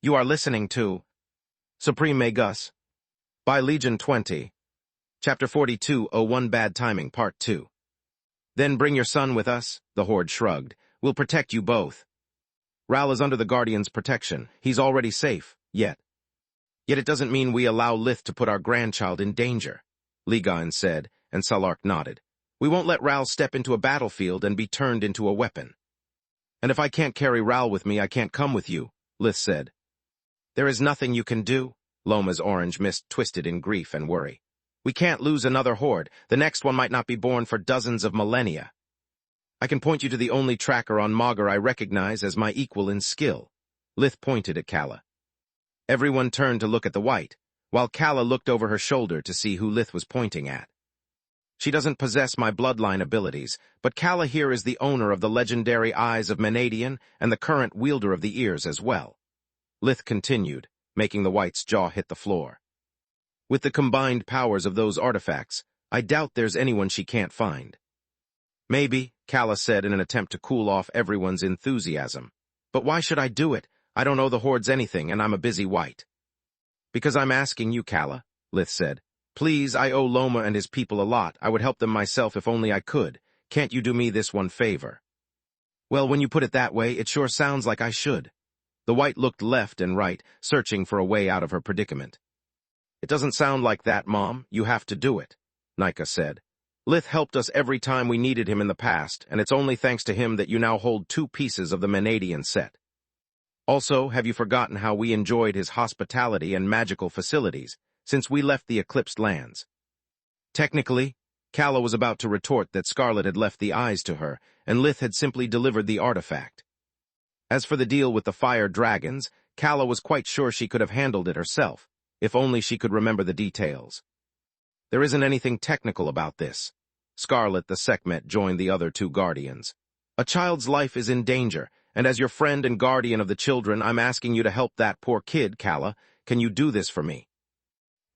You are listening to Supreme Magus by Legion 20, Chapter 42, One Bad Timing, Part 2. Then bring your son with us, the Horde shrugged. We'll protect you both. Ral is under the Guardian's protection. He's already safe, yet. Yet it doesn't mean we allow Lith to put our grandchild in danger, Ligon said, and Salark nodded. We won't let Ral step into a battlefield and be turned into a weapon. And if I can't carry Ral with me, I can't come with you, Lith said. There is nothing you can do, Loma's orange mist twisted in grief and worry. We can't lose another Horde. The next one might not be born for dozens of millennia. I can point you to the only tracker on Magur I recognize as my equal in skill. Lith pointed at Kala. Everyone turned to look at the white, while Kala looked over her shoulder to see who Lith was pointing at. She doesn't possess my bloodline abilities, but Kala here is the owner of the legendary Eyes of Menadian and the current wielder of the Ears as well. Lith continued, making the white's jaw hit the floor. With the combined powers of those artifacts, I doubt there's anyone she can't find. Maybe, Kala said in an attempt to cool off everyone's enthusiasm. But why should I do it? I don't owe the Hordes anything, and I'm a busy white. Because I'm asking you, Kala, Lith said. Please, I owe Loma and his people a lot. I would help them myself if only I could. Can't you do me this one favor? Well, when you put it that way, it sure sounds like I should. The white looked left and right, searching for a way out of her predicament. It doesn't sound like that, Mom. You have to do it, Nika said. Lith helped us every time we needed him in the past, and it's only thanks to him that you now hold 2 pieces of the Menadian set. Also, have you forgotten how we enjoyed his hospitality and magical facilities since we left the Eclipsed Lands? Technically, Kala was about to retort that Scarlet had left the eyes to her, and Lith had simply delivered the artifact. As for the deal with the fire dragons, Kala was quite sure she could have handled it herself, if only she could remember the details. There isn't anything technical about this. Scarlet the Sekhmet joined the other 2 guardians. A child's life is in danger, and as your friend and guardian of the children, I'm asking you to help that poor kid, Kala. Can you do this for me?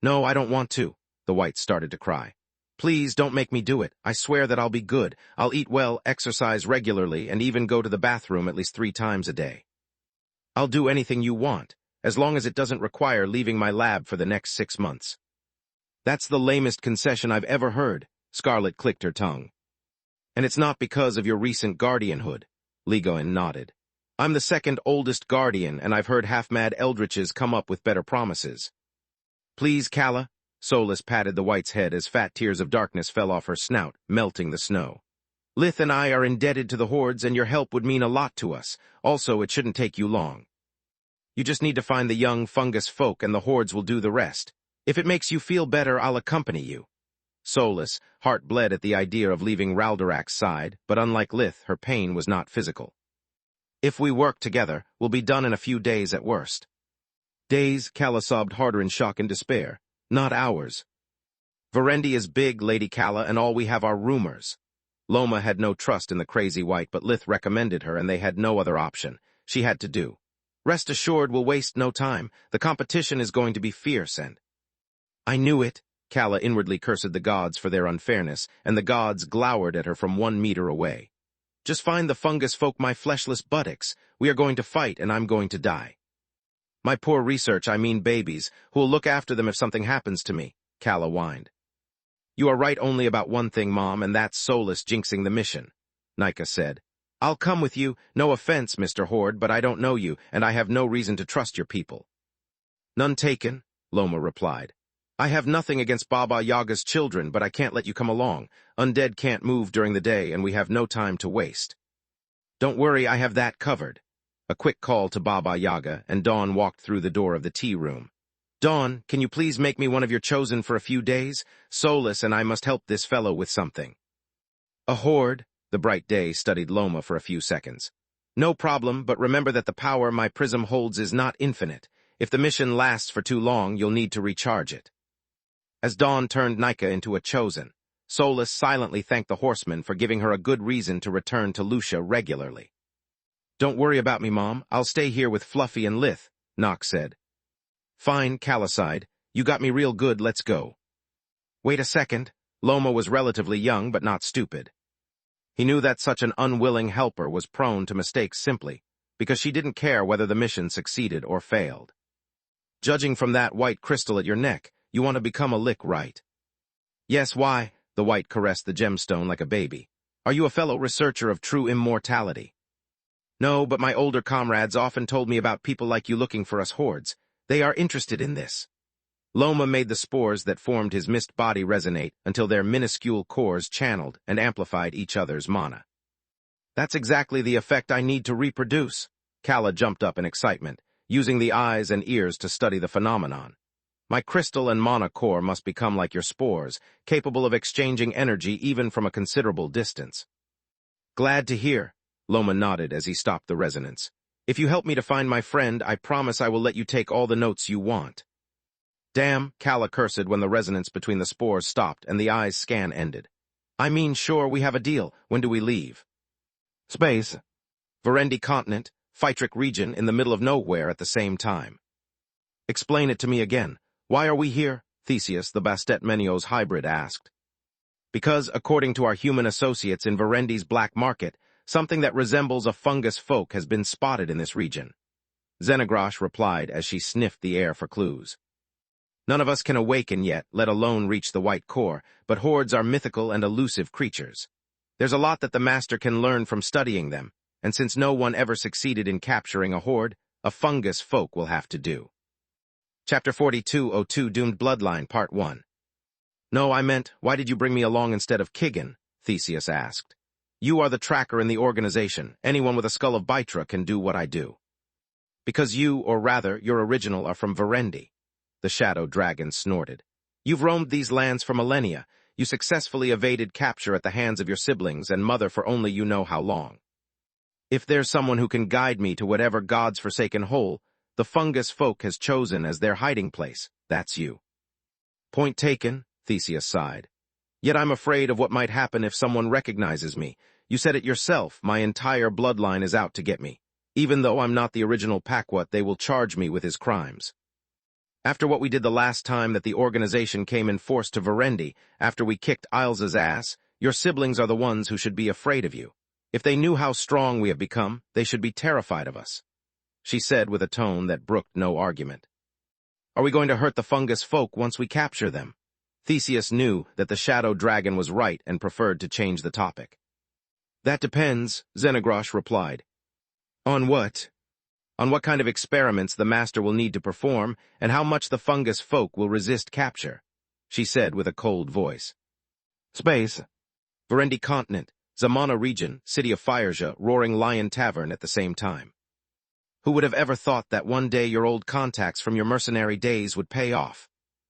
No, I don't want to, the white started to cry. Please don't make me do it. I swear that I'll be good. I'll eat well, exercise regularly, and even go to the bathroom at least 3 times a day. I'll do anything you want, as long as it doesn't require leaving my lab for the next 6 months. That's the lamest concession I've ever heard, Scarlet clicked her tongue. And it's not because of your recent guardianhood, Ligoin nodded. I'm the 2nd oldest guardian, and I've heard half-mad eldritches come up with better promises. Please, Kala, Solus patted the white's head as fat tears of darkness fell off her snout, melting the snow. Lith and I are indebted to the Hordes, and your help would mean a lot to us. Also, it shouldn't take you long. You just need to find the young fungus folk, and the Hordes will do the rest. If it makes you feel better, I'll accompany you. Solus, heart bled at the idea of leaving Raldorak's side, but unlike Lith, her pain was not physical. If we work together, we'll be done in a few days at worst. Days, Kala sobbed harder in shock and despair. Not hours. Verendi is big, Lady Kala, and all we have are rumors. Loma had no trust in the crazy white, but Lith recommended her, and they had no other option. She had to do. Rest assured, we'll waste no time. The competition is going to be fierce, and... I knew it. Kala inwardly cursed the gods for their unfairness, and the gods glowered at her from 1 meter away. Just find the fungus folk, my fleshless buttocks. We are going to fight, and I'm going to die. My poor research, I mean babies, who'll look after them if something happens to me, Kala whined. You are right only about one thing, Mom, and that's Solus jinxing the mission, Nika said. I'll come with you. No offense, Mr. Horde, but I don't know you, and I have no reason to trust your people. None taken, Loma replied. I have nothing against Baba Yaga's children, but I can't let you come along. Undead can't move during the day, and we have no time to waste. Don't worry, I have that covered. A quick call to Baba Yaga, and Dawn walked through the door of the tea room. Dawn, can you please make me one of your chosen for a few days? Solus and I must help this fellow with something. A Horde? The bright day studied Loma for a few seconds. No problem, but remember that the power my prism holds is not infinite. If the mission lasts for too long, you'll need to recharge it. As Dawn turned Nika into a chosen, Solus silently thanked the horseman for giving her a good reason to return to Lucia regularly. Don't worry about me, Mom. I'll stay here with Fluffy and Lith, Nox said. Fine, Kala sighed. You got me real good, let's go. Wait a second. Loma was relatively young, but not stupid. He knew that such an unwilling helper was prone to mistakes simply because she didn't care whether the mission succeeded or failed. Judging from that white crystal at your neck, you want to become a lick, right? Yes, why? The white caressed the gemstone like a baby. Are you a fellow researcher of true immortality? No, but my older comrades often told me about people like you looking for us hordes. They are interested in this. Loma made the spores that formed his mist body resonate until their minuscule cores channeled and amplified each other's mana. That's exactly the effect I need to reproduce. Kala jumped up in excitement, using the eyes and ears to study the phenomenon. My crystal and mana core must become like your spores, capable of exchanging energy even from a considerable distance. Glad to hear. Loma nodded as he stopped the resonance. If you help me to find my friend, I promise I will let you take all the notes you want. Damn, Kala cursed when the resonance between the spores stopped and the eye's scan ended. I mean, sure, we have a deal. When do we leave? Space. Verendi continent, Phytric region in the middle of nowhere at the same time. Explain it to me again. Why are we here? Theseus, the Bastet-Menios hybrid, asked. Because, according to our human associates in Verendi's black market, something that resembles a fungus folk has been spotted in this region. Xenogrosh replied as she sniffed the air for clues. None of us can awaken yet, let alone reach the white core, but hordes are mythical and elusive creatures. There's a lot that the Master can learn from studying them, and since no one ever succeeded in capturing a horde, a fungus folk will have to do. Chapter 4202 Doomed Bloodline, Part 1. No, I meant, why did you bring me along instead of Kigan? Theseus asked. You are the tracker in the organization. Anyone with a skull of Bitra can do what I do. Because you, or rather, your original, are from Verendi. The shadow dragon snorted. You've roamed these lands for millennia. You successfully evaded capture at the hands of your siblings and mother for only you know how long. If there's someone who can guide me to whatever God's forsaken hole the fungus folk has chosen as their hiding place, that's you. Point taken, Theseus sighed. Yet I'm afraid of what might happen if someone recognizes me. You said it yourself, my entire bloodline is out to get me. Even though I'm not the original Pakwut, they will charge me with his crimes. After what we did the last time that the organization came in force to Verendi, after we kicked Ilza's ass, your siblings are the ones who should be afraid of you. If they knew how strong we have become, they should be terrified of us, she said with a tone that brooked no argument. Are we going to hurt the fungus folk once we capture them? Theseus knew that the shadow dragon was right and preferred to change the topic. That depends, Xenogrosh replied. On what? On what kind of experiments the Master will need to perform, and how much the fungus folk will resist capture, she said with a cold voice. Space. Verendi continent, Zamana region, city of Fireja, Roaring Lion Tavern at the same time. Who would have ever thought that one day your old contacts from your mercenary days would pay off?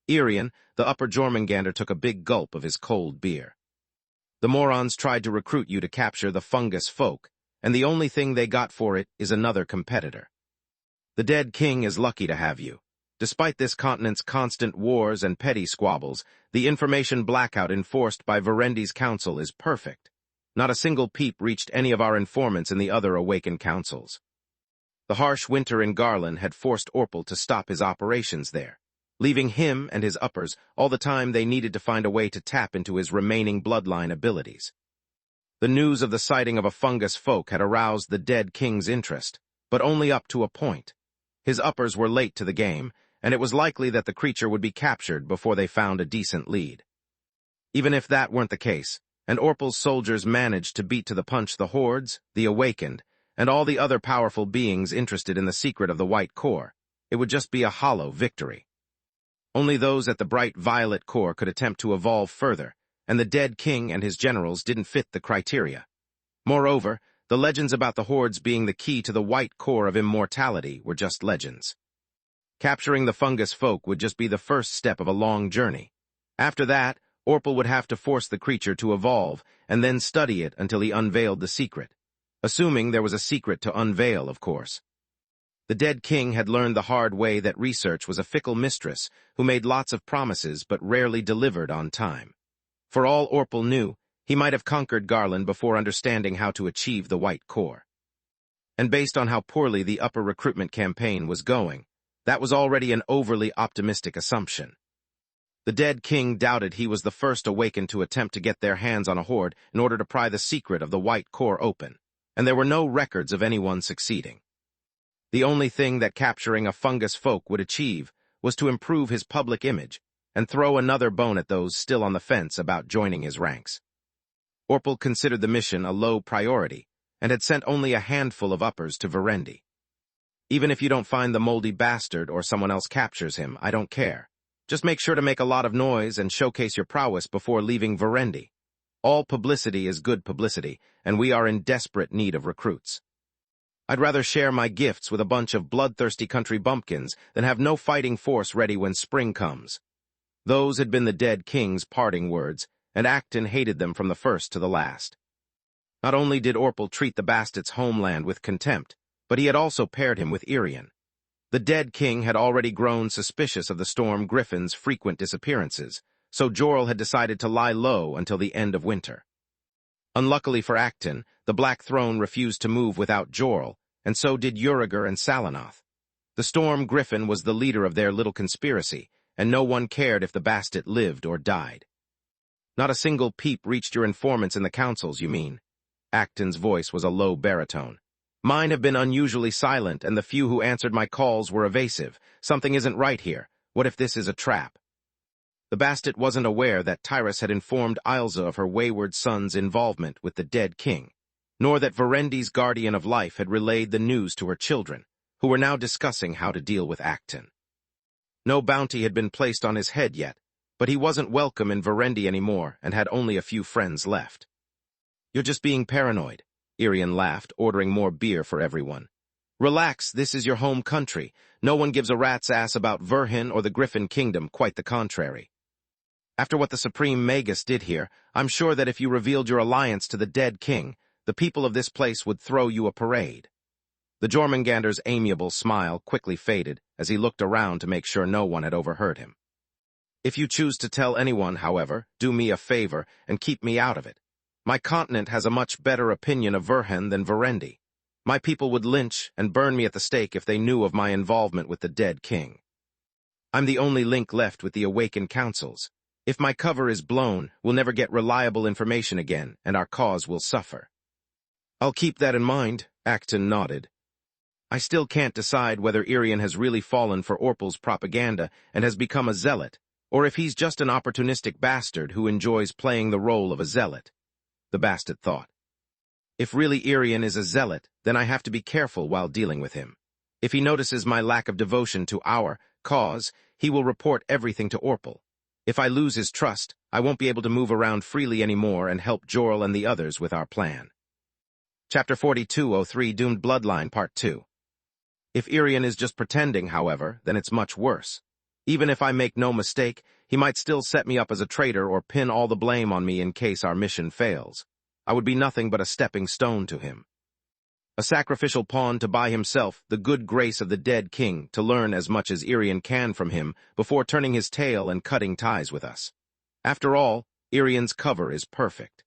Irian, the upper Jormungandr, took a big gulp of his cold beer. The morons tried to recruit you to capture the fungus folk, and the only thing they got for it is another competitor. The dead king is lucky to have you. Despite this continent's constant wars and petty squabbles, the information blackout enforced by Verendi's council is perfect. Not a single peep reached any of our informants in the other awakened councils. The harsh winter in Garland had forced Orpal to stop his operations there, leaving him and his uppers all the time they needed to find a way to tap into his remaining bloodline abilities. The news of the sighting of a fungus folk had aroused the dead king's interest, but only up to a point. His uppers were late to the game, and it was likely that the creature would be captured before they found a decent lead. Even if that weren't the case, and Orpal's soldiers managed to beat to the punch the hordes, the awakened, and all the other powerful beings interested in the secret of the White Core, it would just be a hollow victory. Only those at the bright violet core could attempt to evolve further, and the dead king and his generals didn't fit the criteria. Moreover, the legends about the hordes being the key to the White Core of immortality were just legends. Capturing the fungus folk would just be the first step of a long journey. After that, Orpal would have to force the creature to evolve, and then study it until he unveiled the secret. Assuming there was a secret to unveil, of course. The dead king had learned the hard way that research was a fickle mistress who made lots of promises but rarely delivered on time. For all Orpal knew, he might have conquered Garland before understanding how to achieve the White Core. And based on how poorly the upper recruitment campaign was going, that was already an overly optimistic assumption. The dead king doubted he was the first awakened to attempt to get their hands on a horde in order to pry the secret of the White Core open, and there were no records of anyone succeeding. The only thing that capturing a fungus folk would achieve was to improve his public image and throw another bone at those still on the fence about joining his ranks. Orpal considered the mission a low priority and had sent only a handful of uppers to Verendi. Even if you don't find the moldy bastard or someone else captures him, I don't care. Just make sure to make a lot of noise and showcase your prowess before leaving Verendi. All publicity is good publicity, and we are in desperate need of recruits. I'd rather share my gifts with a bunch of bloodthirsty country bumpkins than have no fighting force ready when spring comes. Those had been the dead king's parting words, and Acton hated them from the first to the last. Not only did Orpal treat the Bastard's homeland with contempt, but he had also paired him with Irian. The dead king had already grown suspicious of the Storm Griffin's frequent disappearances, so Jorel had decided to lie low until the end of winter. Unluckily for Acton, the Black Throne refused to move without Jorel, and so did Uriger and Salanoth. The Storm Griffin was the leader of their little conspiracy, and no one cared if the Bastet lived or died. Not a single peep reached your informants in the councils, you mean? Acton's voice was a low baritone. Mine have been unusually silent, and the few who answered my calls were evasive. Something isn't right here. What if this is a trap? The Bastet wasn't aware that Tyrus had informed Ailsa of her wayward son's involvement with the dead king, nor that Verendi's guardian of life had relayed the news to her children, who were now discussing how to deal with Acton. No bounty had been placed on his head yet, but he wasn't welcome in Verendi anymore and had only a few friends left. You're just being paranoid, Irian laughed, ordering more beer for everyone. Relax, this is your home country. No one gives a rat's ass about Verhin or the Griffin Kingdom, quite the contrary. After what the Supreme Magus did here, I'm sure that if you revealed your alliance to the dead king, the people of this place would throw you a parade. The Jormungandr's amiable smile quickly faded as he looked around to make sure no one had overheard him. If you choose to tell anyone, however, do me a favor and keep me out of it. My continent has a much better opinion of Verhin than Verendi. My people would lynch and burn me at the stake if they knew of my involvement with the dead king. I'm the only link left with the awakened councils. If my cover is blown, we'll never get reliable information again, and our cause will suffer. I'll keep that in mind, Acton nodded. I still can't decide whether Irian has really fallen for Orpal's propaganda and has become a zealot, or if he's just an opportunistic bastard who enjoys playing the role of a zealot. The Bastet thought. If really Irian is a zealot, then I have to be careful while dealing with him. If he notices my lack of devotion to our cause, he will report everything to Orpal. If I lose his trust, I won't be able to move around freely anymore and help Jorel and the others with our plan. Chapter 4203, Doomed Bloodline, Part 2. If Irian is just pretending, however, then it's much worse. Even if I make no mistake, he might still set me up as a traitor or pin all the blame on me in case our mission fails. I would be nothing but a stepping stone to him. A sacrificial pawn to buy himself the good grace of the dead king to learn as much as Irian can from him before turning his tail and cutting ties with us. After all, Irian's cover is perfect.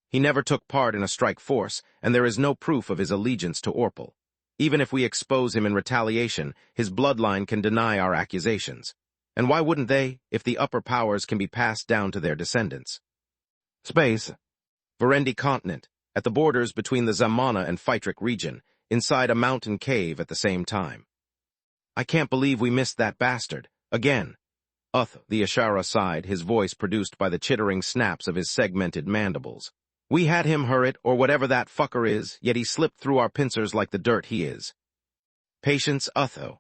He never took part in a strike force, and there is no proof of his allegiance to Orpal. Even if we expose him in retaliation, his bloodline can deny our accusations. And why wouldn't they, if the upper powers can be passed down to their descendants? Space. Verendi continent, at the borders between the Zamana and Phytric region, inside a mountain cave at the same time. I can't believe we missed that bastard. Again. The Ashara sighed, his voice produced by the chittering snaps of his segmented mandibles. We had him hurrit, or whatever that fucker is, yet he slipped through our pincers like the dirt he is. Patience, Utho,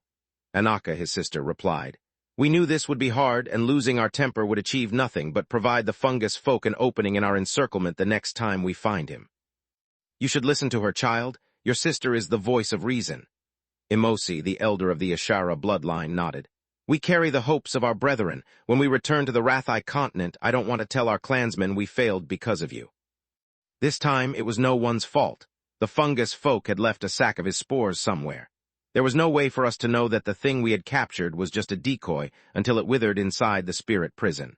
Anaka, his sister, replied. We knew this would be hard, and losing our temper would achieve nothing but provide the fungus folk an opening in our encirclement the next time we find him. You should listen to her, child. Your sister is the voice of reason. Imosi, the elder of the Ashara bloodline, nodded. We carry the hopes of our brethren. When we return to the Rathai continent, I don't want to tell our clansmen we failed because of you. This time, it was no one's fault. The fungus folk had left a sack of his spores somewhere. There was no way for us to know that the thing we had captured was just a decoy until it withered inside the spirit prison.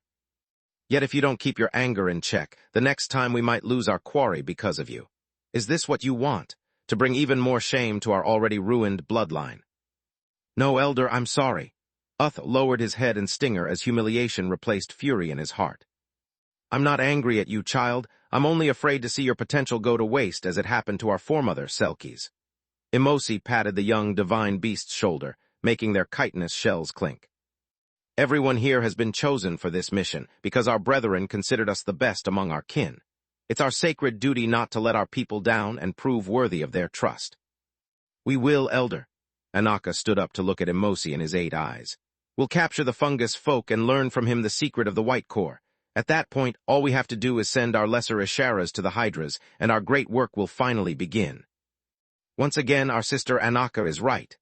Yet if you don't keep your anger in check, the next time we might lose our quarry because of you. Is this what you want? To bring even more shame to our already ruined bloodline? No, Elder, I'm sorry. Uth lowered his head and stinger as humiliation replaced fury in his heart. I'm not angry at you, child. I'm only afraid to see your potential go to waste as it happened to our foremother, Selkies. Emosi patted the young divine beast's shoulder, making their chitinous shells clink. Everyone here has been chosen for this mission because our brethren considered us the best among our kin. It's our sacred duty not to let our people down and prove worthy of their trust. We will, Elder. Anaka stood up to look at Emosi in his 8 eyes. We'll capture the fungus folk and learn from him the secret of the White Core. At that point, all we have to do is send our lesser Isharas to the Hydras, and our great work will finally begin. Once again, our sister Anaka is right.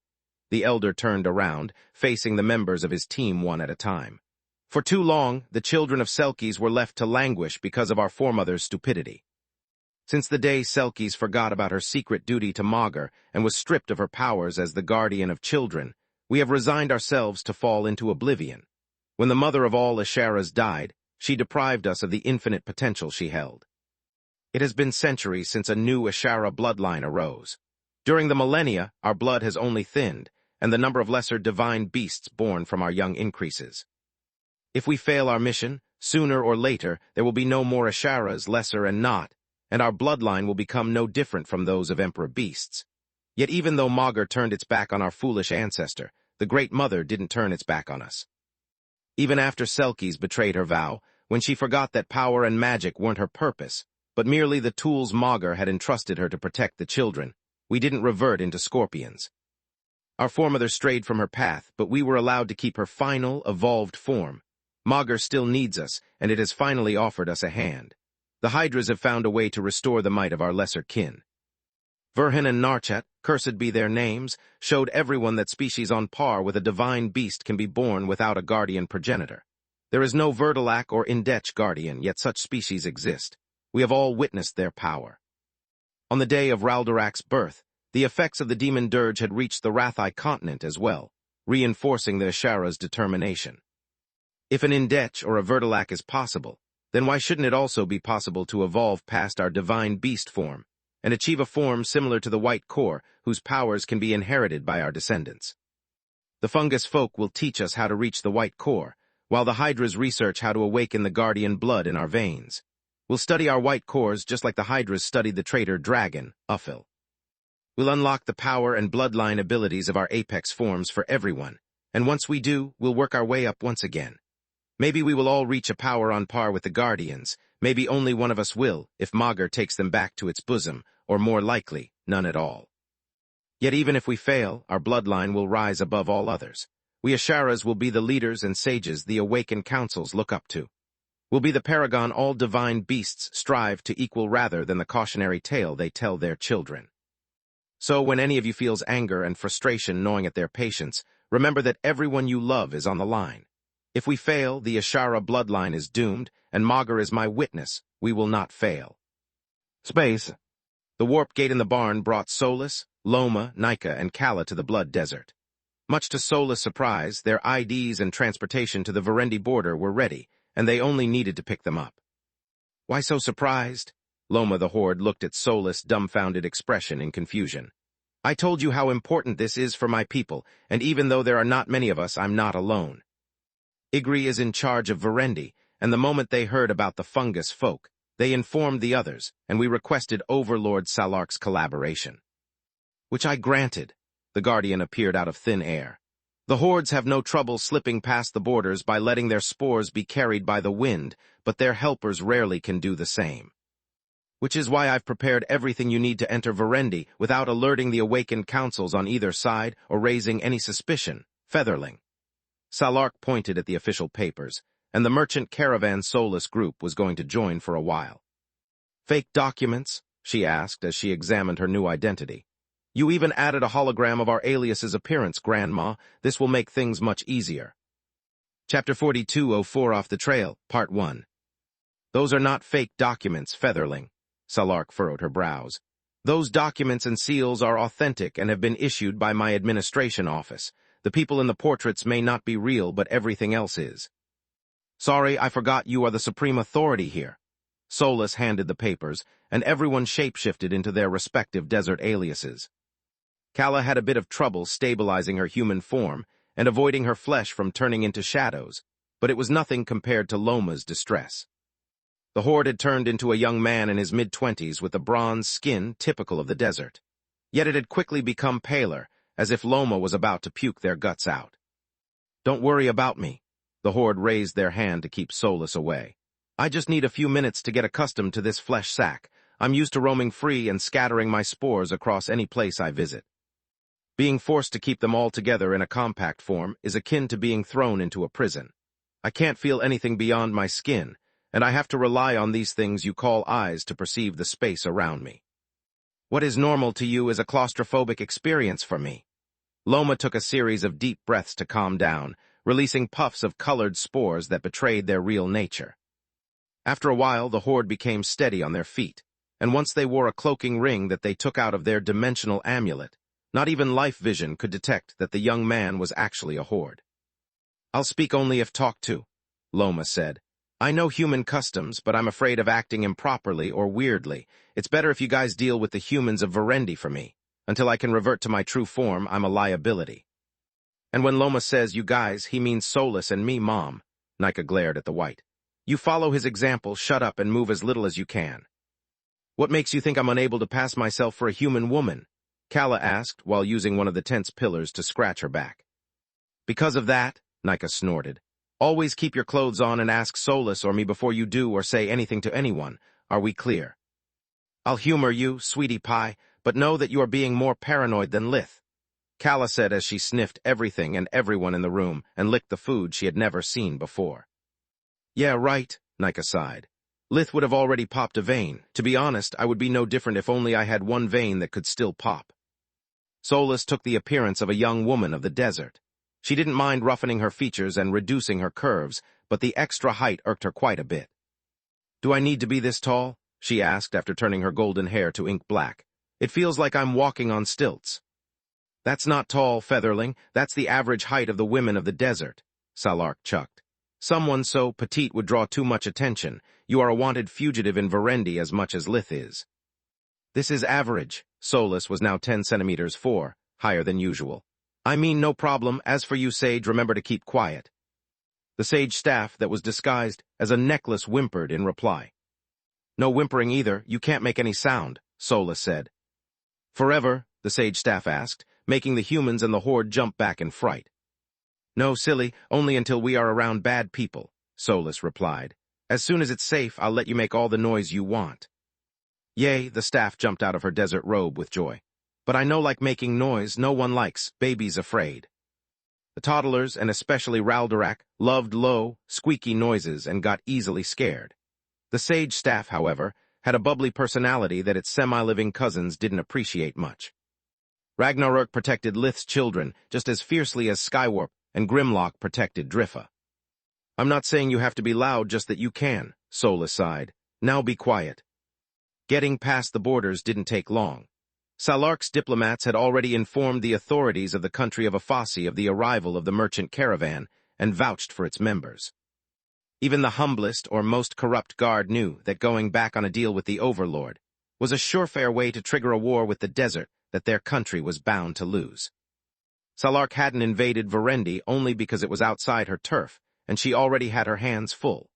The elder turned around, facing the members of his team one at a time. For too long, the children of Selkies were left to languish because of our foremothers' stupidity. Since the day Selkies forgot about her secret duty to Magur and was stripped of her powers as the guardian of children, we have resigned ourselves to fall into oblivion. When the mother of all Isharas died, she deprived us of the infinite potential she held. It has been centuries since a new Ishara bloodline arose. During the millennia, our blood has only thinned, and the number of lesser divine beasts born from our young increases. If we fail our mission, sooner or later, there will be no more Isharas, lesser and not, and our bloodline will become no different from those of Emperor Beasts. Yet even though Magur turned its back on our foolish ancestor, the Great Mother didn't turn its back on us. Even after Selkies betrayed her vow, when she forgot that power and magic weren't her purpose, but merely the tools Magur had entrusted her to protect the children, we didn't revert into scorpions. Our foremother strayed from her path, but we were allowed to keep her final, evolved form. Magur still needs us, and it has finally offered us a hand. The Hydras have found a way to restore the might of our lesser kin. Verhin and Narchat, cursed be their names, showed everyone that species on par with a divine beast can be born without a guardian progenitor. There is no Verdalac or Indech guardian, yet such species exist. We have all witnessed their power. On the day of Raldorak's birth, the effects of the demon dirge had reached the Rathai continent as well, reinforcing the Ishara's determination. If an Indech or a Verdalac is possible, then why shouldn't it also be possible to evolve past our divine beast form and achieve a form similar to the White Core whose powers can be inherited by our descendants? The fungus folk will teach us how to reach the White Core, while the Hydras research how to awaken the guardian blood in our veins. We'll study our White Cores just like the Hydras studied the traitor dragon, Uphil. We'll unlock the power and bloodline abilities of our apex forms for everyone, and once we do, we'll work our way up once again. Maybe we will all reach a power on par with the Guardians. Maybe only one of us will, if Magur takes them back to its bosom, or more likely, none at all. Yet even if we fail, our bloodline will rise above all others. We Isharas will be the leaders and sages the awakened councils look up to. We'll be the paragon all divine beasts strive to equal rather than the cautionary tale they tell their children. So when any of you feels anger and frustration gnawing at their patience, remember that everyone you love is on the line. If we fail, the Ishara bloodline is doomed, and Magur is my witness. We will not fail. Space. The warp gate in the barn brought Solus, Loma, Nika, and Kala to the Blood Desert. Much to Solus' surprise, their IDs and transportation to the Verendi border were ready, and they only needed to pick them up. Why so surprised? Loma the Horde looked at Solus' dumbfounded expression in confusion. I told you how important this is for my people, and even though there are not many of us, I'm not alone. Igri is in charge of Verendi, and the moment they heard about the fungus folk, they informed the others, and we requested Overlord Salark's collaboration. Which I granted. The Guardian appeared out of thin air. The Hordes have no trouble slipping past the borders by letting their spores be carried by the wind, but their helpers rarely can do the same. Which is why I've prepared everything you need to enter Verendi without alerting the awakened councils on either side or raising any suspicion. Featherling. Salark pointed at the official papers, and the merchant caravan Solus group was going to join for a while. Fake documents? She asked as she examined her new identity. You even added a hologram of our alias's appearance, Grandma. This will make things much easier. Chapter 4204 Off the Trail, Part 1. Those are not fake documents, Featherling. Salark furrowed her brows. Those documents and seals are authentic and have been issued by my administration office. The people in the portraits may not be real, but everything else is. Sorry, I forgot you are the supreme authority here. Solus handed the papers, and everyone shapeshifted into their respective desert aliases. Kala had a bit of trouble stabilizing her human form and avoiding her flesh from turning into shadows, but it was nothing compared to Loma's distress. The Horde had turned into a young man in his mid-20s with a bronze skin typical of the desert. Yet it had quickly become paler, as if Loma was about to puke their guts out. "Don't worry about me." The horde raised their hand to keep Solus away. "I just need a few minutes to get accustomed to this flesh sack. I'm used to roaming free and scattering my spores across any place I visit. Being forced to keep them all together in a compact form is akin to being thrown into a prison. I can't feel anything beyond my skin, and I have to rely on these things you call eyes to perceive the space around me. What is normal to you is a claustrophobic experience for me." Loma took a series of deep breaths to calm down, releasing puffs of colored spores that betrayed their real nature. After a while, the horde became steady on their feet, and once they wore a cloaking ring that they took out of their dimensional amulet, not even life vision could detect that the young man was actually a horde. "I'll speak only if talked to," Loma said. "I know human customs, but I'm afraid of acting improperly or weirdly. It's better if you guys deal with the humans of Verendi for me. Until I can revert to my true form, I'm a liability." "And when Loma says you guys, he means Solus and me, Mom." Nika glared at the white. "You follow his example, shut up, and move as little as you can." "What makes you think I'm unable to pass myself for a human woman?" Kala asked, while using one of the tent's pillars to scratch her back. "Because of that," Nika snorted. "Always keep your clothes on and ask Solus or me before you do or say anything to anyone. Are we clear?" "I'll humor you, sweetie pie, but know that you are being more paranoid than Lith," Kala said as she sniffed everything and everyone in the room and licked the food she had never seen before. "Yeah, right," Nika sighed. "Lith would have already popped a vein. To be honest, I would be no different if only I had one vein that could still pop." Solus took the appearance of a young woman of the desert. She didn't mind roughening her features and reducing her curves, but the extra height irked her quite a bit. "Do I need to be this tall?" she asked after turning her golden hair to ink black. "It feels like I'm walking on stilts." "That's not tall, Featherling. That's the average height of the women of the desert," Salark chucked. "Someone so petite would draw too much attention. You are a wanted fugitive in Verendi as much as Lith is." "This is average." Solus was now 10 centimeters 4, higher than usual. "I mean, no problem. As for you, Sage, remember to keep quiet." The sage staff that was disguised as a necklace whimpered in reply. "No whimpering either. You can't make any sound," Solus said. "Forever?" the sage staff asked, making the humans and the horde jump back in fright. "No, silly, only until we are around bad people," Solus replied. "As soon as it's safe, I'll let you make all the noise you want." "Yay," the staff jumped out of her desert robe with joy. "But I know like making noise no one likes, babies afraid." The toddlers, and especially Raldorak, loved low, squeaky noises and got easily scared. The sage staff, however, had a bubbly personality that its semi-living cousins didn't appreciate much. Ragnarok protected Lith's children just as fiercely as Skywarp and Grimlock protected Driffa. "I'm not saying you have to be loud, just that you can," Solus sighed. "Now be quiet." Getting past the borders didn't take long. Salark's diplomats had already informed the authorities of the country of Afasi of the arrival of the merchant caravan and vouched for its members. Even the humblest or most corrupt guard knew that going back on a deal with the Overlord was a surefire way to trigger a war with the desert that their country was bound to lose. Salark hadn't invaded Verendi only because it was outside her turf, and she already had her hands full.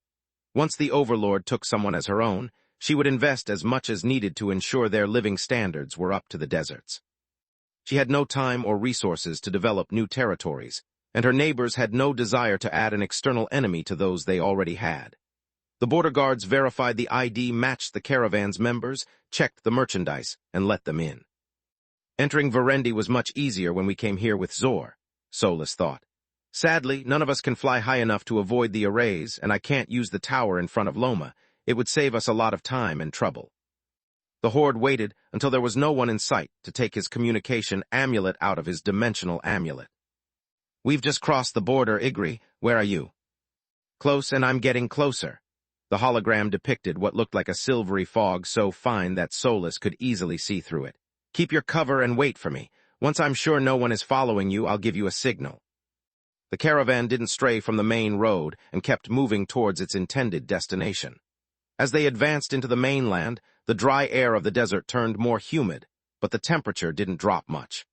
Once the Overlord took someone as her own, she would invest as much as needed to ensure their living standards were up to the desert's. She had no time or resources to develop new territories, and her neighbors had no desire to add an external enemy to those they already had. The border guards verified the ID matched the caravan's members, checked the merchandise, and let them in. Entering Verendi was much easier when we came here with Zor, Solus thought. Sadly, none of us can fly high enough to avoid the arrays, and I can't use the tower in front of Loma. It would save us a lot of time and trouble. The horde waited until there was no one in sight to take his communication amulet out of his dimensional amulet. "We've just crossed the border, Igri. Where are you?" "Close, and I'm getting closer." The hologram depicted what looked like a silvery fog so fine that Solus could easily see through it. "Keep your cover and wait for me. Once I'm sure no one is following you, I'll give you a signal." The caravan didn't stray from the main road and kept moving towards its intended destination. As they advanced into the mainland, the dry air of the desert turned more humid, but the temperature didn't drop much.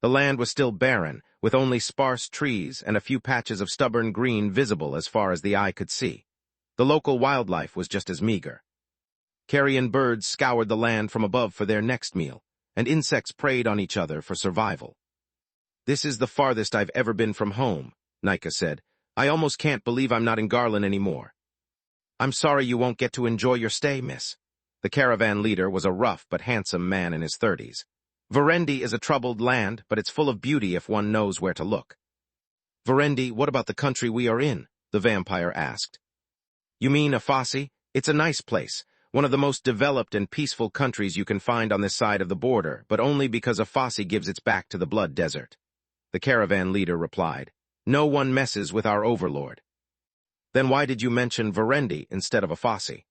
The land was still barren, with only sparse trees and a few patches of stubborn green visible as far as the eye could see. The local wildlife was just as meager. Carrion birds scoured the land from above for their next meal, and insects preyed on each other for survival. "This is the farthest I've ever been from home," Nika said. "I almost can't believe I'm not in Garland anymore." "I'm sorry you won't get to enjoy your stay, miss." The caravan leader was a rough but handsome man in his 30s. "Verendi is a troubled land, but it's full of beauty if one knows where to look." "Verendi, what about the country we are in?" the vampire asked. "You mean Afasi? It's a nice place, one of the most developed and peaceful countries you can find on this side of the border, but only because Afasi gives its back to the Blood Desert." The caravan leader replied, "No one messes with our overlord." "Then why did you mention Verendi instead of Afasi?"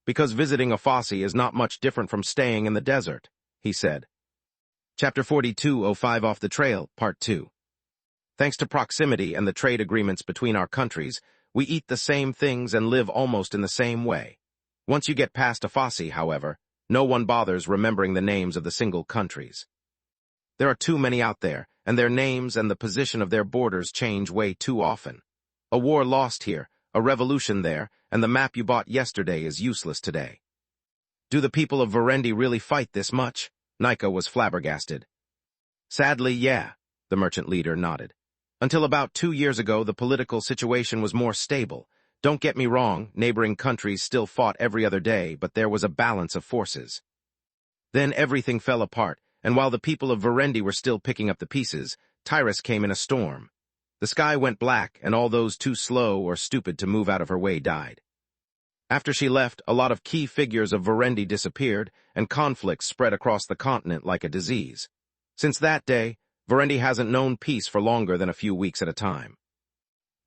"Because visiting Afasi is not much different from staying in the desert," he said. Chapter 42:05 Off the Trail, Part 2. Thanks to proximity and the trade agreements between our countries, we eat the same things and live almost in the same way. Once you get past Afasi, however, no one bothers remembering the names of the single countries. There are too many out there, and their names and the position of their borders change way too often. A war lost here, a revolution there, and the map you bought yesterday is useless today. Do the people of Verendi really fight this much? Nika was flabbergasted. Sadly, yeah, the merchant leader nodded. Until about 2 years ago, the political situation was more stable. Don't get me wrong, neighboring countries still fought every other day, but there was a balance of forces. Then everything fell apart, and while the people of Verendi were still picking up the pieces, Tyrus came in a storm. The sky went black, and all those too slow or stupid to move out of her way died. After she left, a lot of key figures of Verendi disappeared, and conflicts spread across the continent like a disease. Since that day, Verendi hasn't known peace for longer than a few weeks at a time.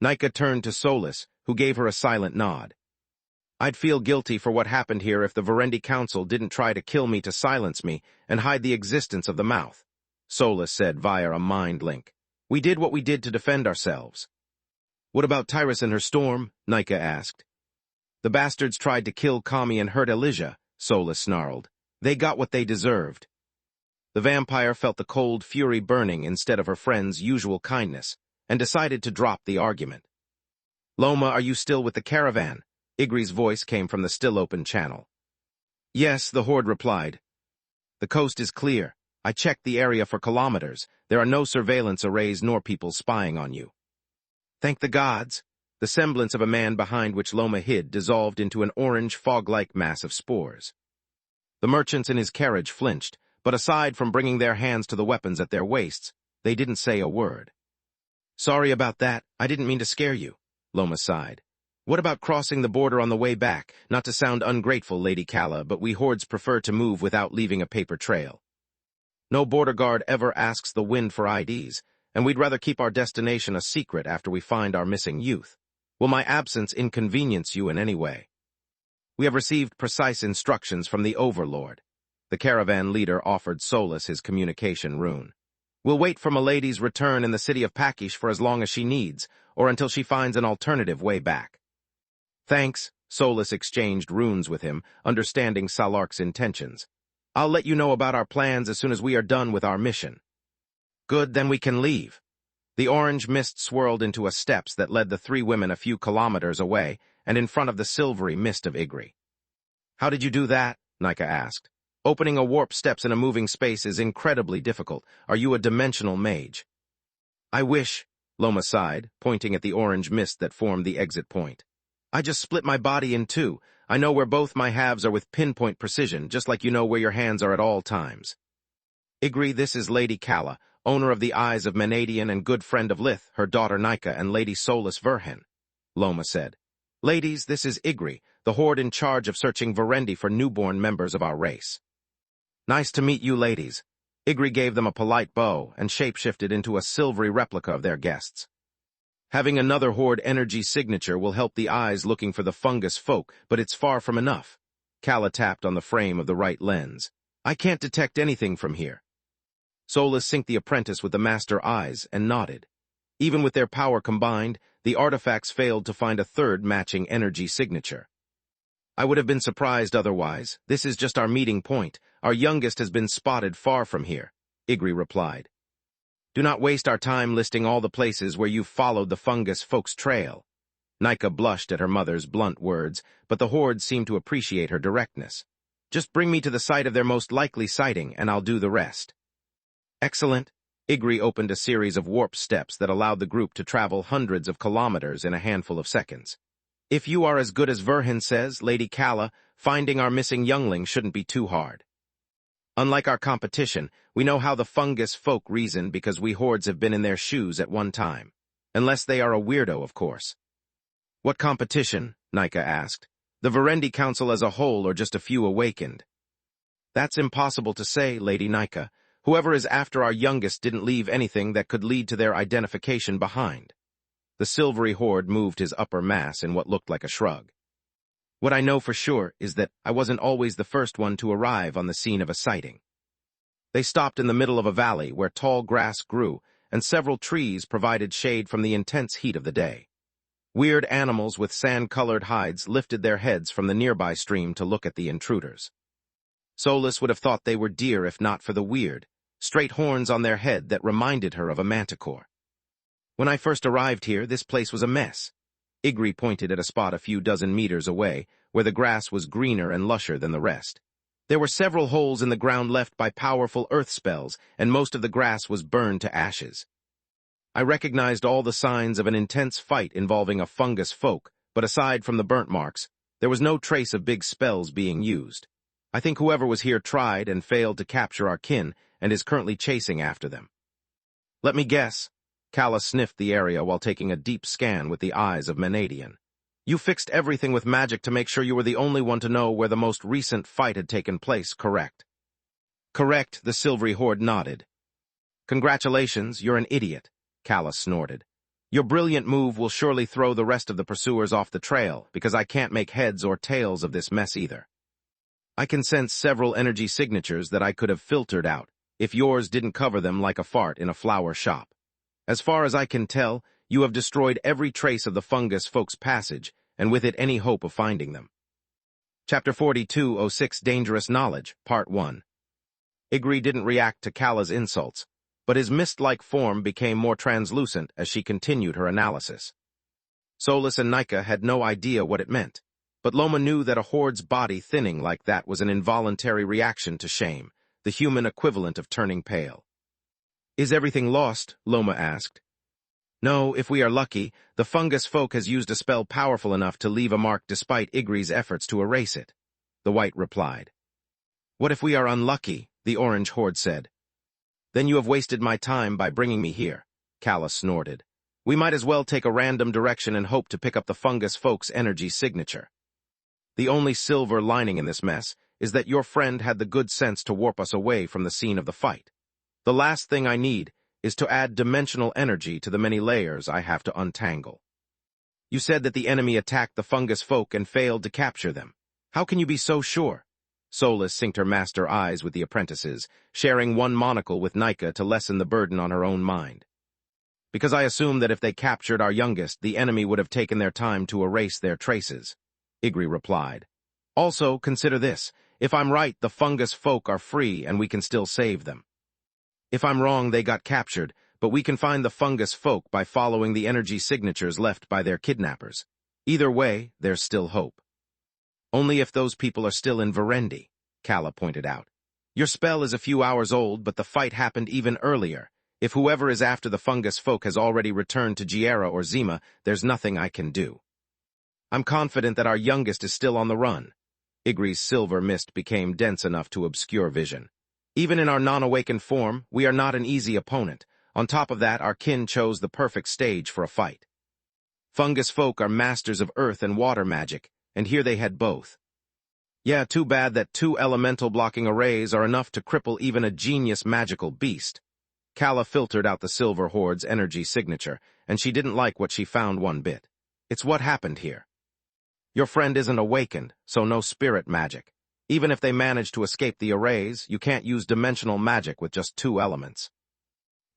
Nika turned to Solus, who gave her a silent nod. "I'd feel guilty for what happened here if the Verendi Council didn't try to kill me to silence me and hide the existence of the mouth," Solus said via a mind link. "We did what we did to defend ourselves." "What about Tyrus and her storm?" Nika asked. "The bastards tried to kill Kami and hurt Elijah," Solus snarled. "They got what they deserved." The vampire felt the cold fury burning instead of her friend's usual kindness, and decided to drop the argument. "Loma, are you still with the caravan?" Igri's voice came from the still-open channel. "Yes," the horde replied. "The coast is clear. I checked the area for kilometers. There are no surveillance arrays nor people spying on you." "Thank the gods." The semblance of a man behind which Loma hid dissolved into an orange, fog-like mass of spores. The merchants in his carriage flinched, but aside from bringing their hands to the weapons at their waists, they didn't say a word. "Sorry about that. I didn't mean to scare you," Loma sighed. "What about crossing the border on the way back? Not to sound ungrateful, Lady Calla, but we hordes prefer to move without leaving a paper trail. No border guard ever asks the wind for IDs, and we'd rather keep our destination a secret after we find our missing youth. Will my absence inconvenience you in any way?" "We have received precise instructions from the Overlord." The caravan leader offered Solus his communication rune. "We'll wait for Milady's return in the city of Pakish for as long as she needs, or until she finds an alternative way back." "Thanks," Solus exchanged runes with him, understanding Salark's intentions. "I'll let you know about our plans as soon as we are done with our mission." "Good, then we can leave." The orange mist swirled into a steps that led the three women a few kilometers away, and in front of the silvery mist of Igri. "How did you do that?" Nika asked. "Opening a warp steps in a moving space is incredibly difficult. Are you a dimensional mage?" "I wish," Loma sighed, pointing at the orange mist that formed the exit point. "I just split my body in two. I know where both my halves are with pinpoint precision, just like you know where your hands are at all times." "Igri, this is Lady Calla, owner of the Eyes of Menadian and good friend of Lith, her daughter Nika, and Lady Solus Verhen," Loma said. "Ladies, this is Igri, the horde in charge of searching Verendi for newborn members of our race." "Nice to meet you, ladies." Igri gave them a polite bow and shapeshifted into a silvery replica of their guests. "Having another horde energy signature will help the Eyes looking for the fungus folk, but it's far from enough." Calla tapped on the frame of the right lens. "I can't detect anything from here." Solus synced the apprentice with the master Eyes and nodded. Even with their power combined, the artifacts failed to find a third matching energy signature. "I would have been surprised otherwise. This is just our meeting point. Our youngest has been spotted far from here," Igri replied. "Do not waste our time listing all the places where you've followed the fungus folk's trail." Nika blushed at her mother's blunt words, but the horde seemed to appreciate her directness. Just bring me to the site of their most likely sighting, and I'll do the rest. Excellent. Igri opened a series of warp steps that allowed the group to travel hundreds of kilometers in a handful of seconds. If you are as good as Verhin says, Lady Kala, finding our missing youngling shouldn't be too hard. Unlike our competition, we know how the fungus folk reason because we hordes have been in their shoes at one time. Unless they are a weirdo, of course. What competition? Nika asked. The Verendi Council as a whole or just a few awakened? That's impossible to say, Lady Nika. Whoever is after our youngest didn't leave anything that could lead to their identification behind. The silvery horde moved his upper mass in what looked like a shrug. What I know for sure is that I wasn't always the first one to arrive on the scene of a sighting. They stopped in the middle of a valley where tall grass grew and several trees provided shade from the intense heat of the day. Weird animals with sand-colored hides lifted their heads from the nearby stream to look at the intruders. Solus would have thought they were deer if not for the weird, straight horns on their head that reminded her of a manticore. When I first arrived here, this place was a mess. Igri pointed at a spot a few dozen meters away, where the grass was greener and lusher than the rest. There were several holes in the ground left by powerful earth spells, and most of the grass was burned to ashes. I recognized all the signs of an intense fight involving a fungus folk, but aside from the burnt marks, there was no trace of big spells being used. I think whoever was here tried and failed to capture our kin and is currently chasing after them. Let me guess. Kala sniffed the area while taking a deep scan with the eyes of Menadian. You fixed everything with magic to make sure you were the only one to know where the most recent fight had taken place, correct? Correct, the silvery horde nodded. Congratulations, you're an idiot, Kala snorted. Your brilliant move will surely throw the rest of the pursuers off the trail, because I can't make heads or tails of this mess either. I can sense several energy signatures that I could have filtered out, if yours didn't cover them like a fart in a flower shop. As far as I can tell, you have destroyed every trace of the fungus folks' passage, and with it any hope of finding them. Chapter 4206 Dangerous Knowledge, Part 1. Igri didn't react to Kala's insults, but his mist-like form became more translucent as she continued her analysis. Solus and Nika had no idea what it meant, but Loma knew that a horde's body thinning like that was an involuntary reaction to shame, the human equivalent of turning pale. Is everything lost? Loma asked. No, if we are lucky, the fungus folk has used a spell powerful enough to leave a mark despite Igri's efforts to erase it, the white replied. What if we are unlucky? The orange horde said. Then you have wasted my time by bringing me here, Kala snorted. We might as well take a random direction and hope to pick up the fungus folk's energy signature. The only silver lining in this mess is that your friend had the good sense to warp us away from the scene of the fight. The last thing I need is to add dimensional energy to the many layers I have to untangle. You said that the enemy attacked the fungus folk and failed to capture them. How can you be so sure? Solus synced her master eyes with the apprentices, sharing one monocle with Nika to lessen the burden on her own mind. Because I assume that if they captured our youngest, the enemy would have taken their time to erase their traces, Igri replied. Also, consider this. If I'm right, the fungus folk are free and we can still save them. If I'm wrong, they got captured, but we can find the fungus folk by following the energy signatures left by their kidnappers. Either way, there's still hope. Only if those people are still in Verendi, Kala pointed out. Your spell is a few hours old, but the fight happened even earlier. If whoever is after the fungus folk has already returned to Giera or Zima, there's nothing I can do. I'm confident that our youngest is still on the run. Igri's silver mist became dense enough to obscure vision. Even in our non-awakened form, we are not an easy opponent. On top of that, our kin chose the perfect stage for a fight. Fungus folk are masters of earth and water magic, and here they had both. Yeah, too bad that 2 elemental blocking arrays are enough to cripple even a genius magical beast. Kala filtered out the silver horde's energy signature, and she didn't like what she found one bit. It's what happened here. Your friend isn't awakened, so no spirit magic. Even if they manage to escape the arrays, you can't use dimensional magic with just 2 elements.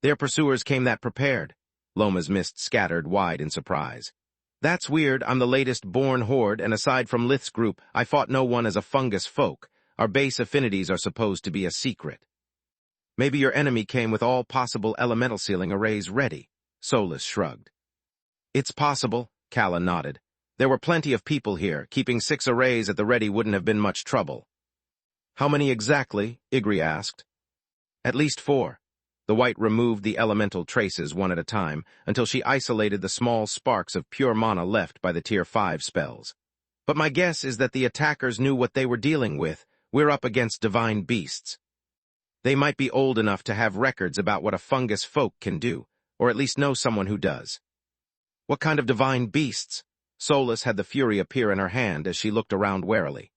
Their pursuers came that prepared. Loma's mist scattered wide in surprise. That's weird. I'm the latest born horde, and aside from Lith's group, I fought no one as a fungus folk. Our base affinities are supposed to be a secret. Maybe your enemy came with all possible elemental sealing arrays ready, Solus shrugged. It's possible, Kala nodded. There were plenty of people here. Keeping 6 arrays at the ready wouldn't have been much trouble. How many exactly? Igri asked. At least 4. The white removed the elemental traces one at a time until she isolated the small sparks of pure mana left by the Tier 5 spells. But my guess is that the attackers knew what they were dealing with. We're up against divine beasts. They might be old enough to have records about what a fungus folk can do, or at least know someone who does. What kind of divine beasts? Solus had the fury appear in her hand as she looked around warily.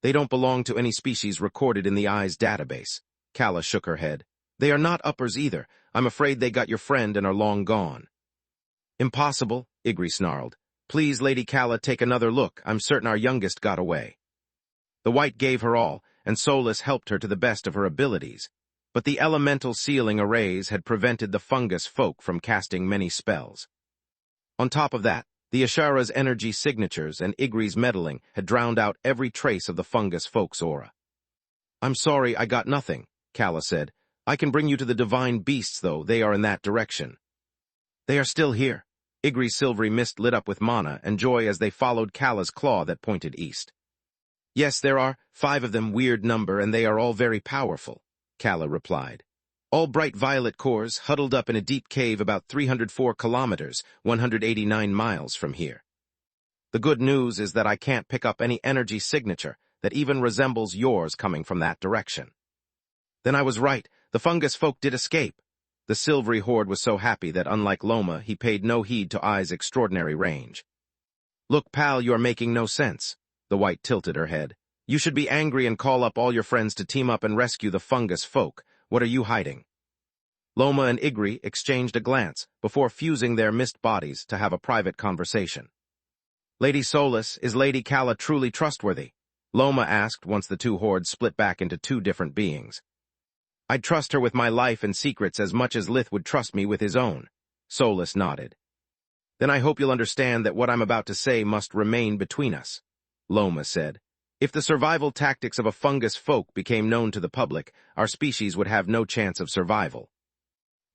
They don't belong to any species recorded in the Eye's database. Calla shook her head. They are not uppers either. I'm afraid they got your friend and are long gone. Impossible, Igri snarled. Please, Lady Calla, take another look. I'm certain our youngest got away. The white gave her all, and Solus helped her to the best of her abilities. But the elemental sealing arrays had prevented the fungus folk from casting many spells. On top of that, the Ashara's energy signatures and Igri's meddling had drowned out every trace of the fungus folk's aura. I'm sorry, I got nothing, Calla said. I can bring you to the divine beasts, though. They are in that direction. They are still here. Igri's silvery mist lit up with mana and joy as they followed Calla's claw that pointed east. Yes, there are 5 of them, weird number, and they are all very powerful, Calla replied. All bright violet cores huddled up in a deep cave about 304 kilometers, 189 miles from here. The good news is that I can't pick up any energy signature that even resembles yours coming from that direction. Then I was right. The fungus folk did escape. The silvery horde was so happy that, unlike Loma, he paid no heed to Eye's extraordinary range. Look, pal, you are making no sense. The white tilted her head. You should be angry and call up all your friends to team up and rescue the fungus folk. What are you hiding? Loma and Igri exchanged a glance before fusing their mist bodies to have a private conversation. Lady Solus, is Lady Calla truly trustworthy? Loma asked once the two hordes split back into 2 different beings. I'd trust her with my life and secrets as much as Lith would trust me with his own. Solus nodded. Then I hope you'll understand that what I'm about to say must remain between us, Loma said. If the survival tactics of a fungus folk became known to the public, our species would have no chance of survival.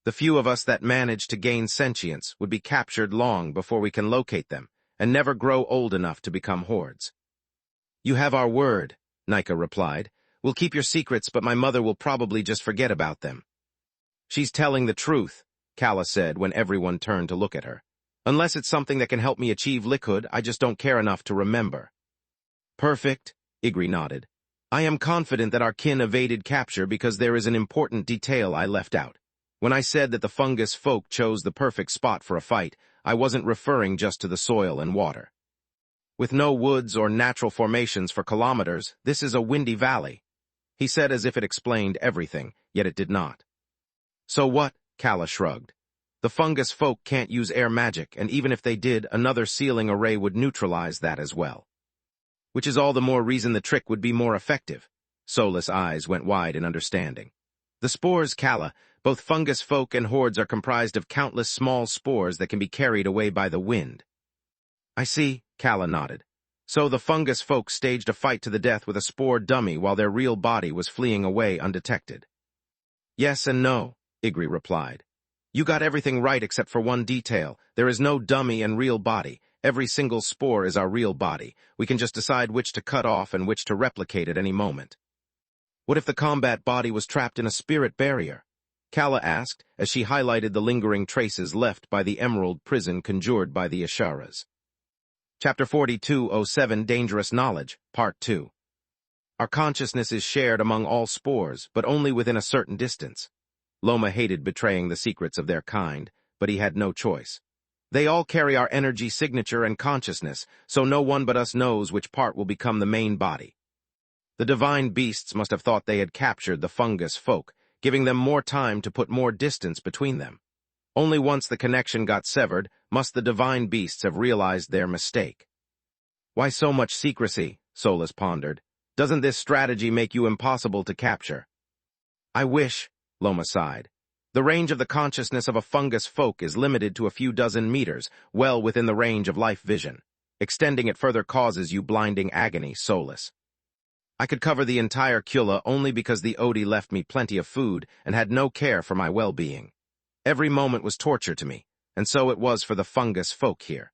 The few of us that manage to gain sentience would be captured long before we can locate them, and never grow old enough to become hordes. You have our word, Nika replied. We'll keep your secrets, but my mother will probably just forget about them. She's telling the truth, Calla said when everyone turned to look at her. Unless it's something that can help me achieve liquid, I just don't care enough to remember. Perfect, Igri nodded. I am confident that our kin evaded capture because there is an important detail I left out. When I said that the fungus folk chose the perfect spot for a fight, I wasn't referring just to the soil and water. With no woods or natural formations for kilometers, this is a windy valley, he said as if it explained everything, yet it did not. So what? Calla shrugged. The fungus folk can't use air magic, and even if they did, another sealing array would neutralize that as well. Which is all the more reason the trick would be more effective. Solus' eyes went wide in understanding. The spores, Calla, both fungus folk and hordes are comprised of countless small spores that can be carried away by the wind. I see, Calla nodded. So the fungus folk staged a fight to the death with a spore dummy while their real body was fleeing away undetected. Yes and no, Igri replied. You got everything right except for one detail. There is no dummy and real body. Every single spore is our real body. We can just decide which to cut off and which to replicate at any moment. What if the combat body was trapped in a spirit barrier? Calla asked as she highlighted the lingering traces left by the emerald prison conjured by the Asharas. Chapter 4207 Dangerous Knowledge, Part 2. Our consciousness is shared among all spores, but only within a certain distance. Loma hated betraying the secrets of their kind, but he had no choice. They all carry our energy signature and consciousness, so no one but us knows which part will become the main body. The divine beasts must have thought they had captured the fungus folk, giving them more time to put more distance between them. Only once the connection got severed must the divine beasts have realized their mistake. Why so much secrecy? Solus pondered. Doesn't this strategy make you impossible to capture? I wish, Loma sighed. The range of the consciousness of a fungus folk is limited to a few dozen meters, well within the range of life vision. Extending it further causes you blinding agony, Solus. I could cover the entire Kula only because the Odi left me plenty of food and had no care for my well-being. Every moment was torture to me, and so it was for the fungus folk here.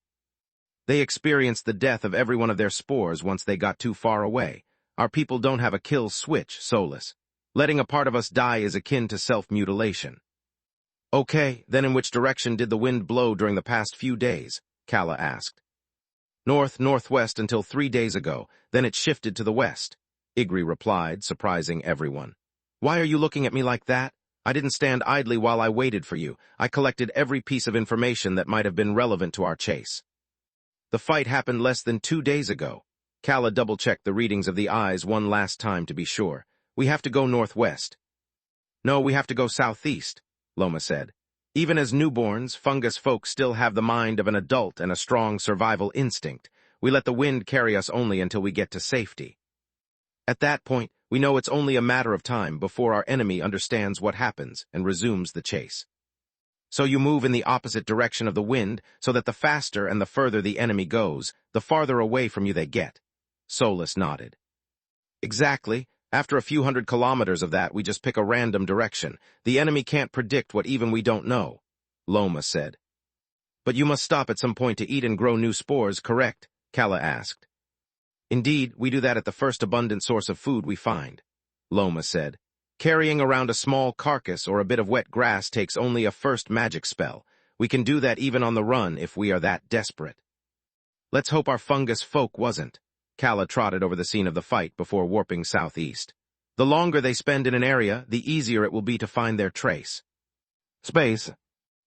They experienced the death of every one of their spores once they got too far away. Our people don't have a kill switch, Solus. Letting a part of us die is akin to self-mutilation. Okay, then in which direction did the wind blow during the past few days? Kala asked. North-northwest until 3 days ago, then it shifted to the west, Igri replied, surprising everyone. Why are you looking at me like that? I didn't stand idly while I waited for you. I collected every piece of information that might have been relevant to our chase. The fight happened less than 2 days ago. Kala double-checked the readings of the eyes one last time to be sure. We have to go northwest. No, we have to go southeast, Loma said. Even as newborns, fungus folk still have the mind of an adult and a strong survival instinct. We let the wind carry us only until we get to safety. At that point, we know it's only a matter of time before our enemy understands what happens and resumes the chase. So you move in the opposite direction of the wind so that the faster and the further the enemy goes, the farther away from you they get. Solus nodded. Exactly. After a few hundred kilometers of that, we just pick a random direction. The enemy can't predict what even we don't know, Loma said. But you must stop at some point to eat and grow new spores, correct? Kala asked. Indeed, we do that at the first abundant source of food we find, Loma said. Carrying around a small carcass or a bit of wet grass takes only a first magic spell. We can do that even on the run if we are that desperate. Let's hope our fungus folk wasn't. Kala trotted over the scene of the fight before warping southeast. The longer they spend in an area, the easier it will be to find their trace. Space.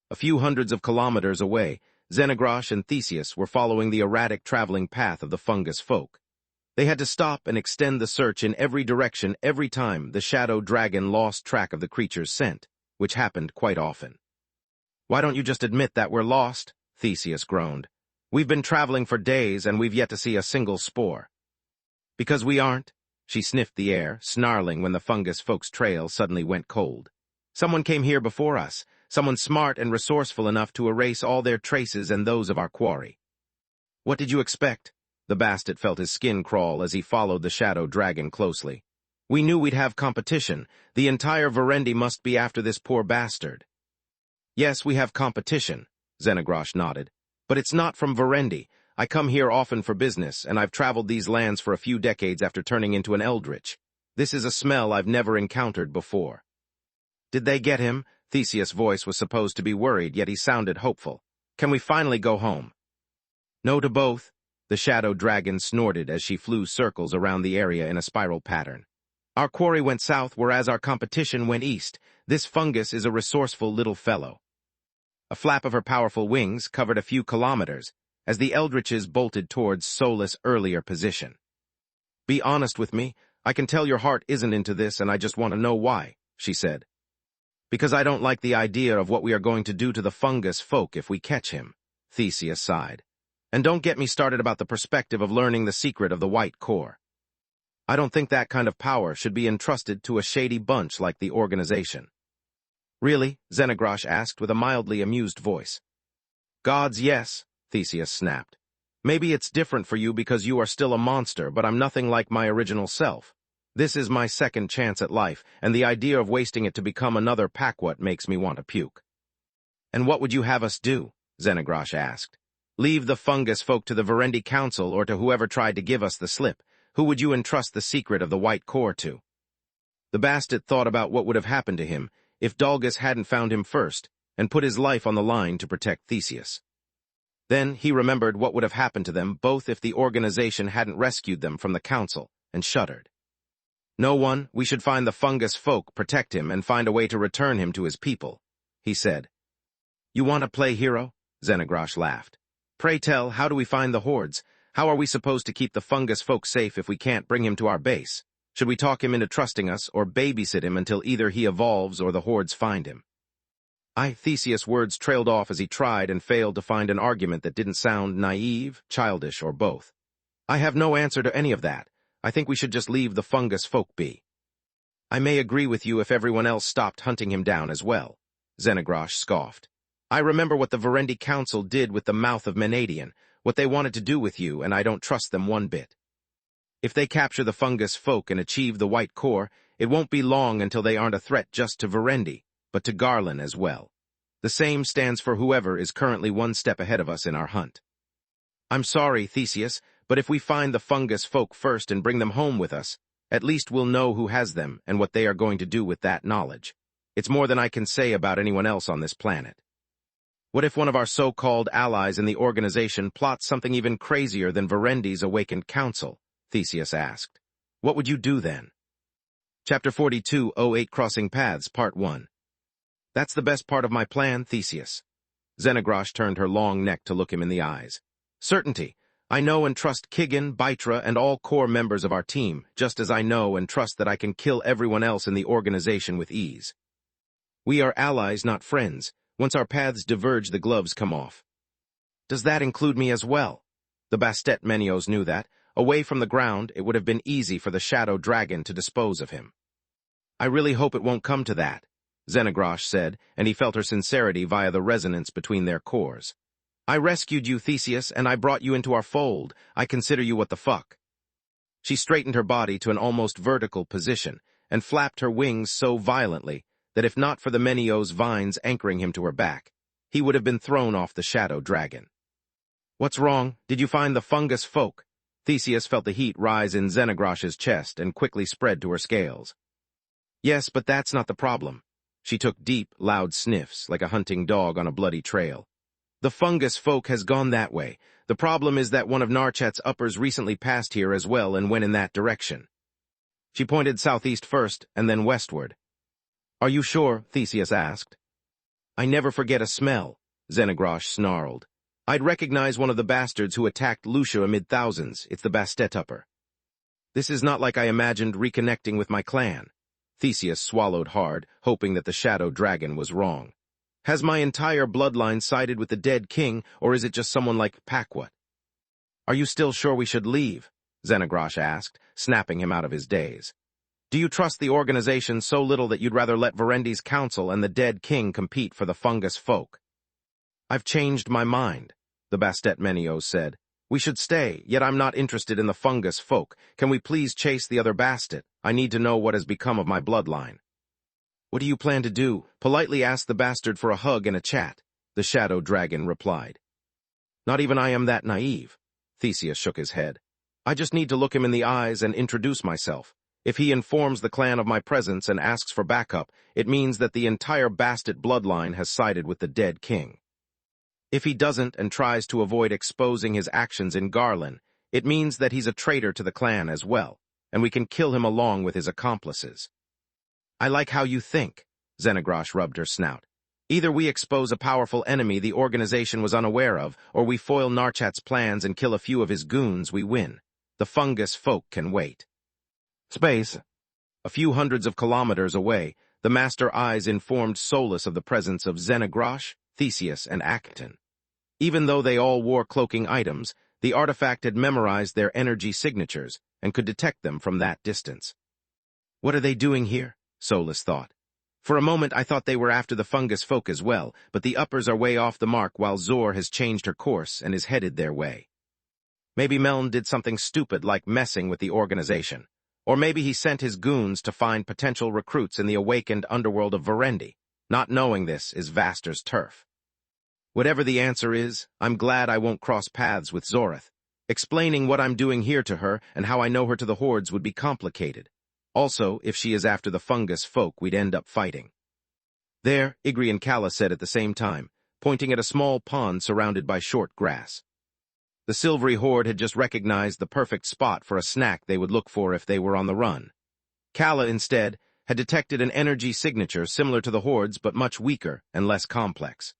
A few hundreds of kilometers away, Xenogrosh and Theseus were following the erratic traveling path of the fungus folk. They had to stop and extend the search in every direction every time the shadow dragon lost track of the creature's scent, which happened quite often. Why don't you just admit that we're lost? Theseus groaned. We've been traveling for days and we've yet to see a single spore. Because we aren't. She sniffed the air, snarling when the fungus folk's trail suddenly went cold. Someone came here before us, someone smart and resourceful enough to erase all their traces and those of our quarry. What did you expect? The bastard felt his skin crawl as he followed the shadow dragon closely. We knew we'd have competition. The entire Verendi must be after this poor bastard. Yes, we have competition, Xenogrosh nodded. But it's not from Verendi. I come here often for business, and I've traveled these lands for a few decades after turning into an eldritch. This is a smell I've never encountered before. Did they get him? Theseus' voice was supposed to be worried, yet he sounded hopeful. Can we finally go home? No to both, the shadow dragon snorted as she flew circles around the area in a spiral pattern. Our quarry went south, whereas our competition went east. This fungus is a resourceful little fellow. A flap of her powerful wings covered a few kilometers as the eldritches bolted towards Solus' earlier position. Be honest with me. I can tell your heart isn't into this, and I just want to know why, she said. Because I don't like the idea of what we are going to do to the fungus folk if we catch him, Theseus sighed. And don't get me started about the perspective of learning the secret of the white core. I don't think that kind of power should be entrusted to a shady bunch like the organization. Really? Xenogrosh asked with a mildly amused voice. Gods, yes, Theseus snapped. Maybe it's different for you because you are still a monster, but I'm nothing like my original self. This is my second chance at life, and the idea of wasting it to become another Paquot makes me want to puke. And what would you have us do? Xenogrosh asked. Leave the fungus folk to the Verendi Council or to whoever tried to give us the slip. Who would you entrust the secret of the white core to? The bastard thought about what would have happened to him if Dalgus hadn't found him first and put his life on the line to protect Theseus. Then he remembered what would have happened to them both if the organization hadn't rescued them from the council, and shuddered. No one, we should find the fungus folk, protect him, and find a way to return him to his people, he said. You want to play hero? Xenogrosh laughed. Pray tell, how do we find the hordes? How are we supposed to keep the fungus folk safe if we can't bring him to our base? Should we talk him into trusting us or babysit him until either he evolves or the hordes find him? Theseus' words trailed off as he tried and failed to find an argument that didn't sound naive, childish, or both. I have no answer to any of that. I think we should just leave the fungus folk be. I may agree with you if everyone else stopped hunting him down as well, Xenogrosh scoffed. I remember what the Verendi Council did with the mouth of Menadian, what they wanted to do with you, and I don't trust them one bit. If they capture the fungus folk and achieve the white core, it won't be long until they aren't a threat just to Verendi, but to Garland as well. The same stands for whoever is currently one step ahead of us in our hunt. I'm sorry, Theseus, But if we find the fungus folk first and bring them home with us, at least we'll know who has them and what they are going to do with that knowledge. It's more than I can say about anyone else on this planet. What if one of our so-called allies in the organization plots something even crazier than Verendi's awakened council? Theseus asked. What would you do then? Chapter 42:08 Crossing Paths, Part 1. That's the best part of my plan, Theseus. Xenogrosh turned her long neck to look him in the eyes. Certainty. I know and trust Kigan, Baitra, and all core members of our team, just as I know and trust that I can kill everyone else in the organization with ease. We are allies, not friends. Once our paths diverge, the gloves come off. Does that include me as well? The Bastet Menios knew that. Away from the ground, it would have been easy for the Shadow Dragon to dispose of him. I really hope it won't come to that, Xenogrosh said, and he felt her sincerity via the resonance between their cores. I rescued you, Theseus, and I brought you into our fold. I consider you what the fuck. She straightened her body to an almost vertical position and flapped her wings so violently that if not for the Menios' vines anchoring him to her back, he would have been thrown off the Shadow Dragon. What's wrong? Did you find the fungus folk? Theseus felt the heat rise in Xenogrosh's chest and quickly spread to her scales. Yes, but that's not the problem. She took deep, loud sniffs, like a hunting dog on a bloody trail. The fungus folk has gone that way. The problem is that one of Narchet's uppers recently passed here as well and went in that direction. She pointed southeast first and then westward. Are you sure? Theseus asked. I never forget a smell, Xenogrosh snarled. I'd recognize one of the bastards who attacked Lucia amid thousands. It's the Bastet upper. This is not like I imagined reconnecting with my clan. Theseus swallowed hard, hoping that the Shadow Dragon was wrong. Has my entire bloodline sided with the dead king, or is it just someone like Pakwut? Are you still sure we should leave? Xenogrosh asked, snapping him out of his daze. Do you trust the organization so little that you'd rather let Verendi's council and the dead king compete for the fungus folk? I've changed my mind, the Bastet Menios said. We should stay, yet I'm not interested in the fungus folk. Can we please chase the other Bastet? I need to know what has become of my bloodline. What do you plan to do? Politely ask the bastard for a hug and a chat, the Shadow Dragon replied. Not even I am that naive. Theseus shook his head. I just need to look him in the eyes and introduce myself. If he informs the clan of my presence and asks for backup, it means that the entire Bastet bloodline has sided with the dead king. If he doesn't and tries to avoid exposing his actions in Garland, it means that he's a traitor to the clan as well, and we can kill him along with his accomplices. I like how you think, Xenogrosh rubbed her snout. Either we expose a powerful enemy the organization was unaware of, or we foil Narchet's plans and kill a few of his goons, we win. The fungus folk can wait. Space. A few hundreds of kilometers away, the Master Eyes informed Solus of the presence of Xenogrosh, Theseus, and Acton. Even though they all wore cloaking items, the artifact had memorized their energy signatures and could detect them from that distance. What are they doing here? Solus thought. For a moment I thought they were after the fungus folk as well, but the uppers are way off the mark while Zor has changed her course and is headed their way. Maybe Meln did something stupid like messing with the organization. Or maybe he sent his goons to find potential recruits in the awakened underworld of Verendi. Not knowing this is Vaster's turf. Whatever the answer is, I'm glad I won't cross paths with Zorith. Explaining what I'm doing here to her and how I know her to the hordes would be complicated. Also, if she is after the fungus folk, we'd end up fighting. There, Igri and Kala said at the same time, pointing at a small pond surrounded by short grass. The silvery horde had just recognized the perfect spot for a snack they would look for if they were on the run. Kala, instead, had detected an energy signature similar to the horde's but much weaker and less complex.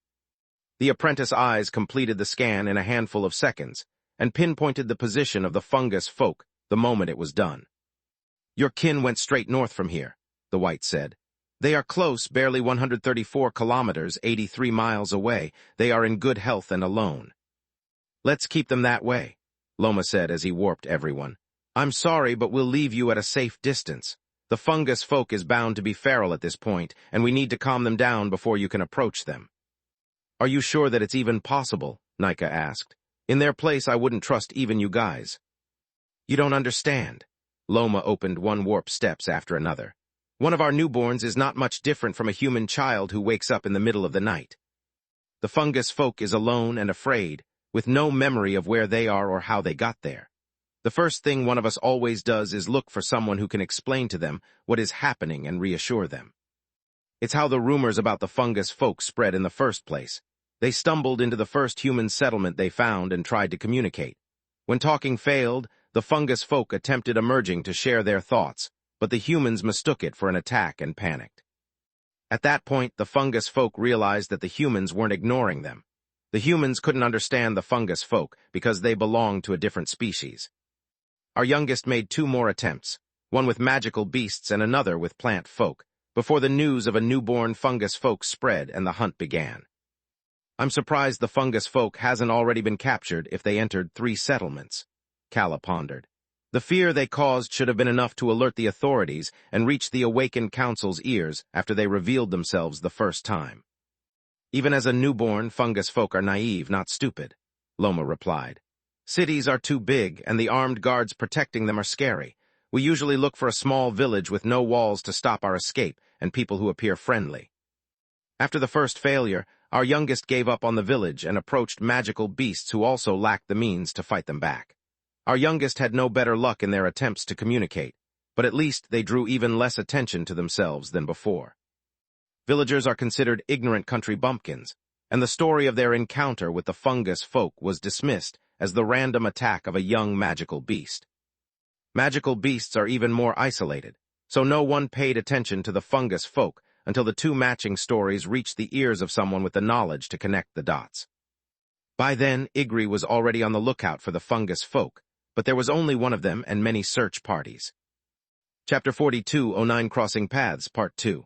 The apprentice eyes completed the scan in a handful of seconds and pinpointed the position of the fungus folk the moment it was done. Your kin went straight north from here, the White said. They are close, barely 134 kilometers, 83 miles away. They are in good health and alone. Let's keep them that way, Loma said as he warped everyone. I'm sorry, but we'll leave you at a safe distance. The fungus folk is bound to be feral at this point, and we need to calm them down before you can approach them. Are you sure that it's even possible? Nika asked. In their place, I wouldn't trust even you guys. You don't understand. Loma opened one warp steps after another. One of our newborns is not much different from a human child who wakes up in the middle of the night. The fungus folk is alone and afraid, with no memory of where they are or how they got there. The first thing one of us always does is look for someone who can explain to them what is happening and reassure them. It's how the rumors about the fungus folk spread in the first place. They stumbled into the first human settlement they found and tried to communicate. When talking failed, the fungus folk attempted emerging to share their thoughts, but the humans mistook it for an attack and panicked. At that point, the fungus folk realized that the humans weren't ignoring them. The humans couldn't understand the fungus folk because they belonged to a different species. Our youngest made 2 more attempts, one with magical beasts and another with plant folk, before the news of a newborn fungus folk spread and the hunt began. I'm surprised the fungus folk hasn't already been captured if they entered 3 settlements, Kala pondered. The fear they caused should have been enough to alert the authorities and reach the awakened council's ears after they revealed themselves the first time. Even as a newborn, fungus folk are naive, not stupid, Loma replied. Cities are too big, and the armed guards protecting them are scary. We usually look for a small village with no walls to stop our escape and people who appear friendly. After the first failure, our youngest gave up on the village and approached magical beasts who also lacked the means to fight them back. Our youngest had no better luck in their attempts to communicate, but at least they drew even less attention to themselves than before. Villagers are considered ignorant country bumpkins, and the story of their encounter with the fungus folk was dismissed as the random attack of a young magical beast. Magical beasts are even more isolated, so no one paid attention to the fungus folk until the 2 matching stories reached the ears of someone with the knowledge to connect the dots. By then, Igri was already on the lookout for the fungus folk, but there was only one of them and many search parties. Chapter 4209 Crossing Paths, Part 2.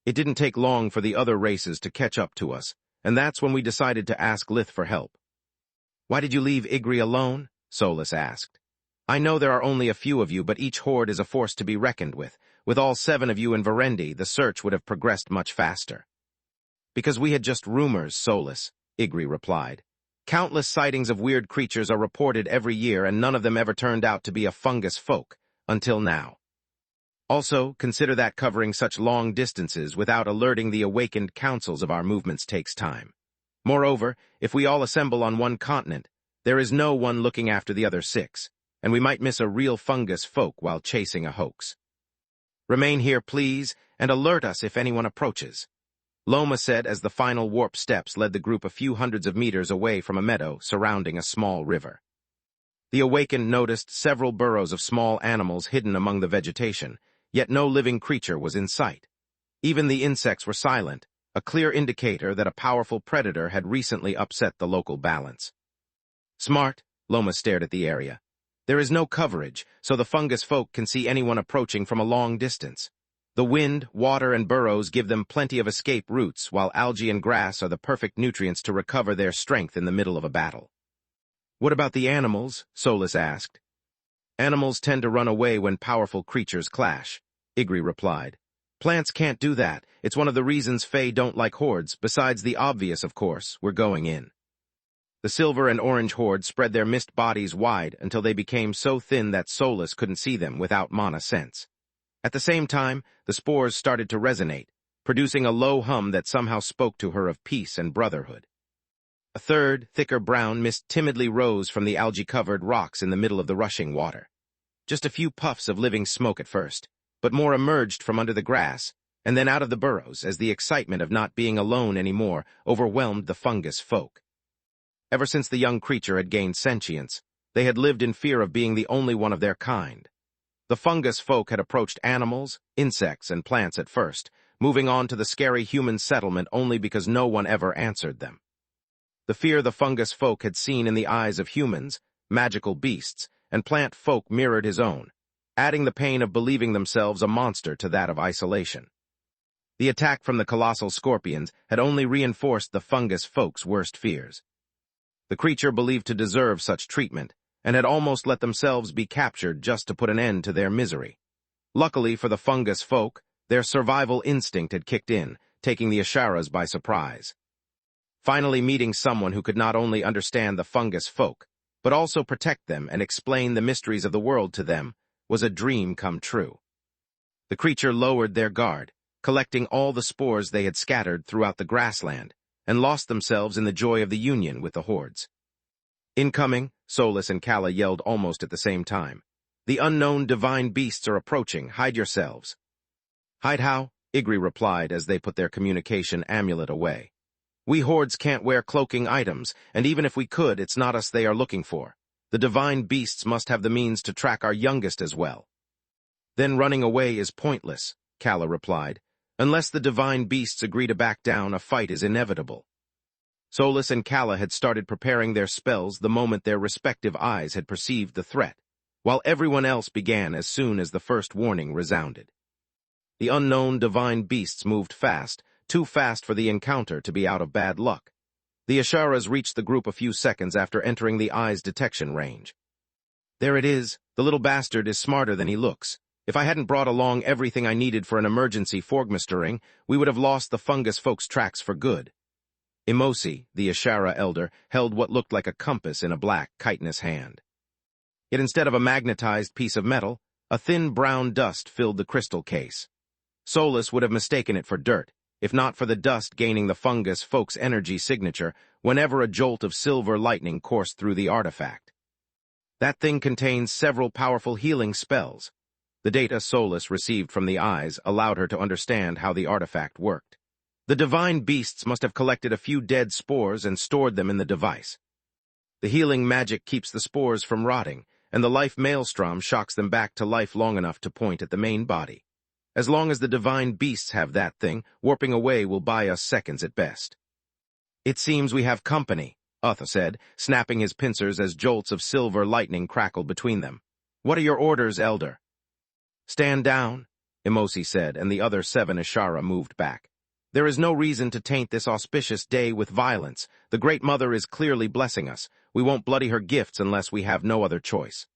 It didn't take long for the other races to catch up to us, and that's when we decided to ask Lith for help. Why did you leave Igri alone? Solus asked. I know there are only a few of you, but each horde is a force to be reckoned with. With all 7 of you in Verendi, the search would have progressed much faster. Because we had just rumors, Solus, Igri replied. Countless sightings of weird creatures are reported every year, and none of them ever turned out to be a fungus folk, until now. Also, consider that covering such long distances without alerting the awakened councils of our movements takes time. Moreover, if we all assemble on one continent, there is no one looking after the other 6, and we might miss a real fungus folk while chasing a hoax. Remain here, please, and alert us if anyone approaches, Loma said as the final warp steps led the group a few hundreds of meters away from a meadow surrounding a small river. The awakened noticed several burrows of small animals hidden among the vegetation, yet no living creature was in sight. Even the insects were silent, a clear indicator that a powerful predator had recently upset the local balance. Smart, Loma stared at the area. There is no coverage, so the fungus folk can see anyone approaching from a long distance. The wind, water, and burrows give them plenty of escape routes, while algae and grass are the perfect nutrients to recover their strength in the middle of a battle. What about the animals? Solus asked. Animals tend to run away when powerful creatures clash, Igri replied. Plants can't do that. It's one of the reasons Fae don't like hordes, besides the obvious, of course, we're going in. The silver and orange horde spread their mist bodies wide until they became so thin that Solus couldn't see them without mana sense. At the same time, the spores started to resonate, producing a low hum that somehow spoke to her of peace and brotherhood. A third, thicker brown mist timidly rose from the algae-covered rocks in the middle of the rushing water. Just a few puffs of living smoke at first, but more emerged from under the grass, and then out of the burrows as the excitement of not being alone anymore overwhelmed the fungus folk. Ever since the young creature had gained sentience, they had lived in fear of being the only one of their kind. The fungus folk had approached animals, insects, and plants at first, moving on to the scary human settlement only because no one ever answered them. The fear the fungus folk had seen in the eyes of humans, magical beasts, and plant folk mirrored his own, adding the pain of believing themselves a monster to that of isolation. The attack from the colossal scorpions had only reinforced the fungus folk's worst fears. The creature believed to deserve such treatment, and had almost let themselves be captured just to put an end to their misery. Luckily for the fungus folk, their survival instinct had kicked in, taking the Asharas by surprise. Finally meeting someone who could not only understand the fungus folk, but also protect them and explain the mysteries of the world to them, was a dream come true. The creature lowered their guard, collecting all the spores they had scattered throughout the grassland, and lost themselves in the joy of the union with the hordes. Incoming, Solus and Kala yelled almost at the same time. The unknown divine beasts are approaching. Hide yourselves. Hide how? Igri replied as they put their communication amulet away. We hordes can't wear cloaking items, and even if we could, it's not us they are looking for. The divine beasts must have the means to track our youngest as well. Then running away is pointless, Kala replied. Unless the divine beasts agree to back down, a fight is inevitable. Solus and Kala had started preparing their spells the moment their respective eyes had perceived the threat, while everyone else began as soon as the first warning resounded. The unknown divine beasts moved fast, too fast for the encounter to be out of bad luck. The Asharas reached the group a few seconds after entering the eye's detection range. There it is. The little bastard is smarter than he looks. If I hadn't brought along everything I needed for an emergency forgmastering, we would have lost the fungus folks' tracks for good. Emosi, the Ashara elder, held what looked like a compass in a black, chitinous hand. Yet instead of a magnetized piece of metal, a thin brown dust filled the crystal case. Solus would have mistaken it for dirt, if not for the dust gaining the fungus folk's energy signature whenever a jolt of silver lightning coursed through the artifact. That thing contains several powerful healing spells. The data Solus received from the eyes allowed her to understand how the artifact worked. The divine beasts must have collected a few dead spores and stored them in the device. The healing magic keeps the spores from rotting, and the life maelstrom shocks them back to life long enough to point at the main body. As long as the divine beasts have that thing, warping away will buy us seconds at best. It seems we have company, Utha said, snapping his pincers as jolts of silver lightning crackled between them. What are your orders, Elder? Stand down, Emosi said, and the other 7 Ashara moved back. There is no reason to taint this auspicious day with violence. The Great Mother is clearly blessing us. We won't bloody her gifts unless we have no other choice.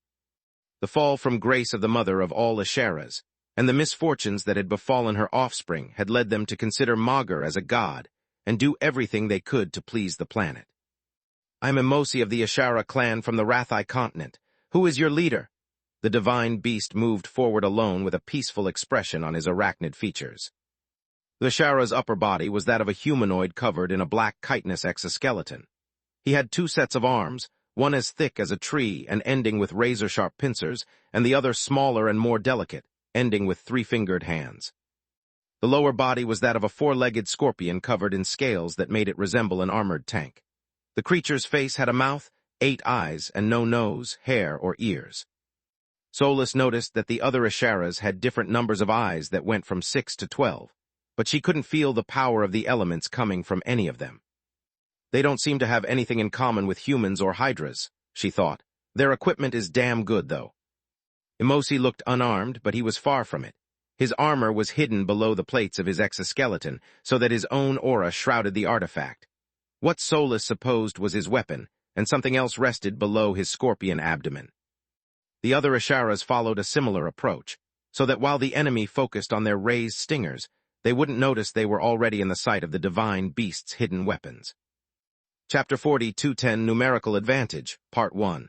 The fall from grace of the mother of all Asharas, and the misfortunes that had befallen her offspring had led them to consider Magus as a god, and do everything they could to please the planet. I'm Emosi of the Ashara clan from the Rathai continent. Who is your leader? The divine beast moved forward alone with a peaceful expression on his arachnid features. The Ashara's upper body was that of a humanoid covered in a black chitinous exoskeleton. He had 2 sets of arms, one as thick as a tree and ending with razor-sharp pincers, and the other smaller and more delicate, ending with 3-fingered hands. The lower body was that of a 4-legged scorpion covered in scales that made it resemble an armored tank. The creature's face had a mouth, 8 eyes, and no nose, hair, or ears. Solus noticed that the other Asharas had different numbers of eyes that went from 6 to 12, but she couldn't feel the power of the elements coming from any of them. They don't seem to have anything in common with humans or hydras, she thought. Their equipment is damn good, though. Emosi looked unarmed, but he was far from it. His armor was hidden below the plates of his exoskeleton, so that his own aura shrouded the artifact. What Solus supposed was his weapon, and something else rested below his scorpion abdomen. The other Asharas followed a similar approach, so that while the enemy focused on their raised stingers, they wouldn't notice they were already in the sight of the divine beast's hidden weapons. Chapter 40, 210, Numerical Advantage, Part 1.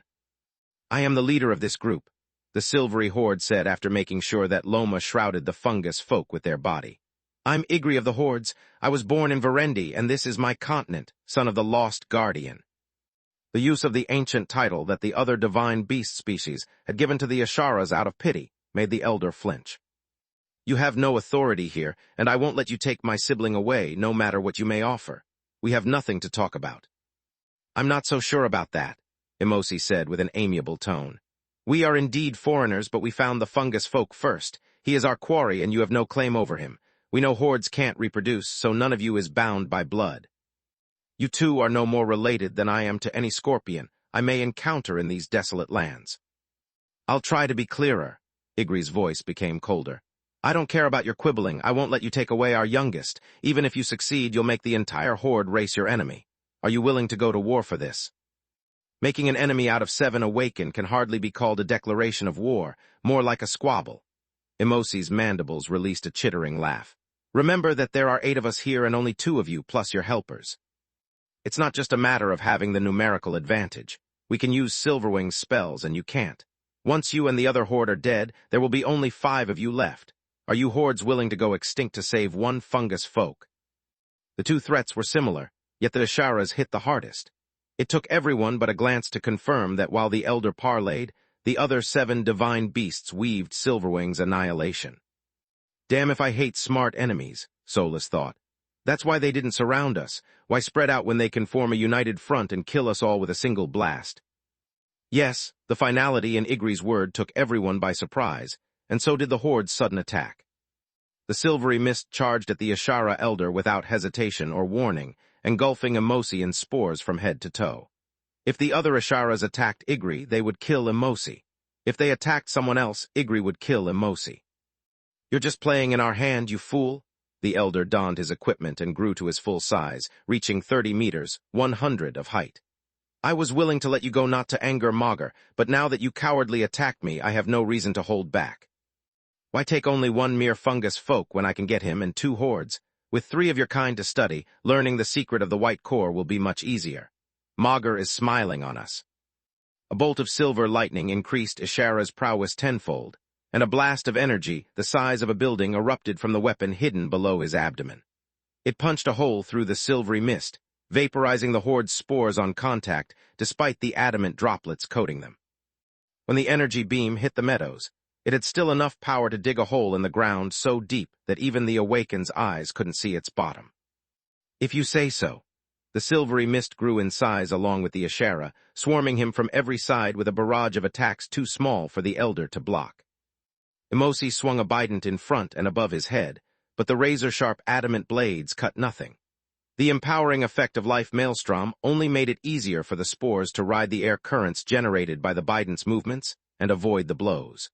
I am the leader of this group, the silvery horde said after making sure that Loma shrouded the fungus folk with their body. I'm Igri of the hordes. I was born in Verendi, and this is my continent, son of the lost guardian. The use of the ancient title that the other divine beast species had given to the Asharas out of pity made the elder flinch. You have no authority here, and I won't let you take my sibling away, no matter what you may offer. We have nothing to talk about. I'm not so sure about that, Emosi said with an amiable tone. We are indeed foreigners, but we found the fungus folk first. He is our quarry, and you have no claim over him. We know hordes can't reproduce, so none of you is bound by blood. You two are no more related than I am to any scorpion I may encounter in these desolate lands. I'll try to be clearer. Igri's voice became colder. I don't care about your quibbling. I won't let you take away our youngest. Even if you succeed, you'll make the entire horde race your enemy. Are you willing to go to war for this? Making an enemy out of 7 awakened can hardly be called a declaration of war, more like a squabble. Emosi's mandibles released a chittering laugh. Remember that there are 8 of us here and only 2 of you plus your helpers. It's not just a matter of having the numerical advantage. We can use Silverwing's spells and you can't. Once you and the other horde are dead, there will be only 5 of you left. Are you hordes willing to go extinct to save one fungus folk? The 2 threats were similar, yet the Asharas hit the hardest. It took everyone but a glance to confirm that while the elder parleyed, the other 7 divine beasts weaved Silverwing's annihilation. Damn if I hate smart enemies, Solus thought. That's why they didn't surround us, why spread out when they can form a united front and kill us all with a single blast. Yes, the finality in Igri's word took everyone by surprise, and so did the Horde's sudden attack. The silvery mist charged at the Ashara elder without hesitation or warning, engulfing Emosi in spores from head to toe. If the other Asharas attacked Igri, they would kill Emosi. If they attacked someone else, Igri would kill Emosi. You're just playing in our hand, you fool. The elder donned his equipment and grew to his full size, reaching 30 meters, 100 of height. I was willing to let you go not to anger Magur, but now that you cowardly attacked me, I have no reason to hold back. Why take only 1 mere fungus folk when I can get him and 2 hordes? With 3 of your kind to study, learning the secret of the white core will be much easier. Magur is smiling on us. A bolt of silver lightning increased Ashara's prowess tenfold, and a blast of energy the size of a building erupted from the weapon hidden below his abdomen. It punched a hole through the silvery mist, vaporizing the Horde's spores on contact despite the adamant droplets coating them. When the energy beam hit the meadows, it had still enough power to dig a hole in the ground so deep that even the Awaken's eyes couldn't see its bottom. If you say so. The silvery mist grew in size along with the Ashara, swarming him from every side with a barrage of attacks too small for the elder to block. Emosi swung a bident in front and above his head, but the razor-sharp adamant blades cut nothing. The empowering effect of life maelstrom only made it easier for the spores to ride the air currents generated by the bident's movements and avoid the blows.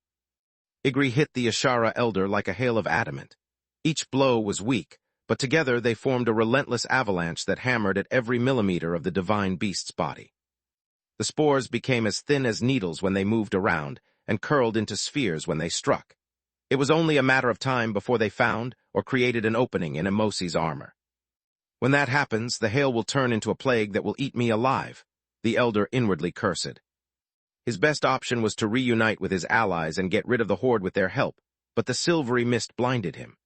Igri hit the Ashara elder like a hail of adamant. Each blow was weak, but together they formed a relentless avalanche that hammered at every millimeter of the divine beast's body. The spores became as thin as needles when they moved around, and curled into spheres when they struck. It was only a matter of time before they found or created an opening in Emosi's armor. When that happens, the hail will turn into a plague that will eat me alive, the elder inwardly cursed. His best option was to reunite with his allies and get rid of the Horde with their help, but the silvery mist blinded him.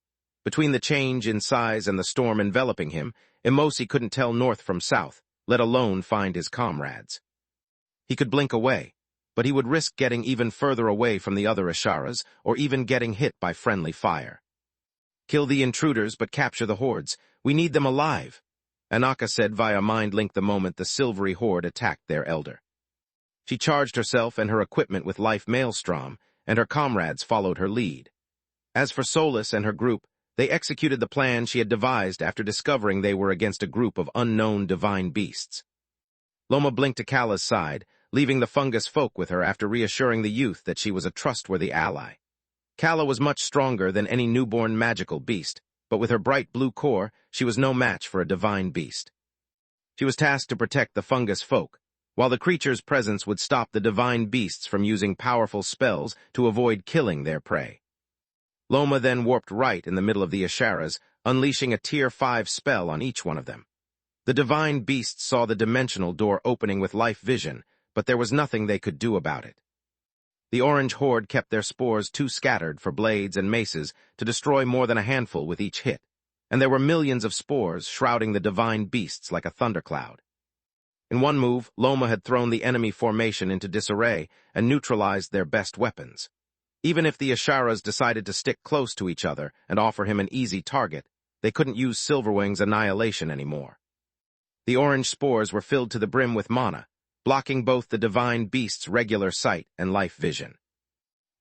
Between the change in size and the storm enveloping him, Emosi couldn't tell north from south, let alone find his comrades. He could blink away, but he would risk getting even further away from the other Asharas, or even getting hit by friendly fire. Kill the intruders, but capture the Hordes. We need them alive, Anaka said via mind link the moment the silvery Horde attacked their elder. She charged herself and her equipment with life maelstrom, and her comrades followed her lead. As for Solus and her group, they executed the plan she had devised after discovering they were against a group of unknown divine beasts. Loma blinked to Kala's side, leaving the fungus folk with her after reassuring the youth that she was a trustworthy ally. Kala was much stronger than any newborn magical beast, but with her bright blue core, she was no match for a divine beast. She was tasked to protect the fungus folk, while the creature's presence would stop the divine beasts from using powerful spells to avoid killing their prey. Loma then warped right in the middle of the Asharas, unleashing a Tier 5 spell on each one of them. The divine beasts saw the dimensional door opening with life vision, but there was nothing they could do about it. The orange horde kept their spores too scattered for blades and maces to destroy more than a handful with each hit, and there were millions of spores shrouding the divine beasts like a thundercloud. In one move, Loma had thrown the enemy formation into disarray and neutralized their best weapons. Even if the Asharas decided to stick close to each other and offer him an easy target, they couldn't use Silverwing's annihilation anymore. The orange spores were filled to the brim with mana, blocking both the divine beast's regular sight and life vision.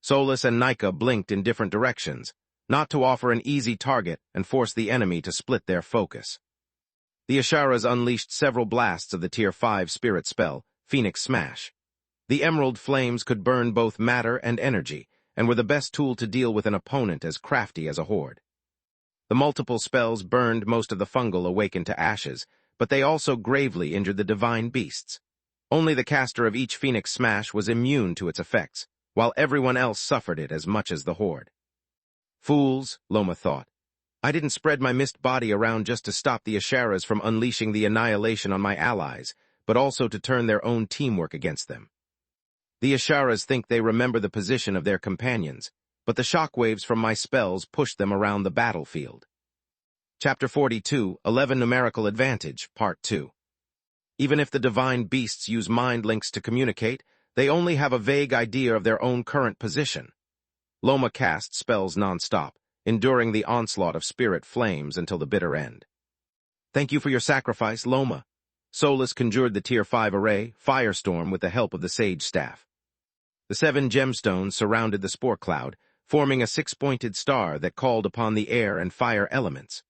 Solus and Nika blinked in different directions, not to offer an easy target and force the enemy to split their focus. The Asharas unleashed several blasts of the Tier 5 spirit spell, Phoenix Smash. The emerald flames could burn both matter and energy, and were the best tool to deal with an opponent as crafty as a horde. The multiple spells burned most of the fungal awakened to ashes, but they also gravely injured the divine beasts. Only the caster of each Phoenix Smash was immune to its effects, while everyone else suffered it as much as the horde. Fools, Loma thought. I didn't spread my mist body around just to stop the Asharas from unleashing the annihilation on my allies, but also to turn their own teamwork against them. The Asharas think they remember the position of their companions, but the shockwaves from my spells pushed them around the battlefield. Chapter 42, 11 Numerical Advantage, Part 2. Even if the divine beasts use mind links to communicate, they only have a vague idea of their own current position. Loma cast spells non-stop, enduring the onslaught of spirit flames until the bitter end. Thank you for your sacrifice, Loma. Solus conjured the Tier 5 array, Firestorm, with the help of the Sage Staff. The 7 gemstones surrounded the spore cloud, forming a 6-pointed star that called upon the air and fire elements.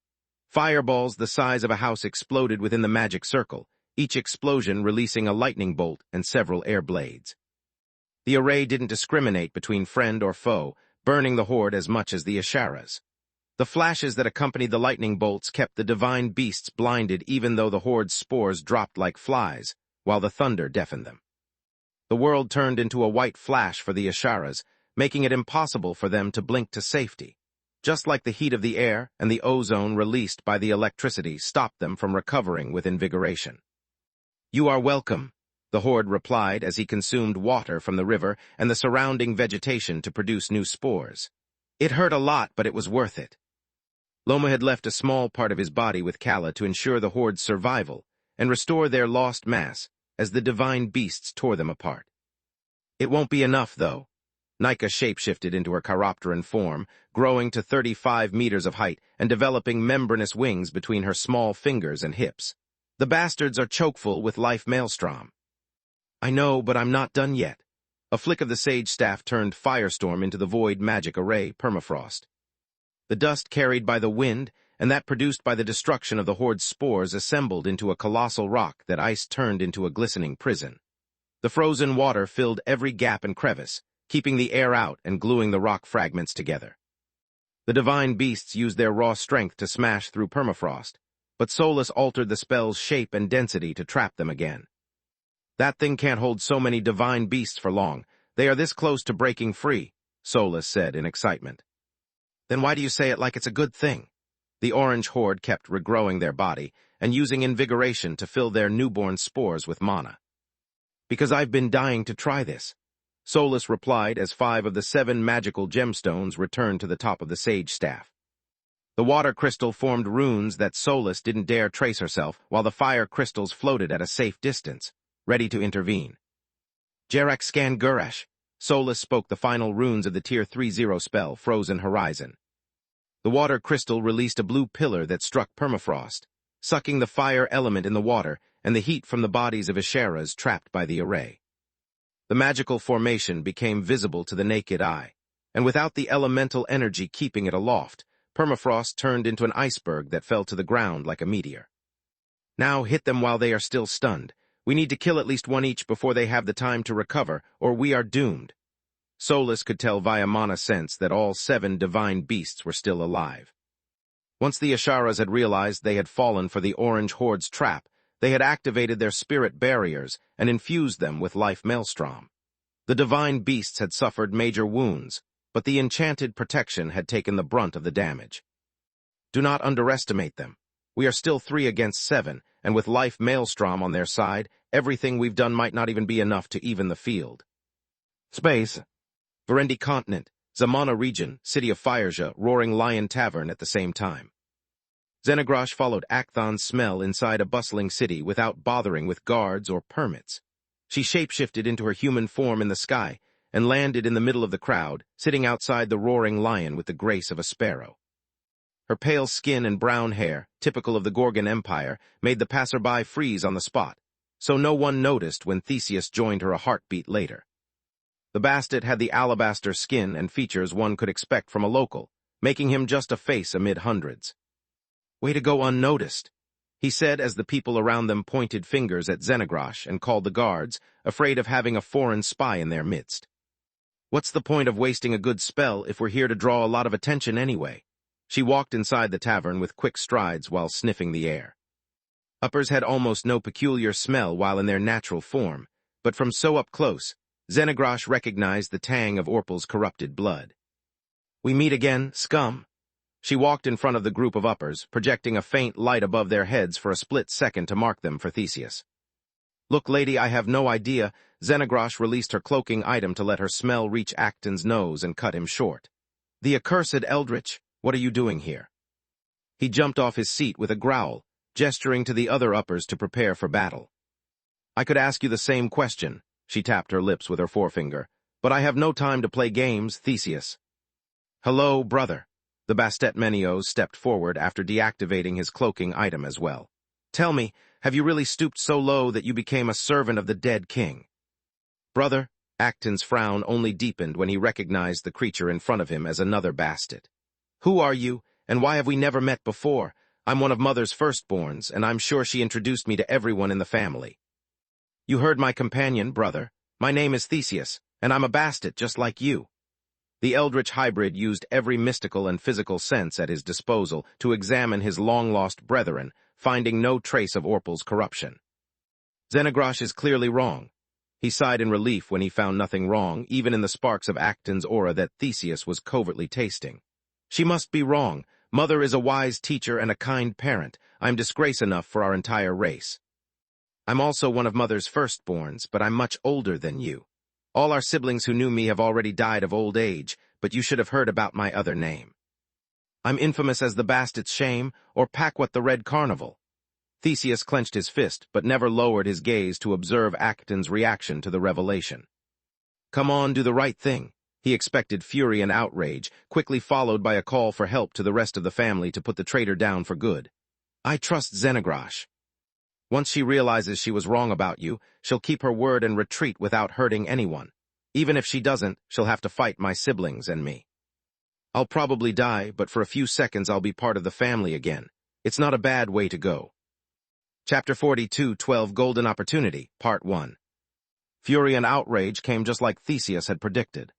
Fireballs the size of a house exploded within the magic circle, each explosion releasing a lightning bolt and several air blades. The array didn't discriminate between friend or foe, burning the horde as much as the Asharas. The flashes that accompanied the lightning bolts kept the divine beasts blinded even though the horde's spores dropped like flies, while the thunder deafened them. The world turned into a white flash for the Asharas, making it impossible for them to blink to safety. Just like the heat of the air and the ozone released by the electricity stopped them from recovering with invigoration. You are welcome, the horde replied as he consumed water from the river and the surrounding vegetation to produce new spores. It hurt a lot, but it was worth it. Loma had left a small part of his body with Kala to ensure the horde's survival and restore their lost mass as the divine beasts tore them apart. It won't be enough, though. Nika shapeshifted into her chiropteran form, growing to 35 meters of height and developing membranous wings between her small fingers and hips. The bastards are chokeful with life maelstrom. I know, but I'm not done yet. A flick of the Sage Staff turned Firestorm into the void magic array, Permafrost. The dust carried by the wind, and that produced by the destruction of the horde's spores, assembled into a colossal rock that ice turned into a glistening prison. The frozen water filled every gap and crevice, keeping the air out and gluing the rock fragments together. The divine beasts used their raw strength to smash through Permafrost, but Solus altered the spell's shape and density to trap them again. That thing can't hold so many divine beasts for long. They are this close to breaking free, Solus said in excitement. Then why do you say it like it's a good thing? The orange horde kept regrowing their body and using invigoration to fill their newborn spores with mana. Because I've been dying to try this, Solus replied as 5 of the 7 magical gemstones returned to the top of the Sage Staff. The water crystal formed runes that Solus didn't dare trace herself, while the fire crystals floated at a safe distance, ready to intervene. Jerak Scan Gurash. Solus spoke the final runes of the Tier 30 spell, Frozen Horizon. The water crystal released a blue pillar that struck Permafrost, sucking the fire element in the water and the heat from the bodies of Asharas trapped by the array. The magical formation became visible to the naked eye, and without the elemental energy keeping it aloft, Permafrost turned into an iceberg that fell to the ground like a meteor. Now hit them while they are still stunned. We need to kill at least one each before they have the time to recover, or we are doomed. Solus could tell via mana sense that all 7 divine beasts were still alive. Once the Asharas had realized they had fallen for the Orange Horde's trap, they had activated their spirit barriers and infused them with life maelstrom. The divine beasts had suffered major wounds, but the enchanted protection had taken the brunt of the damage. Do not underestimate them. We are still 3 against 7, and with life maelstrom on their side, everything we've done might not even be enough to even the field. Space. Verendi Continent, Zamana Region, City of Fireja, Roaring Lion Tavern at the same time. Xenagrosh followed Akthon's smell inside a bustling city without bothering with guards or permits. She shapeshifted into her human form in the sky and landed in the middle of the crowd, sitting outside the Roaring Lion with the grace of a sparrow. Her pale skin and brown hair, typical of the Gorgon Empire, made the passerby freeze on the spot, so no one noticed when Theseus joined her a heartbeat later. The Bastet had the alabaster skin and features one could expect from a local, making him just a face amid hundreds. Way to go unnoticed, he said as the people around them pointed fingers at Xenagrosh and called the guards, afraid of having a foreign spy in their midst. What's the point of wasting a good spell if we're here to draw a lot of attention anyway? She walked inside the tavern with quick strides while sniffing the air. Uppers had almost no peculiar smell while in their natural form, but from so up close, Xenagrosh recognized the tang of Orpal's corrupted blood. We meet again, scum. She walked in front of the group of uppers, projecting a faint light above their heads for a split second to mark them for Theseus. Look, lady, I have no idea. Xenagrosh released her cloaking item to let her smell reach Acton's nose and cut him short. The accursed Eldritch, what are you doing here? He jumped off his seat with a growl, gesturing to the other uppers to prepare for battle. I could ask you the same question, she tapped her lips with her forefinger, but I have no time to play games, Theseus. Hello, brother. The Bastet Menios stepped forward after deactivating his cloaking item as well. Tell me, have you really stooped so low that you became a servant of the dead king? Brother, Acton's frown only deepened when he recognized the creature in front of him as another Bastet. Who are you, and why have we never met before? I'm one of Mother's firstborns, and I'm sure she introduced me to everyone in the family. You heard my companion, brother. My name is Theseus, and I'm a Bastet just like you. The eldritch hybrid used every mystical and physical sense at his disposal to examine his long-lost brethren, finding no trace of Orpal's corruption. Xenogrash is clearly wrong. He sighed in relief when he found nothing wrong, even in the sparks of Acton's aura that Theseus was covertly tasting. She must be wrong. Mother is a wise teacher and a kind parent. I'm disgrace enough for our entire race. I'm also one of Mother's firstborns, but I'm much older than you. All our siblings who knew me have already died of old age, but you should have heard about my other name. I'm infamous as the Bastet's Shame, or Paquet the Red Carnival. Theseus clenched his fist, but never lowered his gaze to observe Acton's reaction to the revelation. Come on, do the right thing. He expected fury and outrage, quickly followed by a call for help to the rest of the family to put the traitor down for good. I trust Xenogrash. Once she realizes she was wrong about you, she'll keep her word and retreat without hurting anyone. Even if she doesn't, she'll have to fight my siblings and me. I'll probably die, but for a few seconds I'll be part of the family again. It's not a bad way to go. Chapter 42, 12 Golden Opportunity, Part 1. Fury and outrage came just like Theseus had predicted.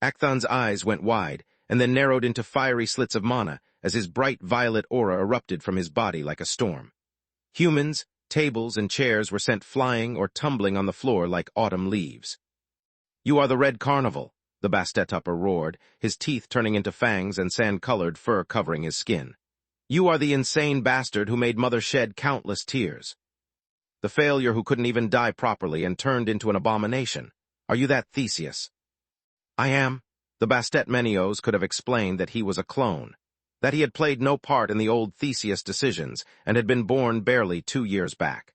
Acton's eyes went wide, and then narrowed into fiery slits of mana as his bright violet aura erupted from his body like a storm. Humans, tables, and chairs were sent flying or tumbling on the floor like autumn leaves. You are the Red Carnival, the Bastet upper roared, his teeth turning into fangs and sand-colored fur covering his skin. You are the insane bastard who made Mother shed countless tears. The failure who couldn't even die properly and turned into an abomination. Are you that Theseus? I am. The Bastet Menios could have explained that he was a clone, that he had played no part in the old Theseus decisions and had been born barely 2 years back.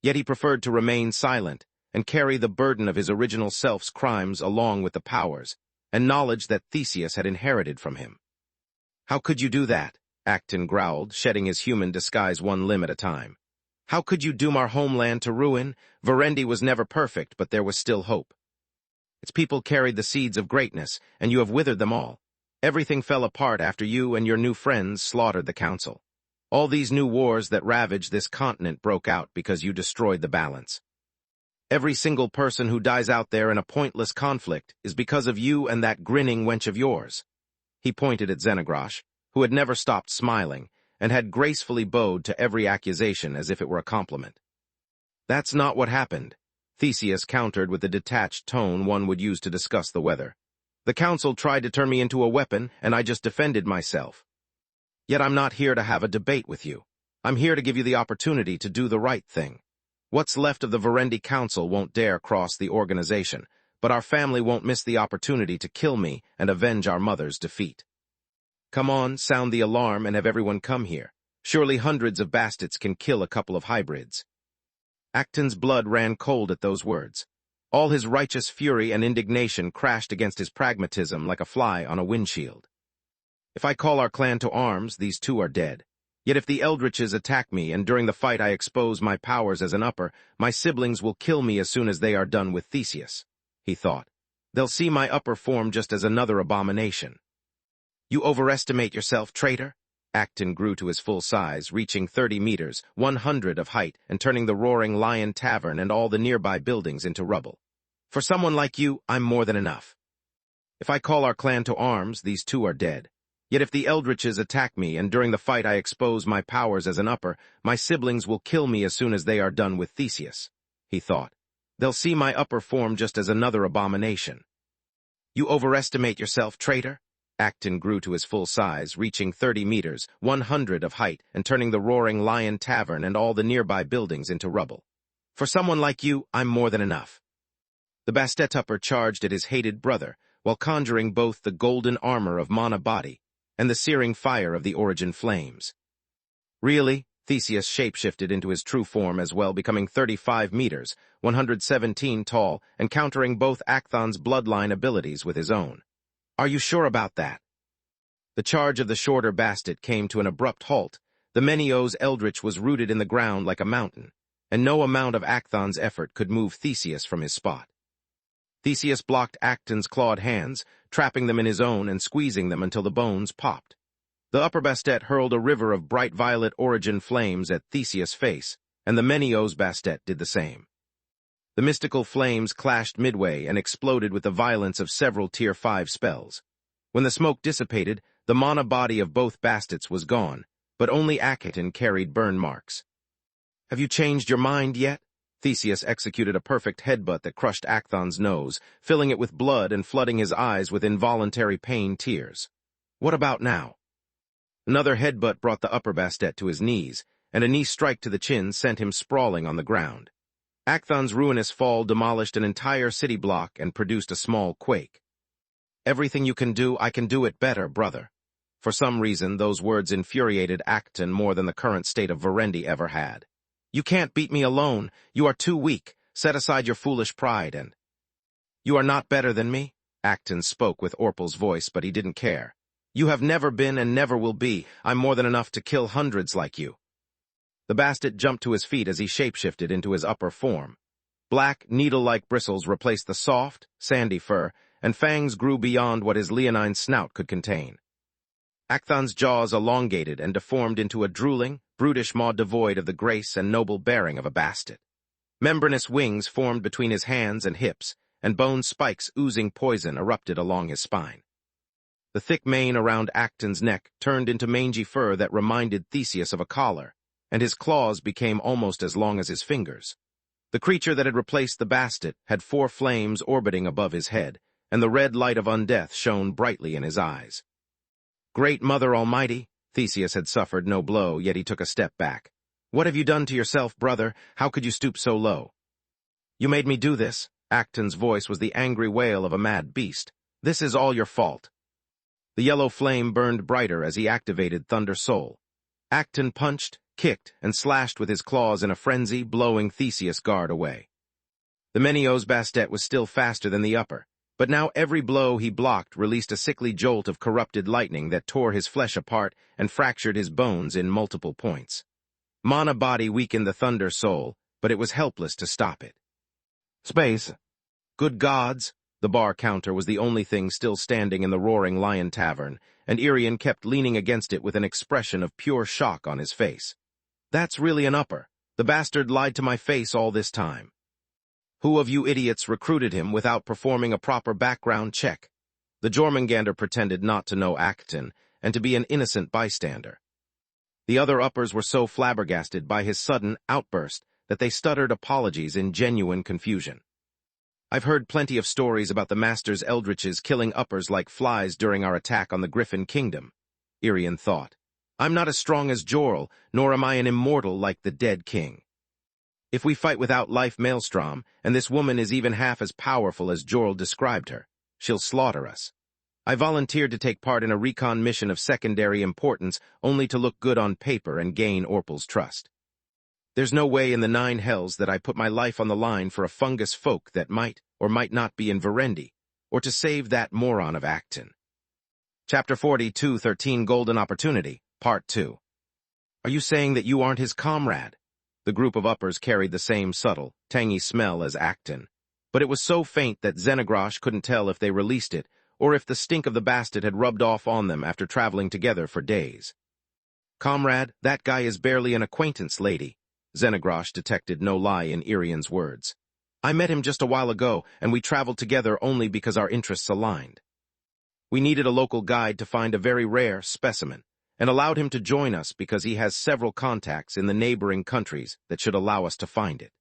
Yet he preferred to remain silent and carry the burden of his original self's crimes along with the powers and knowledge that Theseus had inherited from him. How could you do that? Acton growled, shedding his human disguise one limb at a time. How could you doom our homeland to ruin? Verendi was never perfect, but there was still hope. Its people carried the seeds of greatness, and you have withered them all. Everything fell apart after you and your new friends slaughtered the council. All these new wars that ravaged this continent broke out because you destroyed the balance. Every single person who dies out there in a pointless conflict is because of you and that grinning wench of yours. He pointed at Xenogrash, who had never stopped smiling, and had gracefully bowed to every accusation as if it were a compliment. That's not what happened, Theseus countered with the detached tone one would use to discuss the weather. The council tried to turn me into a weapon, and I just defended myself. Yet I'm not here to have a debate with you. I'm here to give you the opportunity to do the right thing. What's left of the Verendi Council won't dare cross the organization, but our family won't miss the opportunity to kill me and avenge our mother's defeat. Come on, sound the alarm and have everyone come here. Surely hundreds of Bastets can kill a couple of hybrids. Acton's blood ran cold at those words. All his righteous fury and indignation crashed against his pragmatism like a fly on a windshield. If I call our clan to arms, these two are dead. Yet if the Eldritches attack me and during the fight I expose my powers as an upper, my siblings will kill me as soon as they are done with Theseus, he thought. They'll see my upper form just as another abomination. You overestimate yourself, traitor? Acton grew to his full size, reaching 30 meters, 100 of height, and turning the roaring Lion Tavern and all the nearby buildings into rubble. For someone like you, I'm more than enough. If I call our clan to arms, these two are dead. Yet if the Eldritches attack me and during the fight I expose my powers as an upper, my siblings will kill me as soon as they are done with Theseus, he thought. They'll see my upper form just as another abomination. You overestimate yourself, traitor? Acton grew to his full size, reaching 30 meters, 100 of height, and turning the roaring Lion Tavern and all the nearby buildings into rubble. For someone like you, I'm more than enough. The Bastet upper charged at his hated brother, while conjuring both the golden armor of Mana Body and the searing fire of the Origin flames. Really? Theseus shapeshifted into his true form as well, becoming 35 meters, 117 tall, and countering both Acthon's bloodline abilities with his own. Are you sure about that? The charge of the shorter Bastet came to an abrupt halt. The Menio's eldritch was rooted in the ground like a mountain, and no amount of Acthon's effort could move Theseus from his spot. Theseus blocked Acton's clawed hands, trapping them in his own and squeezing them until the bones popped. The upper Bastet hurled a river of bright violet origin flames at Theseus' face, and the Menio's Bastet did the same. The mystical flames clashed midway and exploded with the violence of several Tier 5 spells. When the smoke dissipated, the mana body of both Bastets was gone, but only Acton carried burn marks. Have you changed your mind yet? Theseus executed a perfect headbutt that crushed Acthon's nose, filling it with blood and flooding his eyes with involuntary pain tears. What about now? Another headbutt brought the upper Bastet to his knees, and a knee strike to the chin sent him sprawling on the ground. Acthon's ruinous fall demolished an entire city block and produced a small quake. Everything you can do, I can do it better, brother. For some reason, those words infuriated Acton more than the current state of Verendi ever had. You can't beat me alone. You are too weak. Set aside your foolish pride and... You are not better than me? Acton spoke with Orpal's voice, but he didn't care. You have never been and never will be. I'm more than enough to kill hundreds like you. The Bastet jumped to his feet as he shapeshifted into his upper form. Black, needle-like bristles replaced the soft, sandy fur, and fangs grew beyond what his leonine snout could contain. Acthon's jaws elongated and deformed into a drooling, brutish maw devoid of the grace and noble bearing of a Bastet. Membranous wings formed between his hands and hips, and bone spikes oozing poison erupted along his spine. The thick mane around Acton's neck turned into mangy fur that reminded Theseus of a collar, and his claws became almost as long as his fingers. The creature that had replaced the Bastet had 4 flames orbiting above his head, and the red light of undeath shone brightly in his eyes. Great Mother Almighty! Theseus had suffered no blow, yet he took a step back. What have you done to yourself, brother? How could you stoop so low? You made me do this. Acton's voice was the angry wail of a mad beast. This is all your fault. The yellow flame burned brighter as he activated Thunder Soul. Acton punched, kicked, and slashed with his claws in a frenzy, blowing Theseus' guard away. The Menio's Bastet was still faster than the upper, but now every blow he blocked released a sickly jolt of corrupted lightning that tore his flesh apart and fractured his bones in multiple points. Mana Body weakened the Thunder Soul, but it was helpless to stop it. Space. Good gods! The bar counter was the only thing still standing in the Roaring Lion Tavern, and Irian kept leaning against it with an expression of pure shock on his face. That's really an upper. The bastard lied to my face all this time. Who of you idiots recruited him without performing a proper background check? The Jormungandr pretended not to know Acton and to be an innocent bystander. The other uppers were so flabbergasted by his sudden outburst that they stuttered apologies in genuine confusion. I've heard plenty of stories about the Master's eldritches killing uppers like flies during our attack on the Griffin Kingdom, Irian thought. I'm not as strong as Jorl, nor am I an immortal like the dead king. If we fight without life Maelstrom, and this woman is even half as powerful as Jorl described her, she'll slaughter us. I volunteered to take part in a recon mission of secondary importance only to look good on paper and gain Orpal's trust. There's no way in the 9 hells that I put my life on the line for a fungus folk that might or might not be in Verendi, or to save that moron of Acton. Chapter 42, 13 Golden Opportunity, Part 2. Are you saying that you aren't his comrade? The group of uppers carried the same subtle, tangy smell as Acton, but it was so faint that Xenogrosh couldn't tell if they released it or if the stink of the Bastet had rubbed off on them after traveling together for days. Comrade, that guy is barely an acquaintance, lady. Xenogrosh detected no lie in Irian's words. I met him just a while ago, and we traveled together only because our interests aligned. We needed a local guide to find a very rare specimen, and allowed him to join us because he has several contacts in the neighboring countries that should allow us to find it.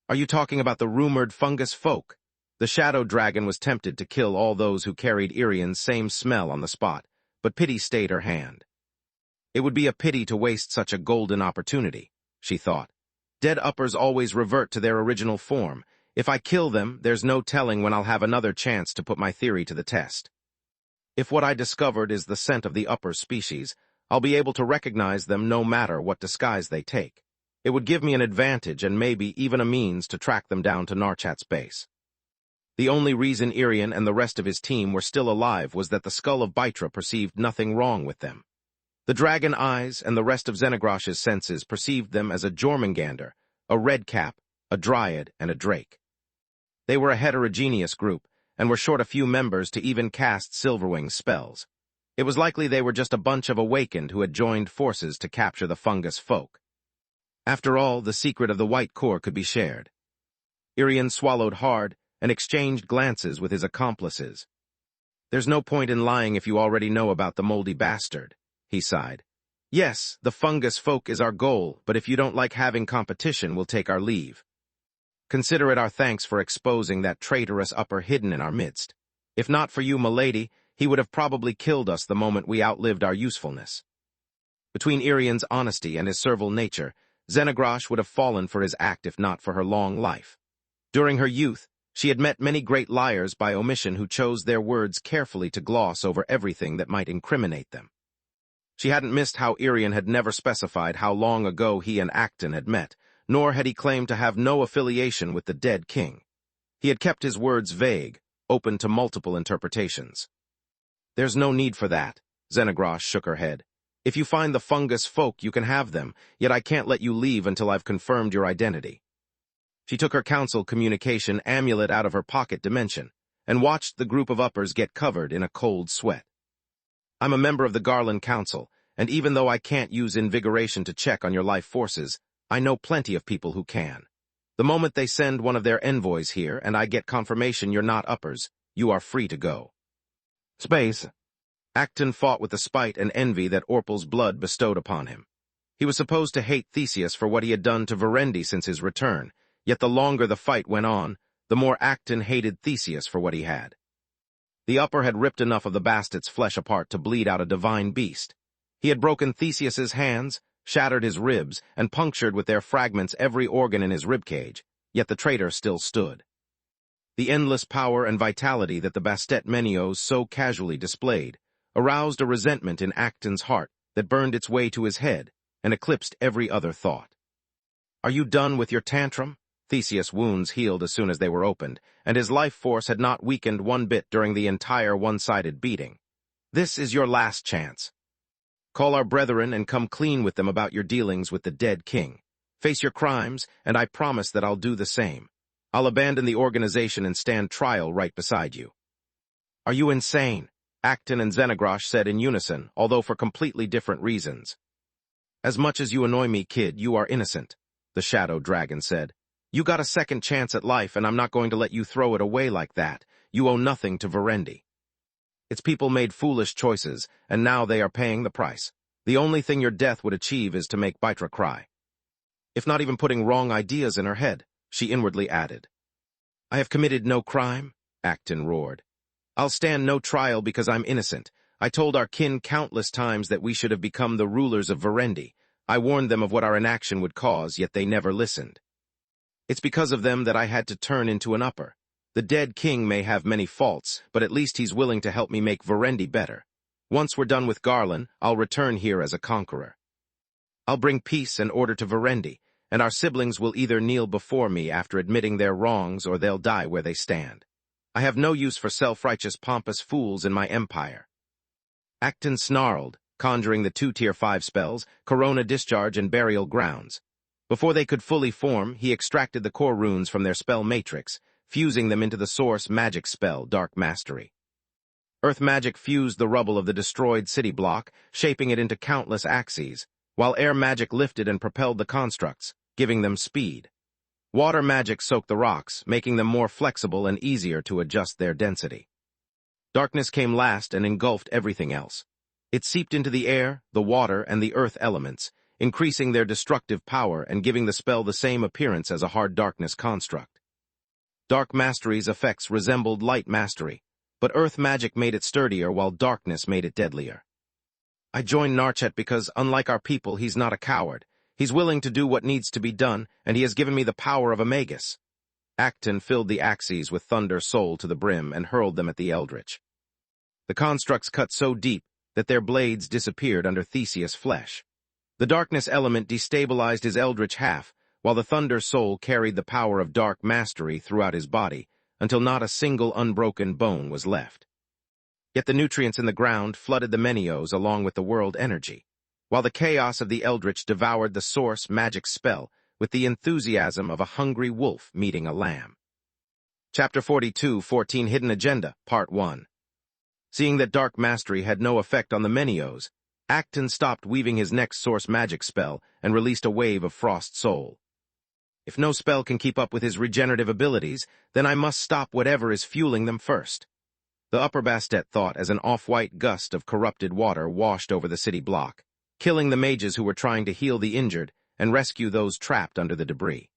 Are you talking about the rumored fungus folk? The shadow dragon was tempted to kill all those who carried Irian's same smell on the spot, but pity stayed her hand. It would be a pity to waste such a golden opportunity, she thought. Dead uppers always revert to their original form. If I kill them, there's no telling when I'll have another chance to put my theory to the test. If what I discovered is the scent of the upper species, I'll be able to recognize them no matter what disguise they take. It would give me an advantage and maybe even a means to track them down to Narchat's base. The only reason Irian and the rest of his team were still alive was that the skull of Bitra perceived nothing wrong with them. The dragon eyes and the rest of Xenogrosh's senses perceived them as a Jormungandr, a redcap, a dryad, and a drake. They were a heterogeneous group, and were short a few members to even cast Silverwing's spells. It was likely they were just a bunch of awakened who had joined forces to capture the fungus folk. After all, the secret of the White Core could be shared. Irian swallowed hard and exchanged glances with his accomplices. "There's no point in lying if you already know about the moldy bastard," he sighed. "Yes, the fungus folk is our goal, but if you don't like having competition, we'll take our leave. Consider it our thanks for exposing that traitorous upper hidden in our midst. If not for you, milady, he would have probably killed us the moment we outlived our usefulness." Between Irian's honesty and his servile nature, Xenogrosh would have fallen for his act if not for her long life. During her youth, she had met many great liars by omission who chose their words carefully to gloss over everything that might incriminate them. She hadn't missed how Irian had never specified how long ago he and Acton had met, nor had he claimed to have no affiliation with the dead king. He had kept his words vague, open to multiple interpretations. "There's no need for that," Xenogrosh shook her head. "If you find the fungus folk, you can have them, yet I can't let you leave until I've confirmed your identity." She took her council communication amulet out of her pocket dimension and watched the group of uppers get covered in a cold sweat. "I'm a member of the Garland Council, and even though I can't use invigoration to check on your life forces, I know plenty of people who can. The moment they send one of their envoys here and I get confirmation you're not uppers, you are free to go." Space. Acton fought with the spite and envy that Orpal's blood bestowed upon him. He was supposed to hate Theseus for what he had done to Verendi since his return, yet the longer the fight went on, the more Acton hated Theseus for what he had. The upper had ripped enough of the bastard's flesh apart to bleed out a divine beast. He had broken Theseus's hands, shattered his ribs, and punctured with their fragments every organ in his ribcage, yet the traitor still stood. The endless power and vitality that the Bastet Menios so casually displayed aroused a resentment in Acton's heart that burned its way to his head and eclipsed every other thought. "Are you done with your tantrum?" Theseus' wounds healed as soon as they were opened, and his life force had not weakened one bit during the entire one-sided beating. "This is your last chance. Call our brethren and come clean with them about your dealings with the dead king. Face your crimes, and I promise that I'll do the same. I'll abandon the organization and stand trial right beside you." "Are you insane?" Acton and Xenogrosh said in unison, although for completely different reasons. "As much as you annoy me, kid, you are innocent," the Shadow Dragon said. "You got a second chance at life, and I'm not going to let you throw it away like that. You owe nothing to Verendi. Its people made foolish choices, and now they are paying the price. The only thing your death would achieve is to make Bitra cry. If not even putting wrong ideas in her head," she inwardly added. "I have committed no crime," Acton roared. "I'll stand no trial because I'm innocent. I told our kin countless times that we should have become the rulers of Verendi. I warned them of what our inaction would cause, yet they never listened. It's because of them that I had to turn into an upper. The dead king may have many faults, but at least he's willing to help me make Verendi better. Once we're done with Garland, I'll return here as a conqueror. I'll bring peace and order to Verendi, and our siblings will either kneel before me after admitting their wrongs or they'll die where they stand. I have no use for self-righteous pompous fools in my empire." Acton snarled, conjuring the 2 Tier 5 spells, Corona Discharge and Burial Grounds. Before they could fully form, he extracted the core runes from their spell matrix, fusing them into the source magic spell, Dark Mastery. Earth magic fused the rubble of the destroyed city block, shaping it into countless axes, while air magic lifted and propelled the constructs, giving them speed. Water magic soaked the rocks, making them more flexible and easier to adjust their density. Darkness came last and engulfed everything else. It seeped into the air, the water, and the earth elements, increasing their destructive power and giving the spell the same appearance as a hard darkness construct. Dark Mastery's effects resembled light mastery, but earth magic made it sturdier while darkness made it deadlier. "I joined Narchat because, unlike our people, he's not a coward. He's willing to do what needs to be done, and he has given me the power of a Magus." Acton filled the axes with thunder soul to the brim and hurled them at the eldritch. The constructs cut so deep that their blades disappeared under Theseus' flesh. The darkness element destabilized his eldritch half, while the thunder soul carried the power of dark mastery throughout his body, until not a single unbroken bone was left. Yet the nutrients in the ground flooded the Menios along with the world energy, while the chaos of the eldritch devoured the source magic spell with the enthusiasm of a hungry wolf meeting a lamb. Chapter 42, 14 Hidden Agenda, Part 1. Seeing that dark mastery had no effect on the Menios, Acton stopped weaving his next source magic spell and released a wave of frost soul. If no spell can keep up with his regenerative abilities, then I must stop whatever is fueling them first. The upper Bastet thought as an off-white gust of corrupted water washed over the city block, killing the mages who were trying to heal the injured and rescue those trapped under the debris.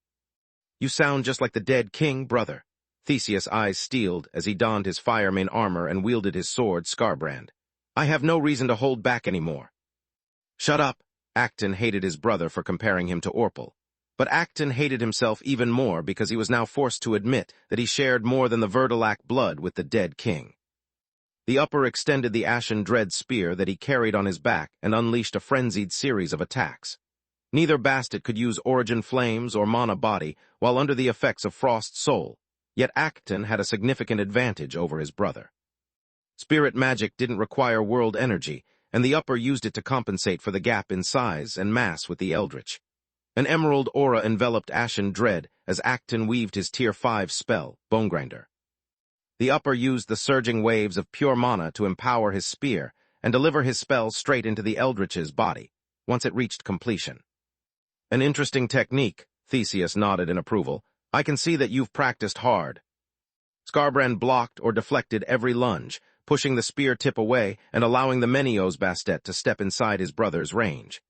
You sound just like the dead king, brother. Theseus' eyes steeled as he donned his fireman armor and wielded his sword, Scarbrand. I have no reason to hold back anymore. Shut up. Acton hated his brother for comparing him to Orpal. But Acton hated himself even more because he was now forced to admit that he shared more than the Vertilac blood with the dead king. The upper extended the ashen dread spear that he carried on his back and unleashed a frenzied series of attacks. Neither Bastet could use Origin Flames or Mana Body while under the effects of Frost Soul, yet Acton had a significant advantage over his brother. Spirit magic didn't require world energy, and the upper used it to compensate for the gap in size and mass with the Eldritch. An emerald aura enveloped Ashen Dread as Acton weaved his Tier 5 spell, Bonegrinder. The upper used the surging waves of pure mana to empower his spear and deliver his spell straight into the Eldritch's body, once it reached completion. An interesting technique, Theseus nodded in approval. I can see that you've practiced hard. Scarbrand blocked or deflected every lunge, pushing the spear tip away and allowing the Menios Bastet to step inside his brother's range.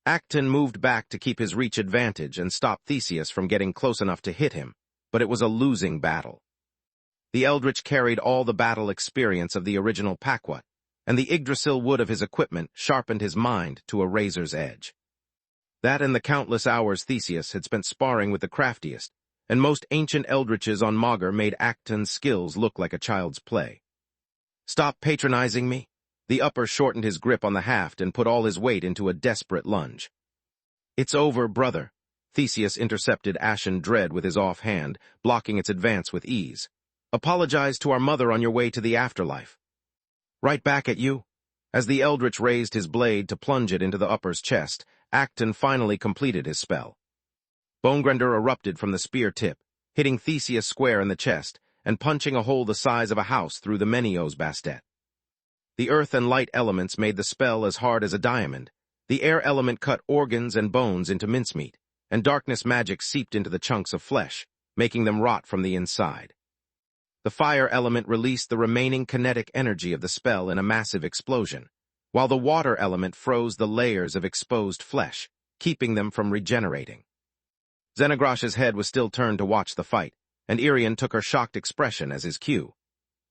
Acton moved back to keep his reach advantage and stop Theseus from getting close enough to hit him, but it was a losing battle. The Eldritch carried all the battle experience of the original Paquot, and the Yggdrasil wood of his equipment sharpened his mind to a razor's edge. That and the countless hours Theseus had spent sparring with the craftiest and most ancient Eldritches on Maugr made Acton's skills look like a child's play. Stop patronizing me? The upper shortened his grip on the haft and put all his weight into a desperate lunge. It's over, brother. Theseus intercepted Ashen Dread with his offhand, blocking its advance with ease. Apologize to our mother on your way to the afterlife. Right back at you. As the Eldritch raised his blade to plunge it into the upper's chest, Acton finally completed his spell. Bonegrinder erupted from the spear tip, hitting Theseus square in the chest and punching a hole the size of a house through the Menios Bastet. The earth and light elements made the spell as hard as a diamond. The air element cut organs and bones into mincemeat, and darkness magic seeped into the chunks of flesh, making them rot from the inside. The fire element released the remaining kinetic energy of the spell in a massive explosion, while the water element froze the layers of exposed flesh, keeping them from regenerating. Xenogrosh's head was still turned to watch the fight, and Irian took her shocked expression as his cue.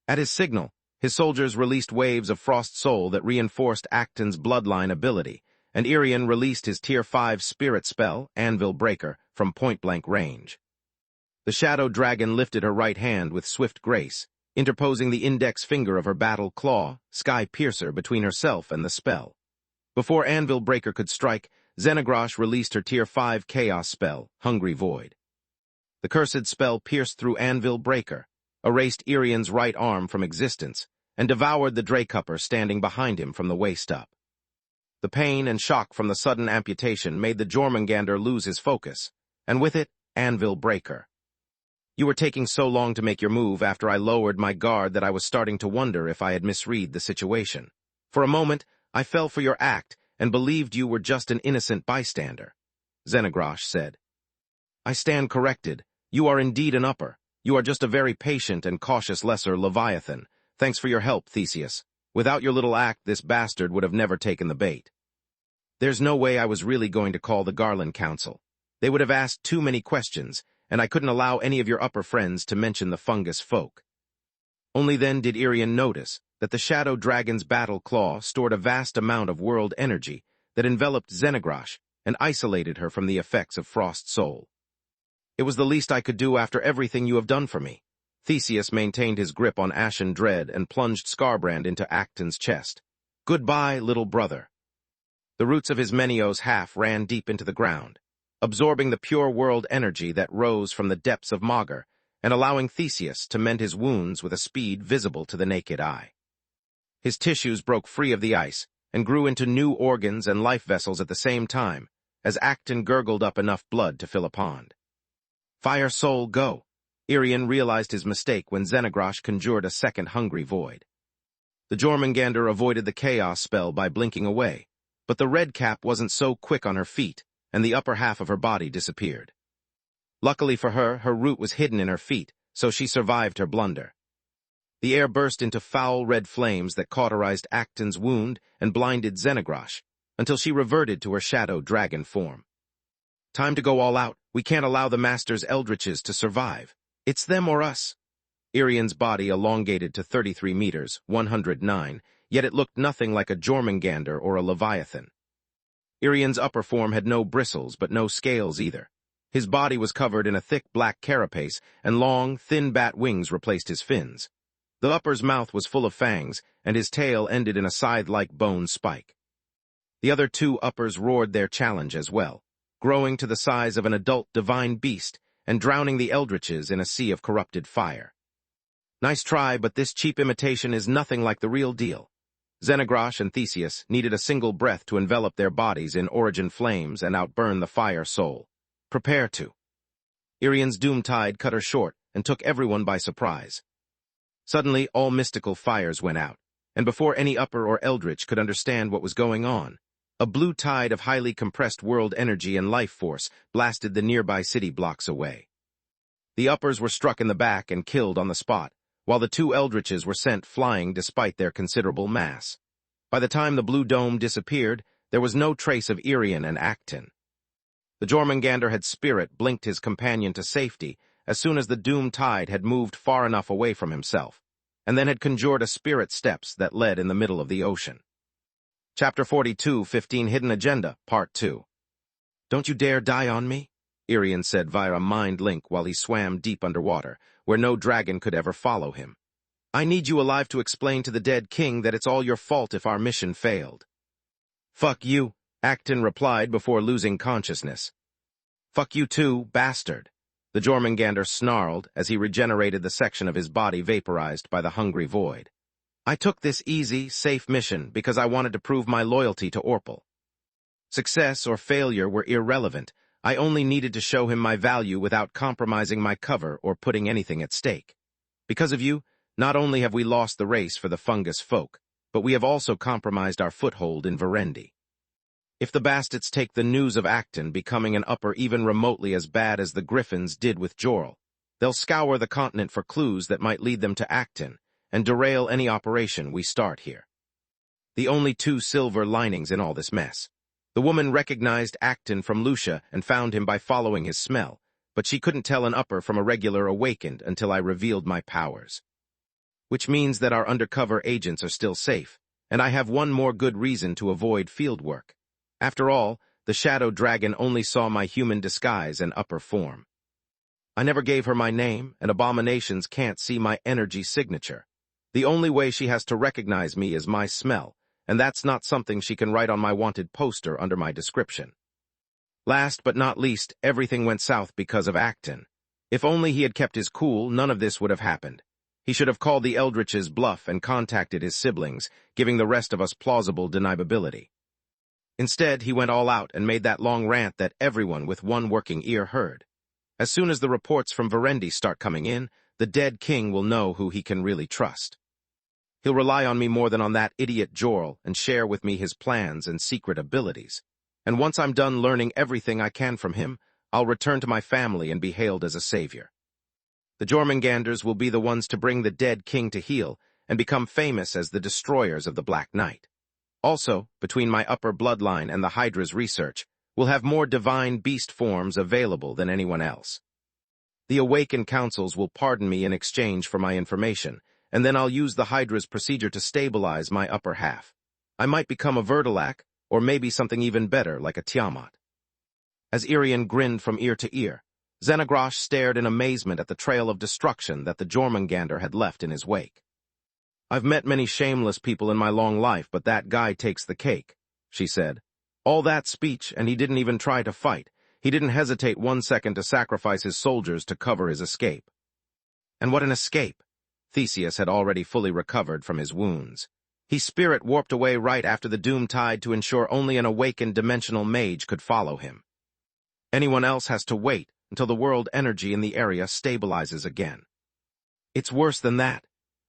At his signal, his soldiers released waves of Frost Soul that reinforced Acton's bloodline ability, and Irian released his Tier 5 spirit spell, Anvil Breaker, from point-blank range. The Shadow Dragon lifted her right hand with swift grace, interposing the index finger of her battle claw, Sky Piercer, between herself and the spell. Before Anvil Breaker could strike, Xenogrosh released her Tier 5 Chaos spell, Hungry Void. The cursed spell pierced through Anvil Breaker, erased Irian's right arm from existence, and devoured the Dracupper standing behind him from the waist up. The pain and shock from the sudden amputation made the Jormungandr lose his focus, and with it, Anvil Breaker. You were taking so long to make your move after I lowered my guard that I was starting to wonder if I had misread the situation. For a moment, I fell for your act and believed you were just an innocent bystander, Xenogrosh said. I stand corrected. You are indeed an upper. You are just a very patient and cautious lesser Leviathan. Thanks for your help, Theseus. Without your little act, this bastard would have never taken the bait. There's no way I was really going to call the Garland Council. They would have asked too many questions, and I couldn't allow any of your upper friends to mention the fungus folk. Only then did Irian notice that the Shadow Dragon's battle claw stored a vast amount of world energy that enveloped Xenogrosh and isolated her from the effects of Frost Soul. It was the least I could do after everything you have done for me. Theseus maintained his grip on Ashen Dread and plunged Scarbrand into Acton's chest. Goodbye, little brother. The roots of his Menio's half ran deep into the ground, absorbing the pure world energy that rose from the depths of Magus and allowing Theseus to mend his wounds with a speed visible to the naked eye. His tissues broke free of the ice and grew into new organs and life vessels at the same time, as Acton gurgled up enough blood to fill a pond. Fire soul, go! Irion realized his mistake when Xenogrosh conjured a second hungry void. The Jormungandr avoided the chaos spell by blinking away, but the red cap wasn't so quick on her feet, and the upper half of her body disappeared. Luckily for her, her root was hidden in her feet, so she survived her blunder. The air burst into foul red flames that cauterized Acton's wound and blinded Xenogrosh, until she reverted to her shadow dragon form. Time to go all out. We can't allow the Master's eldritches to survive. It's them or us. Irion's body elongated to 33 meters, 109, yet it looked nothing like a Jormungandr or a Leviathan. Irion's upper form had no bristles, but no scales either. His body was covered in a thick black carapace, and long, thin bat wings replaced his fins. The upper's mouth was full of fangs, and his tail ended in a scythe-like bone spike. The other two uppers roared their challenge as well, growing to the size of an adult divine beast and drowning the eldritches in a sea of corrupted fire. Nice try, but this cheap imitation is nothing like the real deal. Xenogrosh and Theseus needed a single breath to envelop their bodies in origin flames and outburn the fire soul. Prepare to. Irion's doom tide cut her short and took everyone by surprise. Suddenly, all mystical fires went out, and before any upper or eldritch could understand what was going on, a blue tide of highly compressed world energy and life force blasted the nearby city blocks away. The uppers were struck in the back and killed on the spot, while the two eldritches were sent flying despite their considerable mass. By the time the blue dome disappeared, there was no trace of Irion and Acton. The Jormungandr had spirit blinked his companion to safety as soon as the doom tide had moved far enough away from himself, and then had conjured a spirit steps that led in the middle of the ocean. Chapter 42, 15 Hidden Agenda, Part 2. Don't you dare die on me, Irion said via a mind link while he swam deep underwater, where no dragon could ever follow him. I need you alive to explain to the dead king that it's all your fault if our mission failed. Fuck you, Acton replied before losing consciousness. Fuck you too, bastard. The Jormungandr snarled as he regenerated the section of his body vaporized by the hungry void. I took this easy, safe mission because I wanted to prove my loyalty to Orpal. Success or failure were irrelevant. I only needed to show him my value without compromising my cover or putting anything at stake. Because of you, not only have we lost the race for the fungus folk, but we have also compromised our foothold in Verendi. If the bastards take the news of Acton becoming an upper even remotely as bad as the Griffins did with Jorl, they'll scour the continent for clues that might lead them to Acton and derail any operation we start here. The only two silver linings in all this mess. The woman recognized Acton from Lucia and found him by following his smell, but she couldn't tell an upper from a regular awakened until I revealed my powers. Which means that our undercover agents are still safe, and I have one more good reason to avoid fieldwork. After all, the shadow dragon only saw my human disguise and upper form. I never gave her my name, and abominations can't see my energy signature. The only way she has to recognize me is my smell, and that's not something she can write on my wanted poster under my description. Last but not least, everything went south because of Acton. If only he had kept his cool, none of this would have happened. He should have called the Eldritch's bluff and contacted his siblings, giving the rest of us plausible deniability. Instead, he went all out and made that long rant that everyone with one working ear heard. As soon as the reports from Verendi start coming in, the dead king will know who he can really trust. He'll rely on me more than on that idiot Jorl and share with me his plans and secret abilities. And once I'm done learning everything I can from him, I'll return to my family and be hailed as a savior. The Jormungandrs will be the ones to bring the dead king to heel and become famous as the destroyers of the Black Knight. Also, between my upper bloodline and the Hydra's research, we'll have more divine beast forms available than anyone else. The Awakened Councils will pardon me in exchange for my information, and then I'll use the Hydra's procedure to stabilize my upper half. I might become a Vertilac, or maybe something even better like a Tiamat. As Irion grinned from ear to ear, Xenogrosh stared in amazement at the trail of destruction that the Jormungandr had left in his wake. I've met many shameless people in my long life, but that guy takes the cake, she said. All that speech, and he didn't even try to fight. He didn't hesitate 1 second to sacrifice his soldiers to cover his escape. And what an escape! Theseus had already fully recovered from his wounds. He spirit warped away right after the doom tide to ensure only an awakened dimensional mage could follow him. Anyone else has to wait until the world energy in the area stabilizes again. It's worse than that.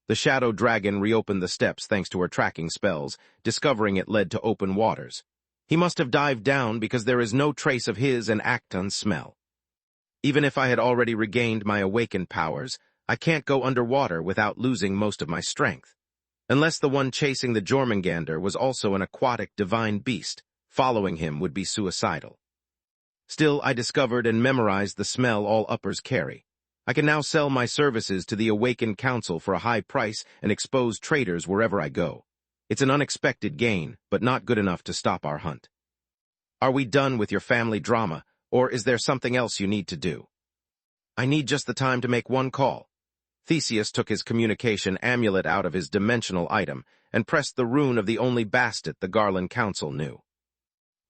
The shadow dragon reopened the steps thanks to her tracking spells, discovering it led to open waters. He must have dived down because there is no trace of his and Acton's smell. Even if I had already regained my awakened powers, I can't go underwater without losing most of my strength. Unless the one chasing the Jormungandr was also an aquatic divine beast, following him would be suicidal. Still, I discovered and memorized the smell all uppers carry. I can now sell my services to the Awakened Council for a high price and expose traitors wherever I go. It's an unexpected gain, but not good enough to stop our hunt. Are we done with your family drama, or is there something else you need to do? I need just the time to make one call. Theseus took his communication amulet out of his dimensional item and pressed the rune of the only bastet the Garland Council knew.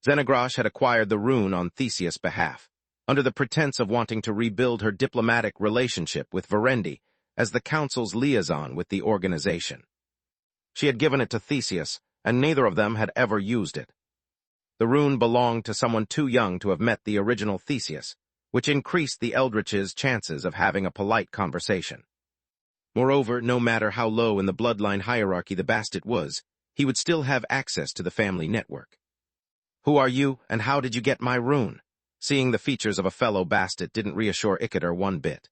Xenogrash had acquired the rune on Theseus' behalf, under the pretense of wanting to rebuild her diplomatic relationship with Verendi as the Council's liaison with the organization. She had given it to Theseus, and neither of them had ever used it. The rune belonged to someone too young to have met the original Theseus, which increased the Eldritch's chances of having a polite conversation. Moreover, no matter how low in the bloodline hierarchy the bastet was, he would still have access to the family network. Who are you, and how did you get my rune? Seeing the features of a fellow bastet didn't reassure Iccator one bit.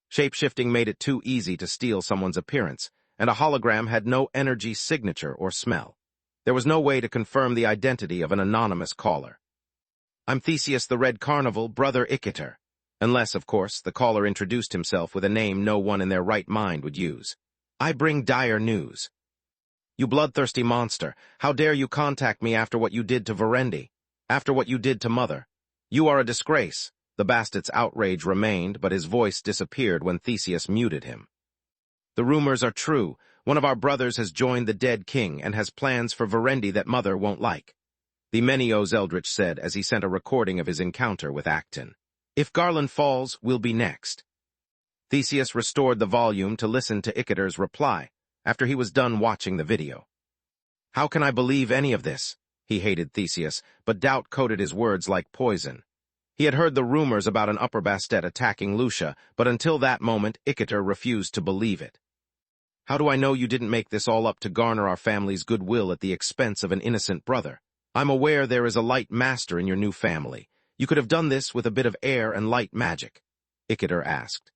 Shape-shifting made it too easy to steal someone's appearance, and a hologram had no energy signature or smell. There was no way to confirm the identity of an anonymous caller. I'm Theseus the Red Carnival, brother Iccator. Unless, of course, the caller introduced himself with a name no one in their right mind would use. I bring dire news. You bloodthirsty monster, how dare you contact me after what you did to Verendi, after what you did to Mother? You are a disgrace. The bastet's outrage remained, but his voice disappeared when Theseus muted him. The rumors are true. One of our brothers has joined the dead king and has plans for Verendi that Mother won't like, the Menios Eldritch said as he sent a recording of his encounter with Acton. If Garland falls, we'll be next. Theseus restored the volume to listen to Iccator's reply, after he was done watching the video. How can I believe any of this? He hated Theseus, but doubt coated his words like poison. He had heard the rumors about an upper bastet attacking Lucia, but until that moment, Iccator refused to believe it. How do I know you didn't make this all up to garner our family's goodwill at the expense of an innocent brother? I'm aware there is a light master in your new family. You could have done this with a bit of air and light magic, Iccator asked.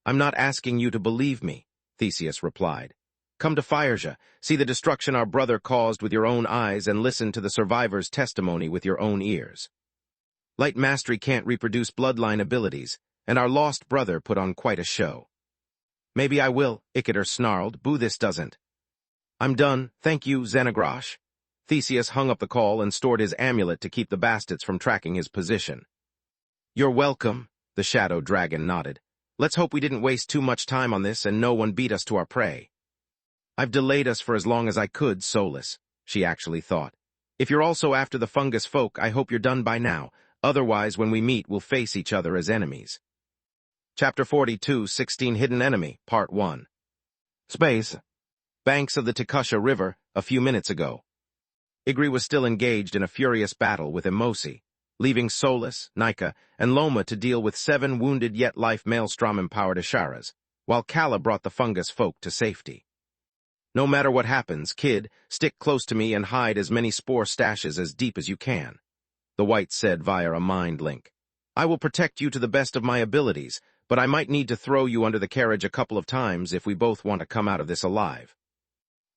I'm not asking you to believe me, Theseus replied. Come to Fireja, see the destruction our brother caused with your own eyes and listen to the survivor's testimony with your own ears. Light mastery can't reproduce bloodline abilities, and our lost brother put on quite a show. Maybe I will, Iccator snarled. Boo, this doesn't. I'm done, thank you, Xenogrash. Theseus hung up the call and stored his amulet to keep the bastets from tracking his position. You're welcome, the shadow dragon nodded. Let's hope we didn't waste too much time on this and no one beat us to our prey. I've delayed us for as long as I could, Solus, she actually thought. If you're also after the fungus folk, I hope you're done by now. Otherwise, when we meet, we'll face each other as enemies. Chapter 42, 16 Hidden Enemy, Part 1. Space. Banks of the Tikusha River, a few minutes ago. Igri was still engaged in a furious battle with Emosi, leaving Solus, Nika, and Loma to deal with 7 wounded yet life Maelstrom-empowered Isharas, while Kala brought the fungus folk to safety. No matter what happens, kid, stick close to me and hide as many spore stashes as deep as you can, the White said via a mind link. I will protect you to the best of my abilities, but I might need to throw you under the carriage a couple of times if we both want to come out of this alive.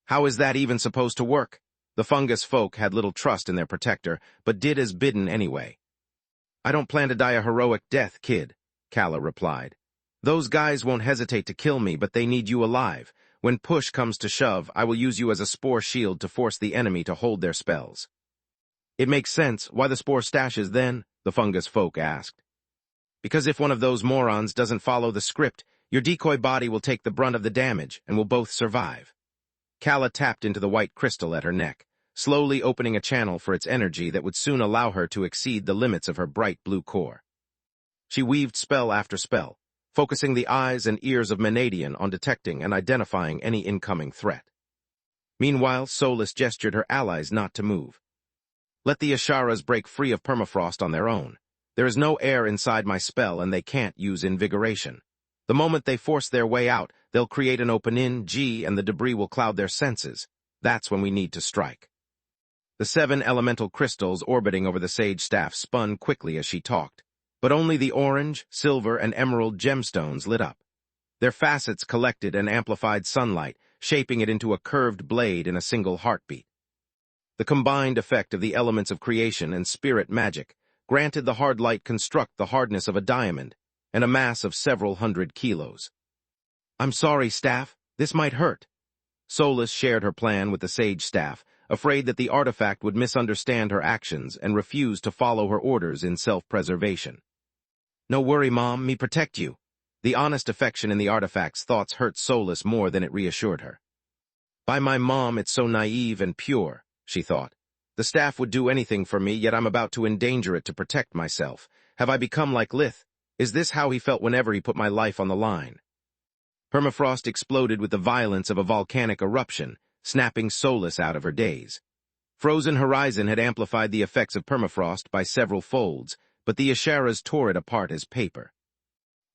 How is that even supposed to work? The fungus folk had little trust in their protector, but did as bidden anyway. I don't plan to die a heroic death, kid, Kala replied. Those guys won't hesitate to kill me, but they need you alive. When push comes to shove, I will use you as a spore shield to force the enemy to hold their spells. It makes sense. Why the spore stashes then? The fungus folk asked. Because if one of those morons doesn't follow the script, Your decoy body will take the brunt of the damage, and we'll both survive. Kala tapped into the white crystal at her neck, slowly opening a channel for its energy that would soon allow her to exceed the limits of her bright blue core. She weaved spell after spell, focusing the eyes and ears of Menadian on detecting and identifying any incoming threat. Meanwhile, Solus gestured her allies not to move. Let the Asharas break free of permafrost on their own. There is no air inside my spell, and they can't use invigoration. The moment they force their way out, they'll create an opening, and the debris will cloud their senses. That's when we need to strike. The 7 elemental crystals orbiting over the sage staff spun quickly as she talked, but only the orange, silver, and emerald gemstones lit up. Their facets collected and amplified sunlight, shaping it into a curved blade in a single heartbeat. The combined effect of the elements of creation and spirit magic granted the hard light construct the hardness of a diamond and a mass of several hundred kilos. I'm sorry, staff. This might hurt. Solus shared her plan with the sage staff, afraid that the artifact would misunderstand her actions and refuse to follow her orders in self-preservation. No worry, Mom, me protect you. The honest affection in the artifact's thoughts hurt Solus more than it reassured her. By my mom, it's so naive and pure, she thought. The staff would do anything for me, yet I'm about to endanger it to protect myself. Have I become like Lith? Is this how he felt whenever he put my life on the line? Permafrost exploded with the violence of a volcanic eruption, snapping Solus out of her daze. Frozen Horizon had amplified the effects of permafrost by several folds, but the Asharas tore it apart as paper.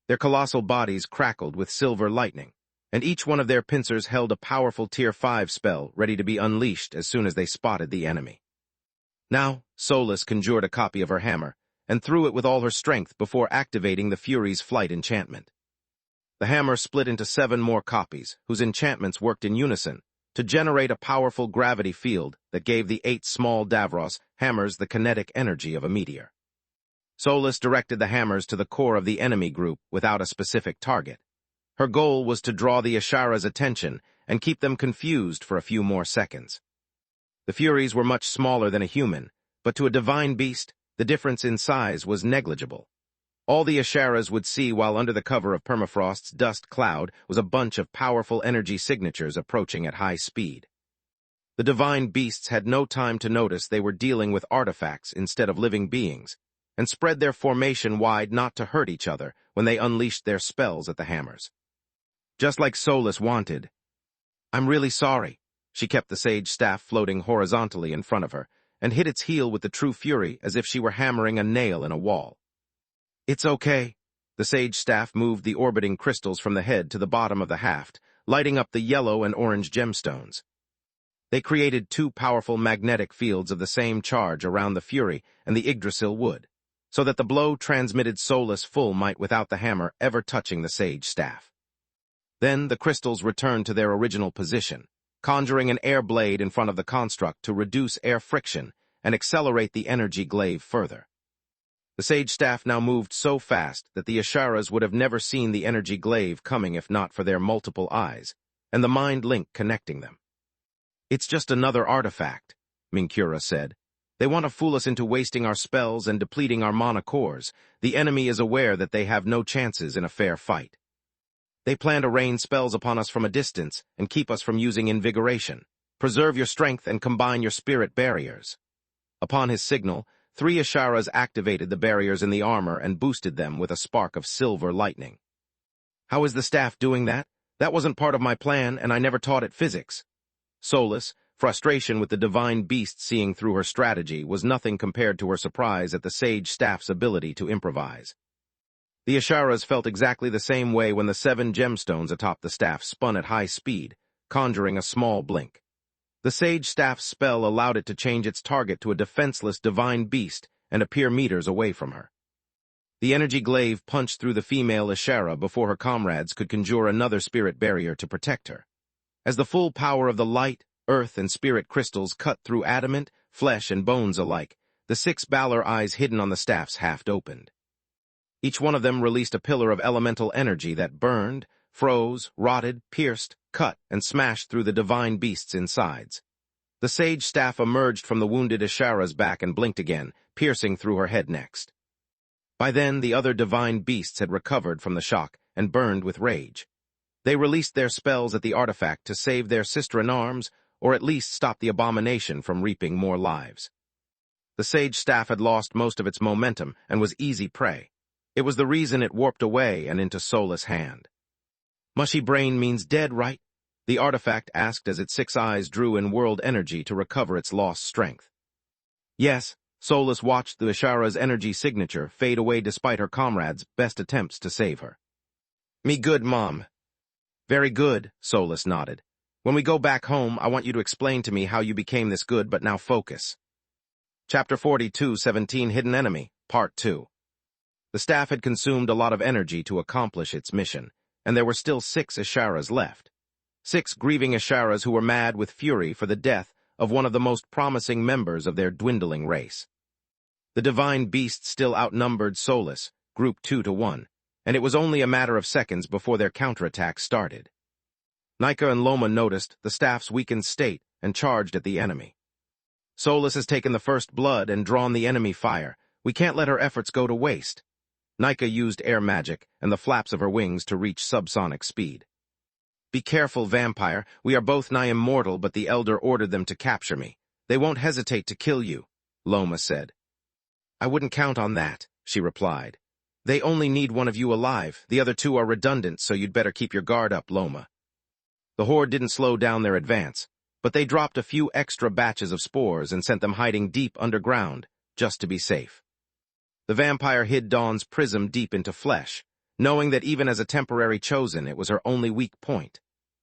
Their colossal bodies crackled with silver lightning, and each one of their pincers held a powerful Tier 5 spell ready to be unleashed as soon as they spotted the enemy. Now, Solus conjured a copy of her hammer, and threw it with all her strength before activating the Fury's flight enchantment. The hammer split into 7 more copies, whose enchantments worked in unison, to generate a powerful gravity field that gave the 8 small Davros hammers the kinetic energy of a meteor. Solus directed the hammers to the core of the enemy group without a specific target. Her goal was to draw the Ashara's attention and keep them confused for a few more seconds. The Furies were much smaller than a human, but to a divine beast, the difference in size was negligible. All the Asharas would see while under the cover of permafrost's dust cloud was a bunch of powerful energy signatures approaching at high speed. The divine beasts had no time to notice they were dealing with artifacts instead of living beings, and spread their formation wide not to hurt each other when they unleashed their spells at the hammers. Just like Solus wanted. I'm really sorry. She kept the sage staff floating horizontally in front of her, and hit its heel with the true fury as if she were hammering a nail in a wall. It's okay. The sage staff moved the orbiting crystals from the head to the bottom of the haft, lighting up the yellow and orange gemstones. They created 2 powerful magnetic fields of the same charge around the fury and the Yggdrasil wood, so that the blow transmitted Solus full might without the hammer ever touching the sage staff. Then the crystals returned to their original position, conjuring an air blade in front of the construct to reduce air friction and accelerate the energy glaive further. The sage staff now moved so fast that the Asharas would have never seen the energy glaive coming if not for their multiple eyes, and the mind link connecting them. It's just another artifact, Minkura said. They want to fool us into wasting our spells and depleting our mana cores. The enemy is aware that they have no chances in a fair fight. They plan to rain spells upon us from a distance and keep us from using invigoration. Preserve your strength and combine your spirit barriers. Upon his signal, 3 Asharas activated the barriers in the armor and boosted them with a spark of silver lightning. How is the staff doing that? That wasn't part of my plan, and I never taught it physics. Solus, frustration with the divine beast seeing through her strategy, was nothing compared to her surprise at the sage staff's ability to improvise. The Asharas felt exactly the same way when the 7 gemstones atop the staff spun at high speed, conjuring a small blink. The sage staff's spell allowed it to change its target to a defenseless divine beast and appear meters away from her. The energy glaive punched through the female Ashara before her comrades could conjure another spirit barrier to protect her. As the full power of the light, earth, and spirit crystals cut through adamant, flesh, and bones alike, the 6 Balor eyes hidden on the staff's haft opened. Each one of them released a pillar of elemental energy that burned, froze, rotted, pierced, cut, and smashed through the divine beast's insides. The sage staff emerged from the wounded Ashara's back and blinked again, piercing through her head next. By then, the other divine beasts had recovered from the shock and burned with rage. They released their spells at the artifact to save their sister-in-arms, or at least stop the abomination from reaping more lives. The sage staff had lost most of its momentum and was easy prey. It was the reason it warped away and into Soulless' hand. "Mushy brain means dead, right?" the artifact asked as its 6 eyes drew in world energy to recover its lost strength. Yes, Soulless watched the Ishara's energy signature fade away despite her comrades' best attempts to save her. "Me good, Mom." "Very good," Soulless nodded. "When we go back home, I want you to explain to me how you became this good, but now focus." Chapter 42:17 Hidden Enemy, Part 2. The staff had consumed a lot of energy to accomplish its mission, and there were still 6 Isharas left. 6 grieving Isharas who were mad with fury for the death of one of the most promising members of their dwindling race. The divine beasts still outnumbered Soulless, grouped 2-1, and it was only a matter of seconds before their counterattack started. Nika and Loma noticed the staff's weakened state and charged at the enemy. "Soulless has taken the first blood and drawn the enemy fire. We can't let her efforts go to waste." Nika used air magic and the flaps of her wings to reach subsonic speed. "Be careful, vampire. We are both nigh immortal, but the Elder ordered them to capture me. They won't hesitate to kill you," Loma said. "I wouldn't count on that," she replied. "They only need one of you alive. The other 2 are redundant, so you'd better keep your guard up, Loma." The Horde didn't slow down their advance, but they dropped a few extra batches of spores and sent them hiding deep underground, just to be safe. The vampire hid Dawn's prism deep into flesh, knowing that even as a temporary chosen, it was her only weak point.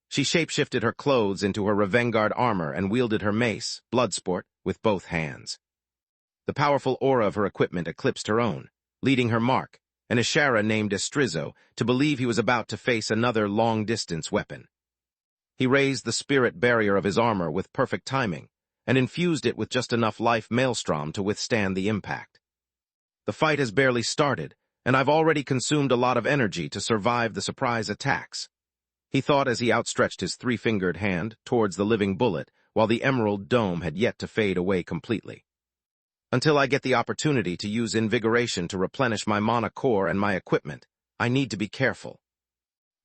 She shapeshifted her clothes into her Revengard armor and wielded her mace, Bloodsport, with both hands. The powerful aura of her equipment eclipsed her own, leading her mark, an Ishara named Estrizzo, to believe he was about to face another long-distance weapon. He raised the spirit barrier of his armor with perfect timing, and infused it with just enough life maelstrom to withstand the impact. "The fight has barely started, and I've already consumed a lot of energy to survive the surprise attacks," he thought as he outstretched his 3-fingered hand towards the living bullet, while the emerald dome had yet to fade away completely. "Until I get the opportunity to use invigoration to replenish my mana core and my equipment, I need to be careful."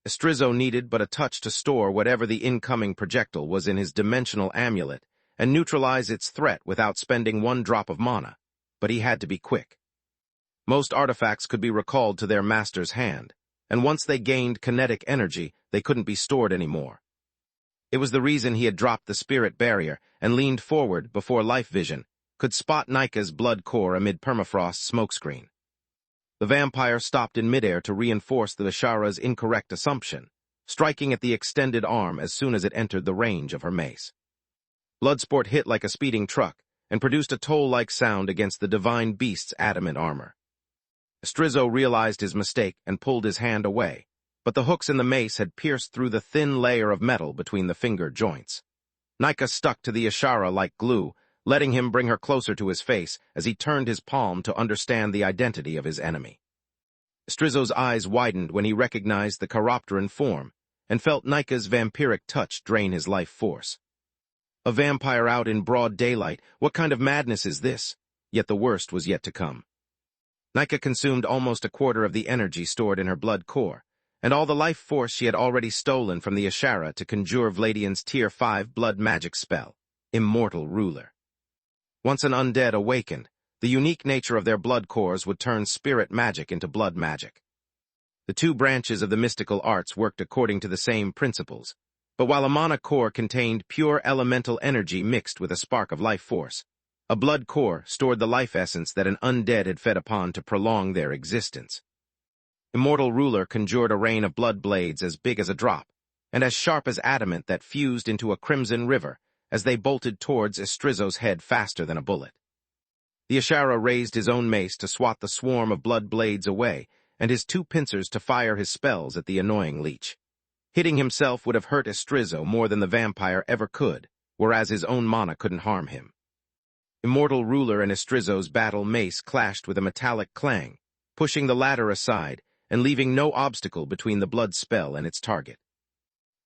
Estrizzo needed but a touch to store whatever the incoming projectile was in his dimensional amulet and neutralize its threat without spending 1 drop of mana, but he had to be quick. Most artifacts could be recalled to their master's hand, and once they gained kinetic energy, they couldn't be stored anymore. It was the reason he had dropped the spirit barrier and leaned forward before Life Vision could spot Nika's blood core amid permafrost smokescreen. The vampire stopped in midair to reinforce the Ishara's incorrect assumption, striking at the extended arm as soon as it entered the range of her mace. Bloodsport hit like a speeding truck and produced a toll-like sound against the divine beast's adamant armor. Estrizzo realized his mistake and pulled his hand away, but the hooks in the mace had pierced through the thin layer of metal between the finger joints. Nika stuck to the Ishara like glue, letting him bring her closer to his face as he turned his palm to understand the identity of his enemy. Estrizzo's eyes widened when he recognized the chiropteran form and felt Nika's vampiric touch drain his life force. A vampire out in broad daylight, what kind of madness is this? Yet the worst was yet to come. Nika consumed almost a quarter of the energy stored in her blood core, and all the life force she had already stolen from the Ishara to conjure Vladian's Tier 5 blood magic spell, Immortal Ruler. Once an undead awakened, the unique nature of their blood cores would turn spirit magic into blood magic. The 2 branches of the mystical arts worked according to the same principles, but while a mana core contained pure elemental energy mixed with a spark of life force, a blood core stored the life essence that an undead had fed upon to prolong their existence. Immortal Ruler conjured a rain of blood blades as big as a drop, and as sharp as adamant that fused into a crimson river as they bolted towards Estrizzo's head faster than a bullet. The Ishara raised his own mace to swat the swarm of blood blades away, and his 2 pincers to fire his spells at the annoying leech. Hitting himself would have hurt Estrizzo more than the vampire ever could, whereas his own mana couldn't harm him. Immortal Ruler and Estrizzo's battle mace clashed with a metallic clang, pushing the latter aside and leaving no obstacle between the blood spell and its target.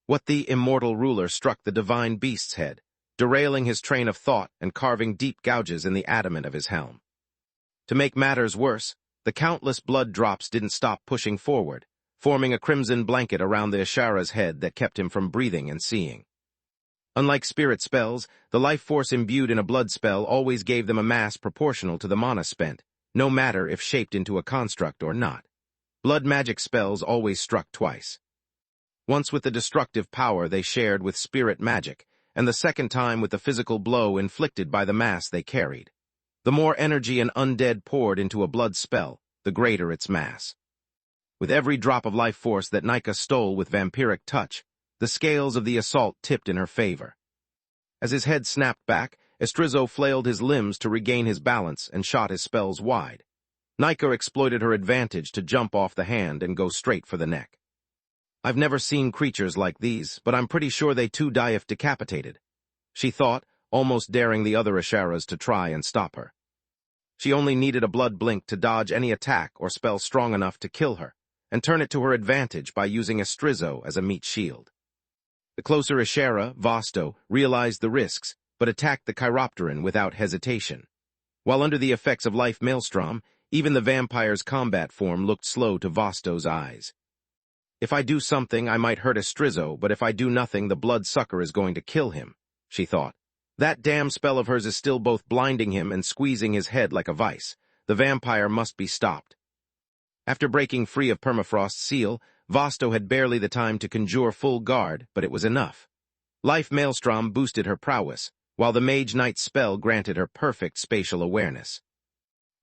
What the Immortal Ruler struck the divine beast's head, derailing his train of thought and carving deep gouges in the adamant of his helm. To make matters worse, the countless blood drops didn't stop pushing forward, forming a crimson blanket around the Ashara's head that kept him from breathing and seeing. Unlike spirit spells, the life force imbued in a blood spell always gave them a mass proportional to the mana spent, no matter if shaped into a construct or not. Blood magic spells always struck twice. Once with the destructive power they shared with spirit magic, and the second time with the physical blow inflicted by the mass they carried. The more energy an undead poured into a blood spell, the greater its mass. With every drop of life force that Nika stole with vampiric touch, the scales of the assault tipped in her favor. As his head snapped back, Estrizzo flailed his limbs to regain his balance and shot his spells wide. Nika exploited her advantage to jump off the hand and go straight for the neck. I've never seen creatures like these, but I'm pretty sure they too die if decapitated, she thought, almost daring the other Asharas to try and stop her. She only needed a blood blink to dodge any attack or spell strong enough to kill her, and turn it to her advantage by using Estrizzo as a meat shield. The closer Ashara, Vosto, realized the risks, but attacked the Chiropteran without hesitation. While under the effects of life maelstrom, even the vampire's combat form looked slow to Vosto's eyes. If I do something, I might hurt Estrizzo, but if I do nothing, the blood-sucker is going to kill him, she thought. That damn spell of hers is still both blinding him and squeezing his head like a vice. The vampire must be stopped. After breaking free of Permafrost's seal, Vosto had barely the time to conjure full guard, but it was enough. Life Maelstrom boosted her prowess, while the Mage Knight's spell granted her perfect spatial awareness.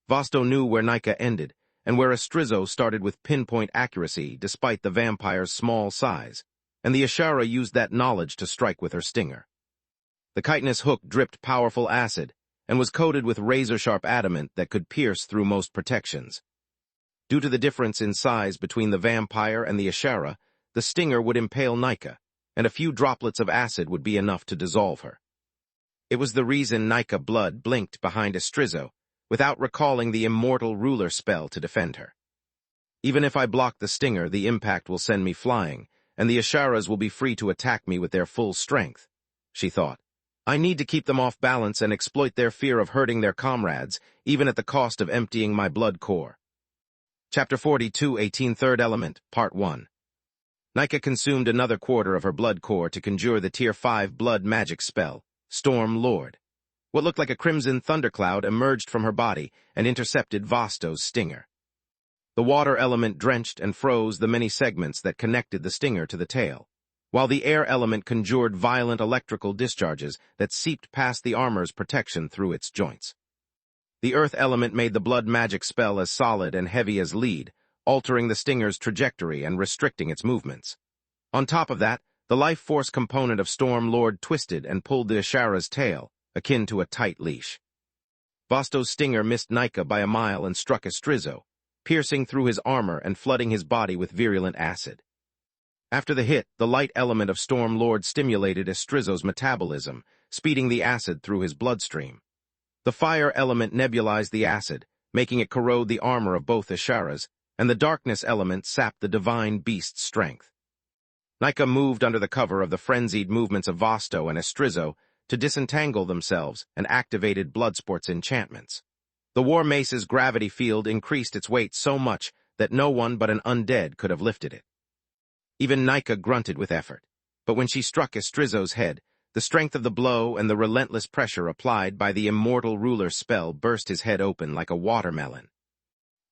Vosto knew where Nika ended, and where Estrizzo started with pinpoint accuracy despite the vampire's small size, and the Ashara used that knowledge to strike with her stinger. The chitinous hook dripped powerful acid, and was coated with razor-sharp adamant that could pierce through most protections. Due to the difference in size between the vampire and the Ashara, the stinger would impale Nika, and a few droplets of acid would be enough to dissolve her. It was the reason Nika blood blinked behind Estrizzo, without recalling the immortal ruler spell to defend her. Even if I block the stinger, the impact will send me flying, and the Asharas will be free to attack me with their full strength, she thought. I need to keep them off balance and exploit their fear of hurting their comrades, even at the cost of emptying my blood core. Chapter 42, 18 Third Element, Part 1. Nika consumed another quarter of her blood core to conjure the Tier 5 blood magic spell, Storm Lord. What looked like a crimson thundercloud emerged from her body and intercepted Vosto's stinger. The water element drenched and froze the many segments that connected the stinger to the tail, while the air element conjured violent electrical discharges that seeped past the armor's protection through its joints. The earth element made the blood magic spell as solid and heavy as lead, altering the stinger's trajectory and restricting its movements. On top of that, the life force component of Storm Lord twisted and pulled the Ashara's tail, akin to a tight leash. Vosto's stinger missed Nika by a mile and struck Estrizzo, piercing through his armor and flooding his body with virulent acid. After the hit, the light element of Storm Lord stimulated Estrizzo's metabolism, speeding the acid through his bloodstream. The fire element nebulized the acid, making it corrode the armor of both Asharas, and the darkness element sapped the divine beast's strength. Nika moved under the cover of the frenzied movements of Vosto and Estrizzo to disentangle themselves and activated Bloodsport's enchantments. The war mace's gravity field increased its weight so much that no one but an undead could have lifted it. Even Nika grunted with effort, but when she struck Estrizzo's head, the strength of the blow and the relentless pressure applied by the immortal ruler spell burst his head open like a watermelon.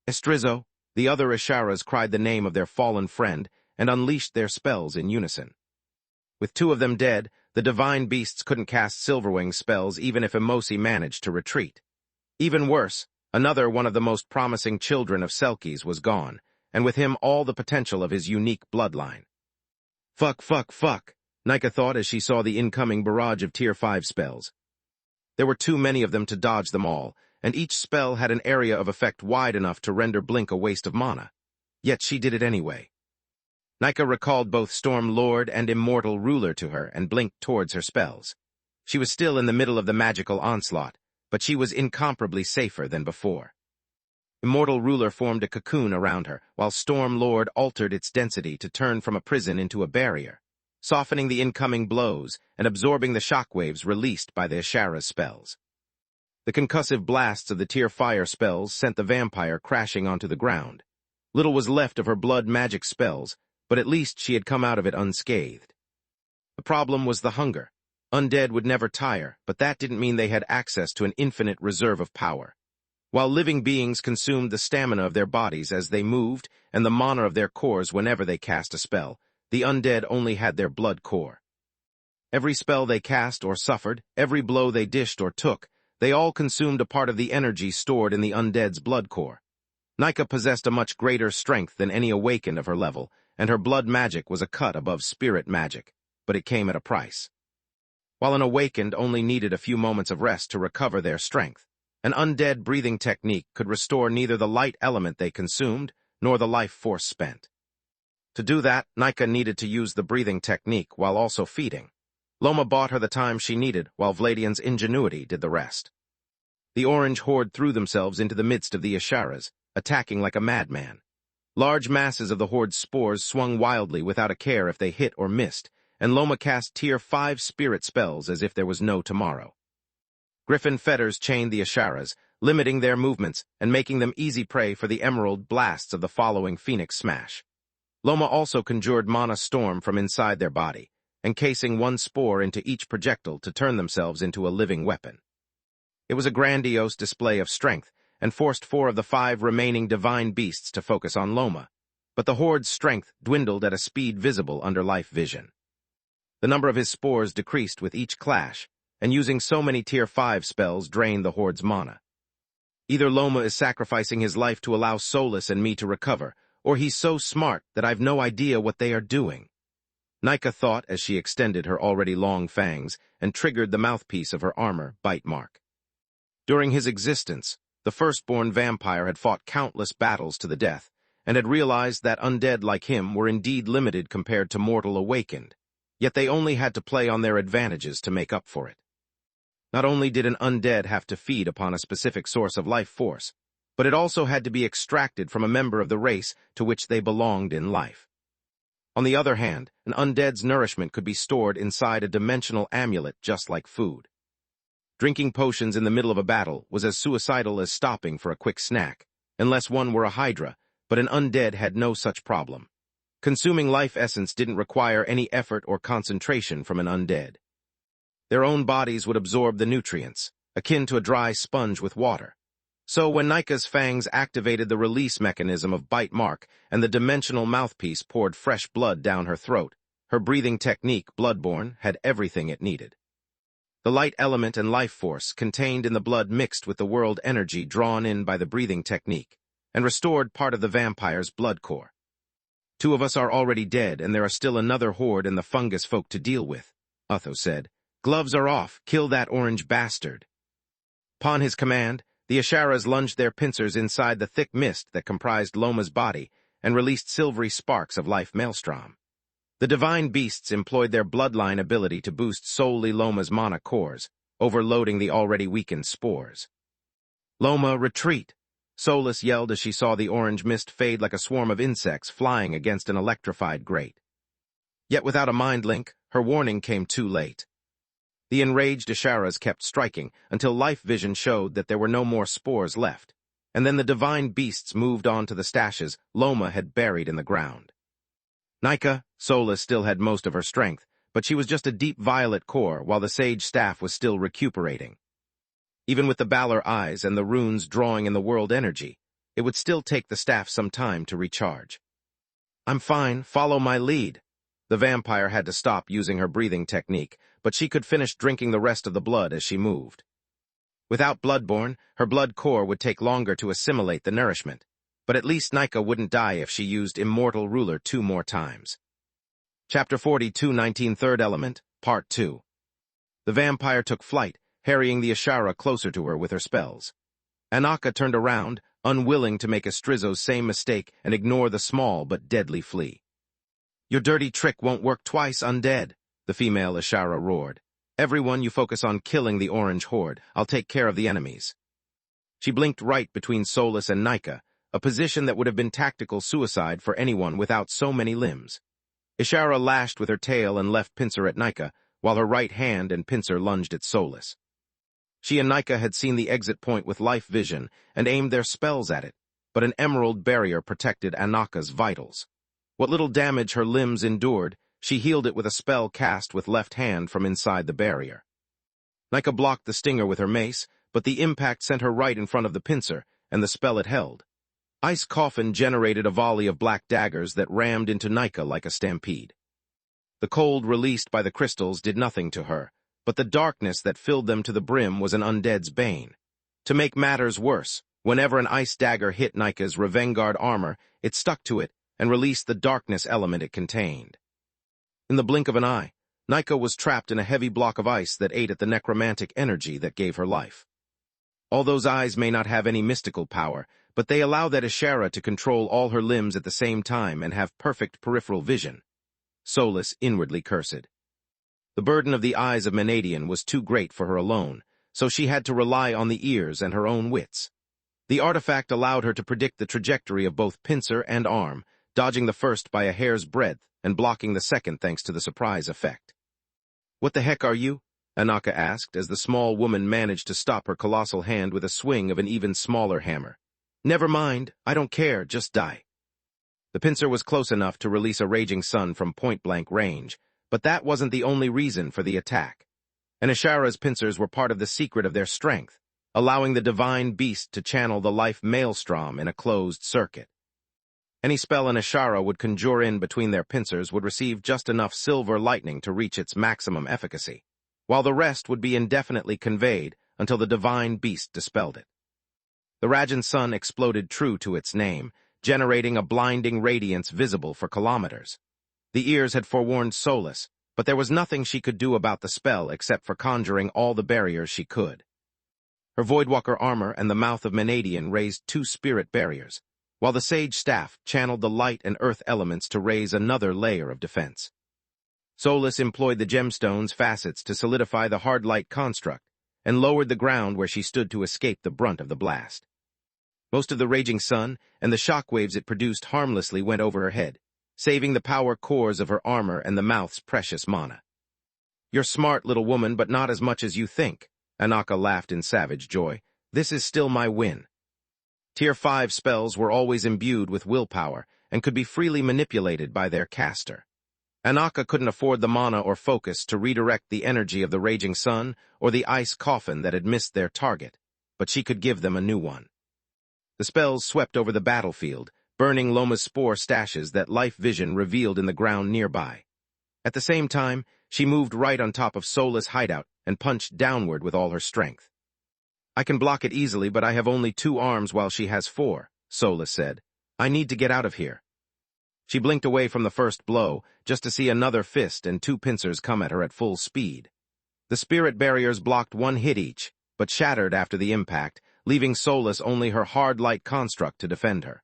Estrizzo, the other Asharas cried the name of their fallen friend and unleashed their spells in unison. With two of them dead, the divine beasts couldn't cast Silverwing spells even if Emosi managed to retreat. Even worse, another one of the most promising children of Selkies was gone, and with him all the potential of his unique bloodline. Fuck, Nika thought as she saw the incoming barrage of Tier 5 spells. There were too many of them to dodge them all, and each spell had an area of effect wide enough to render blink a waste of mana. Yet she did it anyway. Nika recalled both Storm Lord and Immortal Ruler to her and blinked towards her spells. She was still in the middle of the magical onslaught, but she was incomparably safer than before. Immortal Ruler formed a cocoon around her, while Storm Lord altered its density to turn from a prison into a barrier, softening the incoming blows and absorbing the shockwaves released by the Ashara's spells. The concussive blasts of the Tier Fire spells sent the vampire crashing onto the ground. Little was left of her blood magic spells, but at least she had come out of it unscathed. The problem was the hunger. Undead would never tire, but that didn't mean they had access to an infinite reserve of power. While living beings consumed the stamina of their bodies as they moved and the mana of their cores whenever they cast a spell, the undead only had their blood core. Every spell they cast or suffered, every blow they dished or took, they all consumed a part of the energy stored in the undead's blood core. Nika possessed a much greater strength than any awakened of her level, and her blood magic was a cut above spirit magic, but it came at a price. While an awakened only needed a few moments of rest to recover their strength, an undead breathing technique could restore neither the light element they consumed nor the life force spent. To do that, Nika needed to use the breathing technique while also feeding. Loma bought her the time she needed, while Vladian's ingenuity did the rest. The orange horde threw themselves into the midst of the Isharas, attacking like a madman. Large masses of the horde's spores swung wildly without a care if they hit or missed, and Loma cast Tier 5 spirit spells as if there was no tomorrow. Griffin fetters chained the Isharas, limiting their movements and making them easy prey for the emerald blasts of the following Phoenix Smash. Loma also conjured Mana Storm from inside their body, encasing one spore into each projectile to turn themselves into a living weapon. It was a grandiose display of strength, and forced 4 of the 5 remaining divine beasts to focus on Loma, but the horde's strength dwindled at a speed visible under life vision. The number of his spores decreased with each clash, and using so many Tier 5 spells drained the horde's mana. Either Loma is sacrificing his life to allow Solus and me to recover, or he's so smart that I've no idea what they are doing. Nika thought as she extended her already long fangs and triggered the mouthpiece of her armor, Bite Mark. During his existence, the firstborn vampire had fought countless battles to the death, and had realized that undead like him were indeed limited compared to mortal awakened, yet they only had to play on their advantages to make up for it. Not only did an undead have to feed upon a specific source of life force, but it also had to be extracted from a member of the race to which they belonged in life. On the other hand, an undead's nourishment could be stored inside a dimensional amulet just like food. Drinking potions in the middle of a battle was as suicidal as stopping for a quick snack, unless one were a hydra, but an undead had no such problem. Consuming life essence didn't require any effort or concentration from an undead. Their own bodies would absorb the nutrients, akin to a dry sponge with water. So when Nika's fangs activated the release mechanism of Bite Mark and the dimensional mouthpiece poured fresh blood down her throat, her breathing technique, Bloodborne, had everything it needed. The light element and life force contained in the blood mixed with the world energy drawn in by the breathing technique, and restored part of the vampire's blood core. 2 of us are already dead, and there are still another horde and the fungus folk to deal with, Otho said. Gloves are off, kill that orange bastard. Upon his command, the Isharas lunged their pincers inside the thick mist that comprised Loma's body and released silvery sparks of life maelstrom. The divine beasts employed their bloodline ability to boost solely Loma's mana cores, overloading the already weakened spores. Loma, retreat! Solus yelled as she saw the orange mist fade like a swarm of insects flying against an electrified grate. Yet without a mind link, her warning came too late. The enraged Isharas kept striking until life vision showed that there were no more spores left, and then the divine beasts moved on to the stashes Loma had buried in the ground. Nika, Solus still had most of her strength, but she was just a deep violet core while the sage staff was still recuperating. Even with the Balor eyes and the runes drawing in the world energy, it would still take the staff some time to recharge. I'm fine, follow my lead. The vampire had to stop using her breathing technique, but she could finish drinking the rest of the blood as she moved. Without Bloodborne, her blood core would take longer to assimilate the nourishment, but at least Nika wouldn't die if she used Immortal Ruler 2 more times. Chapter 42, 19 Third Element, Part 2. The vampire took flight, harrying the Ishara closer to her with her spells. Anaka turned around, unwilling to make Estrizzo's same mistake and ignore the small but deadly flea. Your dirty trick won't work twice, undead, the female Ishara roared. Everyone, you focus on killing the orange horde. I'll take care of the enemies. She blinked right between Solus and Nika, a position that would have been tactical suicide for anyone without so many limbs. Ishara lashed with her tail and left pincer at Nika, while her right hand and pincer lunged at Solus. She and Nika had seen the exit point with life vision and aimed their spells at it, but an emerald barrier protected Anaka's vitals. What little damage her limbs endured, she healed it with a spell cast with left hand from inside the barrier. Nika blocked the stinger with her mace, but the impact sent her right in front of the pincer and the spell it held. Ice Coffin generated a volley of black daggers that rammed into Nika like a stampede. The cold released by the crystals did nothing to her, but the darkness that filled them to the brim was an undead's bane. To make matters worse, whenever an ice dagger hit Nika's Revengard armor, it stuck to it and released the darkness element it contained. In the blink of an eye, Nika was trapped in a heavy block of ice that ate at the necromantic energy that gave her life. All those eyes may not have any mystical power, but they allow that Ashara to control all her limbs at the same time and have perfect peripheral vision. Solus inwardly cursed. The burden of the eyes of Menadian was too great for her alone, so she had to rely on the ears and her own wits. The artifact allowed her to predict the trajectory of both pincer and arm, dodging the first by a hair's breadth and blocking the second thanks to the surprise effect. "What the heck are you?" Anaka asked as the small woman managed to stop her colossal hand with a swing of an even smaller hammer. "Never mind, I don't care, just die." The pincer was close enough to release a raging sun from point-blank range, but that wasn't the only reason for the attack. Ashara's pincers were part of the secret of their strength, allowing the divine beast to channel the life maelstrom in a closed circuit. Any spell an Ashara would conjure in between their pincers would receive just enough silver lightning to reach its maximum efficacy, while the rest would be indefinitely conveyed until the divine beast dispelled it. The Rajan sun exploded true to its name, generating a blinding radiance visible for kilometers. The ears had forewarned Solus, but there was nothing she could do about the spell except for conjuring all the barriers she could. Her Voidwalker armor and the mouth of Menadian raised 2 spirit barriers, while the Sage Staff channeled the light and earth elements to raise another layer of defense. Solus employed the gemstone's facets to solidify the hard light construct, and lowered the ground where she stood to escape the brunt of the blast. Most of the raging sun and the shockwaves it produced harmlessly went over her head, saving the power cores of her armor and the mouth's precious mana. "You're smart, little woman, but not as much as you think," Anaka laughed in savage joy. "This is still my win." Tier 5 spells were always imbued with willpower and could be freely manipulated by their caster. Anaka couldn't afford the mana or focus to redirect the energy of the raging sun or the ice coffin that had missed their target, but she could give them a new one. The spells swept over the battlefield, burning Loma's spore stashes that life vision revealed in the ground nearby. At the same time, she moved right on top of Solus' hideout and punched downward with all her strength. "I can block it easily, but I have only 2 arms while she has 4, Solus said. "I need to get out of here." She blinked away from the first blow, just to see another fist and 2 pincers come at her at full speed. The spirit barriers blocked 1 hit each, but shattered after the impact, leaving Solus only her hard light construct to defend her.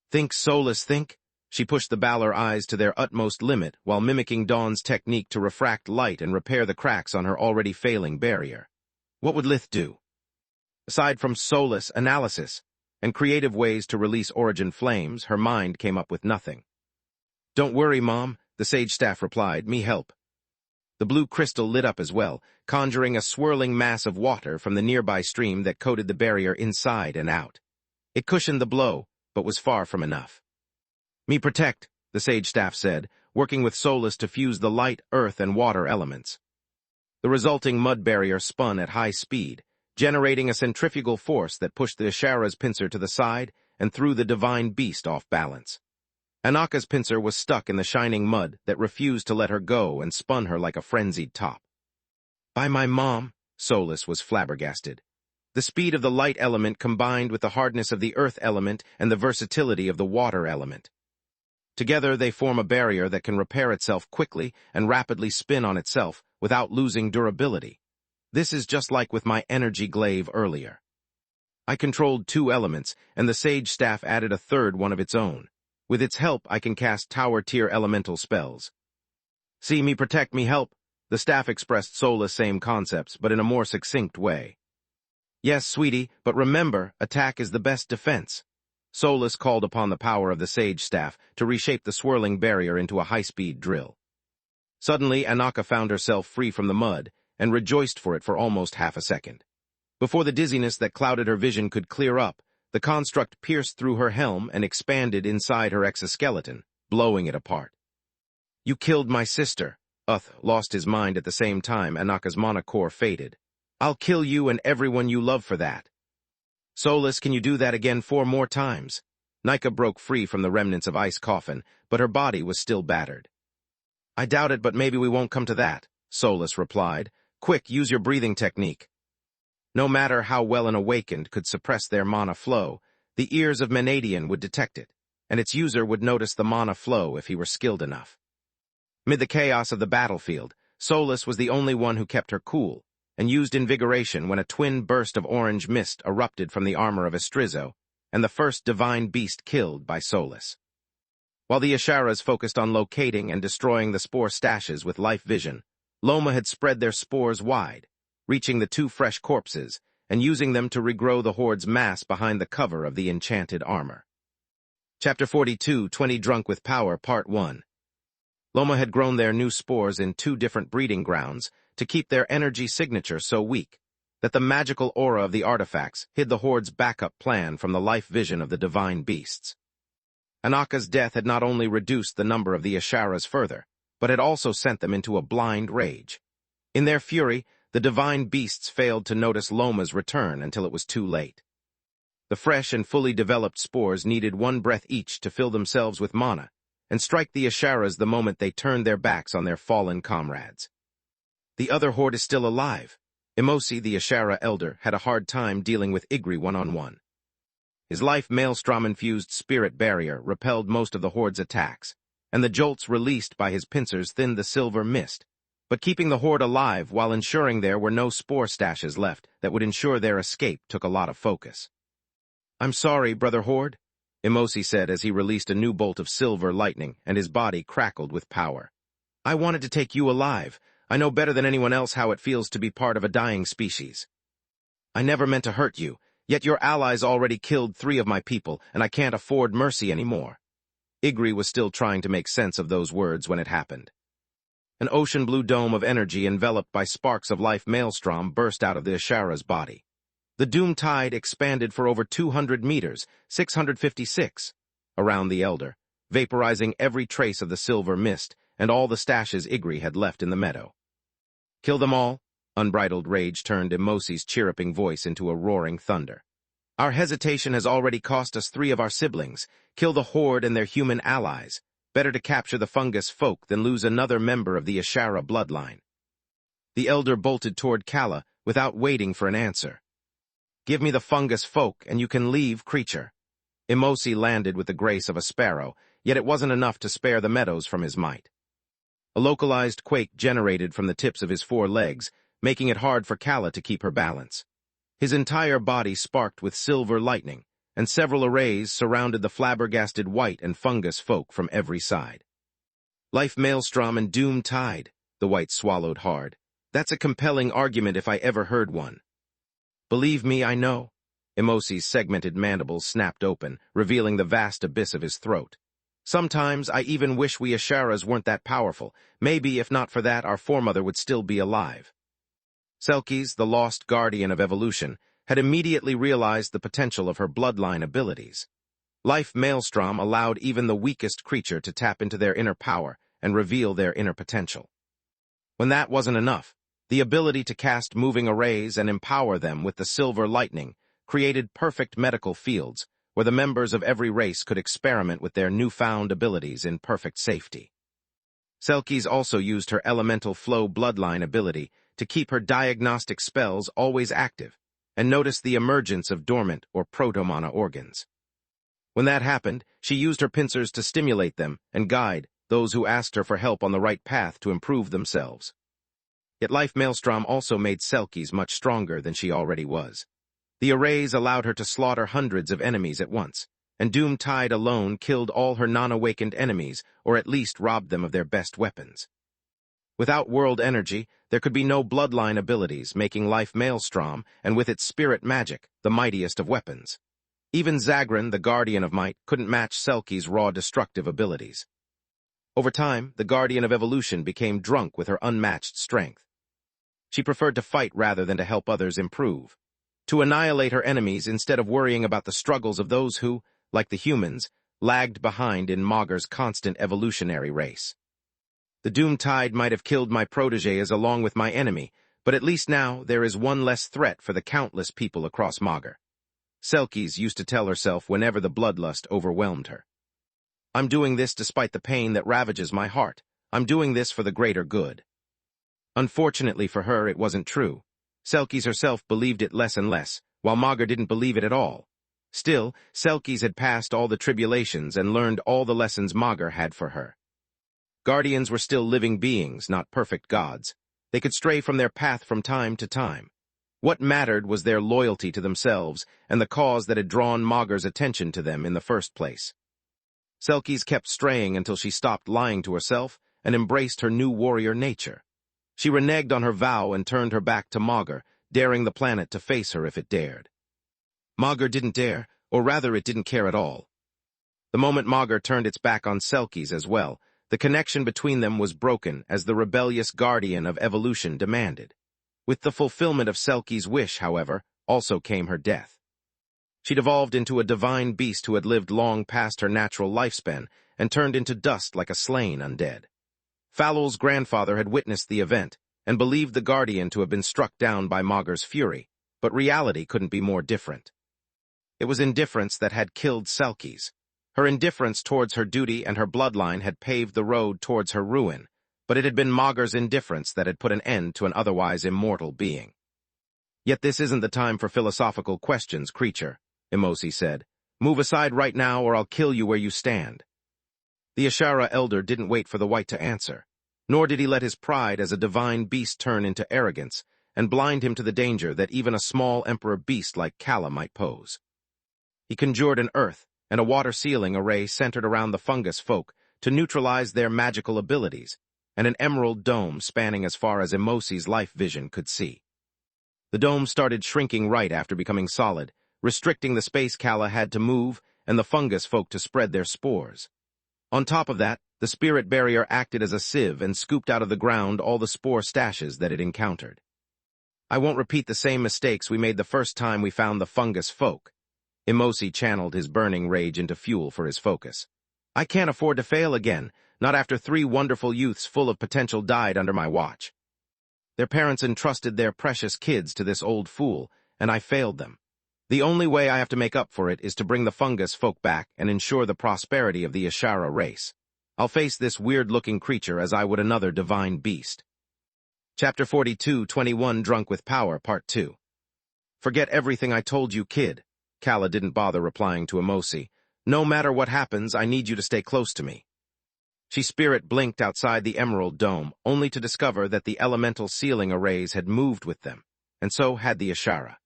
"Think, Solus, think." She pushed the Balor eyes to their utmost limit while mimicking Dawn's technique to refract light and repair the cracks on her already failing barrier. What would Lith do? Aside from Solus analysis and creative ways to release origin flames, her mind came up with nothing. "Don't worry, Mom," the Sage Staff replied. "Me help." The blue crystal lit up as well, conjuring a swirling mass of water from the nearby stream that coated the barrier inside and out. It cushioned the blow, but was far from enough. "Me protect," the Sage Staff said, working with Solus to fuse the light, earth, and water elements. The resulting mud barrier spun at high speed, generating a centrifugal force that pushed the Ashara's pincer to the side and threw the divine beast off balance. Anaka's pincer was stuck in the shining mud that refused to let her go and spun her like a frenzied top. "By my mom," Solus was flabbergasted. The speed of the light element combined with the hardness of the earth element and the versatility of the water element. Together they form a barrier that can repair itself quickly and rapidly spin on itself without losing durability. This is just like with my energy glaive earlier. I controlled 2 elements, and the Sage Staff added a third one of its own. With its help, I can cast tower-tier elemental spells. "See me protect, me help," the staff expressed Solus' same concepts, but in a more succinct way. "Yes, sweetie, but remember, attack is the best defense." Solus called upon the power of the Sage Staff to reshape the swirling barrier into a high-speed drill. Suddenly, Anaka found herself free from the mud, and rejoiced for it for almost half a second. Before the dizziness that clouded her vision could clear up, The construct pierced through her helm and expanded inside her exoskeleton, blowing it apart. "You killed my sister." Uth lost his mind at the same time Anaka's mana core faded. "I'll kill you and everyone you love for that." "Solus, can you do that again 4 more times?" Nika broke free from the remnants of Ice Coffin, but her body was still battered. "I doubt it, but maybe we won't come to that," Solus replied. "Quick, use your breathing technique." No matter how well an awakened could suppress their mana flow, the ears of Menadian would detect it, and its user would notice the mana flow if he were skilled enough. Mid the chaos of the battlefield, Solus was the only one who kept her cool, and used invigoration when a twin burst of orange mist erupted from the armor of Estrizzo, and the first divine beast killed by Solus. While the Asharas focused on locating and destroying the spore stashes with life vision, Loma had spread their spores wide, reaching the 2 fresh corpses, and using them to regrow the horde's mass behind the cover of the enchanted armor. Chapter 42, 20 Drunk with Power, Part 1. Loma had grown their new spores in 2 different breeding grounds to keep their energy signature so weak that the magical aura of the artifacts hid the horde's backup plan from the life vision of the divine beasts. Anaka's death had not only reduced the number of the Asharas further, but had also sent them into a blind rage. In their fury, the divine beasts failed to notice Loma's return until it was too late. The fresh and fully developed spores needed 1 breath each to fill themselves with mana, and strike the Asharas the moment they turned their backs on their fallen comrades. "The other horde is still alive." Emosi, the Ashara elder, had a hard time dealing with Igri one-on-one. His life maelstrom-infused spirit barrier repelled most of the horde's attacks, and the jolts released by his pincers thinned the silver mist, but keeping the horde alive while ensuring there were no spore stashes left that would ensure their escape took a lot of focus. "I'm sorry, Brother Horde," Emosi said as he released a new bolt of silver lightning and his body crackled with power. "I wanted to take you alive. I know better than anyone else how it feels to be part of a dying species. I never meant to hurt you, yet your allies already killed 3 of my people, and I can't afford mercy anymore." Igri was still trying to make sense of those words when it happened. An ocean-blue dome of energy enveloped by sparks of life maelstrom burst out of the Ashara's body. The doom tide expanded for over 200 meters, 656, around the elder, vaporizing every trace of the silver mist and all the stashes Igri had left in the meadow. "Kill them all?" Unbridled rage turned Emosi's chirruping voice into a roaring thunder. "Our hesitation has already cost us 3 of our siblings. Kill the horde and their human allies. Better to capture the fungus folk than lose another member of the Ashara bloodline." The elder bolted toward Kala without waiting for an answer. "Give me the fungus folk, and you can leave, creature." Emosi landed with the grace of a sparrow, yet it wasn't enough to spare the meadows from his might. A localized quake generated from the tips of his 4 legs, making it hard for Kala to keep her balance. His entire body sparked with silver lightning, and several arrays surrounded the flabbergasted white and fungus folk from every side. "Life maelstrom and doom tide," the white swallowed hard. "That's a compelling argument if I ever heard one." "Believe me, I know." Emosi's segmented mandibles snapped open, revealing the vast abyss of his throat. "Sometimes I even wish we Asharas weren't that powerful. Maybe, if not for that, our foremother would still be alive." Selkis, the lost guardian of evolution, had immediately realized the potential of her bloodline abilities. Life Maelstrom allowed even the weakest creature to tap into their inner power and reveal their inner potential. When that wasn't enough, the ability to cast moving arrays and empower them with the silver lightning created perfect medical fields where the members of every race could experiment with their newfound abilities in perfect safety. Selkis also used her elemental flow bloodline ability to keep her diagnostic spells always active and notice the emergence of dormant or proto-mana organs. When that happened, she used her pincers to stimulate them and guide those who asked her for help on the right path to improve themselves. Yet Life Maelstrom also made Selkis much stronger than she already was. The arrays allowed her to slaughter hundreds of enemies at once, and Doom Tide alone killed all her non-awakened enemies, or at least robbed them of their best weapons. Without world energy, there could be no bloodline abilities, making Life Maelstrom, and with its spirit magic, the mightiest of weapons. Even Zagran, the Guardian of Might, couldn't match Selkie's raw destructive abilities. Over time, the Guardian of Evolution became drunk with her unmatched strength. She preferred to fight rather than to help others improve. to annihilate her enemies instead of worrying about the struggles of those who, like the humans, lagged behind in Maugre's constant evolutionary race. The doomed tide might have killed my protégés along with my enemy, but at least now there is one less threat for the countless people across Maugre. Selkies used to tell herself whenever the bloodlust overwhelmed her. I'm doing this despite the pain that ravages my heart. I'm doing this for the greater good. Unfortunately for her, it wasn't true. Selkies herself believed it less and less, while Maugre didn't believe it at all. Still, Selkies had passed all the tribulations and learned all the lessons Maugre had for her. Guardians were still living beings, not perfect gods. They could stray from their path from time to time. What mattered was their loyalty to themselves and the cause that had drawn Maugre's attention to them in the first place. Selkies kept straying until she stopped lying to herself and embraced her new warrior nature. She reneged on her vow and turned her back to Maugre, daring the planet to face her if it dared. Maugre didn't dare, or rather it didn't care at all. The moment Maugre turned its back on Selkies as well, the connection between them was broken as the rebellious guardian of evolution demanded. With the fulfillment of Selkies' wish, however, also came her death. She'd evolved into a divine beast who had lived long past her natural lifespan and turned into dust like a slain undead. Falol's grandfather had witnessed the event and believed the guardian to have been struck down by Maugre's fury, but reality couldn't be more different. It was indifference that had killed Selkies. Her indifference towards her duty and her bloodline had paved the road towards her ruin, but it had been Maugre's indifference that had put an end to an otherwise immortal being. Yet this isn't the time for philosophical questions, creature, Emosi said. Move aside right now or I'll kill you where you stand. The Ashara elder didn't wait for the white to answer, nor did he let his pride as a divine beast turn into arrogance and blind him to the danger that even a small emperor beast like Kala might pose. He conjured an earth and a water sealing array centered around the fungus folk to neutralize their magical abilities, and an emerald dome spanning as far as Emosi's life vision could see. The dome started shrinking right after becoming solid, restricting the space Kala had to move and the fungus folk to spread their spores. On top of that, the spirit barrier acted as a sieve and scooped out of the ground all the spore stashes that it encountered. I won't repeat the same mistakes we made the first time we found the fungus folk. Emosi channeled his burning rage into fuel for his focus. I can't afford to fail again, not after 3 wonderful youths full of potential died under my watch. Their parents entrusted their precious kids to this old fool, and I failed them. The only way I have to make up for it is to bring the fungus folk back and ensure the prosperity of the Ashara race. I'll face this weird-looking creature as I would another divine beast. Chapter 42, 21 Drunk with Power, Part 2. Forget everything I told you, kid. Kala didn't bother replying to Emosi. No matter what happens, I need you to stay close to me. She spirit blinked outside the emerald dome, only to discover that the elemental sealing arrays had moved with them, and so had the Ashara.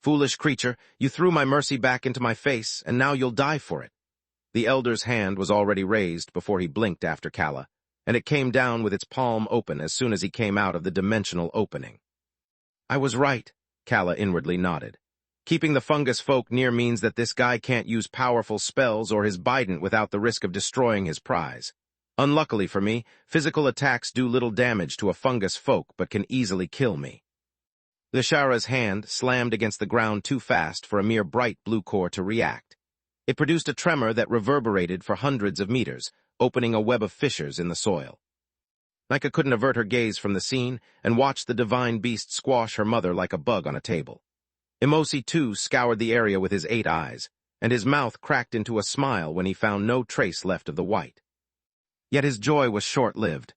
Foolish creature, you threw my mercy back into my face, and now you'll die for it. The elder's hand was already raised before he blinked after Kala, and it came down with its palm open as soon as he came out of the dimensional opening. I was right, Kala inwardly nodded. Keeping the fungus folk near means that this guy can't use powerful spells or his bident without the risk of destroying his prize. Unluckily for me, physical attacks do little damage to a fungus folk but can easily kill me. The Ashara's hand slammed against the ground too fast for a mere bright blue core to react. It produced a tremor that reverberated for hundreds of meters, opening a web of fissures in the soil. Nika couldn't avert her gaze from the scene and watched the divine beast squash her mother like a bug on a table. Emosi, too, scoured the area with his 8 eyes, and his mouth cracked into a smile when he found no trace left of the white. Yet his joy was short-lived.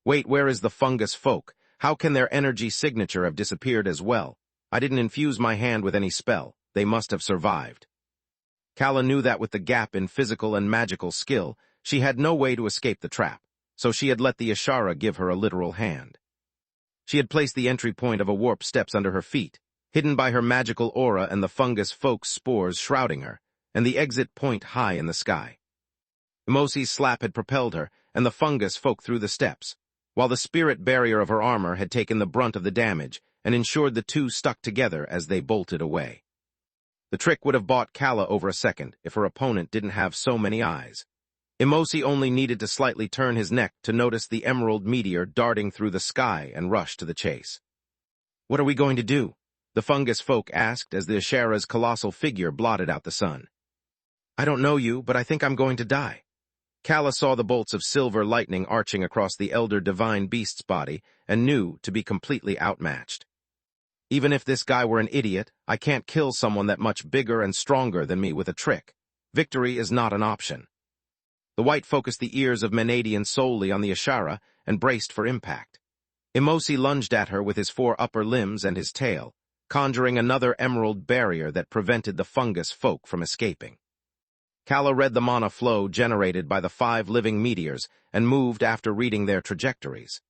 Wait, where is the fungus folk? How can their energy signature have disappeared as well? I didn't infuse my hand with any spell. They must have survived. Kala knew that with the gap in physical and magical skill, she had no way to escape the trap, so she had let the Ashara give her a literal hand. She had placed the entry point of a warp steps under her feet, hidden by her magical aura and the fungus folk's spores shrouding her, and the exit point high in the sky. Emosi's slap had propelled her, and the fungus folk through the steps, while the spirit barrier of her armor had taken the brunt of the damage and ensured the two stuck together as they bolted away. The trick would have bought Kala over a second if her opponent didn't have so many eyes. Emosi only needed to slightly turn his neck to notice the emerald meteor darting through the sky and rush to the chase. What are we going to do? the fungus folk asked as the Ashera's colossal figure blotted out the sun. I don't know you, but I think I'm going to die. Kala saw the bolts of silver lightning arching across the elder divine beast's body and knew to be completely outmatched. Even if this guy were an idiot, I can't kill someone that much bigger and stronger than me with a trick. Victory is not an option. The white focused the ears of Menadian solely on the Ashara and braced for impact. Emosi lunged at her with his 4 upper limbs and his tail, conjuring another emerald barrier that prevented the fungus folk from escaping. Kala read the mana flow generated by the 5 living meteors and moved after reading their trajectories.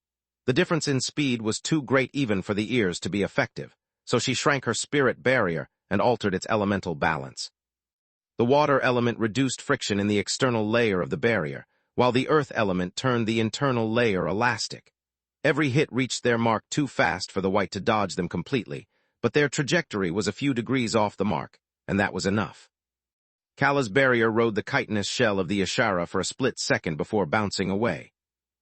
The difference in speed was too great even for the ears to be effective, so she shrank her spirit barrier and altered its elemental balance. The water element reduced friction in the external layer of the barrier, while the earth element turned the internal layer elastic. Every hit reached their mark too fast for the white to dodge them completely, but their trajectory was a few degrees off the mark, and that was enough. Kala's barrier rode the chitinous shell of the Ashara for a split second before bouncing away.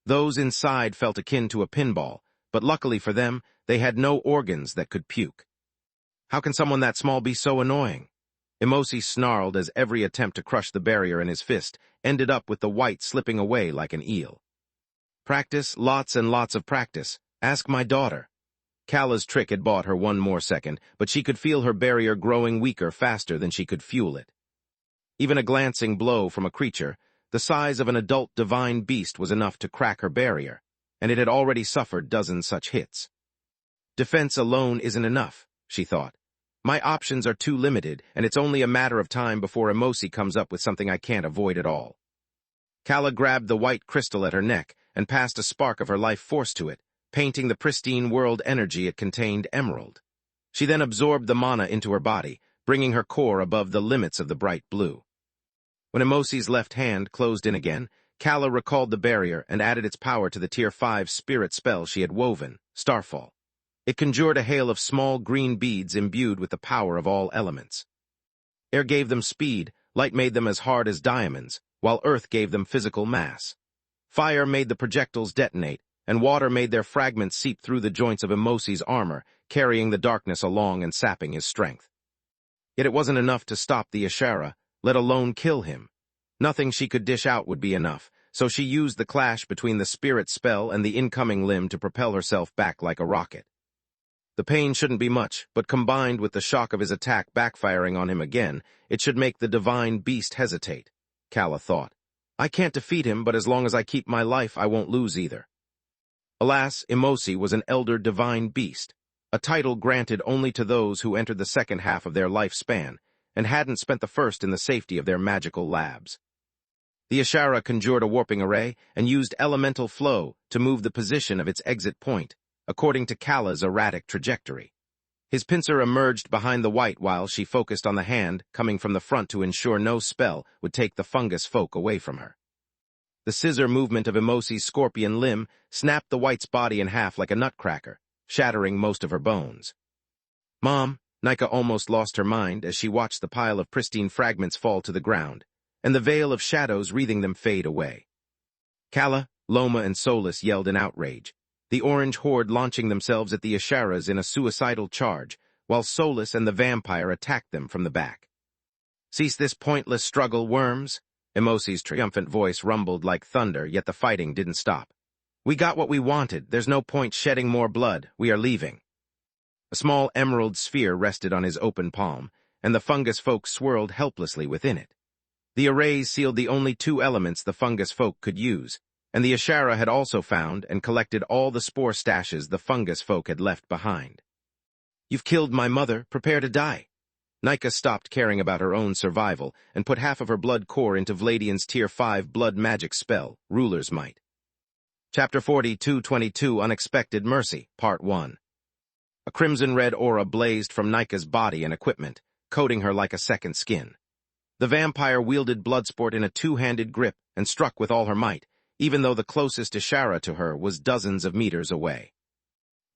Those inside felt akin to a pinball, but luckily for them, they had no organs that could puke. How can someone that small be so annoying? Emosi snarled as every attempt to crush the barrier in his fist ended up with the white slipping away like an eel. Practice, lots and lots of practice. Ask my daughter. Kala's trick had bought her 1 more second, but she could feel her barrier growing weaker faster than she could fuel it. Even a glancing blow from a creature the size of an adult divine beast was enough to crack her barrier, and it had already suffered dozens such hits. Defense alone isn't enough, she thought. My options are too limited, and it's only a matter of time before Emosi comes up with something I can't avoid at all. Kala grabbed the white crystal at her neck and passed a spark of her life force to it, painting the pristine world energy it contained emerald. She then absorbed the mana into her body, bringing her core above the limits of the bright blue. When Emosi's left hand closed in again, Kala recalled the barrier and added its power to the Tier 5 spirit spell she had woven, Starfall. It conjured a hail of small green beads imbued with the power of all elements. Air gave them speed, light made them as hard as diamonds, while earth gave them physical mass. Fire made the projectiles detonate, and water made their fragments seep through the joints of Emosi's armor, carrying the darkness along and sapping his strength. Yet it wasn't enough to stop the Ashara, let alone kill him. Nothing she could dish out would be enough, so she used the clash between the spirit spell and the incoming limb to propel herself back like a rocket. The pain shouldn't be much, but combined with the shock of his attack backfiring on him again, it should make the divine beast hesitate, Kala thought. I can't defeat him, but as long as I keep my life, I won't lose either. Alas, Emosi was an elder divine beast, a title granted only to those who entered the second half of their lifespan, and hadn't spent the first in the safety of their magical labs. The Ashara conjured a warping array and used elemental flow to move the position of its exit point, according to Kala's erratic trajectory. His pincer emerged behind the white while she focused on the hand coming from the front to ensure no spell would take the fungus folk away from her. The scissor movement of Emosi's scorpion limb snapped the white's body in half like a nutcracker, shattering most of her bones. Mom, Nika almost lost her mind as she watched the pile of pristine fragments fall to the ground, and the veil of shadows wreathing them fade away. Kala, Loma, and Solus yelled in outrage, the orange horde launching themselves at the Asharas in a suicidal charge, while Solus and the vampire attacked them from the back. Cease this pointless struggle, worms! Emosi's triumphant voice rumbled like thunder, yet the fighting didn't stop. We got what we wanted. There's no point shedding more blood. We are leaving. A small emerald sphere rested on his open palm, and the fungus folk swirled helplessly within it. The arrays sealed the only 2 elements the fungus folk could use, and the Ashara had also found and collected all the spore stashes the fungus folk had left behind. You've killed my mother. Prepare to die. Nika stopped caring about her own survival and put half of her blood core into Vladian's Tier 5 blood magic spell, Ruler's Might. Chapter 42-22 Unexpected Mercy, Part 1. A crimson-red aura blazed from Nika's body and equipment, coating her like a second skin. The vampire wielded Bloodsport in a 2-handed grip and struck with all her might, even though the closest Ashara to her was dozens of meters away.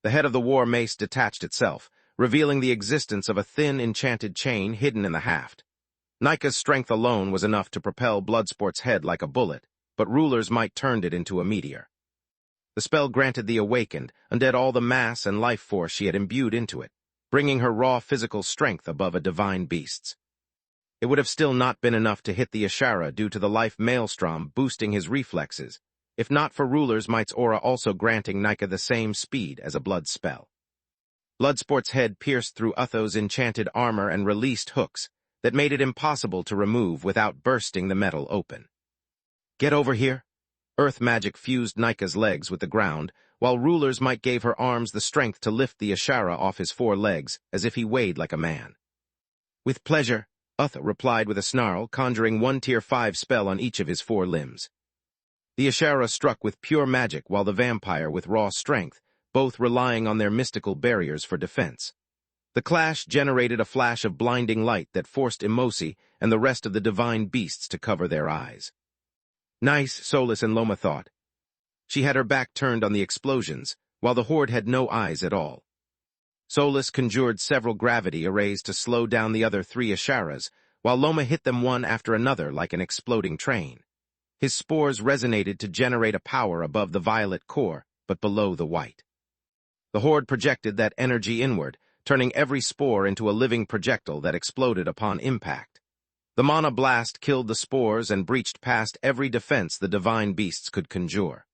The head of the war mace detached itself, revealing the existence of a thin, enchanted chain hidden in the haft. Nika's strength alone was enough to propel Bloodsport's head like a bullet, but Ruler's Might turned it into a meteor. The spell granted the awakened, undead all the mass and life force she had imbued into it. bringing her raw physical strength above a divine beast's. It would have still not been enough to hit the Ashara due to the life maelstrom boosting his reflexes, if not for Ruler's Might's aura also granting Nika the same speed as a blood spell. Bloodsport's head pierced through Utho's enchanted armor and released hooks that made it impossible to remove without bursting the metal open. Get over here. Earth magic fused Nika's legs with the ground, while Ruler's Might gave her arms the strength to lift the Ashara off his 4 legs as if he weighed like a man. With pleasure, Utho replied with a snarl, conjuring 1 Tier 5 spell on each of his 4 limbs. The Ashara struck with pure magic while the vampire with raw strength, both relying on their mystical barriers for defense. The clash generated a flash of blinding light that forced Emosi and the rest of the divine beasts to cover their eyes. Nice, Solus and Loma thought. She had her back turned on the explosions, while the horde had no eyes at all. Solus conjured several gravity arrays to slow down the other 3 Asharas, while Loma hit them one after another like an exploding train. His spores resonated to generate a power above the violet core, but below the white. The horde projected that energy inward, turning every spore into a living projectile that exploded upon impact. The mana blast killed the spores and breached past every defense the divine beasts could conjure.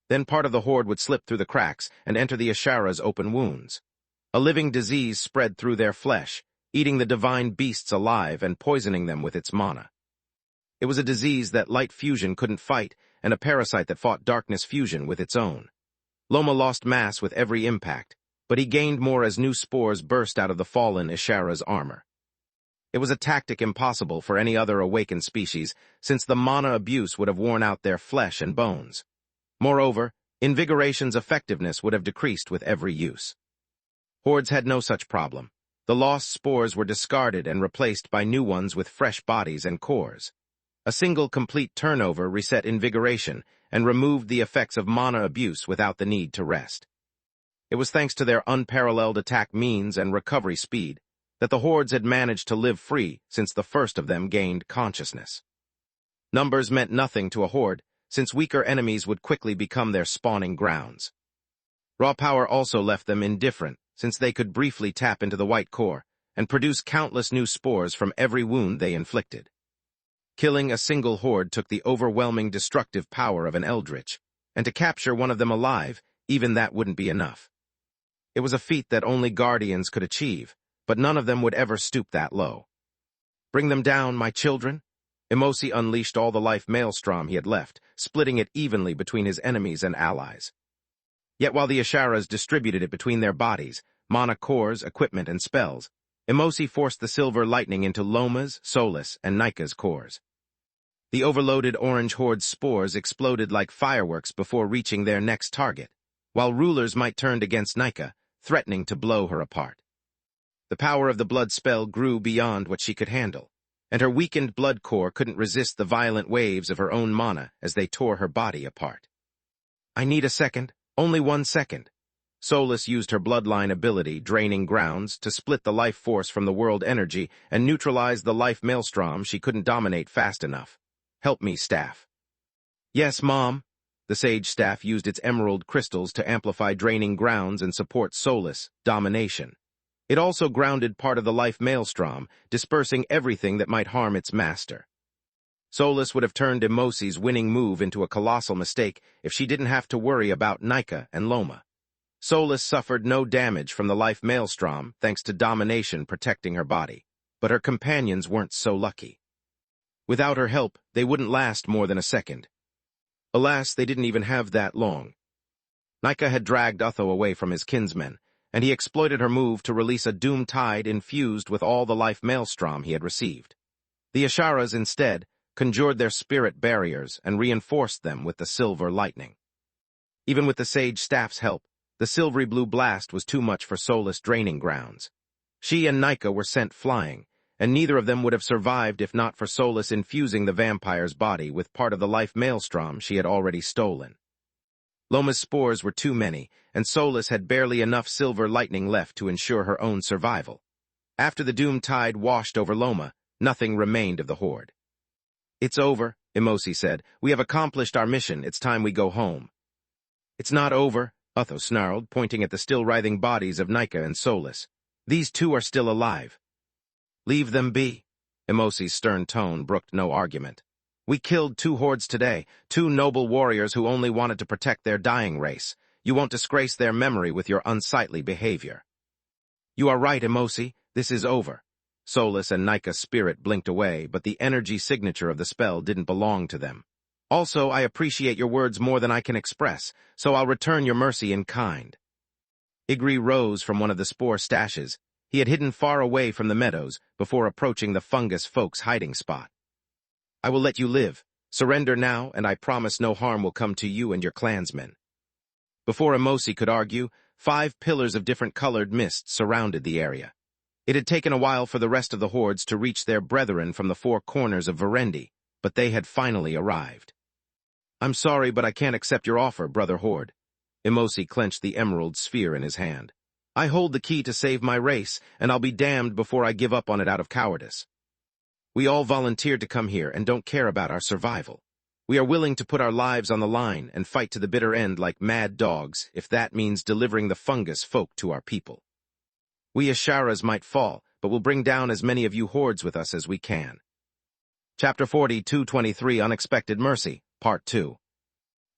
Then part of the horde would slip through the cracks and enter the Ashara's open wounds. A living disease spread through their flesh, eating the divine beasts alive and poisoning them with its mana. It was a disease that light fusion couldn't fight, and a parasite that fought darkness fusion with its own. Loma lost mass with every impact, but he gained more as new spores burst out of the fallen Ashara's armor. It was a tactic impossible for any other awakened species, since the mana abuse would have worn out their flesh and bones. Moreover, invigoration's effectiveness would have decreased with every use. Hordes had no such problem. The lost spores were discarded and replaced by new ones with fresh bodies and cores. A single complete turnover reset invigoration and removed the effects of mana abuse without the need to rest. It was thanks to their unparalleled attack means and recovery speed that the hordes had managed to live free since the first of them gained consciousness. Numbers meant nothing to a horde, since weaker enemies would quickly become their spawning grounds. Raw power also left them indifferent, since they could briefly tap into the white core and produce countless new spores from every wound they inflicted. Killing a single horde took the overwhelming destructive power of an eldritch, and to capture one of them alive, even that wouldn't be enough. It was a feat that only guardians could achieve, but none of them would ever stoop that low. Bring them down, my children? Emosi unleashed all the life maelstrom he had left, splitting it evenly between his enemies and allies. Yet while the Asharas distributed it between their bodies, mana cores, equipment, and spells, Emosi forced the silver lightning into Loma's, Solus, and Nika's cores. The overloaded orange horde's spores exploded like fireworks before reaching their next target, while Ruler's Might turned against Nika, threatening to blow her apart. The power of the blood spell grew beyond what she could handle, and her weakened blood core couldn't resist the violent waves of her own mana as they tore her body apart. I need a second. Only 1 second. Solus used her bloodline ability, Draining Grounds, to split the life force from the world energy and neutralize the life maelstrom she couldn't dominate fast enough. Help me, staff. Yes, Mom. The sage staff used its emerald crystals to amplify Draining Grounds and support Solus, domination. It also grounded part of the life maelstrom, dispersing everything that might harm its master. Solus would have turned Emosi's winning move into a colossal mistake if she didn't have to worry about Nika and Loma. Solus suffered no damage from the life maelstrom thanks to domination protecting her body, but her companions weren't so lucky. Without her help, they wouldn't last more than a second. Alas, they didn't even have that long. Nika had dragged Utho away from his kinsmen, and he exploited her move to release a doom tide infused with all the life maelstrom he had received. The Asharas, instead, conjured their spirit barriers and reinforced them with the silver lightning. Even with the sage staff's help, the silvery blue blast was too much for Solus' Draining Grounds. She and Nika were sent flying, and neither of them would have survived if not for Solus infusing the vampire's body with part of the life maelstrom she had already stolen. Loma's spores were too many, and Solus had barely enough silver lightning left to ensure her own survival. After the doom tide washed over Loma, nothing remained of the horde. It's over, Emosi said. We have accomplished our mission. It's time we go home. It's not over, Utho snarled, pointing at the still writhing bodies of Nika and Solus. These two are still alive. Leave them be. Emosi's stern tone brooked no argument. We killed 2 hordes today, 2 noble warriors who only wanted to protect their dying race. You won't disgrace their memory with your unsightly behavior. You are right, Emosi. This is over. Solus and Nika's spirit blinked away, but the energy signature of the spell didn't belong to them. Also, I appreciate your words more than I can express, so I'll return your mercy in kind. Igri rose from one of the spore stashes. He had hidden far away from the meadows before approaching the fungus folk's hiding spot. I will let you live. Surrender now, and I promise no harm will come to you and your clansmen. Before Emosi could argue, 5 pillars of different colored mist surrounded the area. It had taken a while for the rest of the hordes to reach their brethren from the 4 corners of Verendi, but they had finally arrived. I'm sorry, but I can't accept your offer, brother horde. Emosi clenched the emerald sphere in his hand. I hold the key to save my race, and I'll be damned before I give up on it out of cowardice. We all volunteered to come here and don't care about our survival. We are willing to put our lives on the line and fight to the bitter end like mad dogs, if that means delivering the fungus folk to our people. We Asharas might fall, but we'll bring down as many of you hordes with us as we can. Chapter 42-23 Unexpected Mercy, Part 2.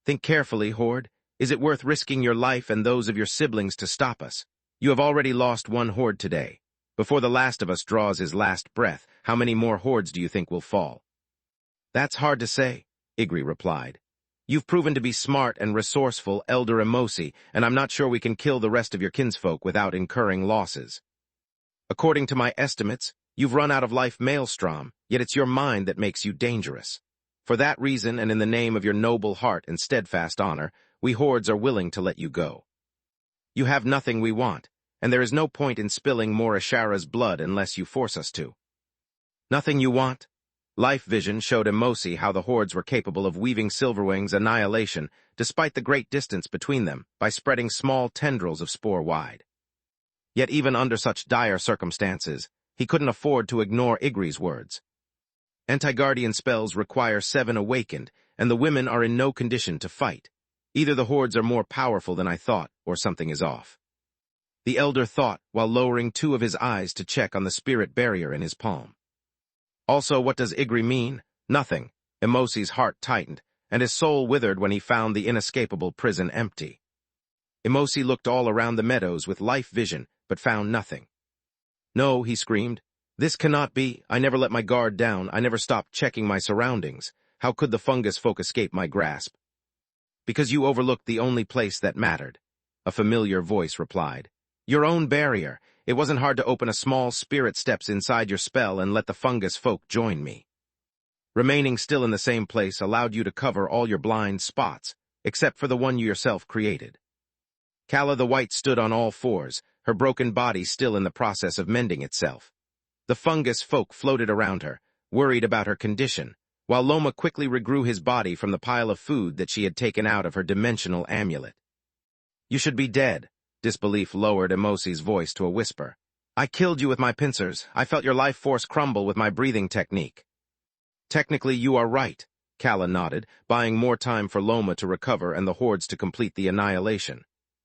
Think carefully, horde. Is it worth risking your life and those of your siblings to stop us? You have already lost 1 horde today. Before the last of us draws his last breath, how many more hordes do you think will fall? That's hard to say, Igri replied. You've proven to be smart and resourceful, Elder Emosi, and I'm not sure we can kill the rest of your kinsfolk without incurring losses. According to my estimates, you've run out of life maelstrom, yet it's your mind that makes you dangerous. For that reason, and in the name of your noble heart and steadfast honor, we hordes are willing to let you go. You have nothing we want, and there is no point in spilling more Ashara's blood unless you force us to. Nothing you want? Life Vision showed Emosi how the hordes were capable of weaving Silverwing's annihilation, despite the great distance between them, by spreading small tendrils of spore wide. Yet even under such dire circumstances, he couldn't afford to ignore Igri's words. Anti-Guardian spells require 7 awakened, and the women are in no condition to fight. Either the hordes are more powerful than I thought, or something is off. The elder thought, while lowering 2 of his eyes to check on the spirit barrier in his palm. Also, what does Igri mean? Nothing. Emosi's heart tightened, and his soul withered when he found the inescapable prison empty. Emosi looked all around the meadows with life vision, but found nothing. No, he screamed. This cannot be. I never let my guard down. I never stopped checking my surroundings. How could the fungus folk escape my grasp? Because you overlooked the only place that mattered. A familiar voice replied. Your own barrier. It wasn't hard to open a small spirit steps inside your spell and let the fungus folk join me. Remaining still in the same place allowed you to cover all your blind spots, except for the one you yourself created. Kala the White stood on all 4s, her broken body still in the process of mending itself. The fungus folk floated around her, worried about her condition, while Loma quickly regrew his body from the pile of food that she had taken out of her dimensional amulet. You should be dead. Disbelief lowered Emosi's voice to a whisper. I killed you with my pincers. I felt your life force crumble with my breathing technique. Technically, you are right, Kala nodded, buying more time for Loma to recover and the hordes to complete the annihilation.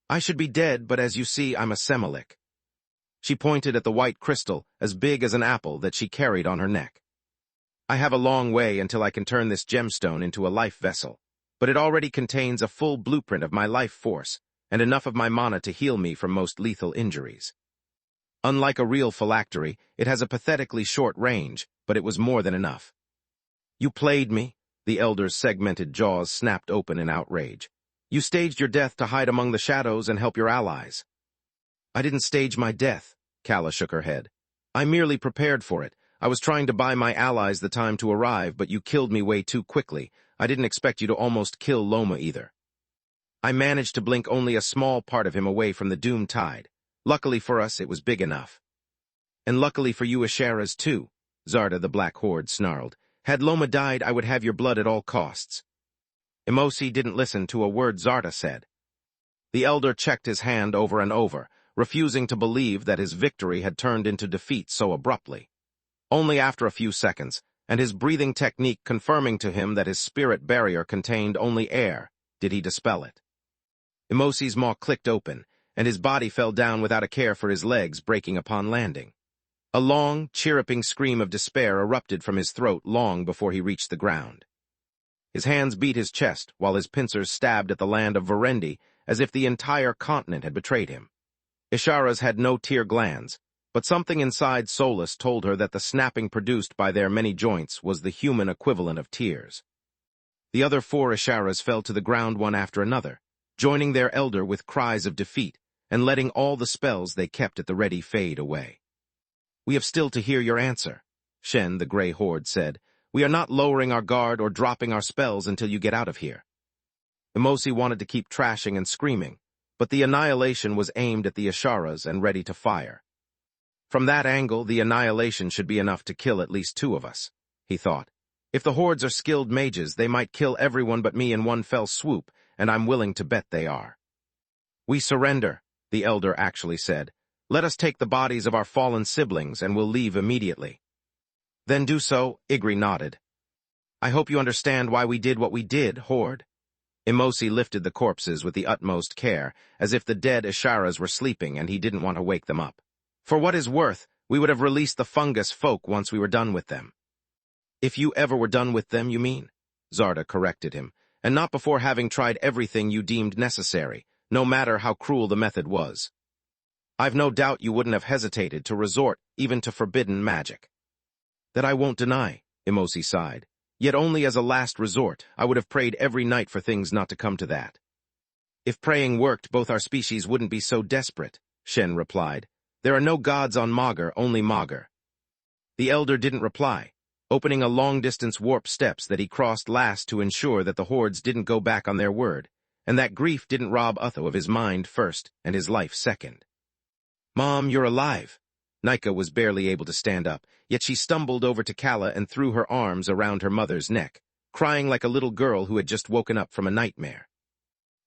I should be dead, but as you see, I'm a Semelik. She pointed at the white crystal, as big as an apple, that she carried on her neck. I have a long way until I can turn this gemstone into a life vessel, but it already contains a full blueprint of my life force, and enough of my mana to heal me from most lethal injuries. Unlike a real phylactery, it has a pathetically short range, but it was more than enough. You played me, the elder's segmented jaws snapped open in outrage. You staged your death to hide among the shadows and help your allies. I didn't stage my death, Kala shook her head. I merely prepared for it. I was trying to buy my allies the time to arrive, but you killed me way too quickly. I didn't expect you to almost kill Loma either. I managed to blink only a small part of him away from the doom tide. Luckily for us, it was big enough. And luckily for you Asharas too, Zarda the Black Horde snarled. Had Loma died, I would have your blood at all costs. Emosi didn't listen to a word Zarda said. The elder checked his hand over and over, refusing to believe that his victory had turned into defeat so abruptly. Only after a few seconds, and his breathing technique confirming to him that his spirit barrier contained only air, did he dispel it. Emosi's maw clicked open, and his body fell down without a care for his legs breaking upon landing. A long, chirruping scream of despair erupted from his throat long before he reached the ground. His hands beat his chest while his pincers stabbed at the land of Verendi as if the entire continent had betrayed him. Ishara's had no tear glands, but something inside Solus told her that the snapping produced by their many joints was the human equivalent of tears. The other 4 Isharas fell to the ground one after another, joining their elder with cries of defeat and letting all the spells they kept at the ready fade away. "We have still to hear your answer," Shen, the Grey Horde, said. "We are not lowering our guard or dropping our spells until you get out of here." Emosi wanted to keep trashing and screaming, but the annihilation was aimed at the Isharas and ready to fire. From that angle, the annihilation should be enough to kill at least 2 of us, he thought. If the hordes are skilled mages, they might kill everyone but me in one fell swoop, and I'm willing to bet they are. "We surrender," the elder actually said. "Let us take the bodies of our fallen siblings, and we'll leave immediately." "Then do so," Igri nodded. "I hope you understand why we did what we did, Horde." Emosi lifted the corpses with the utmost care, as if the dead Isharas were sleeping and he didn't want to wake them up. "For what is worth, we would have released the fungus folk once we were done with them." "If you ever were done with them, you mean?" Zarda corrected him, "and not before having tried everything you deemed necessary, no matter how cruel the method was. I've no doubt you wouldn't have hesitated to resort even to forbidden magic." "That I won't deny," Emosi sighed. "Yet only as a last resort, I would have prayed every night for things not to come to that." "If praying worked, both our species wouldn't be so desperate," Shen replied. "There are no gods on Magur, only Magur." The elder didn't reply, opening a long-distance warp steps that he crossed last to ensure that the hordes didn't go back on their word, and that grief didn't rob Utho of his mind first and his life second. "Mom, you're alive." Nika was barely able to stand up, yet she stumbled over to Kala and threw her arms around her mother's neck, crying like a little girl who had just woken up from a nightmare.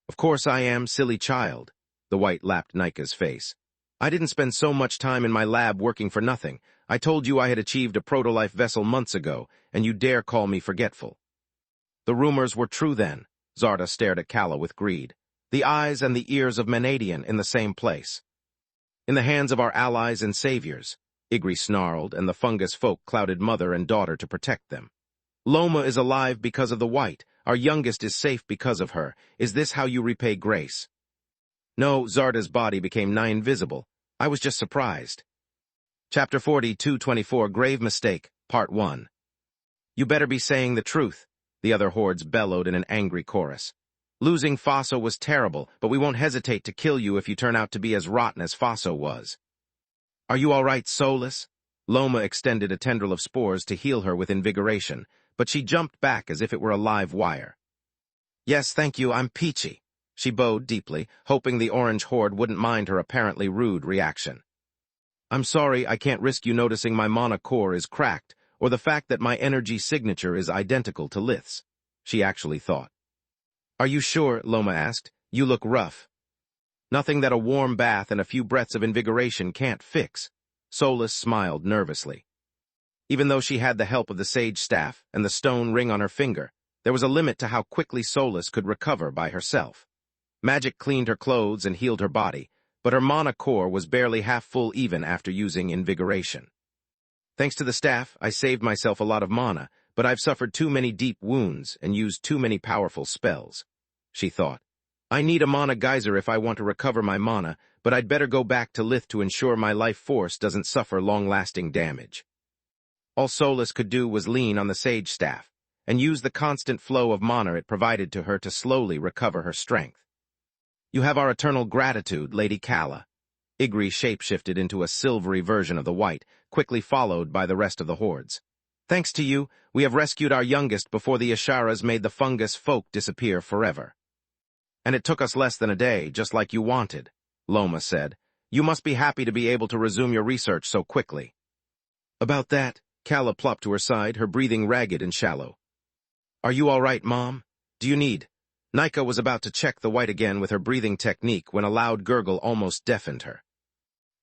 "Of course I am, silly child," the white lapped Nika's face. "I didn't spend so much time in my lab working for nothing. I told you I had achieved a proto-life vessel months ago, and you dare call me forgetful." "The rumors were true then." Zarda stared at Kala with greed. "The eyes and the ears of Menadian in the same place." "In the hands of our allies and saviors," Igri snarled, and the fungus folk clouded mother and daughter to protect them. "Loma is alive because of the white. Our youngest is safe because of her. Is this how you repay grace?" "No," Zarda's body became nigh invisible. "I was just surprised." Chapter 42-24 Grave Mistake, Part 1. "You better be saying the truth," the other hordes bellowed in an angry chorus. "Losing Faso was terrible, but we won't hesitate to kill you if you turn out to be as rotten as Faso was." "Are you all right, Solus?" Loma extended a tendril of spores to heal her with invigoration, but she jumped back as if it were a live wire. "Yes, thank you, I'm peachy." She bowed deeply, hoping the orange horde wouldn't mind her apparently rude reaction. "I'm sorry I can't risk you noticing my mana core is cracked, or the fact that my energy signature is identical to Lith's," she actually thought. "Are you sure?" Loma asked. "You look rough." "Nothing that a warm bath and a few breaths of invigoration can't fix." Solus smiled nervously. Even though she had the help of the sage staff and the stone ring on her finger, there was a limit to how quickly Solus could recover by herself. Magic cleaned her clothes and healed her body, but her mana core was barely half full even after using invigoration. "Thanks to the staff, I saved myself a lot of mana, but I've suffered too many deep wounds and used too many powerful spells," she thought. "I need a mana geyser if I want to recover my mana, but I'd better go back to Lith to ensure my life force doesn't suffer long-lasting damage." All Solus could do was lean on the sage staff and use the constant flow of mana it provided to her to slowly recover her strength. "You have our eternal gratitude, Lady Kala." Igri shapeshifted into a silvery version of the white, quickly followed by the rest of the hordes. "Thanks to you, we have rescued our youngest before the Isharas made the fungus folk disappear forever." "And it took us less than a day, just like you wanted," Loma said. "You must be happy to be able to resume your research so quickly." "About that," Kala plopped to her side, her breathing ragged and shallow. "Are you all right, Mom? Do you need—" Nika was about to check the white again with her breathing technique when a loud gurgle almost deafened her.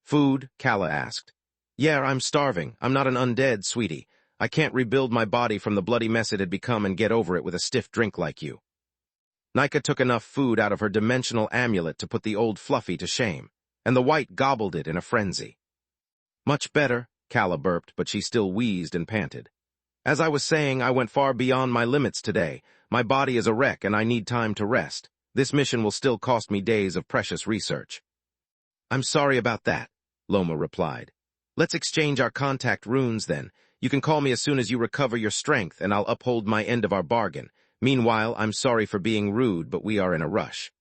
"Food?" Kala asked. "Yeah, I'm starving. I'm not an undead, sweetie. I can't rebuild my body from the bloody mess it had become and get over it with a stiff drink like you." Nika took enough food out of her dimensional amulet to put the old Fluffy to shame, and the white gobbled it in a frenzy. Much better, Calla burped, but she still wheezed and panted. As I was saying, I went far beyond my limits today. My body is a wreck and I need time to rest. This mission will still cost me days of precious research. I'm sorry about that, Loma replied. Let's exchange our contact runes then. You can call me as soon as you recover your strength and I'll uphold my end of our bargain. Meanwhile, I'm sorry for being rude, but we are in a rush.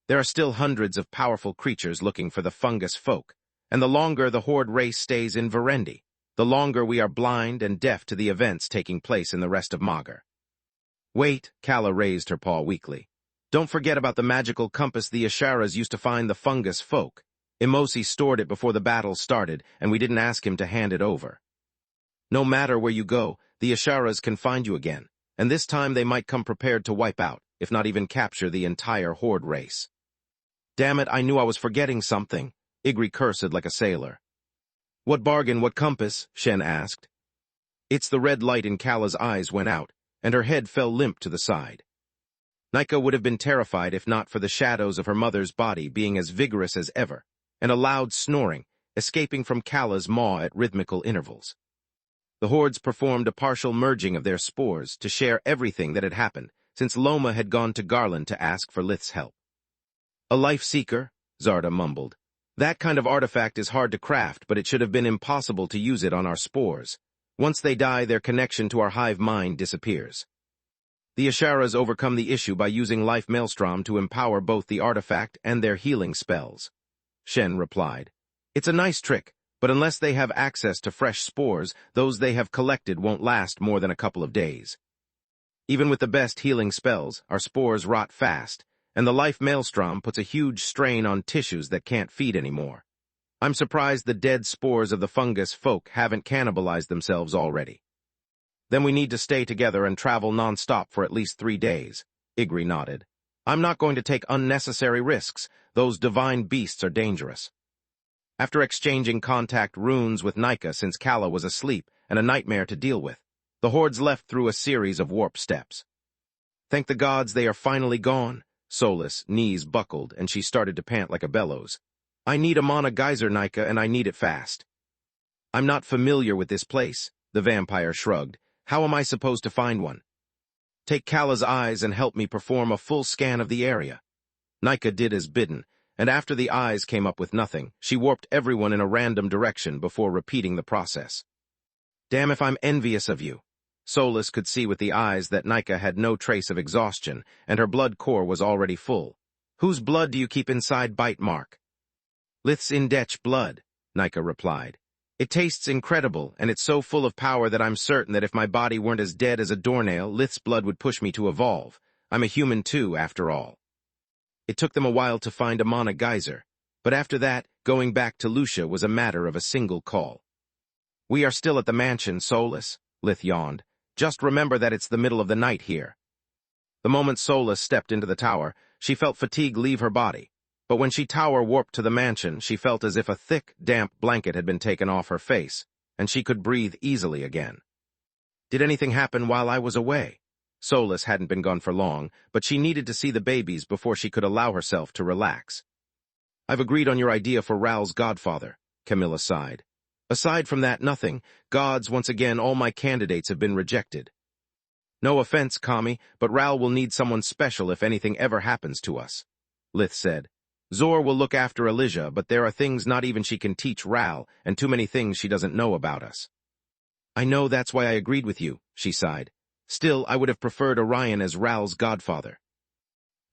There are still hundreds of powerful creatures looking for the fungus folk, and the longer the Horde race stays in Verendi, the longer we are blind and deaf to the events taking place in the rest of Magar. Wait, Calla raised her paw weakly. Don't forget about the magical compass the Asharas used to find the fungus folk. Imosi stored it before the battle started, and we didn't ask him to hand it over. No matter where you go, the Asharas can find you again, and this time they might come prepared to wipe out, if not even capture the entire Horde race. Damn it, I knew I was forgetting something, Igri cursed like a sailor. What bargain, what compass? Shen asked. It's the red light in Calla's eyes went out, and her head fell limp to the side. Nika would have been terrified if not for the shadows of her mother's body being as vigorous as ever, and a loud snoring, escaping from Calla's maw at rhythmical intervals. The Hordes performed a partial merging of their spores to share everything that had happened, since Loma had gone to Garland to ask for Lith's help. A life seeker, Zarda mumbled. That kind of artifact is hard to craft, but it should have been impossible to use it on our spores. Once they die, their connection to our hive mind disappears. The Asharas overcome the issue by using Life Maelstrom to empower both the artifact and their healing spells. Shen replied. It's a nice trick, but unless they have access to fresh spores, those they have collected won't last more than a couple of days. Even with the best healing spells, our spores rot fast, and the Life Maelstrom puts a huge strain on tissues that can't feed anymore. I'm surprised the dead spores of the fungus folk haven't cannibalized themselves already. Then we need to stay together and travel non-stop for at least 3 days, Igri nodded. I'm not going to take unnecessary risks. Those divine beasts are dangerous. After exchanging contact runes with Nika since Calla was asleep and a nightmare to deal with, the Hordes left through a series of warp steps. Thank the gods they are finally gone. Solus' knees buckled and she started to pant like a bellows. I need a mana geyser, Nika, and I need it fast. I'm not familiar with this place, the vampire shrugged. How am I supposed to find one? Take Calla's eyes and help me perform a full scan of the area. Nika did as bidden, and after the eyes came up with nothing, she warped everyone in a random direction before repeating the process. Damn if I'm envious of you. Solus could see with the eyes that Nika had no trace of exhaustion, and her blood core was already full. Whose blood do you keep inside Bite Mark? Lith's Indech blood, Nika replied. It tastes incredible, and it's so full of power that I'm certain that if my body weren't as dead as a doornail, Lith's blood would push me to evolve. I'm a human too, after all. It took them a while to find a mana geyser, but after that, going back to Lucia was a matter of a single call. We are still at the mansion, Solus, Lith yawned. Just remember that it's the middle of the night here. The moment Solus stepped into the tower, she felt fatigue leave her body. But when she tower warped to the mansion, she felt as if a thick, damp blanket had been taken off her face, and she could breathe easily again. Did anything happen while I was away? Solus hadn't been gone for long, but she needed to see the babies before she could allow herself to relax. I've agreed on your idea for Ral's godfather, Camilla sighed. Aside from that, nothing. Gods, once again, all my candidates have been rejected. No offense, Kami, but Ral will need someone special if anything ever happens to us, Lith said. Zor will look after Elijah, but there are things not even she can teach Ral, and too many things she doesn't know about us. I know that's why I agreed with you, she sighed. Still, I would have preferred Orion as Ral's godfather.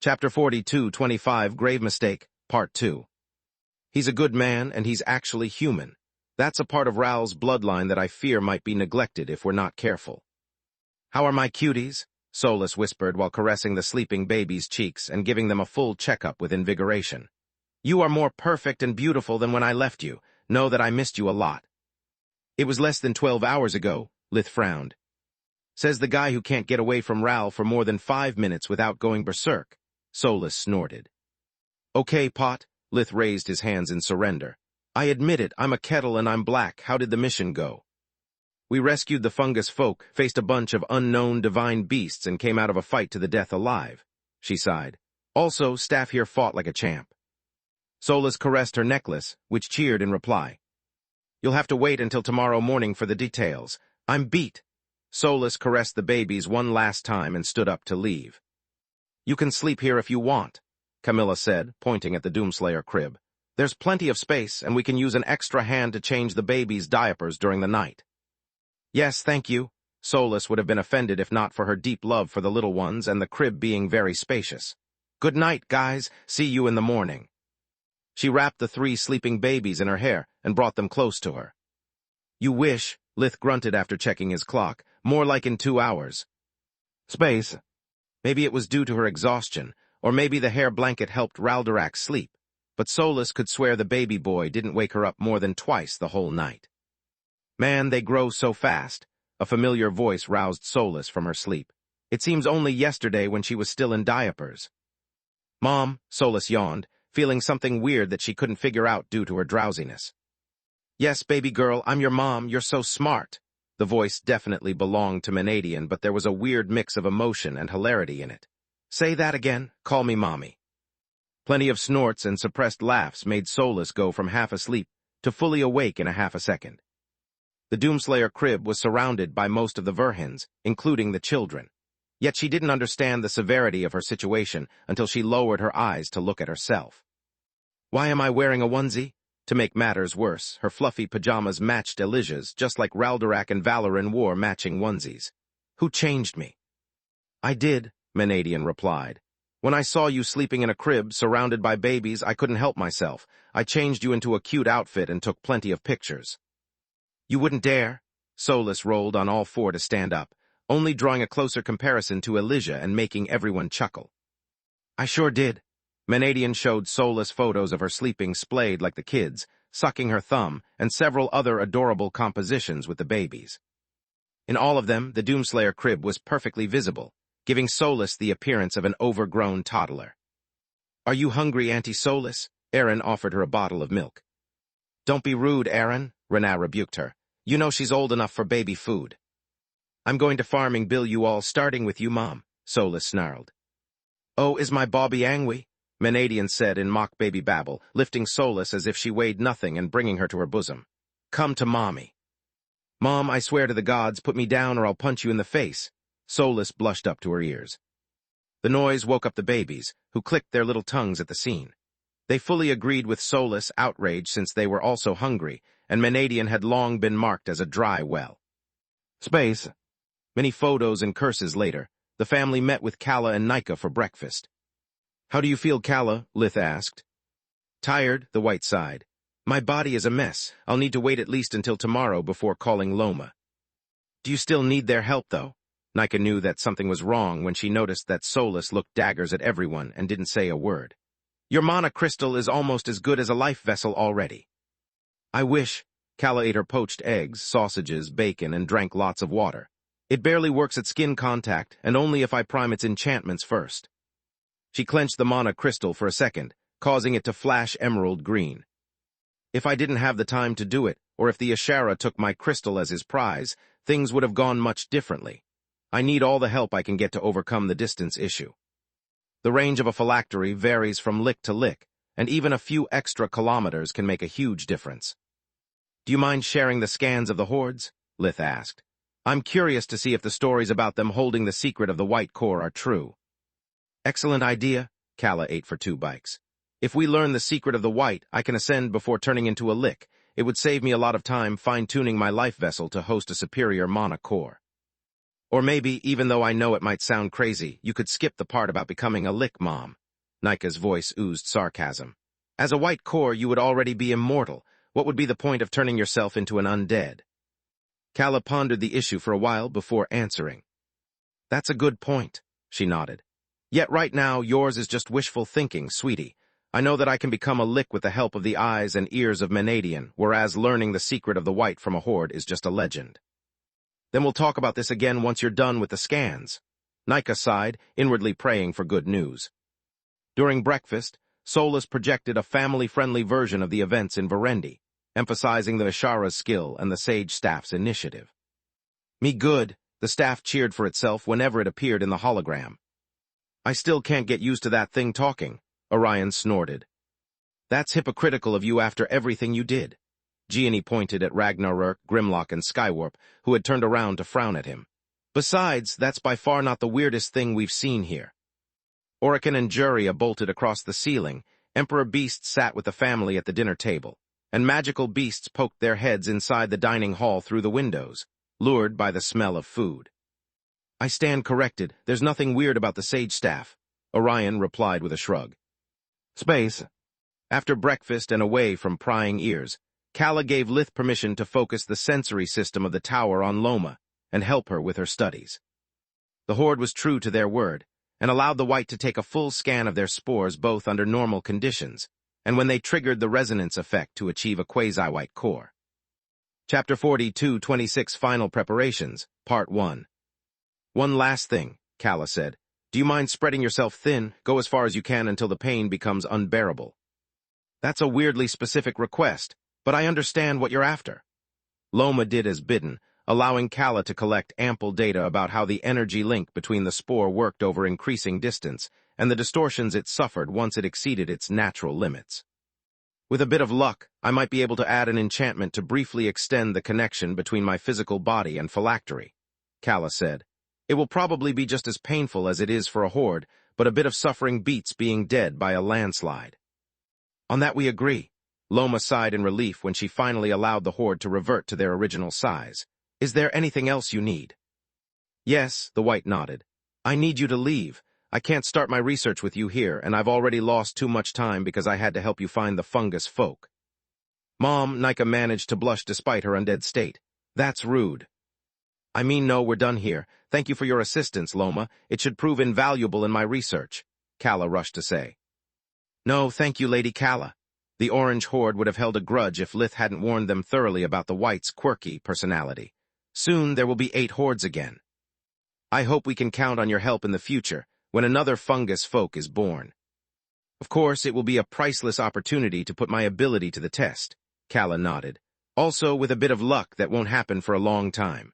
Chapter 42-25 Grave Mistake, Part 2. He's a good man, and he's actually human. That's a part of Ral's bloodline that I fear might be neglected if we're not careful. How are my cuties? Solus whispered while caressing the sleeping baby's cheeks and giving them a full checkup with invigoration. You are more perfect and beautiful than when I left you. Know that I missed you a lot. It was less than 12 hours ago, Lith frowned. Says the guy who can't get away from Ral for more than 5 minutes without going berserk. Solus snorted. Okay, Pot, Lith raised his hands in surrender. I admit it, I'm a kettle and I'm black. How did the mission go? We rescued the fungus folk, faced a bunch of unknown divine beasts, and came out of a fight to the death alive, she sighed. Also, staff here fought like a champ. Solus caressed her necklace, which cheered in reply. You'll have to wait until tomorrow morning for the details. I'm beat. Solus caressed the babies one last time and stood up to leave. You can sleep here if you want, Camilla said, pointing at the Doomslayer crib. There's plenty of space, and we can use an extra hand to change the babies' diapers during the night. Yes, thank you. Solus would have been offended if not for her deep love for the little ones and the crib being very spacious. Good night, guys. See you in the morning. She wrapped the 3 sleeping babies in her hair and brought them close to her. You wish, Lith grunted after checking his clock. More like in 2 hours. Space. Maybe it was due to her exhaustion, or maybe the hair blanket helped Raldorak sleep, but Solus could swear the baby boy didn't wake her up more than twice the whole night. Man, they grow so fast. A familiar voice roused Solus from her sleep. It seems only yesterday when she was still in diapers. Mom, Solus yawned, feeling something weird that she couldn't figure out due to her drowsiness. Yes, baby girl, I'm your mom, you're so smart. The voice definitely belonged to Menadian, but there was a weird mix of emotion and hilarity in it. Say that again, call me mommy. Plenty of snorts and suppressed laughs made Solus go from half asleep to fully awake in a half a second. The Doomslayer crib was surrounded by most of the Verhins, including the children. Yet she didn't understand the severity of her situation until she lowered her eyes to look at herself. Why am I wearing a onesie? To make matters worse, her fluffy pajamas matched Elijah's, just like Raldorak and Valoran wore matching onesies. Who changed me? I did, Menadian replied. When I saw you sleeping in a crib surrounded by babies, I couldn't help myself. I changed you into a cute outfit and took plenty of pictures. You wouldn't dare? Solus rolled on all 4 to stand up, only drawing a closer comparison to Elijah and making everyone chuckle. I sure did. Menadian showed Solus photos of her sleeping splayed like the kids, sucking her thumb, and several other adorable compositions with the babies. In all of them, the Doomslayer crib was perfectly visible, giving Solus the appearance of an overgrown toddler. Are you hungry, Auntie Solus? Aaron offered her a bottle of milk. Don't be rude, Aaron, Renaa rebuked her. You know she's old enough for baby food. I'm going to farming bill you all, starting with you, Mom, Solus snarled. Oh, is my Bobby angry? Menadian said in mock baby babble, lifting Solus as if she weighed nothing and bringing her to her bosom. Come to Mommy. Mom, I swear to the gods, put me down or I'll punch you in the face. Solus blushed up to her ears. The noise woke up the babies, who clicked their little tongues at the scene. They fully agreed with Solus' outrage since they were also hungry, and Menadian had long been marked as a dry well. Space. Many photos and curses later, the family met with Kala and Nika for breakfast. How do you feel, Kala? Lith asked. Tired, the White sighed. My body is a mess. I'll need to wait at least until tomorrow before calling Loma. Do you still need their help, though? Nika knew that something was wrong when she noticed that Solus looked daggers at everyone and didn't say a word. Your mana crystal is almost as good as a life vessel already. I wish. Kala ate her poached eggs, sausages, bacon, and drank lots of water. It barely works at skin contact, and only if I prime its enchantments first. She clenched the mana crystal for a second, causing it to flash emerald green. If I didn't have the time to do it, or if the Ashara took my crystal as his prize, things would have gone much differently. I need all the help I can get to overcome the distance issue. The range of a phylactery varies from lick to lick, and even a few extra kilometers can make a huge difference. Do you mind sharing the scans of the hordes? Lith asked. I'm curious to see if the stories about them holding the secret of the White Core are true. Excellent idea, Kala ate for 2 bites. If we learn the secret of the White, I can ascend before turning into a lick. It would save me a lot of time fine-tuning my life vessel to host a superior mana core. Or maybe, even though I know it might sound crazy, you could skip the part about becoming a lick mom. Nika's voice oozed sarcasm. As a White Core, you would already be immortal. What would be the point of turning yourself into an undead? Kala pondered the issue for a while before answering. That's a good point, she nodded. Yet right now, yours is just wishful thinking, sweetie. I know that I can become a lick with the help of the eyes and ears of Menadian, whereas learning the secret of the White from a horde is just a legend. Then we'll talk about this again once you're done with the scans. Nika sighed, inwardly praying for good news. During breakfast, Solus projected a family-friendly version of the events in Verendi, emphasizing the Ashara's skill and the Sage staff's initiative. Me good, the staff cheered for itself whenever it appeared in the hologram. I still can't get used to that thing talking, Orion snorted. That's hypocritical of you after everything you did. Gianni pointed at Ragnarok, Grimlock, and Skywarp, who had turned around to frown at him. Besides, that's by far not the weirdest thing we've seen here. Orican and Juria bolted across the ceiling. Emperor Beast sat with the family at the dinner table, and magical beasts poked their heads inside the dining hall through the windows, lured by the smell of food. I stand corrected. There's nothing weird about the sage staff, Orion replied with a shrug. Space. After breakfast and away from prying ears, Kala gave Lith permission to focus the sensory system of the tower on Loma and help her with her studies. The Horde was true to their word, and allowed the White to take a full scan of their spores both under normal conditions, and when they triggered the resonance effect to achieve a quasi-white core. Chapter 42-26 Final Preparations, Part 1. One last thing, Kala said. Do you mind spreading yourself thin? Go as far as you can until the pain becomes unbearable. That's a weirdly specific request, but I understand what you're after. Loma did as bidden, allowing Kala to collect ample data about how the energy link between the spore worked over increasing distance and the distortions it suffered once it exceeded its natural limits. With a bit of luck, I might be able to add an enchantment to briefly extend the connection between my physical body and phylactery, Kala said. It will probably be just as painful as it is for a Horde, but a bit of suffering beats being dead by a landslide. On that we agree. Loma sighed in relief when she finally allowed the Horde to revert to their original size. Is there anything else you need? Yes, the White nodded. I need you to leave. I can't start my research with you here, and I've already lost too much time because I had to help you find the fungus folk. Mom, Nika managed to blush despite her undead state. That's rude. I mean, no, we're done here. Thank you for your assistance, Loma. It should prove invaluable in my research, Kala rushed to say. No, thank you, Lady Kala. The Orange Horde would have held a grudge if Lith hadn't warned them thoroughly about the White's quirky personality. Soon there will be 8 Hordes again. I hope we can count on your help in the future, when another fungus folk is born. Of course, it will be a priceless opportunity to put my ability to the test, Kala nodded. Also, with a bit of luck, that won't happen for a long time.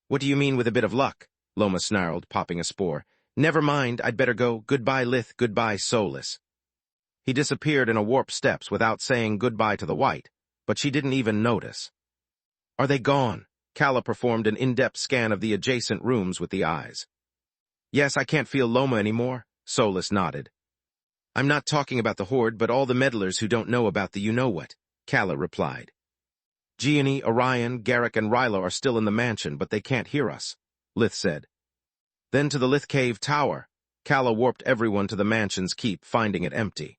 What do you mean with a bit of luck? Loma snarled, popping a spore. Never mind, I'd better go. Goodbye, Lith, goodbye, Soulless. He disappeared in a warp steps without saying goodbye to the White, but she didn't even notice. Are they gone? Kala performed an in-depth scan of the adjacent rooms with the eyes. Yes, I can't feel Loma anymore, Soulless nodded. I'm not talking about the Horde, but all the meddlers who don't know about the you-know-what, Kala replied. Gianni, Orion, Garrick, and Ryla are still in the mansion, but they can't hear us, Lith said. Then to the Lith Cave Tower. Kala warped everyone to the mansion's keep, finding it empty.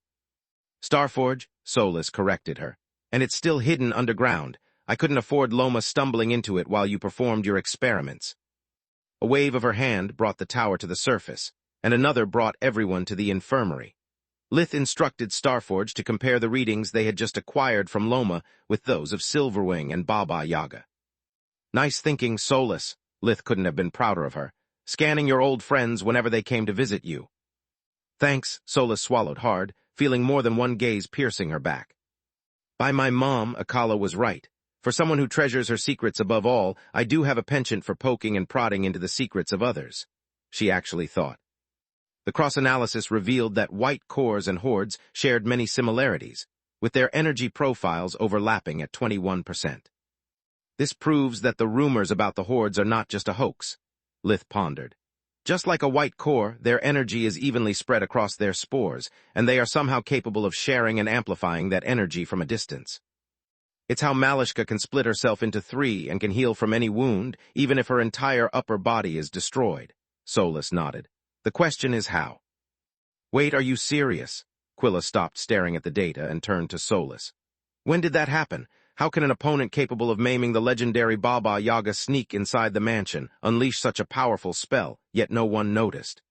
Starforge, Soulless corrected her. And it's still hidden underground. I couldn't afford Loma stumbling into it while you performed your experiments. A wave of her hand brought the tower to the surface, and another brought everyone to the infirmary. Lith instructed Starforge to compare the readings they had just acquired from Loma with those of Silverwing and Baba Yaga. Nice thinking, Soulless. Lith couldn't have been prouder of her. Scanning your old friends whenever they came to visit you. Thanks, Soulless swallowed hard, feeling more than one gaze piercing her back. By my mom, Akala was right. For someone who treasures her secrets above all, I do have a penchant for poking and prodding into the secrets of others, she actually thought. The cross-analysis revealed that White cores and Hordes shared many similarities, with their energy profiles overlapping at 21%. This proves that the rumors about the Hordes are not just a hoax, Lith pondered. Just like a White core, their energy is evenly spread across their spores, and they are somehow capable of sharing and amplifying that energy from a distance. It's how Malishka can split herself into 3 and can heal from any wound, even if her entire upper body is destroyed, Soulless nodded. The question is how. Wait, are you serious? Quilla stopped staring at the data and turned to Soulless. When did that happen? How can an opponent capable of maiming the legendary Baba Yaga sneak inside the mansion, unleash such a powerful spell, yet no one noticed?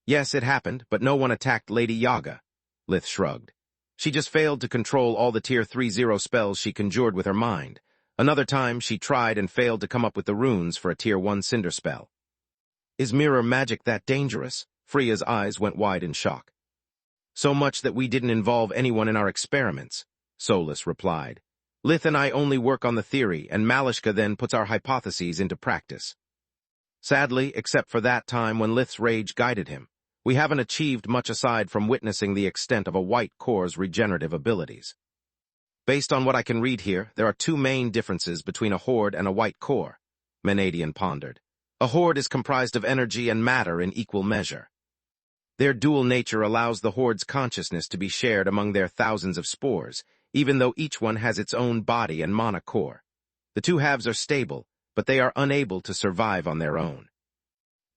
Yes, it happened, but no one attacked Lady Yaga, Lith shrugged. She just failed to control all the Tier 3-0 spells she conjured with her mind. Another time, she tried and failed to come up with the runes for a Tier 1 Cinder spell. Is mirror magic that dangerous? Freya's eyes went wide in shock. So much that we didn't involve anyone in our experiments, Soulless replied. Lith and I only work on the theory, and Malishka then puts our hypotheses into practice. Sadly, except for that time when Lith's rage guided him, We haven't achieved much aside from witnessing the extent of a white core's regenerative abilities. Based on what I can read here, there are two main differences between a horde and a white core, Menadian pondered. A horde is comprised of energy and matter in equal measure. Their dual nature allows the horde's consciousness to be shared among their thousands of spores, even though each one has its own body and mana core. The two halves are stable, but they are unable to survive on their own.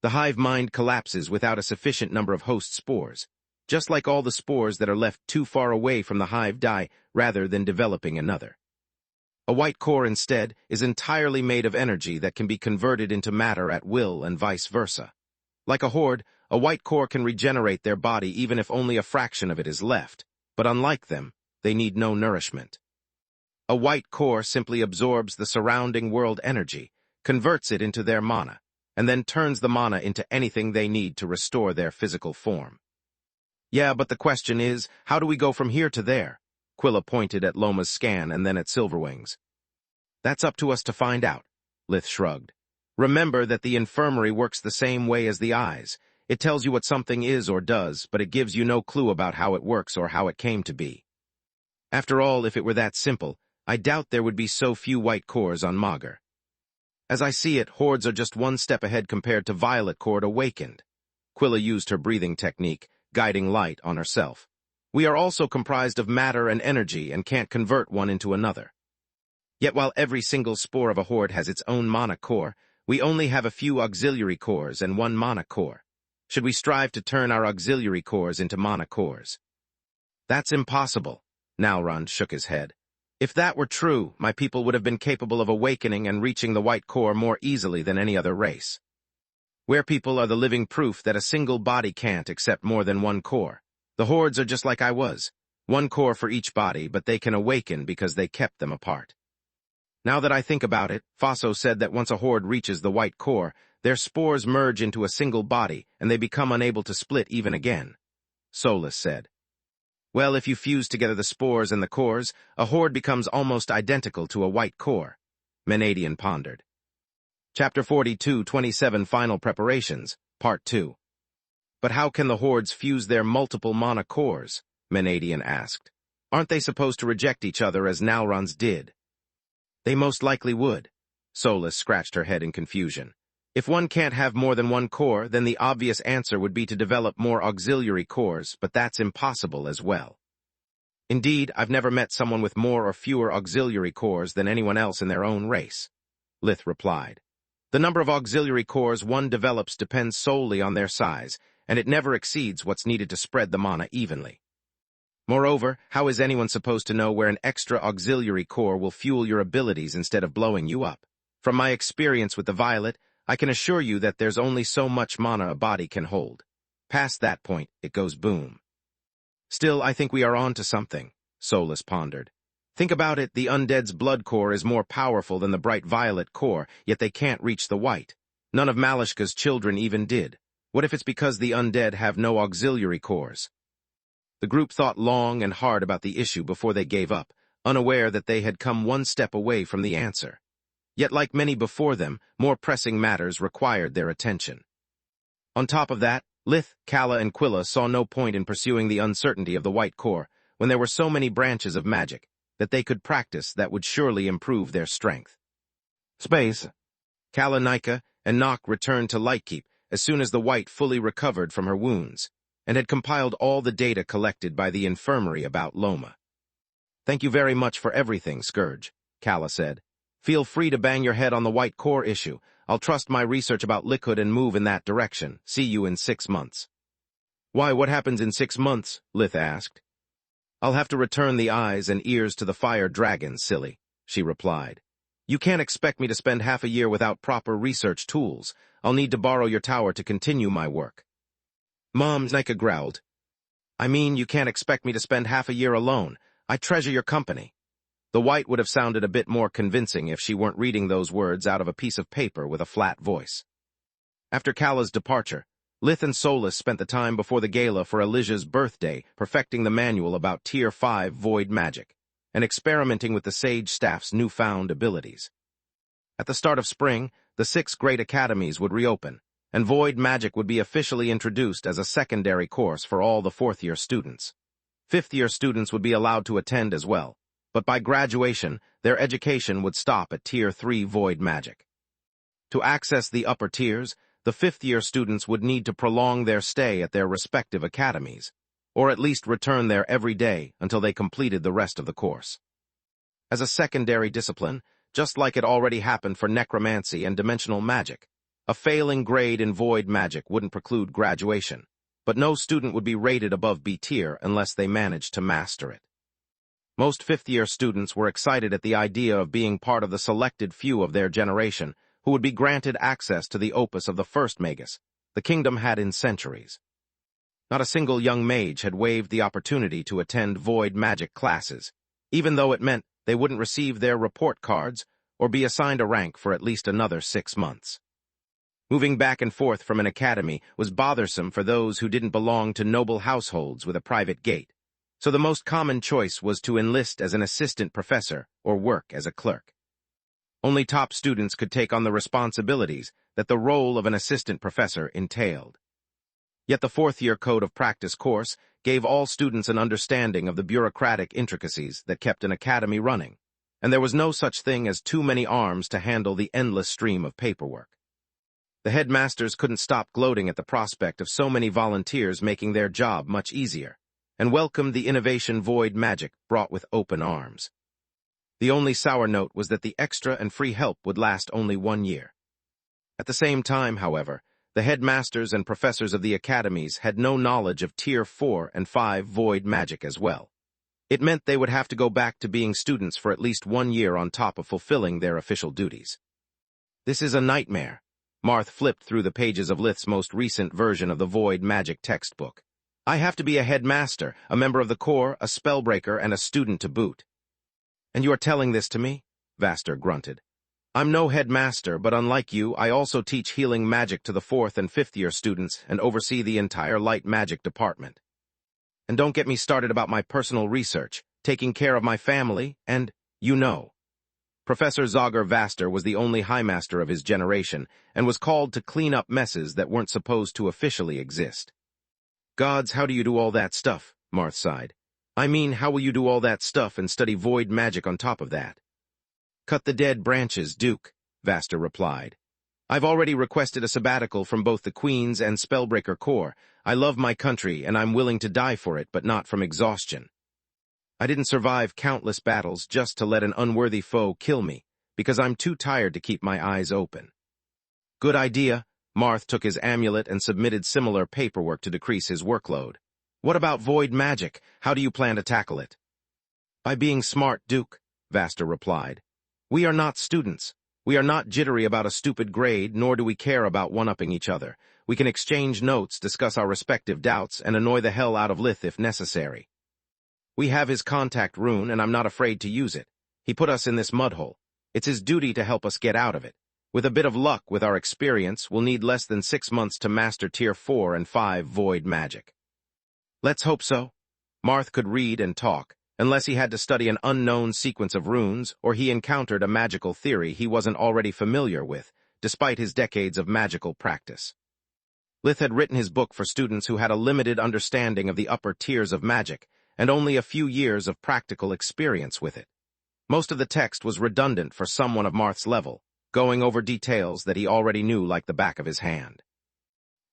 The hive mind collapses without a sufficient number of host spores, just like all the spores that are left too far away from the hive die rather than developing another. A white core, instead, is entirely made of energy that can be converted into matter at will and vice versa. Like a horde, a white core can regenerate their body even if only a fraction of it is left, but unlike them, they need no nourishment. A white core simply absorbs the surrounding world energy, converts it into their mana, and then turns the mana into anything they need to restore their physical form. Yeah, but the question is, how do we go from here to there? Quilla pointed at Loma's scan and then at Silverwing's. That's up to us to find out, Lith shrugged. Remember that the infirmary works the same way as the eyes. It tells you what something is or does, but it gives you no clue about how it works or how it came to be. After all, if it were that simple, I doubt there would be so few white cores on Magur. As I see it, hordes are just one step ahead compared to Violet Cord awakened. Quilla used her breathing technique, guiding light on herself. We are also comprised of matter and energy and can't convert one into another. Yet while every single spore of a horde has its own mana core, we only have a few auxiliary cores and one mana core. Should we strive to turn our auxiliary cores into mana cores? That's impossible, Nalrund shook his head. If that were true, my people would have been capable of awakening and reaching the white core more easily than any other race. Where people are the living proof that a single body can't accept more than one core. The hordes are just like I was. One core for each body, but they can awaken because they kept them apart. Now that I think about it, Faso said that once a horde reaches the white core, their spores merge into a single body, and they become unable to split even again. Solus said. Well, if you fuse together the spores and the cores, a horde becomes almost identical to a white core, Menadian pondered. Chapter 42-27 Final Preparations, Part 2. But how can the hordes fuse their multiple mana cores? Menadian asked. Aren't they supposed to reject each other as Nalrund's did? They most likely would. Solus scratched her head in confusion. If one can't have more than one core, then the obvious answer would be to develop more auxiliary cores, but that's impossible as well. Indeed, I've never met someone with more or fewer auxiliary cores than anyone else in their own race, Lith replied. The number of auxiliary cores one develops depends solely on their size, and it never exceeds what's needed to spread the mana evenly. Moreover, how is anyone supposed to know where an extra auxiliary core will fuel your abilities instead of blowing you up? From my experience with the Violet, I can assure you that there's only so much mana a body can hold. Past that point, it goes boom. Still, I think we are on to something, Solus pondered. Think about it, the undead's blood core is more powerful than the bright violet core, yet they can't reach the white. None of Malishka's children even did. What if it's because the undead have no auxiliary cores? The group thought long and hard about the issue before they gave up, unaware that they had come one step away from the answer. Yet like many before them, more pressing matters required their attention. On top of that, Lith, Kala, and Quilla saw no point in pursuing the uncertainty of the white core when there were so many branches of magic that they could practice that would surely improve their strength. Space. Kala, Nika, and Nock returned to Lightkeep as soon as the white fully recovered from her wounds, and had compiled all the data collected by the infirmary about Loma. Thank you very much for everything, Scourge, Kala said. Feel free to bang your head on the white core issue. I'll trust my research about liquid and move in that direction. See you in 6 months. Why, what happens in 6 months? Lith asked. I'll have to return the eyes and ears to the fire dragon, silly, she replied. You can't expect me to spend half a year without proper research tools. I'll need to borrow your tower to continue my work. Mom, Nika growled. I mean, you can't expect me to spend half a year alone. I treasure your company. The white would have sounded a bit more convincing if she weren't reading those words out of a piece of paper with a flat voice. After Kala's departure, Lith and Solus spent the time before the gala for Elijah's birthday perfecting the manual about Tier 5 void magic and experimenting with the sage staff's newfound abilities. At the start of spring, the 6 great academies would reopen, and void magic would be officially introduced as a secondary course for all the fourth-year students. Fifth-year students would be allowed to attend as well, but by graduation, their education would stop at Tier 3 void magic. To access the upper tiers, the fifth-year students would need to prolong their stay at their respective academies, or at least return there every day until they completed the rest of the course. As a secondary discipline, just like it already happened for necromancy and dimensional magic, a failing grade in void magic wouldn't preclude graduation, but no student would be rated above B tier unless they managed to master it. Most fifth-year students were excited at the idea of being part of the selected few of their generation who would be granted access to the opus of the first Magus the kingdom had in centuries. Not a single young mage had waived the opportunity to attend void magic classes, even though it meant they wouldn't receive their report cards or be assigned a rank for at least another 6 months. Moving back and forth from an academy was bothersome for those who didn't belong to noble households with a private gate, so the most common choice was to enlist as an assistant professor or work as a clerk. Only top students could take on the responsibilities that the role of an assistant professor entailed. Yet the fourth-year Code of Practice course gave all students an understanding of the bureaucratic intricacies that kept an academy running, and there was no such thing as too many arms to handle the endless stream of paperwork. The headmasters couldn't stop gloating at the prospect of so many volunteers making their job much easier, and welcomed the innovation void magic brought with open arms. The only sour note was that the extra and free help would last only 1 year. At the same time, however, the headmasters and professors of the academies had no knowledge of Tier 4 and 5 void magic as well. It meant they would have to go back to being students for at least 1 year on top of fulfilling their official duties. This is a nightmare. Marth flipped through the pages of Lith's most recent version of the void magic textbook. I have to be a headmaster, a member of the corps, a spellbreaker, and a student to boot. And you are telling this to me? Vaster grunted. I'm no headmaster, but unlike you, I also teach healing magic to the 4th and 5th-year students and oversee the entire light magic department. And don't get me started about my personal research, taking care of my family, and, you know. Professor Zogger Vaster was the only High Master of his generation and was called to clean up messes that weren't supposed to officially exist. Gods, how do you do all that stuff? Marth sighed. I mean, how will you do all that stuff and study void magic on top of that? Cut the dead branches, Duke, Vaster replied. I've already requested a sabbatical from both the Queen's and Spellbreaker Corps. I love my country, and I'm willing to die for it, but not from exhaustion. I didn't survive countless battles just to let an unworthy foe kill me, because I'm too tired to keep my eyes open. Good idea. Marth took his amulet and submitted similar paperwork to decrease his workload. What about void magic? How do you plan to tackle it? By being smart, Duke, Vaster replied. We are not students. We are not jittery about a stupid grade, nor do we care about one-upping each other. We can exchange notes, discuss our respective doubts, and annoy the hell out of Lith if necessary. We have his contact rune, and I'm not afraid to use it. He put us in this mudhole. It's his duty to help us get out of it. With a bit of luck with our experience, we'll need less than 6 months to master Tier 4 and 5 void magic. Let's hope so. Marth could read and talk, unless he had to study an unknown sequence of runes or he encountered a magical theory he wasn't already familiar with, despite his decades of magical practice. Lith had written his book for students who had a limited understanding of the upper tiers of magic and only a few years of practical experience with it. Most of the text was redundant for someone of Marth's level, going over details that he already knew like the back of his hand.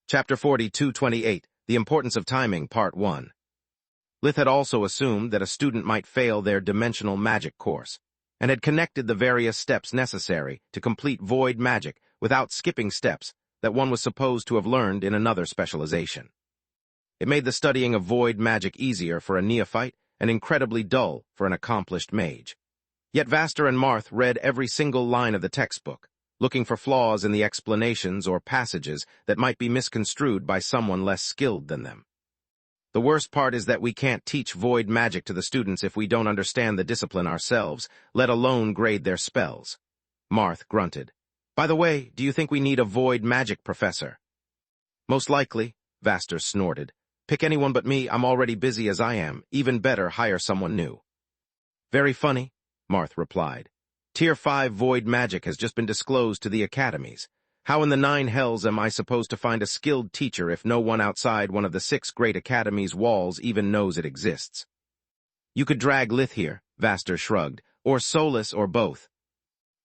Chapter 42-28, The Importance of Timing, Part 1. Lith had also assumed that a student might fail their dimensional magic course, and had connected the various steps necessary to complete void magic without skipping steps that one was supposed to have learned in another specialization. It made the studying of void magic easier for a neophyte and incredibly dull for an accomplished mage. Yet Vaster and Marth read every single line of the textbook, looking for flaws in the explanations or passages that might be misconstrued by someone less skilled than them. The worst part is that we can't teach void magic to the students if we don't understand the discipline ourselves, let alone grade their spells. Marth grunted. By the way, do you think we need a void magic professor? Most likely, Vaster snorted. Pick anyone but me, I'm already busy as I am. Even better, hire someone new. Very funny, Marth replied. Tier 5 void magic has just been disclosed to the academies. How in the nine hells am I supposed to find a skilled teacher if no one outside one of the 6 great academies' walls even knows it exists? You could drag Lith here, Vaster shrugged, or Solus, or both.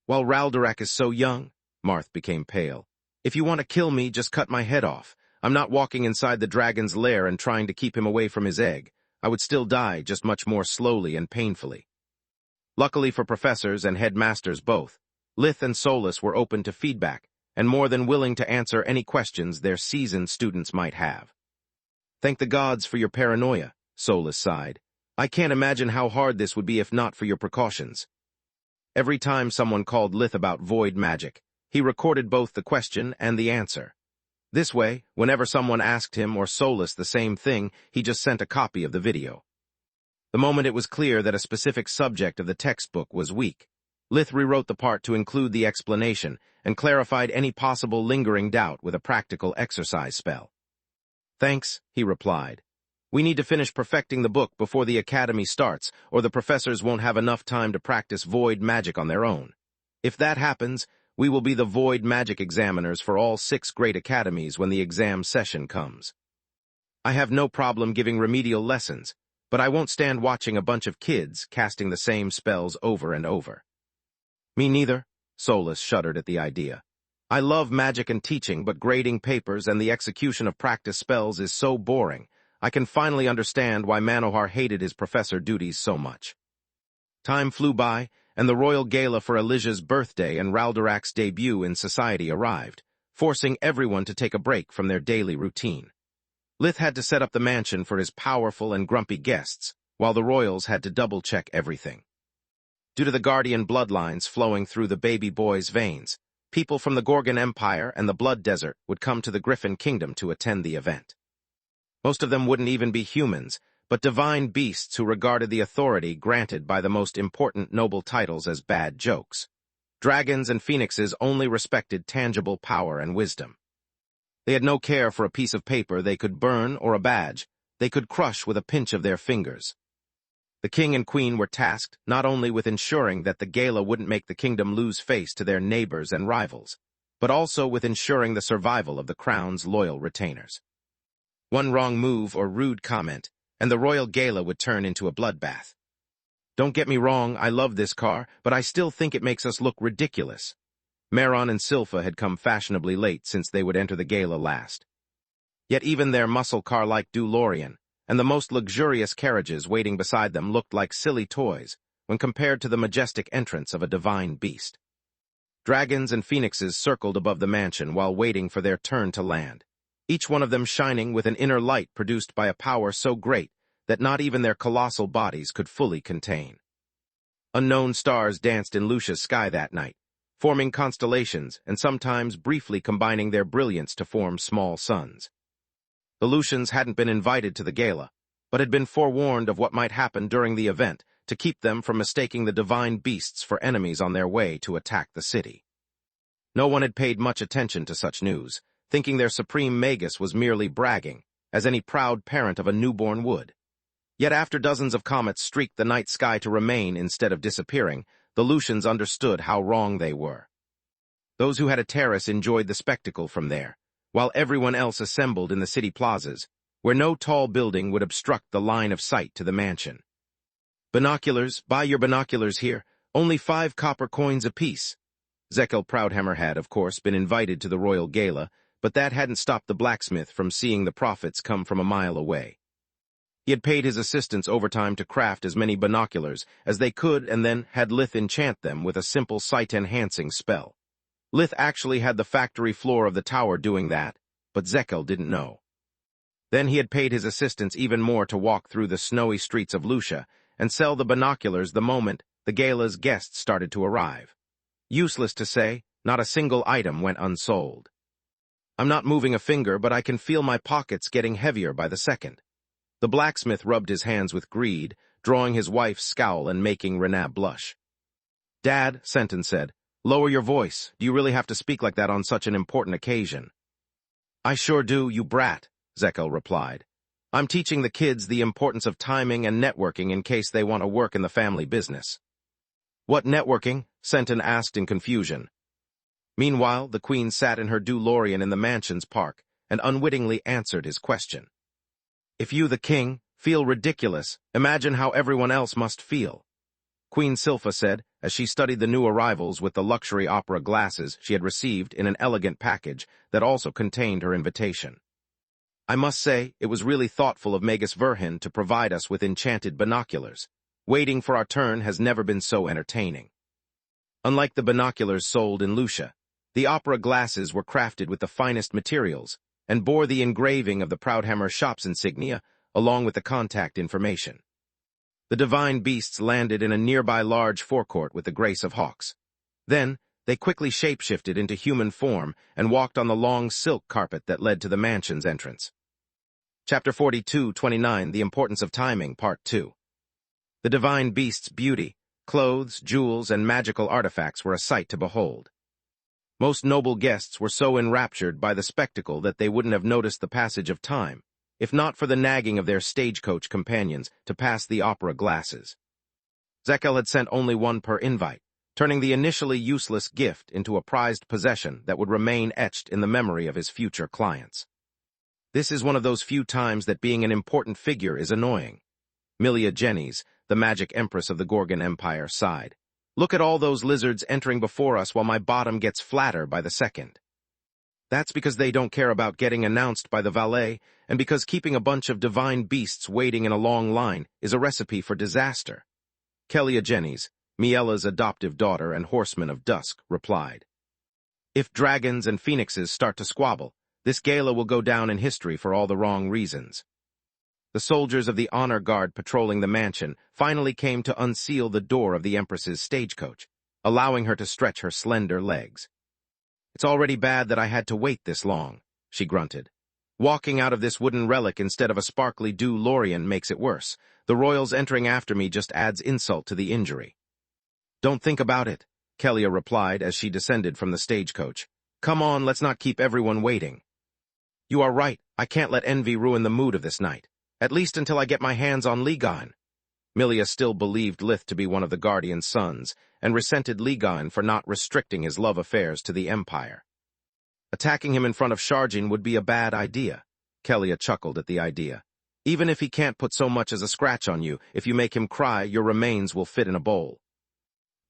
While Raldorak is so young, Marth became pale. If you want to kill me, just cut my head off. I'm not walking inside the dragon's lair and trying to keep him away from his egg. I would still die, just much more slowly and painfully. Luckily for professors and headmasters both, Lith and Solus were open to feedback, and more than willing to answer any questions their seasoned students might have. Thank the gods for your paranoia, Solus sighed. I can't imagine how hard this would be if not for your precautions. Every time someone called Lith about void magic, he recorded both the question and the answer. This way, whenever someone asked him or Solus the same thing, he just sent a copy of the video. The moment it was clear that a specific subject of the textbook was weak, Lith rewrote the part to include the explanation and clarified any possible lingering doubt with a practical exercise spell. Thanks, he replied. We need to finish perfecting the book before the academy starts, or the professors won't have enough time to practice void magic on their own. If that happens, we will be the void magic examiners for all 6 great academies when the exam session comes. I have no problem giving remedial lessons, but I won't stand watching a bunch of kids casting the same spells over and over. Me neither, Solus shuddered at the idea. I love magic and teaching, but grading papers and the execution of practice spells is so boring. I can finally understand why Manohar hated his professor duties so much. Time flew by, and the royal gala for Elijah's birthday and Raldorak's debut in society arrived, forcing everyone to take a break from their daily routine. Lith had to set up the mansion for his powerful and grumpy guests, while the royals had to double-check everything. Due to the Guardian bloodlines flowing through the baby boy's veins, people from the Gorgon Empire and the Blood Desert would come to the Griffin Kingdom to attend the event. Most of them wouldn't even be humans, but divine beasts who regarded the authority granted by the most important noble titles as bad jokes. Dragons and phoenixes only respected tangible power and wisdom. They had no care for a piece of paper they could burn or a badge they could crush with a pinch of their fingers. The king and queen were tasked not only with ensuring that the gala wouldn't make the kingdom lose face to their neighbors and rivals, but also with ensuring the survival of the crown's loyal retainers. One wrong move or rude comment, and the royal gala would turn into a bloodbath. Don't get me wrong, I love this car, but I still think it makes us look ridiculous. Maron and Silpha had come fashionably late since they would enter the gala last. Yet even their muscle car-like DeLorean and the most luxurious carriages waiting beside them looked like silly toys when compared to the majestic entrance of a divine beast. Dragons and phoenixes circled above the mansion while waiting for their turn to land, each one of them shining with an inner light produced by a power so great that not even their colossal bodies could fully contain. Unknown stars danced in Lucia's sky that night, forming constellations and sometimes briefly combining their brilliance to form small suns. The Lucians hadn't been invited to the gala, but had been forewarned of what might happen during the event to keep them from mistaking the divine beasts for enemies on their way to attack the city. No one had paid much attention to such news, thinking their supreme Magus was merely bragging, as any proud parent of a newborn would. Yet after dozens of comets streaked the night sky to remain instead of disappearing, the Lucians understood how wrong they were. Those who had a terrace enjoyed the spectacle from there, while everyone else assembled in the city plazas, where no tall building would obstruct the line of sight to the mansion. Binoculars, buy your binoculars here, only 5 copper coins apiece. Zekel Proudhammer had, of course, been invited to the royal gala, but that hadn't stopped the blacksmith from seeing the profits come from a mile away. He had paid his assistants overtime to craft as many binoculars as they could and then had Lith enchant them with a simple sight-enhancing spell. Lith actually had the factory floor of the tower doing that, but Zekel didn't know. Then he had paid his assistants even more to walk through the snowy streets of Lucia and sell the binoculars the moment the gala's guests started to arrive. Useless to say, not a single item went unsold. I'm not moving a finger, but I can feel my pockets getting heavier by the second. The blacksmith rubbed his hands with greed, drawing his wife's scowl and making Renab blush. Dad, Senton said, lower your voice. Do you really have to speak like that on such an important occasion? I sure do, you brat, Zekel replied. I'm teaching the kids the importance of timing and networking in case they want to work in the family business. What networking? Senton asked in confusion. Meanwhile, the queen sat in her DeLorean in the mansion's park and unwittingly answered his question. If you, the king, feel ridiculous, imagine how everyone else must feel. Queen Silpha said, as she studied the new arrivals with the luxury opera glasses she had received in an elegant package that also contained her invitation. I must say, it was really thoughtful of Magus Verhin to provide us with enchanted binoculars. Waiting for our turn has never been so entertaining. Unlike the binoculars sold in Lucia, the opera glasses were crafted with the finest materials and bore the engraving of the Proudhammer shop's insignia along with the contact information. The divine beasts landed in a nearby large forecourt with the grace of hawks. Then, they quickly shapeshifted into human form and walked on the long silk carpet that led to the mansion's entrance. Chapter 42:29, The Importance of Timing, Part 2. The divine beasts' beauty, clothes, jewels, and magical artifacts were a sight to behold. Most noble guests were so enraptured by the spectacle that they wouldn't have noticed the passage of time, if not for the nagging of their stagecoach companions to pass the opera glasses. Zekel had sent only one per invite, turning the initially useless gift into a prized possession that would remain etched in the memory of his future clients. This is one of those few times that being an important figure is annoying. Milia Jennys, the magic empress of the Gorgon Empire, sighed. Look at all those lizards entering before us while my bottom gets flatter by the second. That's because they don't care about getting announced by the valet, and because keeping a bunch of divine beasts waiting in a long line is a recipe for disaster. Kelia Jennys, Miela's adoptive daughter and horseman of dusk, replied. If dragons and phoenixes start to squabble, this gala will go down in history for all the wrong reasons. The soldiers of the honor guard patrolling the mansion finally came to unseal the door of the Empress's stagecoach, allowing her to stretch her slender legs. It's already bad that I had to wait this long, she grunted. Walking out of this wooden relic instead of a sparkly DeLorean makes it worse. The royals entering after me just adds insult to the injury. Don't think about it, Kelia replied as she descended from the stagecoach. Come on, let's not keep everyone waiting. You are right, I can't let envy ruin the mood of this night. At least until I get my hands on Ligon. Milia still believed Lith to be one of the Guardian's sons, and resented Ligon for not restricting his love affairs to the Empire. Attacking him in front of Sharjin would be a bad idea. Kelia chuckled at the idea. Even if he can't put so much as a scratch on you, if you make him cry, your remains will fit in a bowl.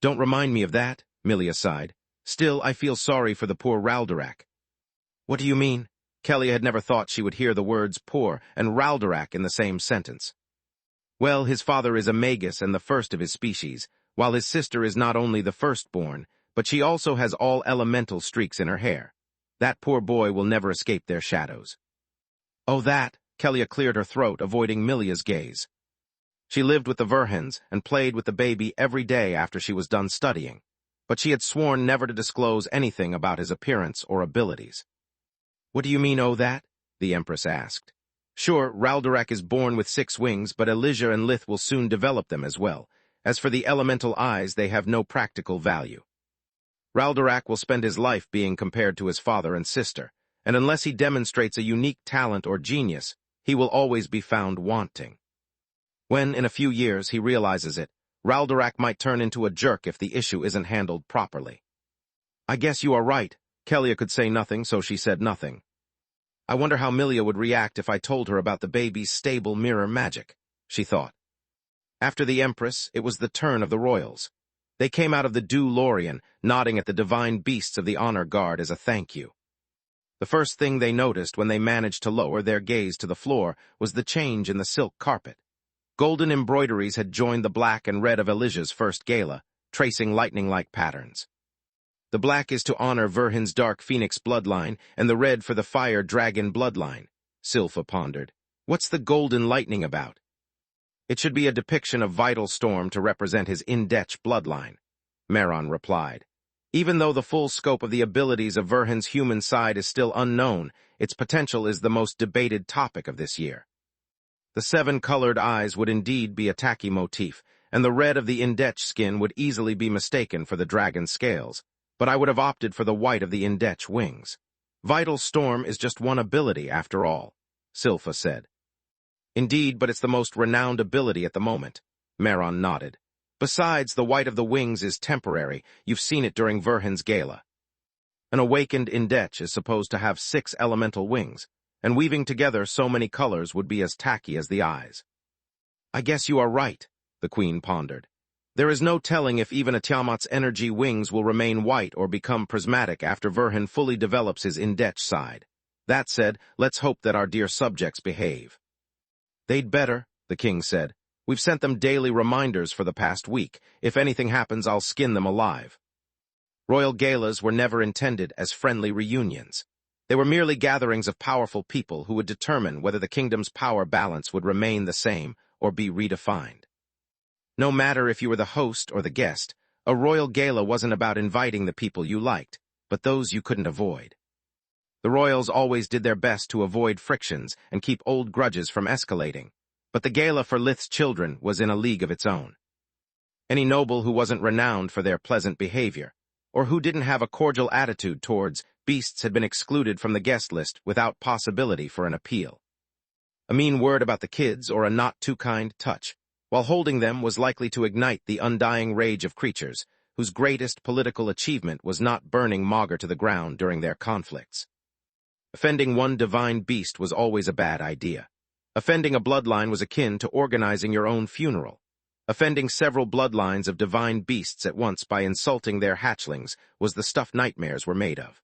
Don't remind me of that, Milia sighed. Still, I feel sorry for the poor Raldorak. What do you mean? Kelia had never thought she would hear the words poor and Raldorak in the same sentence. Well, his father is a Magus and the first of his species, while his sister is not only the firstborn, but she also has all elemental streaks in her hair. That poor boy will never escape their shadows. Oh, that! Kelia cleared her throat, avoiding Milia's gaze. She lived with the Verhins and played with the baby every day after she was done studying, but she had sworn never to disclose anything about his appearance or abilities. What do you mean, oh that? The Empress asked. Sure, Raldorak is born with 6 wings, but Elijah and Lith will soon develop them as well. As for the elemental eyes, they have no practical value. Raldorak will spend his life being compared to his father and sister, and unless he demonstrates a unique talent or genius, he will always be found wanting. When, in a few years, he realizes it, Raldorak might turn into a jerk if the issue isn't handled properly. I guess you are right. Kelia could say nothing, so she said nothing. I wonder how Milia would react if I told her about the baby's stable mirror magic, she thought. After the Empress, it was the turn of the royals. They came out of the DeLorean, nodding at the divine beasts of the honor guard as a thank you. The first thing they noticed when they managed to lower their gaze to the floor was the change in the silk carpet. Golden embroideries had joined the black and red of Elijah's first gala, tracing lightning-like patterns. The black is to honor Verhin's dark phoenix bloodline, and the red for the fire dragon bloodline, Silpha pondered. What's the golden lightning about? It should be a depiction of vital storm to represent his Indech bloodline, Maron replied. Even though the full scope of the abilities of Verhin's human side is still unknown, its potential is the most debated topic of this year. The 7 colored eyes would indeed be a tacky motif, and the red of the Indech skin would easily be mistaken for the dragon's scales. But I would have opted for the white of the Indech wings. Vital Storm is just one ability, after all, Silpha said. Indeed, but it's the most renowned ability at the moment, Maron nodded. Besides, the white of the wings is temporary. You've seen it during Verhin's gala. An awakened Indech is supposed to have 6 elemental wings, and weaving together so many colors would be as tacky as the eyes. I guess you are right, the queen pondered. There is no telling if even a Tiamat's energy wings will remain white or become prismatic after Verhin fully develops his Indech side. That said, let's hope that our dear subjects behave. They'd better, the king said. We've sent them daily reminders for the past week. If anything happens, I'll skin them alive. Royal galas were never intended as friendly reunions. They were merely gatherings of powerful people who would determine whether the kingdom's power balance would remain the same or be redefined. No matter if you were the host or the guest, a royal gala wasn't about inviting the people you liked, but those you couldn't avoid. The royals always did their best to avoid frictions and keep old grudges from escalating, but the gala for Lith's children was in a league of its own. Any noble who wasn't renowned for their pleasant behavior, or who didn't have a cordial attitude towards beasts had been excluded from the guest list without possibility for an appeal. A mean word about the kids or a not-too-kind touch, while holding them, was likely to ignite the undying rage of creatures whose greatest political achievement was not burning Maugr to the ground during their conflicts. Offending one divine beast was always a bad idea. Offending a bloodline was akin to organizing your own funeral. Offending several bloodlines of divine beasts at once by insulting their hatchlings was the stuff nightmares were made of.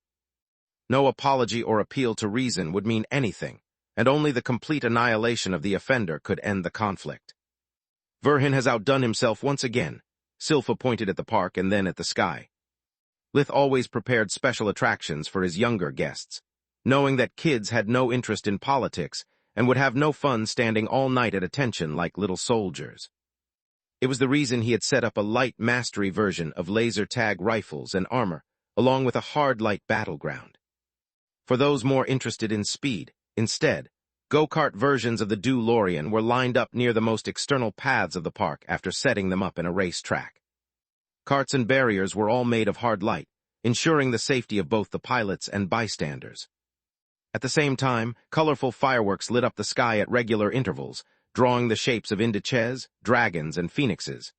No apology or appeal to reason would mean anything, and only the complete annihilation of the offender could end the conflict. Verhin has outdone himself once again. Silpha pointed at the park and then at the sky. Lith always prepared special attractions for his younger guests, knowing that kids had no interest in politics and would have no fun standing all night at attention like little soldiers. It was the reason he had set up a light mastery version of laser tag rifles and armor, along with a hard light battleground. For those more interested in speed, instead, go-kart versions of the DeLorean were lined up near the most external paths of the park after setting them up in a race track. Carts and barriers were all made of hard light, ensuring the safety of both the pilots and bystanders. At the same time, colorful fireworks lit up the sky at regular intervals, drawing the shapes of Indechs, dragons, and phoenixes.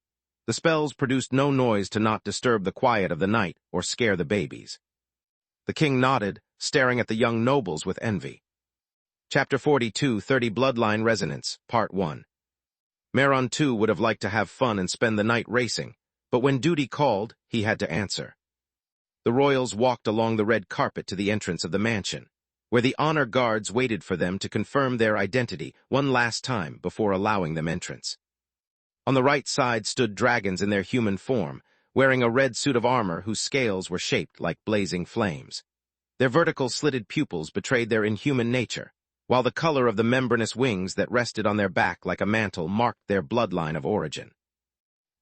The spells produced no noise to not disturb the quiet of the night or scare the babies. The king nodded, staring at the young nobles with envy. Chapter 42, 30 Bloodline Resonance, Part 1. Meron too would have liked to have fun and spend the night racing, but when duty called, he had to answer. The royals walked along the red carpet to the entrance of the mansion, where the honor guards waited for them to confirm their identity one last time before allowing them entrance. On the right side stood dragons in their human form, wearing a red suit of armor whose scales were shaped like blazing flames. Their vertical slitted pupils betrayed their inhuman nature, while the color of the membranous wings that rested on their back like a mantle marked their bloodline of origin.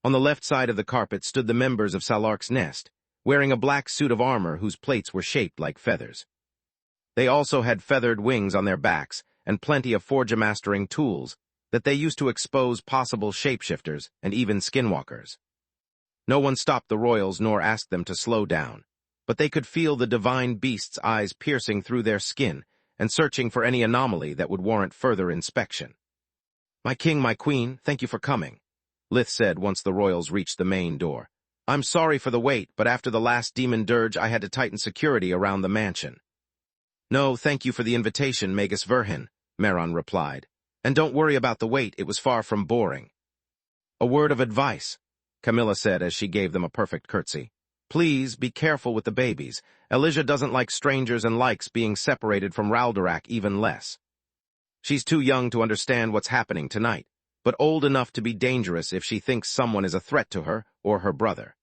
On the left side of the carpet stood the members of Salark's nest, wearing a black suit of armor whose plates were shaped like feathers. They also had feathered wings on their backs and plenty of forge-mastering tools that they used to expose possible shapeshifters and even skinwalkers. No one stopped the royals nor asked them to slow down, but they could feel the divine beast's eyes piercing through their skin and searching for any anomaly that would warrant further inspection. "My king, my queen, thank you for coming," Lith said once the royals reached the main door. "I'm sorry for the wait, but after the last demon dirge I had to tighten security around the mansion." "No, thank you for the invitation, Magus Verhin," Meron replied. "And don't worry about the wait, it was far from boring." "A word of advice," Camilla said as she gave them a perfect curtsy. "Please be careful with the babies. Elijah doesn't like strangers and likes being separated from Raldorak even less. She's too young to understand what's happening tonight, but old enough to be dangerous if she thinks someone is a threat to her or her brother."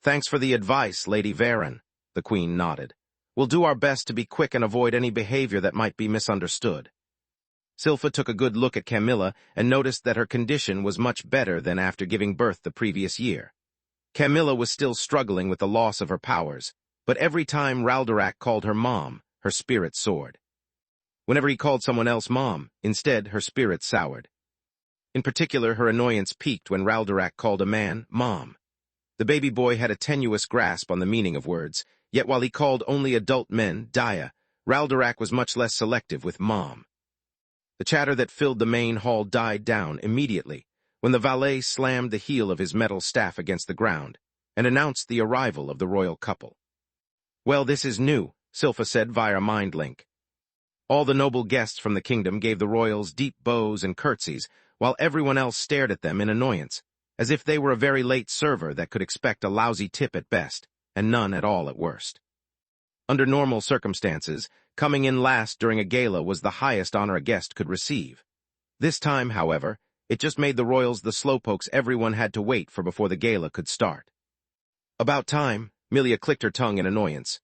"Thanks for the advice, Lady Varen," the queen nodded. "We'll do our best to be quick and avoid any behavior that might be misunderstood." Silpha took a good look at Camilla and noticed that her condition was much better than after giving birth the previous year. Camilla was still struggling with the loss of her powers, but every time Raldorak called her mom, her spirit soared. Whenever he called someone else mom, instead her spirit soured. In particular, her annoyance peaked when Raldorak called a man mom. The baby boy had a tenuous grasp on the meaning of words, yet while he called only adult men Daya, Raldorak was much less selective with mom. The chatter that filled the main hall died down immediately when the valet slammed the heel of his metal staff against the ground and announced the arrival of the royal couple. Well, this is new, Silpha said via mind link. All the noble guests from the kingdom gave the royals deep bows and curtsies, while everyone else stared at them in annoyance, as if they were a very late server that could expect a lousy tip at best, and none at all at worst. Under normal circumstances, coming in last during a gala was the highest honor a guest could receive. This time, however, it just made the royals the slowpokes everyone had to wait for before the gala could start. About time, Milia clicked her tongue in annoyance.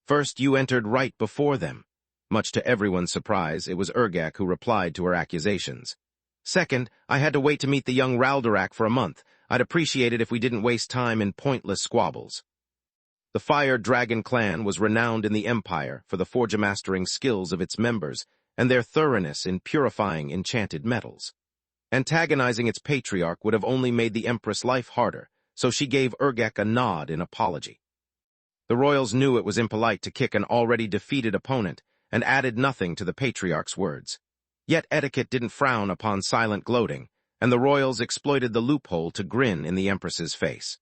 First, you entered right before them. Much to everyone's surprise, it was Urgak who replied to her accusations. Second, I had to wait to meet the young Raldorak for a month. I'd appreciate it if we didn't waste time in pointless squabbles. The Fire Dragon clan was renowned in the Empire for the forge-mastering skills of its members and their thoroughness in purifying enchanted metals. Antagonizing its patriarch would have only made the Empress' life harder, so she gave Urgak a nod in apology. The royals knew it was impolite to kick an already defeated opponent and added nothing to the patriarch's words. Yet etiquette didn't frown upon silent gloating, and the royals exploited the loophole to grin in the Empress's face.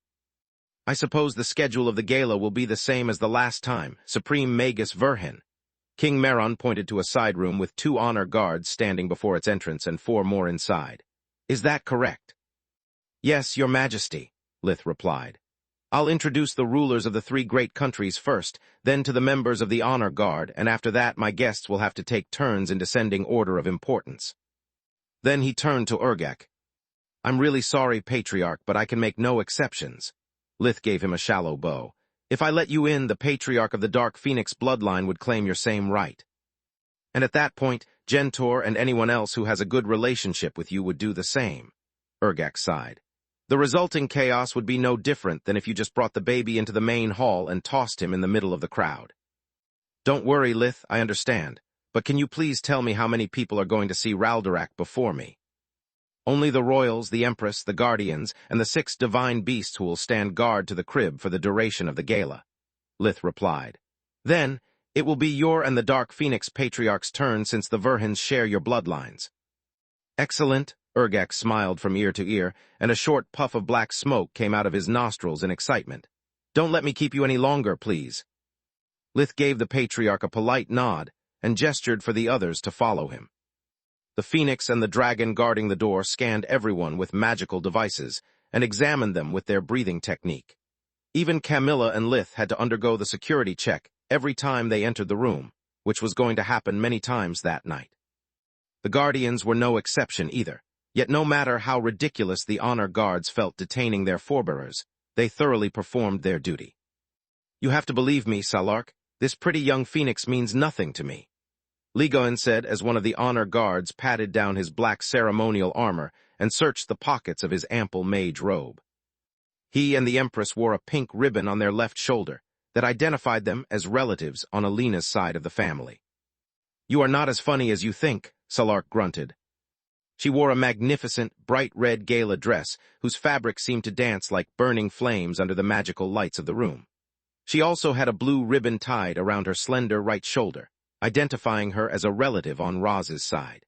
I suppose the schedule of the gala will be the same as the last time, Supreme Magus Verhin. King Meron pointed to a side room with 2 honor guards standing before its entrance and 4 more inside. Is that correct? Yes, Your Majesty, Lith replied. I'll introduce the rulers of the 3 great countries first, then to the members of the honor guard, and after that my guests will have to take turns in descending order of importance. Then he turned to Urgak. I'm really sorry, Patriarch, but I can make no exceptions. Lith gave him a shallow bow. If I let you in, the Patriarch of the Dark Phoenix bloodline would claim your same right. And at that point, Gentor and anyone else who has a good relationship with you would do the same. Urgak sighed. The resulting chaos would be no different than if you just brought the baby into the main hall and tossed him in the middle of the crowd. Don't worry, Lith, I understand. But can you please tell me how many people are going to see Raldorak before me? Only the royals, the Empress, the Guardians, and the 6 divine beasts who will stand guard to the crib for the duration of the gala, Lith replied. Then, it will be your and the Dark Phoenix Patriarch's turn since the Verhins share your bloodlines. Excellent, Urgak smiled from ear to ear, and a short puff of black smoke came out of his nostrils in excitement. Don't let me keep you any longer, please. Lith gave the Patriarch a polite nod and gestured for the others to follow him. The Phoenix and the Dragon guarding the door scanned everyone with magical devices and examined them with their breathing technique. Even Camilla and Lith had to undergo the security check every time they entered the room, which was going to happen many times that night. The Guardians were no exception either, yet no matter how ridiculous the honor guards felt detaining their forebearers, they thoroughly performed their duty. You have to believe me, Salark, this pretty young Phoenix means nothing to me. Ligoen said as one of the honor guards patted down his black ceremonial armor and searched the pockets of his ample mage robe. He and the Empress wore a pink ribbon on their left shoulder that identified them as relatives on Alina's side of the family. You are not as funny as you think, Salark grunted. She wore a magnificent, bright red gala dress whose fabric seemed to dance like burning flames under the magical lights of the room. She also had a blue ribbon tied around her slender right shoulder, identifying her as a relative on Roz's side.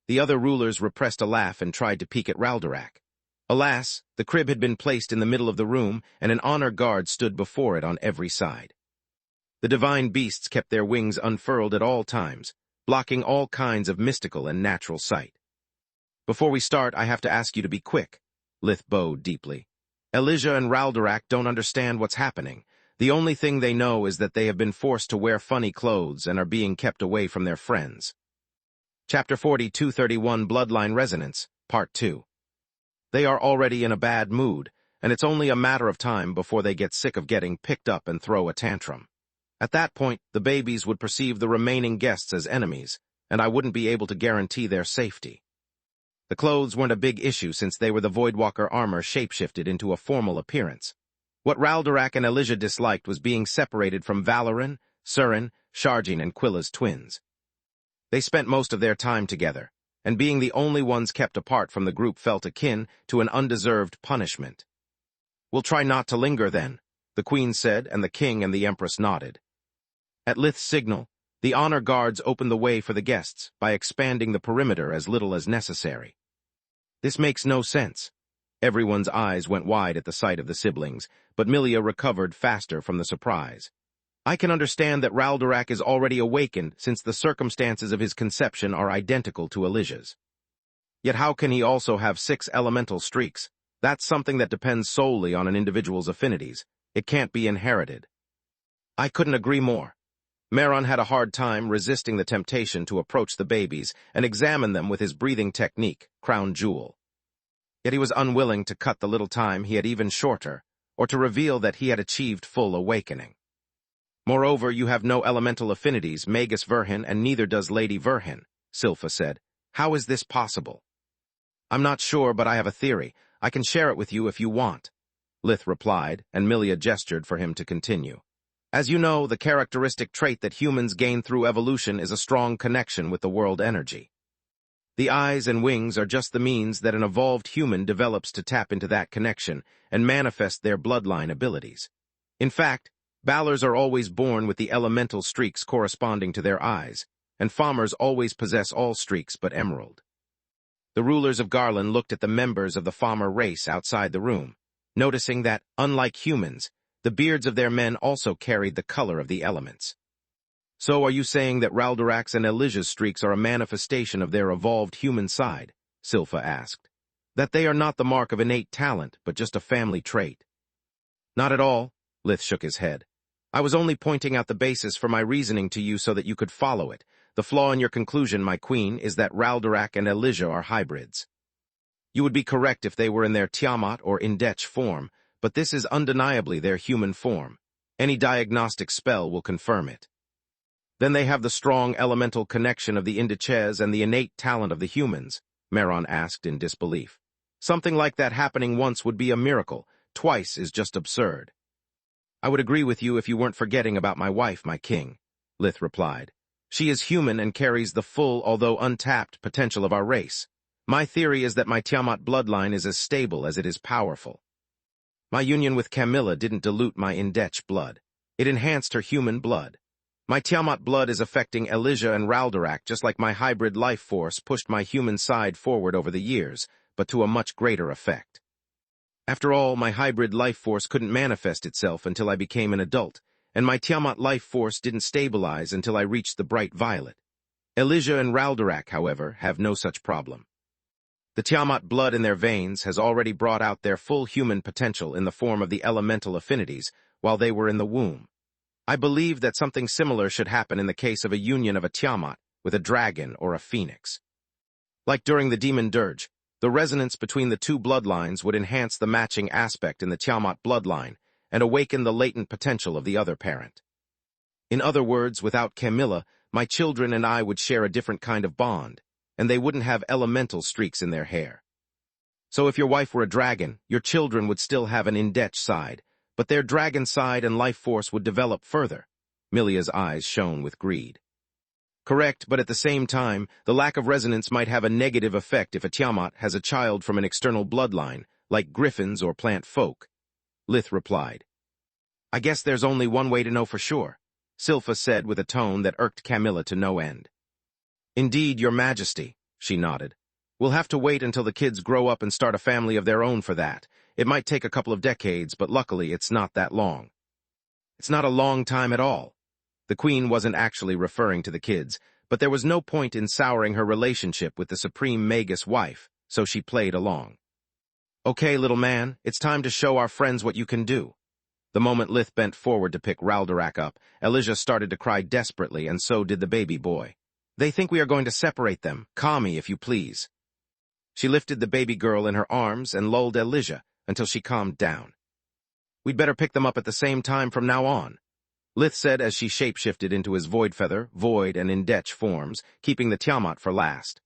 The other rulers repressed a laugh and tried to peek at Raldorak. Alas, the crib had been placed in the middle of the room, and an honor guard stood before it on every side. The divine beasts kept their wings unfurled at all times, blocking all kinds of mystical and natural sight. Before we start, I have to ask you to be quick, Lith bowed deeply. Elijah and Raldorak don't understand what's happening. The only thing they know is that they have been forced to wear funny clothes and are being kept away from their friends. Chapter 4231 Bloodline Resonance, Part 2. They are already in a bad mood, and it's only a matter of time before they get sick of getting picked up and throw a tantrum. At that point, the babies would perceive the remaining guests as enemies, and I wouldn't be able to guarantee their safety. The clothes weren't a big issue since they were the Voidwalker armor shapeshifted into a formal appearance. What Raldorak and Elijah disliked was being separated from Valoran, Surin, Sharjin, and Quilla's twins. They spent most of their time together, and being the only ones kept apart from the group felt akin to an undeserved punishment. We'll try not to linger then, the Queen said, and the King and the Empress nodded. At Lith's signal, the honor guards opened the way for the guests by expanding the perimeter as little as necessary. This makes no sense. Everyone's eyes went wide at the sight of the siblings, but Milia recovered faster from the surprise. I can understand that Raldorak is already awakened since the circumstances of his conception are identical to Elijah's. Yet how can he also have 6 elemental streaks? That's something that depends solely on an individual's affinities. It can't be inherited. I couldn't agree more. Meron had a hard time resisting the temptation to approach the babies and examine them with his breathing technique, Crown Jewel. Yet he was unwilling to cut the little time he had even shorter, or to reveal that he had achieved full awakening. Moreover, you have no elemental affinities, Magus Verhin, and neither does Lady Verhin, Silpha said. How is this possible? I'm not sure, but I have a theory. I can share it with you if you want, Lith replied, and Milia gestured for him to continue. As you know, the characteristic trait that humans gain through evolution is a strong connection with the world energy. The eyes and wings are just the means that an evolved human develops to tap into that connection and manifest their bloodline abilities. In fact, Balors are always born with the elemental streaks corresponding to their eyes, and Famers always possess all streaks but emerald. The rulers of Garland looked at the members of the Famer race outside the room, noticing that, unlike humans, the beards of their men also carried the color of the elements. So are you saying that Raldorak's and Elijah's streaks are a manifestation of their evolved human side? Silpha asked. That they are not the mark of innate talent, but just a family trait? Not at all, Lith shook his head. I was only pointing out the basis for my reasoning to you so that you could follow it. The flaw in your conclusion, my queen, is that Raldorak and Elijah are hybrids. You would be correct if they were in their Tiamat or Indech form, but this is undeniably their human form. Any diagnostic spell will confirm it. Then they have the strong elemental connection of the Indiches and the innate talent of the humans, Meron asked in disbelief. Something like that happening once would be a miracle. Twice is just absurd. I would agree with you if you weren't forgetting about my wife, my king, Lith replied. She is human and carries the full, although untapped, potential of our race. My theory is that my Tiamat bloodline is as stable as it is powerful. My union with Camilla didn't dilute my Indech blood. It enhanced her human blood. My Tiamat blood is affecting Elijah and Raldorak just like my hybrid life force pushed my human side forward over the years, but to a much greater effect. After all, my hybrid life force couldn't manifest itself until I became an adult, and my Tiamat life force didn't stabilize until I reached the bright violet. Elijah and Raldorak, however, have no such problem. The Tiamat blood in their veins has already brought out their full human potential in the form of the elemental affinities while they were in the womb. I believe that something similar should happen in the case of a union of a Tiamat with a dragon or a phoenix. Like during the Demon Dirge, the resonance between the two bloodlines would enhance the matching aspect in the Tiamat bloodline and awaken the latent potential of the other parent. In other words, without Camilla, my children and I would share a different kind of bond, and they wouldn't have elemental streaks in their hair. So if your wife were a dragon, your children would still have an Indech side, but their dragon side and life force would develop further. Milia's eyes shone with greed. Correct, but at the same time, the lack of resonance might have a negative effect if a Tiamat has a child from an external bloodline, like griffins or plant folk. Lith replied. I guess there's only one way to know for sure, Silpha said with a tone that irked Camilla to no end. Indeed, your majesty, she nodded. We'll have to wait until the kids grow up and start a family of their own for that. It might take a couple of decades, but luckily it's not that long. It's not a long time at all. The queen wasn't actually referring to the kids, but there was no point in souring her relationship with the supreme Magus wife, so she played along. Okay, little man, it's time to show our friends what you can do. The moment Lith bent forward to pick Raldorak up, Elijah started to cry desperately, and so did the baby boy. They think we are going to separate them. Calm, if you please. She lifted the baby girl in her arms and lulled Elijah until she calmed down. We'd better pick them up at the same time from now on, Lith said as she shapeshifted into his Voidfeather, Void, and Indech forms, keeping the Tiamat for last.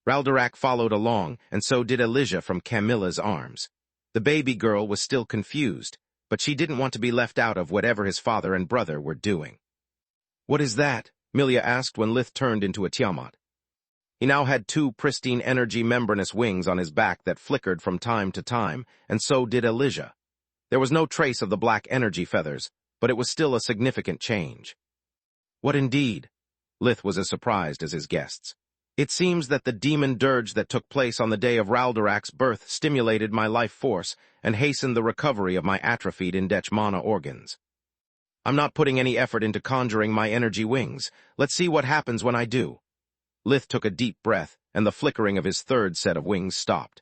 Raldorak followed along, and so did Elijah from Camilla's arms. The baby girl was still confused, but she didn't want to be left out of whatever his father and brother were doing. What is that? Milia asked when Lith turned into a Tiamat. He now had 2 pristine energy membranous wings on his back that flickered from time to time, and so did Elijah. There was no trace of the black energy feathers, but it was still a significant change. What indeed? Lith was as surprised as his guests. It seems that the demon dirge that took place on the day of Raldorak's birth stimulated my life force and hastened the recovery of my atrophied Indech mana organs. I'm not putting any effort into conjuring my energy wings. Let's see what happens when I do. Lith took a deep breath, and the flickering of his third set of wings stopped.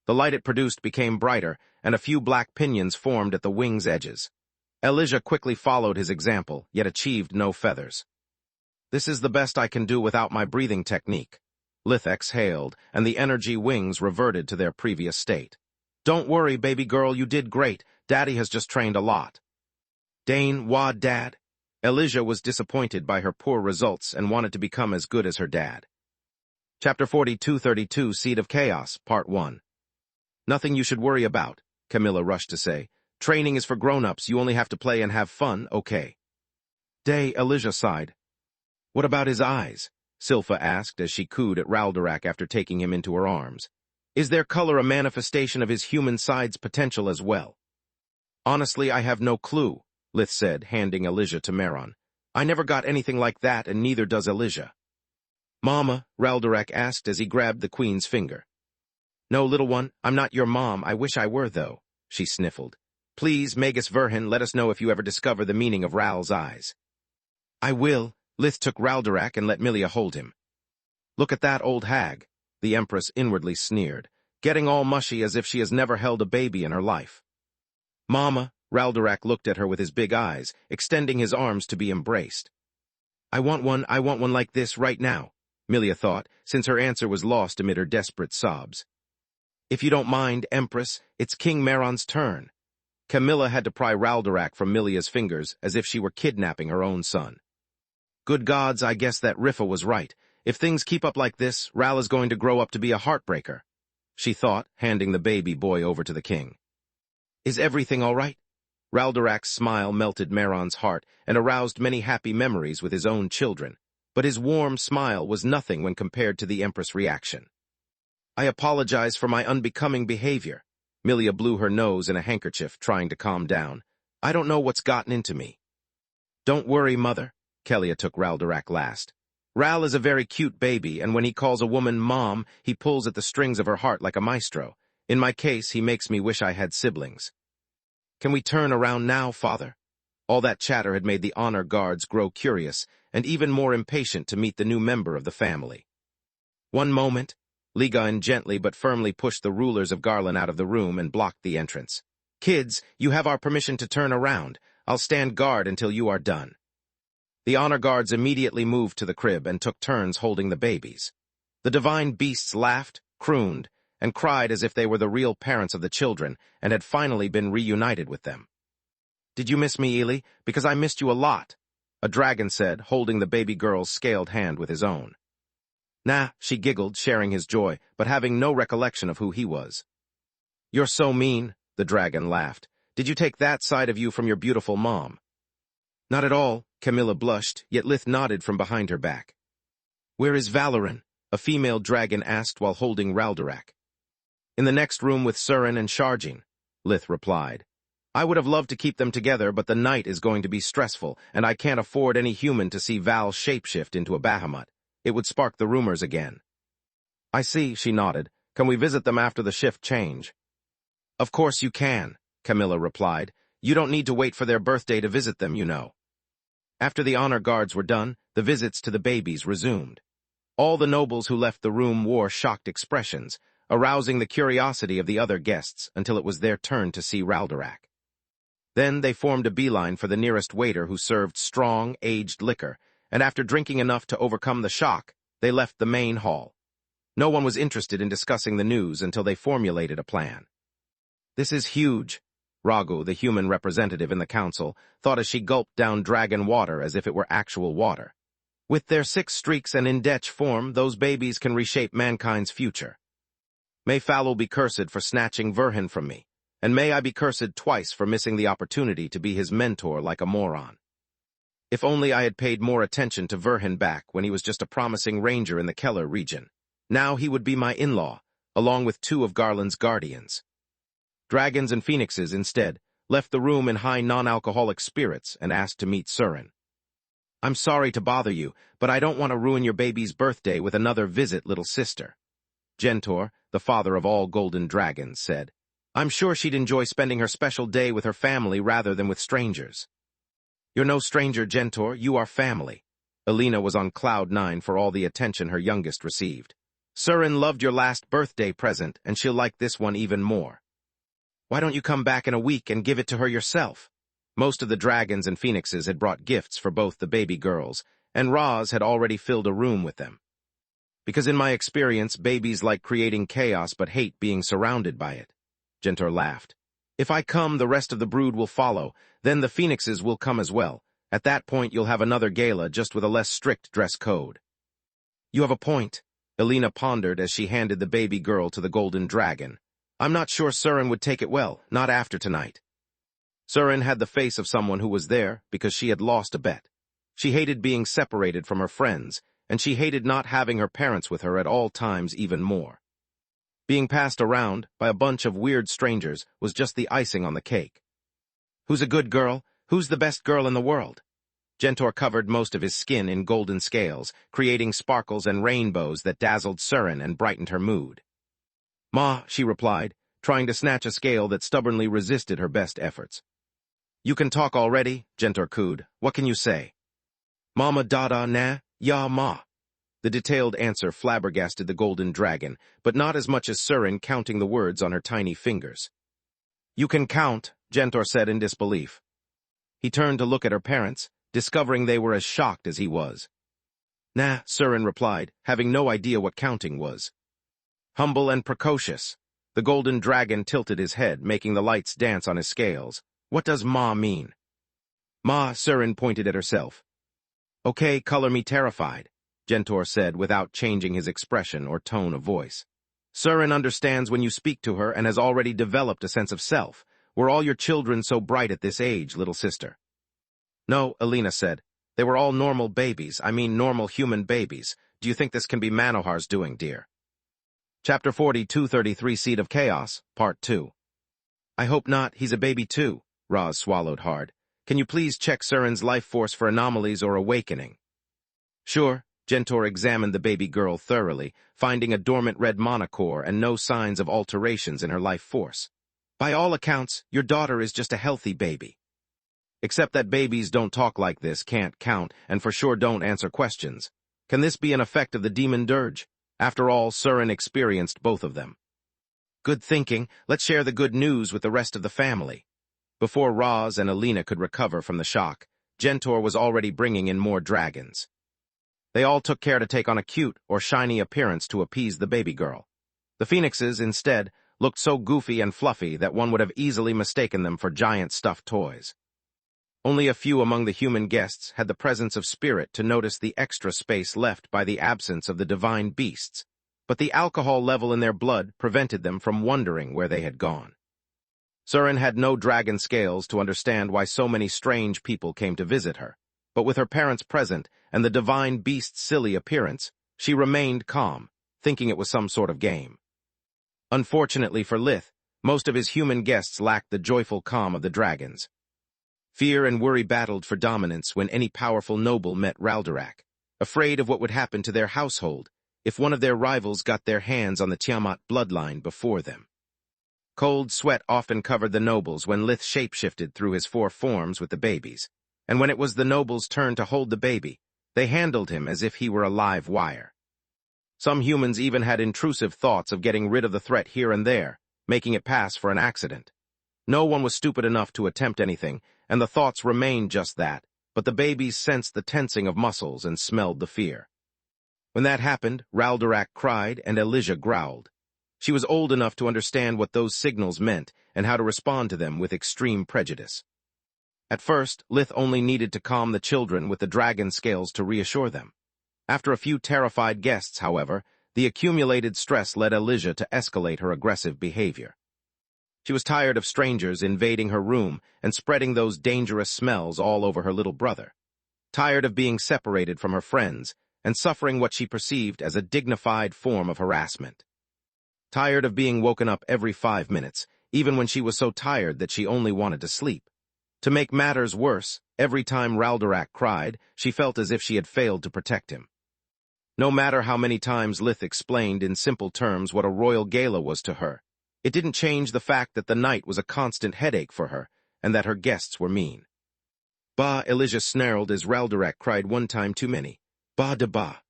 The light it produced became brighter, and a few black pinions formed at the wings' edges. Elijah quickly followed his example, yet achieved no feathers. This is the best I can do without my breathing technique. Lith exhaled, and the energy wings reverted to their previous state. Don't worry, baby girl, you did great. Daddy has just trained a lot. Dane, wad, Dad? Elijah was disappointed by her poor results and wanted to become as good as her dad. Chapter 4232, Seed of Chaos, Part 1. Nothing you should worry about, Camilla rushed to say. Training is for grown-ups, you only have to play and have fun, okay? Day, Elijah sighed. What about his eyes? Silpha asked as she cooed at Raldorak after taking him into her arms. Is their color a manifestation of his human side's potential as well? Honestly, I have no clue, Lith said, handing Elijah to Meron. I never got anything like that, and neither does Elijah. Mama, Raldorak asked as he grabbed the queen's finger. No, little one, I'm not your mom. I wish I were, though, she sniffled. Please, Magus Verhin, let us know if you ever discover the meaning of Ral's eyes. I will. Lith took Raldorak and let Milia hold him. Look at that old hag, the Empress inwardly sneered, getting all mushy as if she has never held a baby in her life. Mama, Raldorak looked at her with his big eyes, extending his arms to be embraced. I want one like this right now, Milia thought, since her answer was lost amid her desperate sobs. If you don't mind, Empress, it's King Meron's turn. Camilla had to pry Raldorak from Milia's fingers as if she were kidnapping her own son. Good gods, I guess that Riffa was right. If things keep up like this, Ral is going to grow up to be a heartbreaker, she thought, handing the baby boy over to the king. Is everything all right? Raldorak's smile melted Meron's heart and aroused many happy memories with his own children, but his warm smile was nothing when compared to the Empress' reaction. I apologize for my unbecoming behavior. Milia blew her nose in a handkerchief, trying to calm down. I don't know what's gotten into me. Don't worry, Mother. Kelia took Raldorak last. Ral is a very cute baby, and when he calls a woman Mom, he pulls at the strings of her heart like a maestro. In my case, he makes me wish I had siblings. Can we turn around now, Father? All that chatter had made the honor guards grow curious and even more impatient to meet the new member of the family. One moment. Ligan gently but firmly pushed the rulers of Garland out of the room and blocked the entrance. Kids, you have our permission to turn around. I'll stand guard until you are done. The honor guards immediately moved to the crib and took turns holding the babies. The divine beasts laughed, crooned, and cried as if they were the real parents of the children and had finally been reunited with them. Did you miss me, Ely? Because I missed you a lot, a dragon said, holding the baby girl's scaled hand with his own. Nah, she giggled, sharing his joy, but having no recollection of who he was. You're so mean, the dragon laughed. Did you take that side of you from your beautiful mom? Not at all, Camilla blushed, yet Lith nodded from behind her back. Where is Valoran? A female dragon asked while holding Raldorak. In the next room with Surin and Sharjin, Lith replied. I would have loved to keep them together, but the night is going to be stressful, and I can't afford any human to see Val shapeshift into a Bahamut. It would spark the rumors again. I see, she nodded. Can we visit them after the shift change? Of course you can, Camilla replied. You don't need to wait for their birthday to visit them, you know. After the honor guards were done, the visits to the babies resumed. All the nobles who left the room wore shocked expressions, arousing the curiosity of the other guests until it was their turn to see Raldorak. Then they formed a beeline for the nearest waiter who served strong, aged liquor, and after drinking enough to overcome the shock, they left the main hall. No one was interested in discussing the news until they formulated a plan. This is huge, Ragu, the human representative in the council, thought as she gulped down dragon water as if it were actual water. With their 6 streaks and in-detch form, those babies can reshape mankind's future. May Falul be cursed for snatching Verhin from me, and may I be cursed twice for missing the opportunity to be his mentor like a moron. If only I had paid more attention to Verhin back when he was just a promising ranger in the Keller region. Now he would be my in-law, along with 2 of Garland's guardians. Dragons and phoenixes, instead, left the room in high non-alcoholic spirits and asked to meet Surin. I'm sorry to bother you, but I don't want to ruin your baby's birthday with another visit, little sister. Gentor, the father of all golden dragons, said. I'm sure she'd enjoy spending her special day with her family rather than with strangers. You're no stranger, Gentor, you are family. Alina was on cloud 9 for all the attention her youngest received. Surin loved your last birthday present, and she'll like this one even more. Why don't you come back in a week and give it to her yourself? Most of the dragons and phoenixes had brought gifts for both the baby girls, and Roz had already filled a room with them. Because in my experience, babies like creating chaos but hate being surrounded by it. Gentor laughed. If I come, the rest of the brood will follow, then the phoenixes will come as well. At that point, you'll have another gala, just with a less strict dress code. You have a point, Alina pondered as she handed the baby girl to the golden dragon. I'm not sure Surin would take it well, not after tonight. Surin had the face of someone who was there because she had lost a bet. She hated being separated from her friends, and she hated not having her parents with her at all times even more. Being passed around by a bunch of weird strangers was just the icing on the cake. Who's a good girl? Who's the best girl in the world? Gentor covered most of his skin in golden scales, creating sparkles and rainbows that dazzled Surin and brightened her mood. Ma, she replied, trying to snatch a scale that stubbornly resisted her best efforts. You can talk already, Gentor cooed. What can you say? Mama dada na, ya ma. The detailed answer flabbergasted the golden dragon, but not as much as Surin counting the words on her tiny fingers. You can count, Gentor said in disbelief. He turned to look at her parents, discovering they were as shocked as he was. Nah, Surin replied, having no idea what counting was. Humble and precocious. The golden dragon tilted his head, making the lights dance on his scales. What does ma mean? Ma, Surin pointed at herself. Okay, color me terrified, Gentor said without changing his expression or tone of voice. Surin understands when you speak to her and has already developed a sense of self. Were all your children so bright at this age, little sister? No, Alina said. They were all normal babies, I mean normal human babies. Do you think this can be Manohar's doing, dear? Chapter 4233 Seed of Chaos, Part 2. I hope not, he's a baby too, Roz swallowed hard. Can you please check Surin's life force for anomalies or awakening? Sure, Gentor examined the baby girl thoroughly, finding a dormant red monocore and no signs of alterations in her life force. By all accounts, your daughter is just a healthy baby. Except that babies don't talk like this, can't count, and for sure don't answer questions. Can this be an effect of the demon dirge? After all, Surin experienced both of them. Good thinking. Let's share the good news with the rest of the family. Before Roz and Alina could recover from the shock, Gentor was already bringing in more dragons. They all took care to take on a cute or shiny appearance to appease the baby girl. The phoenixes, instead, looked so goofy and fluffy that one would have easily mistaken them for giant stuffed toys. Only a few among the human guests had the presence of spirit to notice the extra space left by the absence of the divine beasts, but the alcohol level in their blood prevented them from wondering where they had gone. Surin had no dragon scales to understand why so many strange people came to visit her, but with her parents present and the divine beast's silly appearance, she remained calm, thinking it was some sort of game. Unfortunately for Lith, most of his human guests lacked the joyful calm of the dragons. Fear and worry battled for dominance when any powerful noble met Raldorak, afraid of what would happen to their household if one of their rivals got their hands on the Tiamat bloodline before them. Cold sweat often covered the nobles when Lith shapeshifted through his 4 forms with the babies, and when it was the noble's turn to hold the baby, they handled him as if he were a live wire. Some humans even had intrusive thoughts of getting rid of the threat here and there, making it pass for an accident. No one was stupid enough to attempt anything, and the thoughts remained just that, but the babies sensed the tensing of muscles and smelled the fear. When that happened, Raldorak cried and Elijah growled. She was old enough to understand what those signals meant and how to respond to them with extreme prejudice. At first, Lith only needed to calm the children with the dragon scales to reassure them. After a few terrified guests, however, the accumulated stress led Elijah to escalate her aggressive behavior. She was tired of strangers invading her room and spreading those dangerous smells all over her little brother. Tired of being separated from her friends and suffering what she perceived as a dignified form of harassment. Tired of being woken up every 5 minutes, even when she was so tired that she only wanted to sleep. To make matters worse, every time Raldorak cried, she felt as if she had failed to protect him. No matter how many times Lith explained in simple terms what a royal gala was to her, it didn't change the fact that the night was a constant headache for her, and that her guests were mean. Ba, Elijah snarled as Raldorek cried one time too many. Ba de ba.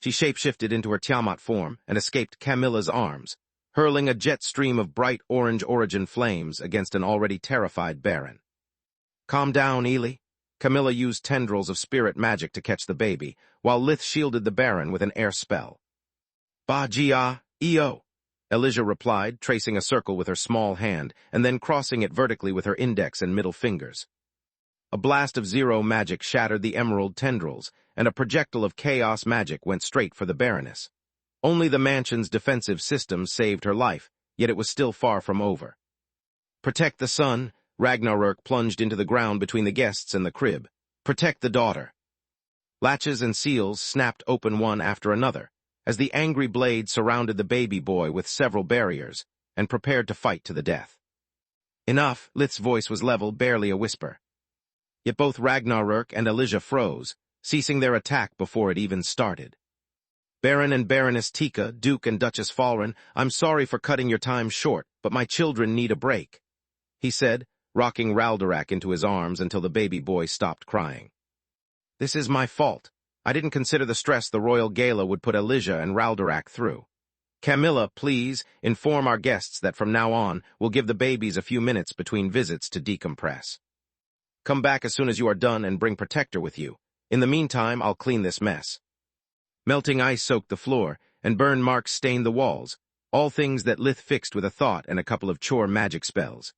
She shapeshifted into her Tiamat form and escaped Camilla's arms, hurling a jet stream of bright orange origin flames against an already terrified Baron. Calm down, Ely. Camilla used tendrils of spirit magic to catch the baby, while Lith shielded the Baron with an air spell. Ba gia, eo. Elijah replied, tracing a circle with her small hand, and then crossing it vertically with her index and middle fingers. A blast of zero magic shattered the emerald tendrils, and a projectile of chaos magic went straight for the Baroness. Only the mansion's defensive systems saved her life, yet it was still far from over. Protect the son, Ragnarök plunged into the ground between the guests and the crib. Protect the daughter. Latches and seals snapped open one after another, as the angry blade surrounded the baby boy with several barriers, and prepared to fight to the death. Enough, Lith's voice was level, barely a whisper. Yet both Ragnarök and Elijah froze, ceasing their attack before it even started. Baron and Baroness Tika, Duke and Duchess Falren, I'm sorry for cutting your time short, but my children need a break, he said, rocking Raldorek into his arms until the baby boy stopped crying. This is my fault. I didn't consider the stress the royal gala would put Elijah and Raldorek through. Camilla, please, inform our guests that from now on, we'll give the babies a few minutes between visits to decompress. Come back as soon as you are done and bring Protector with you. In the meantime, I'll clean this mess. Melting ice soaked the floor, and burn marks stained the walls, all things that Lith fixed with a thought and a couple of chore magic spells.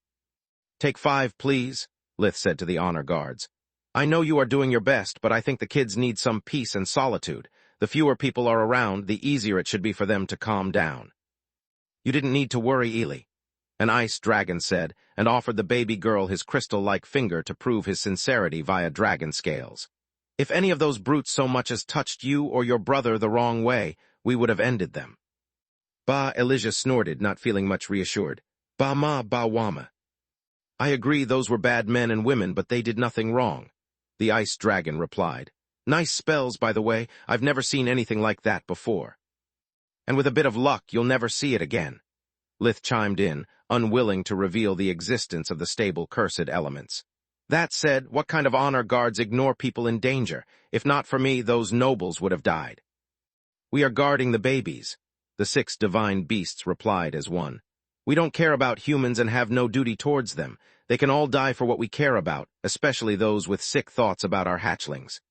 Take 5, please, Lith said to the honor guards. I know you are doing your best, but I think the kids need some peace and solitude. The fewer people are around, the easier it should be for them to calm down. You didn't need to worry, Ely, an ice dragon said, and offered the baby girl his crystal-like finger to prove his sincerity via dragon scales. If any of those brutes so much as touched you or your brother the wrong way, we would have ended them. Ba, Elijah snorted, not feeling much reassured. Ba ma, ba wama. I agree those were bad men and women, but they did nothing wrong, the ice dragon replied. Nice spells, by the way. I've never seen anything like that before. And with a bit of luck, you'll never see it again. Lith chimed in, unwilling to reveal the existence of the stable cursed elements. That said, what kind of honor guards ignore people in danger? If not for me, those nobles would have died. We are guarding the babies, the 6 divine beasts replied as one. We don't care about humans and have no duty towards them. They can all die for what we care about, especially those with sick thoughts about our hatchlings.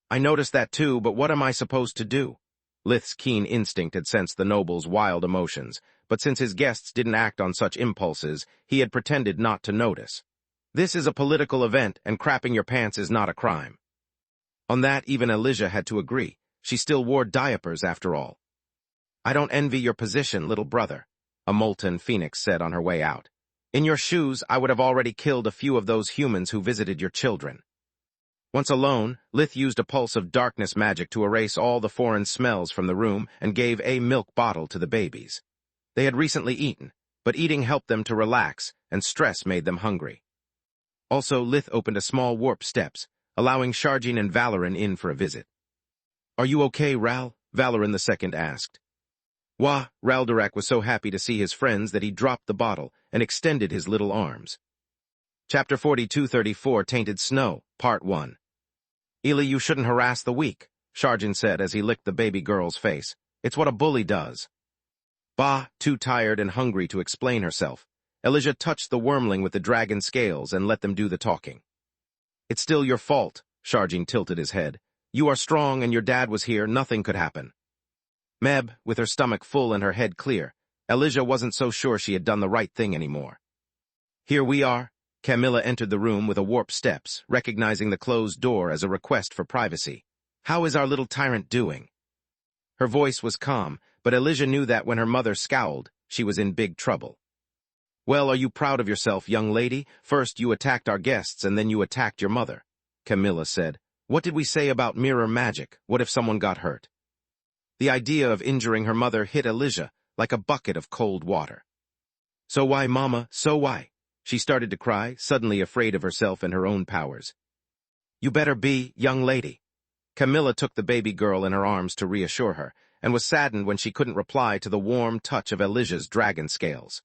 I noticed that too, but what am I supposed to do? Lith's keen instinct had sensed the noble's wild emotions, but since his guests didn't act on such impulses, he had pretended not to notice. This is a political event, and crapping your pants is not a crime. On that, even Elijah had to agree. She still wore diapers, after all. I don't envy your position, little brother, a molten phoenix said on her way out. In your shoes, I would have already killed a few of those humans who visited your children. Once alone, Lith used a pulse of darkness magic to erase all the foreign smells from the room and gave a milk bottle to the babies. They had recently eaten, but eating helped them to relax, and stress made them hungry. Also, Lith opened a small warp steps, allowing Sharjin and Valoran in for a visit. Are you okay, Ral? Valoran II asked. Wah, Raldorek was so happy to see his friends that he dropped the bottle and extended his little arms. Chapter 42-34 Tainted Snow, Part 1. Ely, you shouldn't harass the weak, Sharjin said as he licked the baby girl's face. It's what a bully does. Bah, too tired and hungry to explain herself, Elijah touched the wormling with the dragon scales and let them do the talking. It's still your fault, Sharjin tilted his head. You are strong and your dad was here, nothing could happen. Meb, with her stomach full and her head clear, Elijah wasn't so sure she had done the right thing anymore. Here we are. Camilla entered the room with a warp steps, recognizing the closed door as a request for privacy. How is our little tyrant doing? Her voice was calm, but Elijah knew that when her mother scowled, she was in big trouble. Well, are you proud of yourself, young lady? First you attacked our guests and then you attacked your mother, Camilla said. What did we say about mirror magic? What if someone got hurt? The idea of injuring her mother hit Elijah like a bucket of cold water. So why, Mama, so why? She started to cry, suddenly afraid of herself and her own powers. You better be, young lady. Camilla took the baby girl in her arms to reassure her, and was saddened when she couldn't reply to the warm touch of Elijah's dragon scales.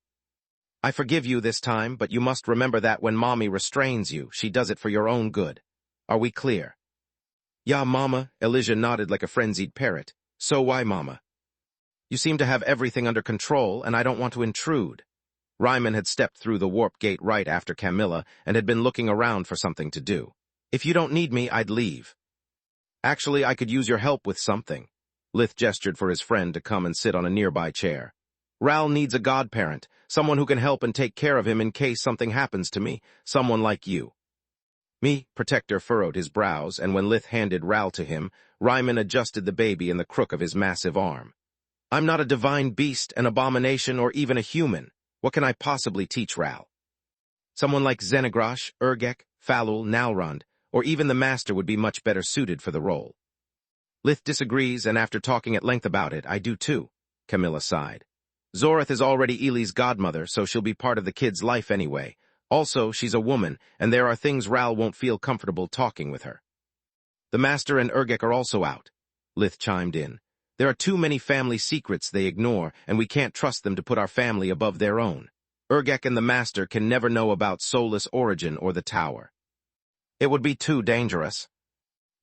I forgive you this time, but you must remember that when Mommy restrains you, she does it for your own good. Are we clear? Yeah, Mama, Elijah nodded like a frenzied parrot. So why, Mama? You seem to have everything under control, and I don't want to intrude. Ryman had stepped through the warp gate right after Camilla and had been looking around for something to do. If you don't need me, I'd leave. Actually, I could use your help with something. Lith gestured for his friend to come and sit on a nearby chair. Ral needs a godparent, someone who can help and take care of him in case something happens to me, someone like you. Me, Protector furrowed his brows, and when Lith handed Ral to him, Ryman adjusted the baby in the crook of his massive arm. I'm not a divine beast, an abomination, or even a human. What can I possibly teach Ral? Someone like Xenagrosh, Urgek, Falul, Nalrund, or even the Master would be much better suited for the role. Lith disagrees, and after talking at length about it, I do too, Camilla sighed. Zorith is already Ely's godmother, so she'll be part of the kid's life anyway. Also, she's a woman, and there are things Ral won't feel comfortable talking with her. The Master and Urgek are also out, Lith chimed in. There are too many family secrets they ignore, and we can't trust them to put our family above their own. Urgek and the Master can never know about Soulless Origin or the Tower. It would be too dangerous.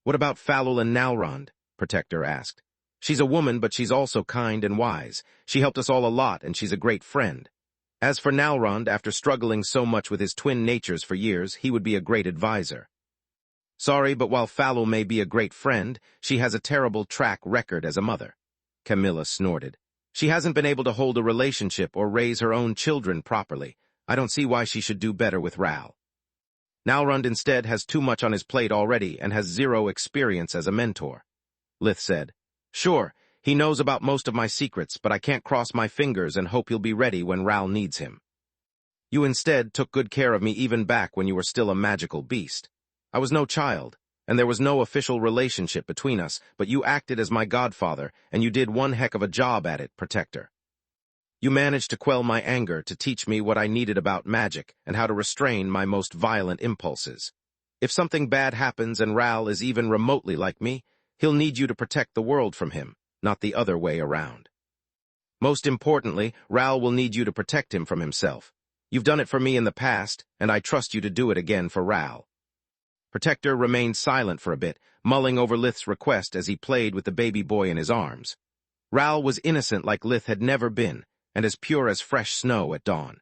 What about Falul and Nalrund? Protector asked. She's a woman, but she's also kind and wise. She helped us all a lot, and she's a great friend. As for Nalrund, after struggling so much with his twin natures for years, he would be a great advisor. Sorry, but while Falul may be a great friend, she has a terrible track record as a mother. Camilla snorted. She hasn't been able to hold a relationship or raise her own children properly. I don't see why she should do better with Ral. Nalrund instead has too much on his plate already and has zero experience as a mentor. Lith said. Sure, he knows about most of my secrets, but I can't cross my fingers and hope he'll be ready when Ral needs him. You instead took good care of me even back when you were still a magical beast. I was no child, and there was no official relationship between us, but you acted as my godfather, and you did one heck of a job at it, Protector. You managed to quell my anger to teach me what I needed about magic and how to restrain my most violent impulses. If something bad happens and Ral is even remotely like me, he'll need you to protect the world from him, not the other way around. Most importantly, Ral will need you to protect him from himself. You've done it for me in the past, and I trust you to do it again for Ral. Protector remained silent for a bit, mulling over Lith's request as he played with the baby boy in his arms. Ral was innocent like Lith had never been, and as pure as fresh snow at dawn.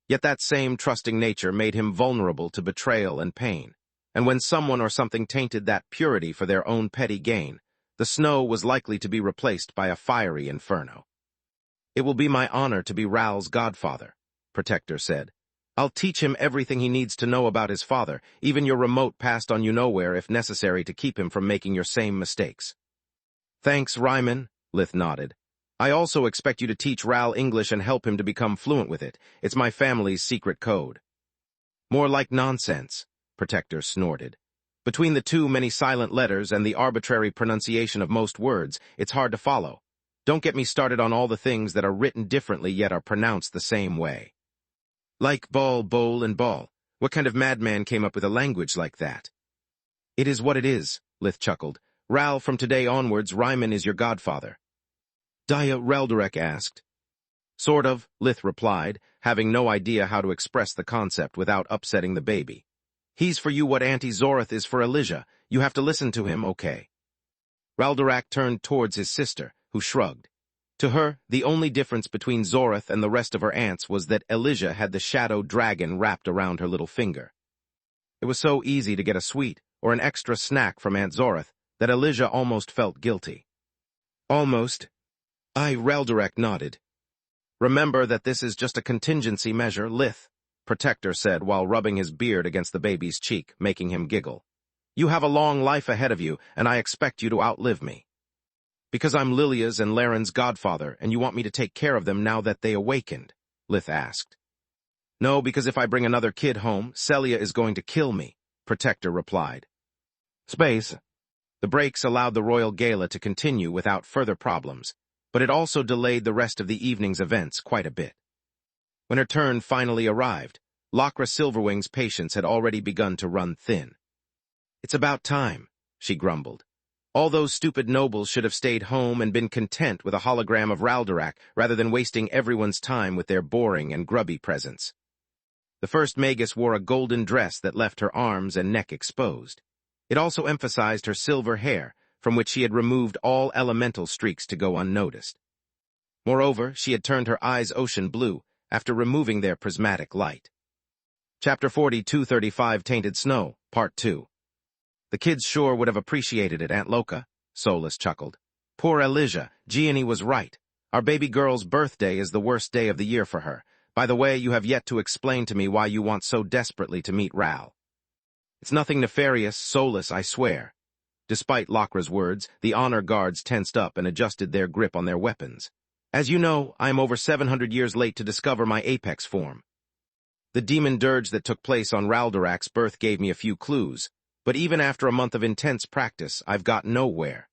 Yet that same trusting nature made him vulnerable to betrayal and pain, and when someone or something tainted that purity for their own petty gain, the snow was likely to be replaced by a fiery inferno. It will be my honor to be Ral's godfather, Protector said. I'll teach him everything he needs to know about his father, even your remote past on you-nowhere if necessary to keep him from making your same mistakes. Thanks, Ryman, Lith nodded. I also expect you to teach Ral English and help him to become fluent with it. It's my family's secret code. More like nonsense, Protector snorted. Between the too many silent letters and the arbitrary pronunciation of most words, it's hard to follow. Don't get me started on all the things that are written differently yet are pronounced the same way. Like ball, bowl, and ball. What kind of madman came up with a language like that? It is what it is, Lith chuckled. Ral, from today onwards, Ryman is your godfather. Dia Reldurek asked. Sort of, Lith replied, having no idea how to express the concept without upsetting the baby. He's for you what Auntie Zorith is for Elijah. You have to listen to him, okay? Raldurak turned towards his sister, who shrugged. To her, the only difference between Zorith and the rest of her aunts was that Elijah had the shadow dragon wrapped around her little finger. It was so easy to get a sweet or an extra snack from Aunt Zorith that Elijah almost felt guilty. Almost. Raldurak nodded. Remember that this is just a contingency measure, Lith, Protector said while rubbing his beard against the baby's cheek, making him giggle. You have a long life ahead of you, and I expect you to outlive me. Because I'm Lilia's and Laren's godfather, and you want me to take care of them now that they awakened? Lith asked. No, because if I bring another kid home, Celia is going to kill me, Protector replied. Space. The breaks allowed the royal gala to continue without further problems, but it also delayed the rest of the evening's events quite a bit. When her turn finally arrived, Lachra Silverwing's patience had already begun to run thin. It's about time, she grumbled. All those stupid nobles should have stayed home and been content with a hologram of Raldorak rather than wasting everyone's time with their boring and grubby presents. The first Magus wore a golden dress that left her arms and neck exposed. It also emphasized her silver hair, from which she had removed all elemental streaks to go unnoticed. Moreover, she had turned her eyes ocean blue after removing their prismatic light. Chapter 42-35 Tainted Snow, Part 2. The kids sure would have appreciated it, Aunt Loca, Solus chuckled. Poor Elijah, Gianni was right. Our baby girl's birthday is the worst day of the year for her. By the way, you have yet to explain to me why you want so desperately to meet Ral. It's nothing nefarious, Solus, I swear. Despite Lockra's words, the honor guards tensed up and adjusted their grip on their weapons. As you know, I am over 700 years late to discover my apex form. The demon dirge that took place on Raldorak's birth gave me a few clues, but even after a month of intense practice, I've got nowhere.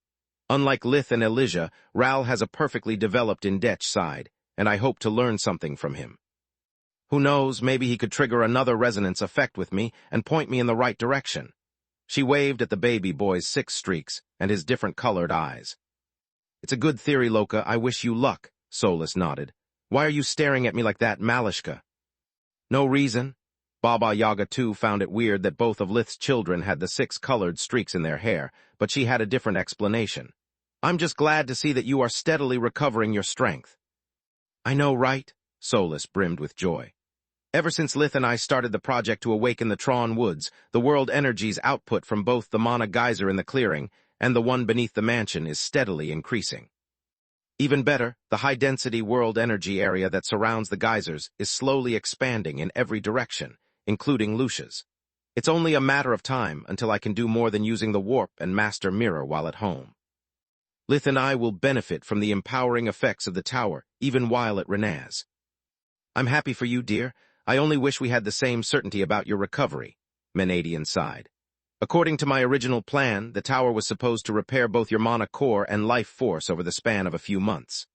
Unlike Lith and Elijah, Ral has a perfectly developed Indetch side, and I hope to learn something from him. Who knows, maybe he could trigger another resonance effect with me and point me in the right direction. She waved at the baby boy's 6 streaks and his different colored eyes. It's a good theory, Loca. I wish you luck, Solus nodded. Why are you staring at me like that, Malishka? No reason. Baba Yaga too found it weird that both of Lith's children had the 6 colored streaks in their hair, but she had a different explanation. I'm just glad to see that you are steadily recovering your strength. I know, right? Solus brimmed with joy. Ever since Lith and I started the project to awaken the Tron Woods, the world energy's output from both the mana geyser in the clearing and the one beneath the mansion is steadily increasing. Even better, the high-density world energy area that surrounds the geysers is slowly expanding in every direction, including Lucia's. It's only a matter of time until I can do more than using the warp and master mirror while at home. Lith and I will benefit from the empowering effects of the tower, even while at Renaz. I'm happy for you, dear. I only wish we had the same certainty about your recovery, Menadian sighed. According to my original plan, the tower was supposed to repair both your mana core and life force over the span of a few months.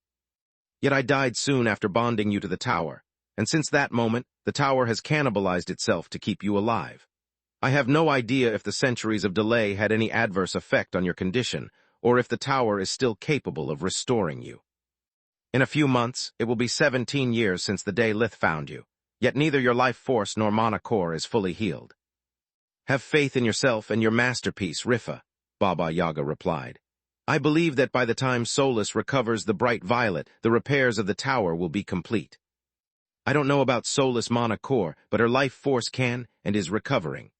Yet I died soon after bonding you to the tower, and since that moment, the tower has cannibalized itself to keep you alive. I have no idea if the centuries of delay had any adverse effect on your condition, or if the tower is still capable of restoring you. In a few months, it will be 17 years since the day Lith found you, yet neither your life force nor mana core is fully healed. Have faith in yourself and your masterpiece, Rifa, Baba Yaga replied. I believe that by the time Solus recovers the bright violet, the repairs of the tower will be complete. I don't know about Solus' mana core, but her life force can and is recovering.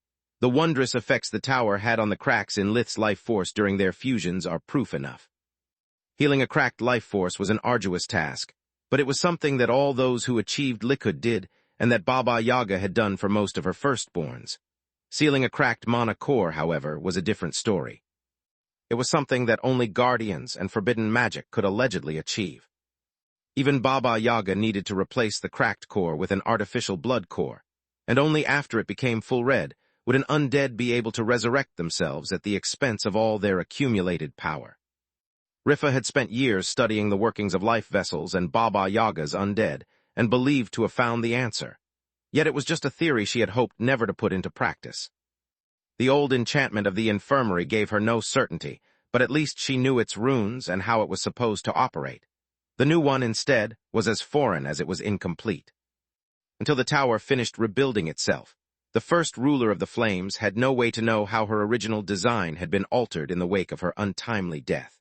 The wondrous effects the tower had on the cracks in Lith's life force during their fusions are proof enough. Healing a cracked life force was an arduous task, but it was something that all those who achieved Likud did, and that Baba Yaga had done for most of her firstborns. Sealing a cracked mana core, however, was a different story. It was something that only guardians and forbidden magic could allegedly achieve. Even Baba Yaga needed to replace the cracked core with an artificial blood core, and only after it became full red would an undead be able to resurrect themselves at the expense of all their accumulated power. Rifa had spent years studying the workings of life vessels and Baba Yaga's undead, and believed to have found the answer. Yet it was just a theory she had hoped never to put into practice. The old enchantment of the infirmary gave her no certainty, but at least she knew its runes and how it was supposed to operate. The new one, instead, was as foreign as it was incomplete. Until the tower finished rebuilding itself, the first ruler of the Flames had no way to know how her original design had been altered in the wake of her untimely death.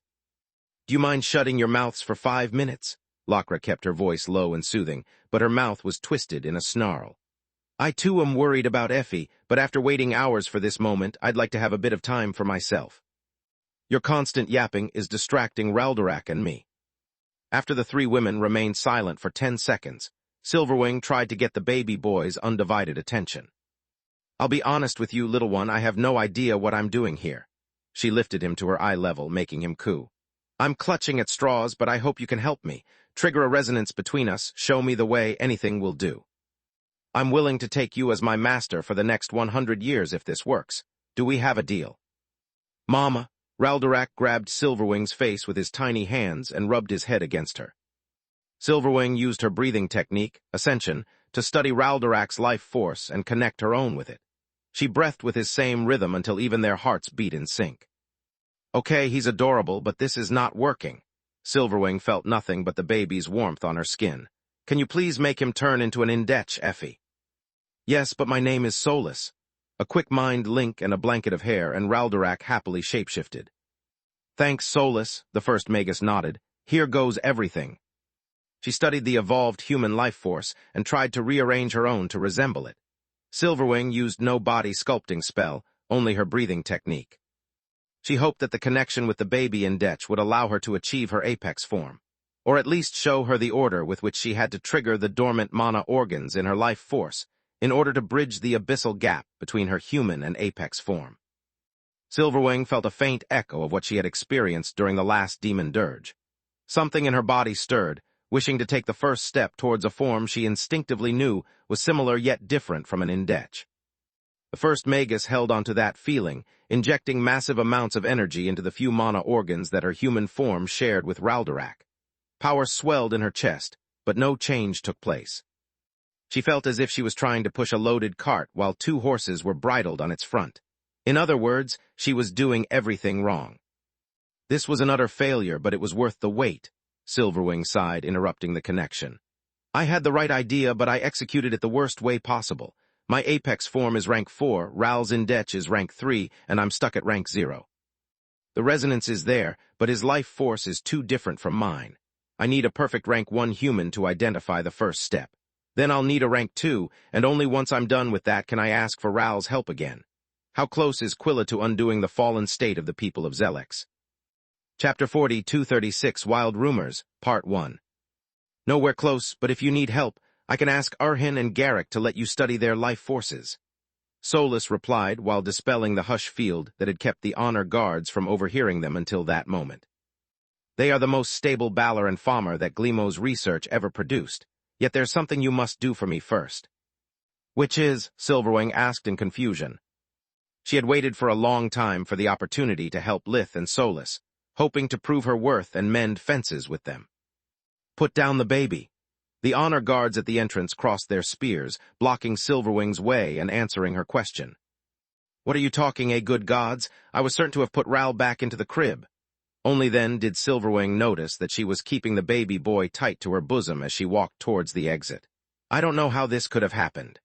Do you mind shutting your mouths for 5 minutes? Lockra kept her voice low and soothing, but her mouth was twisted in a snarl. I too am worried about Effie, but after waiting hours for this moment, I'd like to have a bit of time for myself. Your constant yapping is distracting Raldorak and me. After the 3 women remained silent for 10 seconds, Silverwing tried to get the baby boy's undivided attention. I'll be honest with you, little one, I have no idea what I'm doing here. She lifted him to her eye level, making him coo. I'm clutching at straws, but I hope you can help me. Trigger a resonance between us, show me the way, anything will do. I'm willing to take you as my master for the next 100 years if this works. Do we have a deal? Mama, Raldorak grabbed Silverwing's face with his tiny hands and rubbed his head against her. Silverwing used her breathing technique, Ascension, to study Raldorak's life force and connect her own with it. She breathed with his same rhythm until even their hearts beat in sync. Okay, he's adorable, but this is not working. Silverwing felt nothing but the baby's warmth on her skin. Can you please make him turn into an Indetch, Effie? Yes, but my name is Solus. A quick mind link and a blanket of hair, and Raldorak happily shapeshifted. Thanks, Solus, the first Magus nodded. Here goes everything. She studied the evolved human life force and tried to rearrange her own to resemble it. Silverwing used no body sculpting spell, only her breathing technique. She hoped that the connection with the baby Indetch would allow her to achieve her apex form, or at least show her the order with which she had to trigger the dormant mana organs in her life force in order to bridge the abyssal gap between her human and apex form. Silverwing felt a faint echo of what she had experienced during the last demon dirge. Something in her body stirred, wishing to take the first step towards a form she instinctively knew was similar yet different from an Indetch. The first Magus held onto that feeling, injecting massive amounts of energy into the few mana organs that her human form shared with Raldorak. Power swelled in her chest, but no change took place. She felt as if she was trying to push a loaded cart while two horses were bridled on its front. In other words, she was doing everything wrong. This was an utter failure, but it was worth the wait, Silverwing sighed, interrupting the connection. I had the right idea, but I executed it the worst way possible. My apex form is rank 4, Ral's Indetch is rank 3, and I'm stuck at rank 0. The resonance is there, but his life force is too different from mine. I need a perfect rank 1 human to identify the first step. Then I'll need a rank 2, and only once I'm done with that can I ask for Ral's help again. How close is Quilla to undoing the fallen state of the people of Zelex? Chapter 40, 236, Wild Rumors, Part 1. Nowhere close, but if you need help, I can ask Arhin and Garrick to let you study their life forces. Solus replied while dispelling the hush field that had kept the honor guards from overhearing them until that moment. They are the most stable Balor and Falmer that Gleemo's research ever produced, yet there's something you must do for me first. Which is? Silverwing asked in confusion. She had waited for a long time for the opportunity to help Lith and Solus, hoping to prove her worth and mend fences with them. Put down the baby. The honor guards at the entrance crossed their spears, blocking Silverwing's way and answering her question. What are you talking, good gods? I was certain to have put Ral back into the crib. Only then did Silverwing notice that she was keeping the baby boy tight to her bosom as she walked towards the exit. I don't know how this could have happened.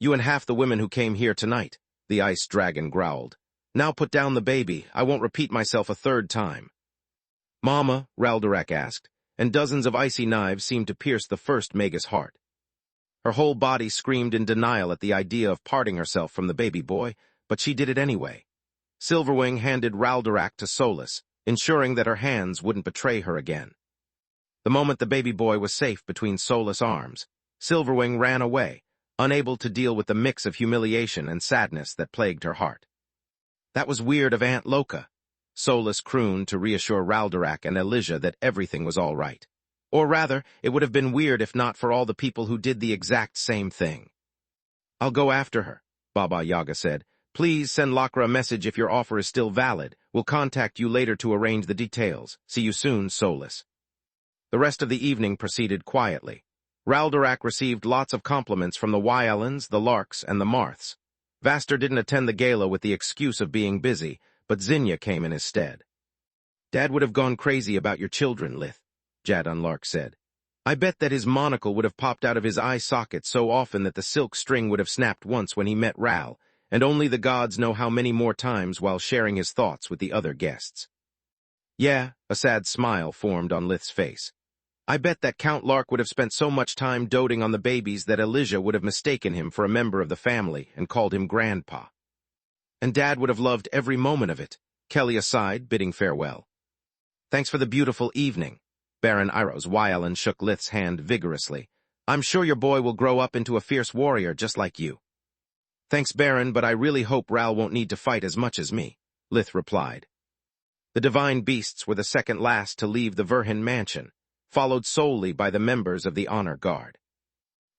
You and half the women who came here tonight, the ice dragon growled. Now put down the baby. I won't repeat myself a third time. Mama, Raldorak asked, and dozens of icy knives seemed to pierce the first Magus' heart. Her whole body screamed in denial at the idea of parting herself from the baby boy, but she did it anyway. Silverwing handed Raldorak to Solus, ensuring that her hands wouldn't betray her again. The moment the baby boy was safe between Solus' arms, Silverwing ran away, unable to deal with the mix of humiliation and sadness that plagued her heart. That was weird of Aunt Loca, Solus crooned to reassure Raldorak and Elijah that everything was all right. Or rather, it would have been weird if not for all the people who did the exact same thing. I'll go after her, Baba Yaga said. Please send Lakra a message if your offer is still valid. We'll contact you later to arrange the details. See you soon, Solus. The rest of the evening proceeded quietly. Raldorak received lots of compliments from the Wyellans, the Larks, and the Marths. Vaster didn't attend the gala with the excuse of being busy, but Zinnia came in his stead. Dad would have gone crazy about your children, Lith, Jadon Lark said. I bet that his monocle would have popped out of his eye socket so often that the silk string would have snapped once when he met Ral, and only the gods know how many more times while sharing his thoughts with the other guests. Yeah, a sad smile formed on Lith's face. I bet that Count Lark would have spent so much time doting on the babies that Elijah would have mistaken him for a member of the family and called him Grandpa. And Dad would have loved every moment of it, Kelly sighed, bidding farewell. Thanks for the beautiful evening. Baron Iros Wyellan shook Lith's hand vigorously. I'm sure your boy will grow up into a fierce warrior just like you. Thanks, Baron, but I really hope Ral won't need to fight as much as me, Lith replied. The divine beasts were the second last to leave the Verhin mansion, followed solely by the members of the honor guard.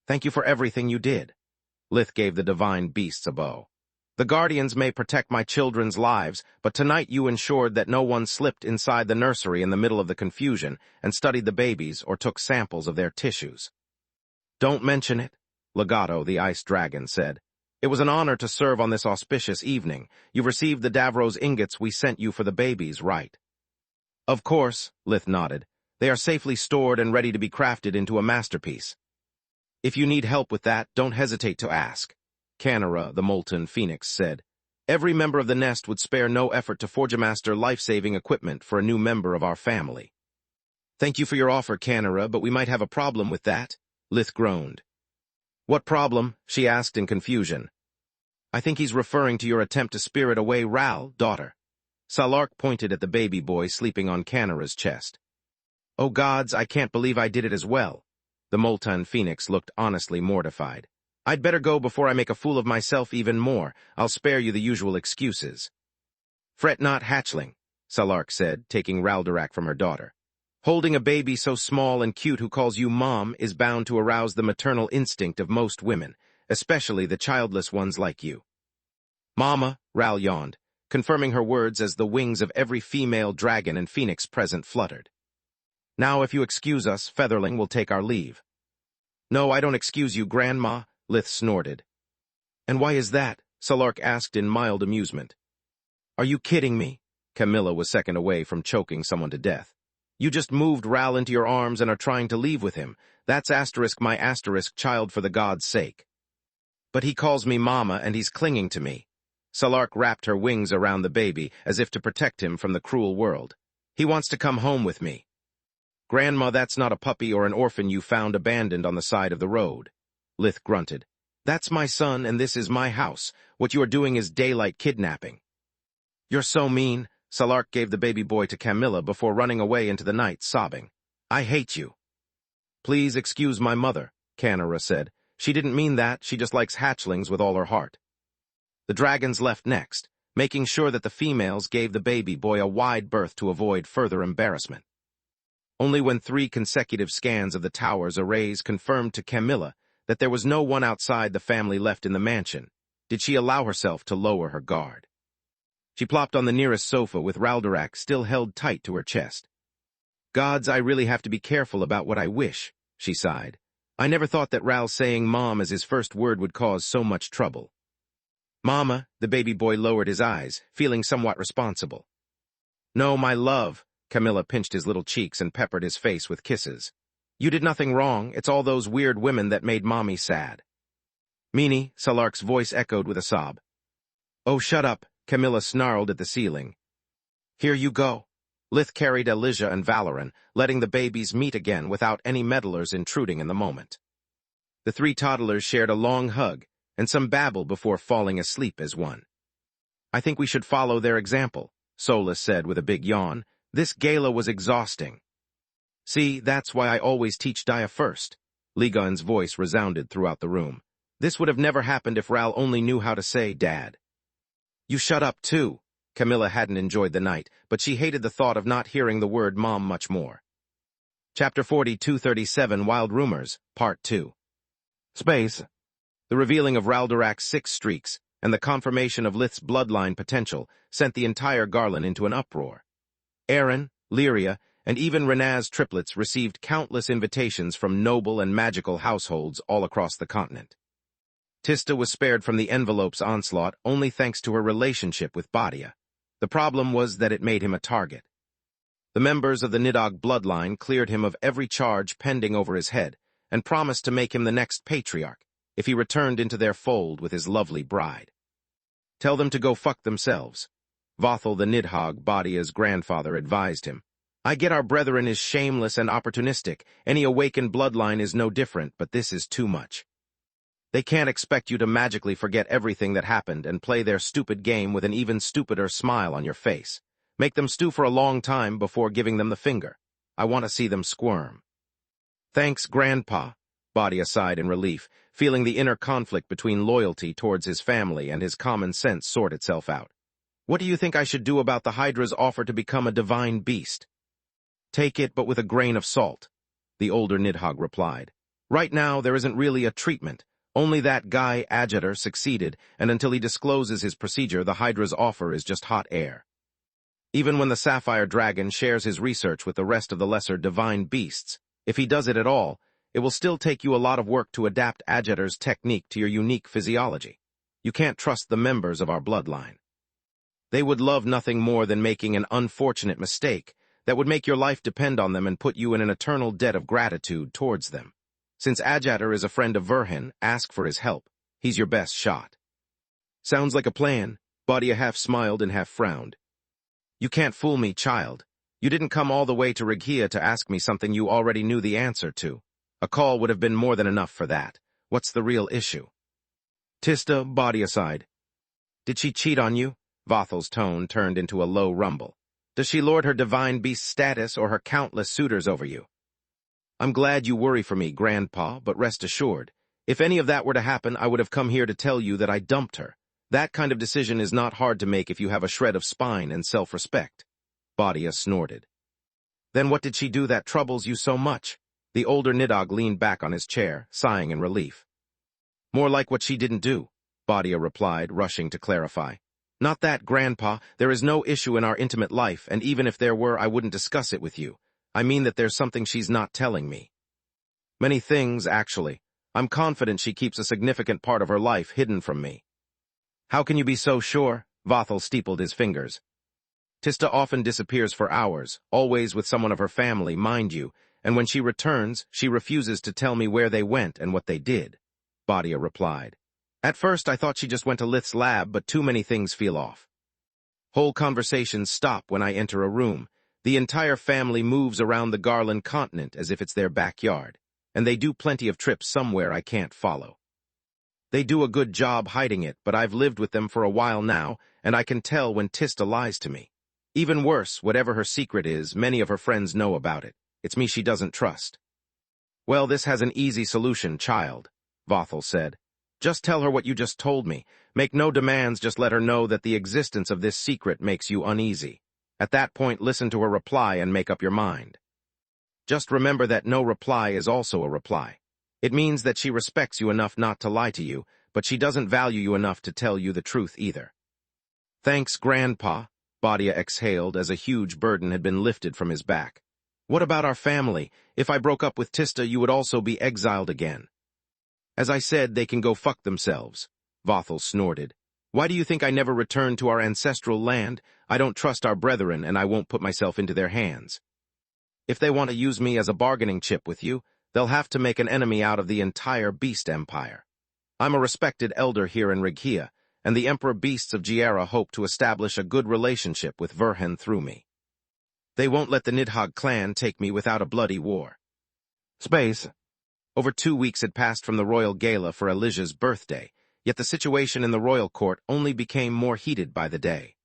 Thank you for everything you did. Lith gave the divine beasts a bow. The guardians may protect my children's lives, but tonight you ensured that no one slipped inside the nursery in the middle of the confusion and studied the babies or took samples of their tissues. Don't mention it, Legato, the ice dragon, said. It was an honor to serve on this auspicious evening. You've received the Davros ingots we sent you for the babies, right? Of course, Lith nodded. They are safely stored and ready to be crafted into a masterpiece. If you need help with that, don't hesitate to ask. Canara, the molten phoenix, said. Every member of the nest would spare no effort to forge a master life-saving equipment for a new member of our family. Thank you for your offer, Canara, but we might have a problem with that, Lith groaned. What problem? She asked in confusion. I think he's referring to your attempt to spirit away Ral, daughter. Salark pointed at the baby boy sleeping on Canara's chest. Oh gods, I can't believe I did it as well. The molten phoenix looked honestly mortified. I'd better go before I make a fool of myself even more. I'll spare you the usual excuses. Fret not, hatchling, Salark said, taking Raldorak from her daughter. Holding a baby so small and cute who calls you mom is bound to arouse the maternal instinct of most women, especially the childless ones like you. Mama, Ral yawned, confirming her words as the wings of every female dragon and phoenix present fluttered. Now if you excuse us, Featherling will take our leave. No, I don't excuse you, Grandma, Lith snorted. And why is that? Salark asked in mild amusement. Are you kidding me? Camilla was second away from choking someone to death. You just moved Ral into your arms and are trying to leave with him. That's my child for the god's sake. But he calls me Mama and he's clinging to me. Salark wrapped her wings around the baby as if to protect him from the cruel world. He wants to come home with me. Grandma, that's not a puppy or an orphan you found abandoned on the side of the road. Lith grunted. That's my son and this is my house. What you are doing is daylight kidnapping. You're so mean. Salark gave the baby boy to Camilla before running away into the night, sobbing. I hate you. Please excuse my mother, Canara said. She didn't mean that, she just likes hatchlings with all her heart. The dragons left next, making sure that the females gave the baby boy a wide berth to avoid further embarrassment. Only when 3 consecutive scans of the tower's arrays confirmed to Camilla that there was no one outside the family left in the mansion did she allow herself to lower her guard. She plopped on the nearest sofa with Raldorak still held tight to her chest. Gods, I really have to be careful about what I wish, she sighed. I never thought that Ral saying Mom as his first word would cause so much trouble. Mama, the baby boy lowered his eyes, feeling somewhat responsible. No, my love, Camilla pinched his little cheeks and peppered his face with kisses. You did nothing wrong, it's all those weird women that made Mommy sad. Meanie, Salark's voice echoed with a sob. Oh, shut up, Camilla snarled at the ceiling. Here you go. Lith carried Elijah and Valoran, letting the babies meet again without any meddlers intruding in the moment. The 3 toddlers shared a long hug and some babble before falling asleep as one. I think we should follow their example, Solus said with a big yawn. This gala was exhausting. See, that's why I always teach Dia first. Ligon's voice resounded throughout the room. This would have never happened if Ral only knew how to say Dad. You shut up, too. Camilla hadn't enjoyed the night, but she hated the thought of not hearing the word Mom much more. Chapter 4237 Wild Rumors, Part 2. Space. The revealing of Raldorak's 6 streaks and the confirmation of Lith's bloodline potential sent the entire Garland into an uproar. Aaron, Lyria, and even Renaz triplets received countless invitations from noble and magical households all across the continent. Tista was spared from the envelope's onslaught only thanks to her relationship with Badia. The problem was that it made him a target. The members of the Nidog bloodline cleared him of every charge pending over his head and promised to make him the next patriarch if he returned into their fold with his lovely bride. Tell them to go fuck themselves. Vothel the Nidhogg, Badia's grandfather, advised him. I get our brethren is shameless and opportunistic. Any awakened bloodline is no different, but this is too much. They can't expect you to magically forget everything that happened and play their stupid game with an even stupider smile on your face. Make them stew for a long time before giving them the finger. I want to see them squirm. Thanks, Grandpa, Badia sighed in relief, feeling the inner conflict between loyalty towards his family and his common sense sort itself out. What do you think I should do about the Hydra's offer to become a divine beast? Take it, but with a grain of salt, the older Nidhogg replied. Right now, there isn't really a treatment. Only that guy, Adjutor, succeeded, and until he discloses his procedure, the Hydra's offer is just hot air. Even when the Sapphire Dragon shares his research with the rest of the lesser divine beasts, if he does it at all, it will still take you a lot of work to adapt Adjutor's technique to your unique physiology. You can't trust the members of our bloodline. They would love nothing more than making an unfortunate mistake that would make your life depend on them and put you in an eternal debt of gratitude towards them. Since Ajatar is a friend of Verhin, ask for his help. He's your best shot. Sounds like a plan. Badia half smiled and half frowned. You can't fool me, child. You didn't come all the way to Righia to ask me something you already knew the answer to. A call would have been more than enough for that. What's the real issue? Tista, Badia sighed. Did she cheat on you? Vathal's tone turned into a low rumble. Does she lord her divine beast status or her countless suitors over you? I'm glad you worry for me, Grandpa, but rest assured, if any of that were to happen, I would have come here to tell you that I dumped her. That kind of decision is not hard to make if you have a shred of spine and self-respect. Badia snorted. Then what did she do that troubles you so much? The older Nidhogg leaned back on his chair, sighing in relief. More like what she didn't do, Badia replied, rushing to clarify. Not that, Grandpa. There is no issue in our intimate life, and even if there were, I wouldn't discuss it with you. I mean that there's something she's not telling me. Many things, actually. I'm confident she keeps a significant part of her life hidden from me. How can you be so sure? Vathal steepled his fingers. Tista often disappears for hours, always with someone of her family, mind you, and when she returns, she refuses to tell me where they went and what they did, Badia replied. At first, I thought she just went to Lith's lab, but too many things feel off. Whole conversations stop when I enter a room. The entire family moves around the Garland continent as if it's their backyard, and they do plenty of trips somewhere I can't follow. They do a good job hiding it, but I've lived with them for a while now, and I can tell when Tista lies to me. Even worse, whatever her secret is, many of her friends know about it. It's me she doesn't trust. Well, this has an easy solution, child, Vathal said. Just tell her what you just told me. Make no demands, just let her know that the existence of this secret makes you uneasy. At that point, listen to her reply and make up your mind. Just remember that no reply is also a reply. It means that she respects you enough not to lie to you, but she doesn't value you enough to tell you the truth either. Thanks, Grandpa, Badia exhaled as a huge burden had been lifted from his back. What about our family? If I broke up with Tista, you would also be exiled again. As I said, they can go fuck themselves, Vathal snorted. Why do you think I never returned to our ancestral land? I don't trust our brethren, and I won't put myself into their hands. If they want to use me as a bargaining chip with you, they'll have to make an enemy out of the entire Beast Empire. I'm a respected elder here in Righia, and the Emperor Beasts of Giera hope to establish a good relationship with Verhin through me. They won't let the Nidhogg clan take me without a bloody war. Space. Over 2 weeks had passed from the royal gala for Elijah's birthday, yet the situation in the royal court only became more heated by the day.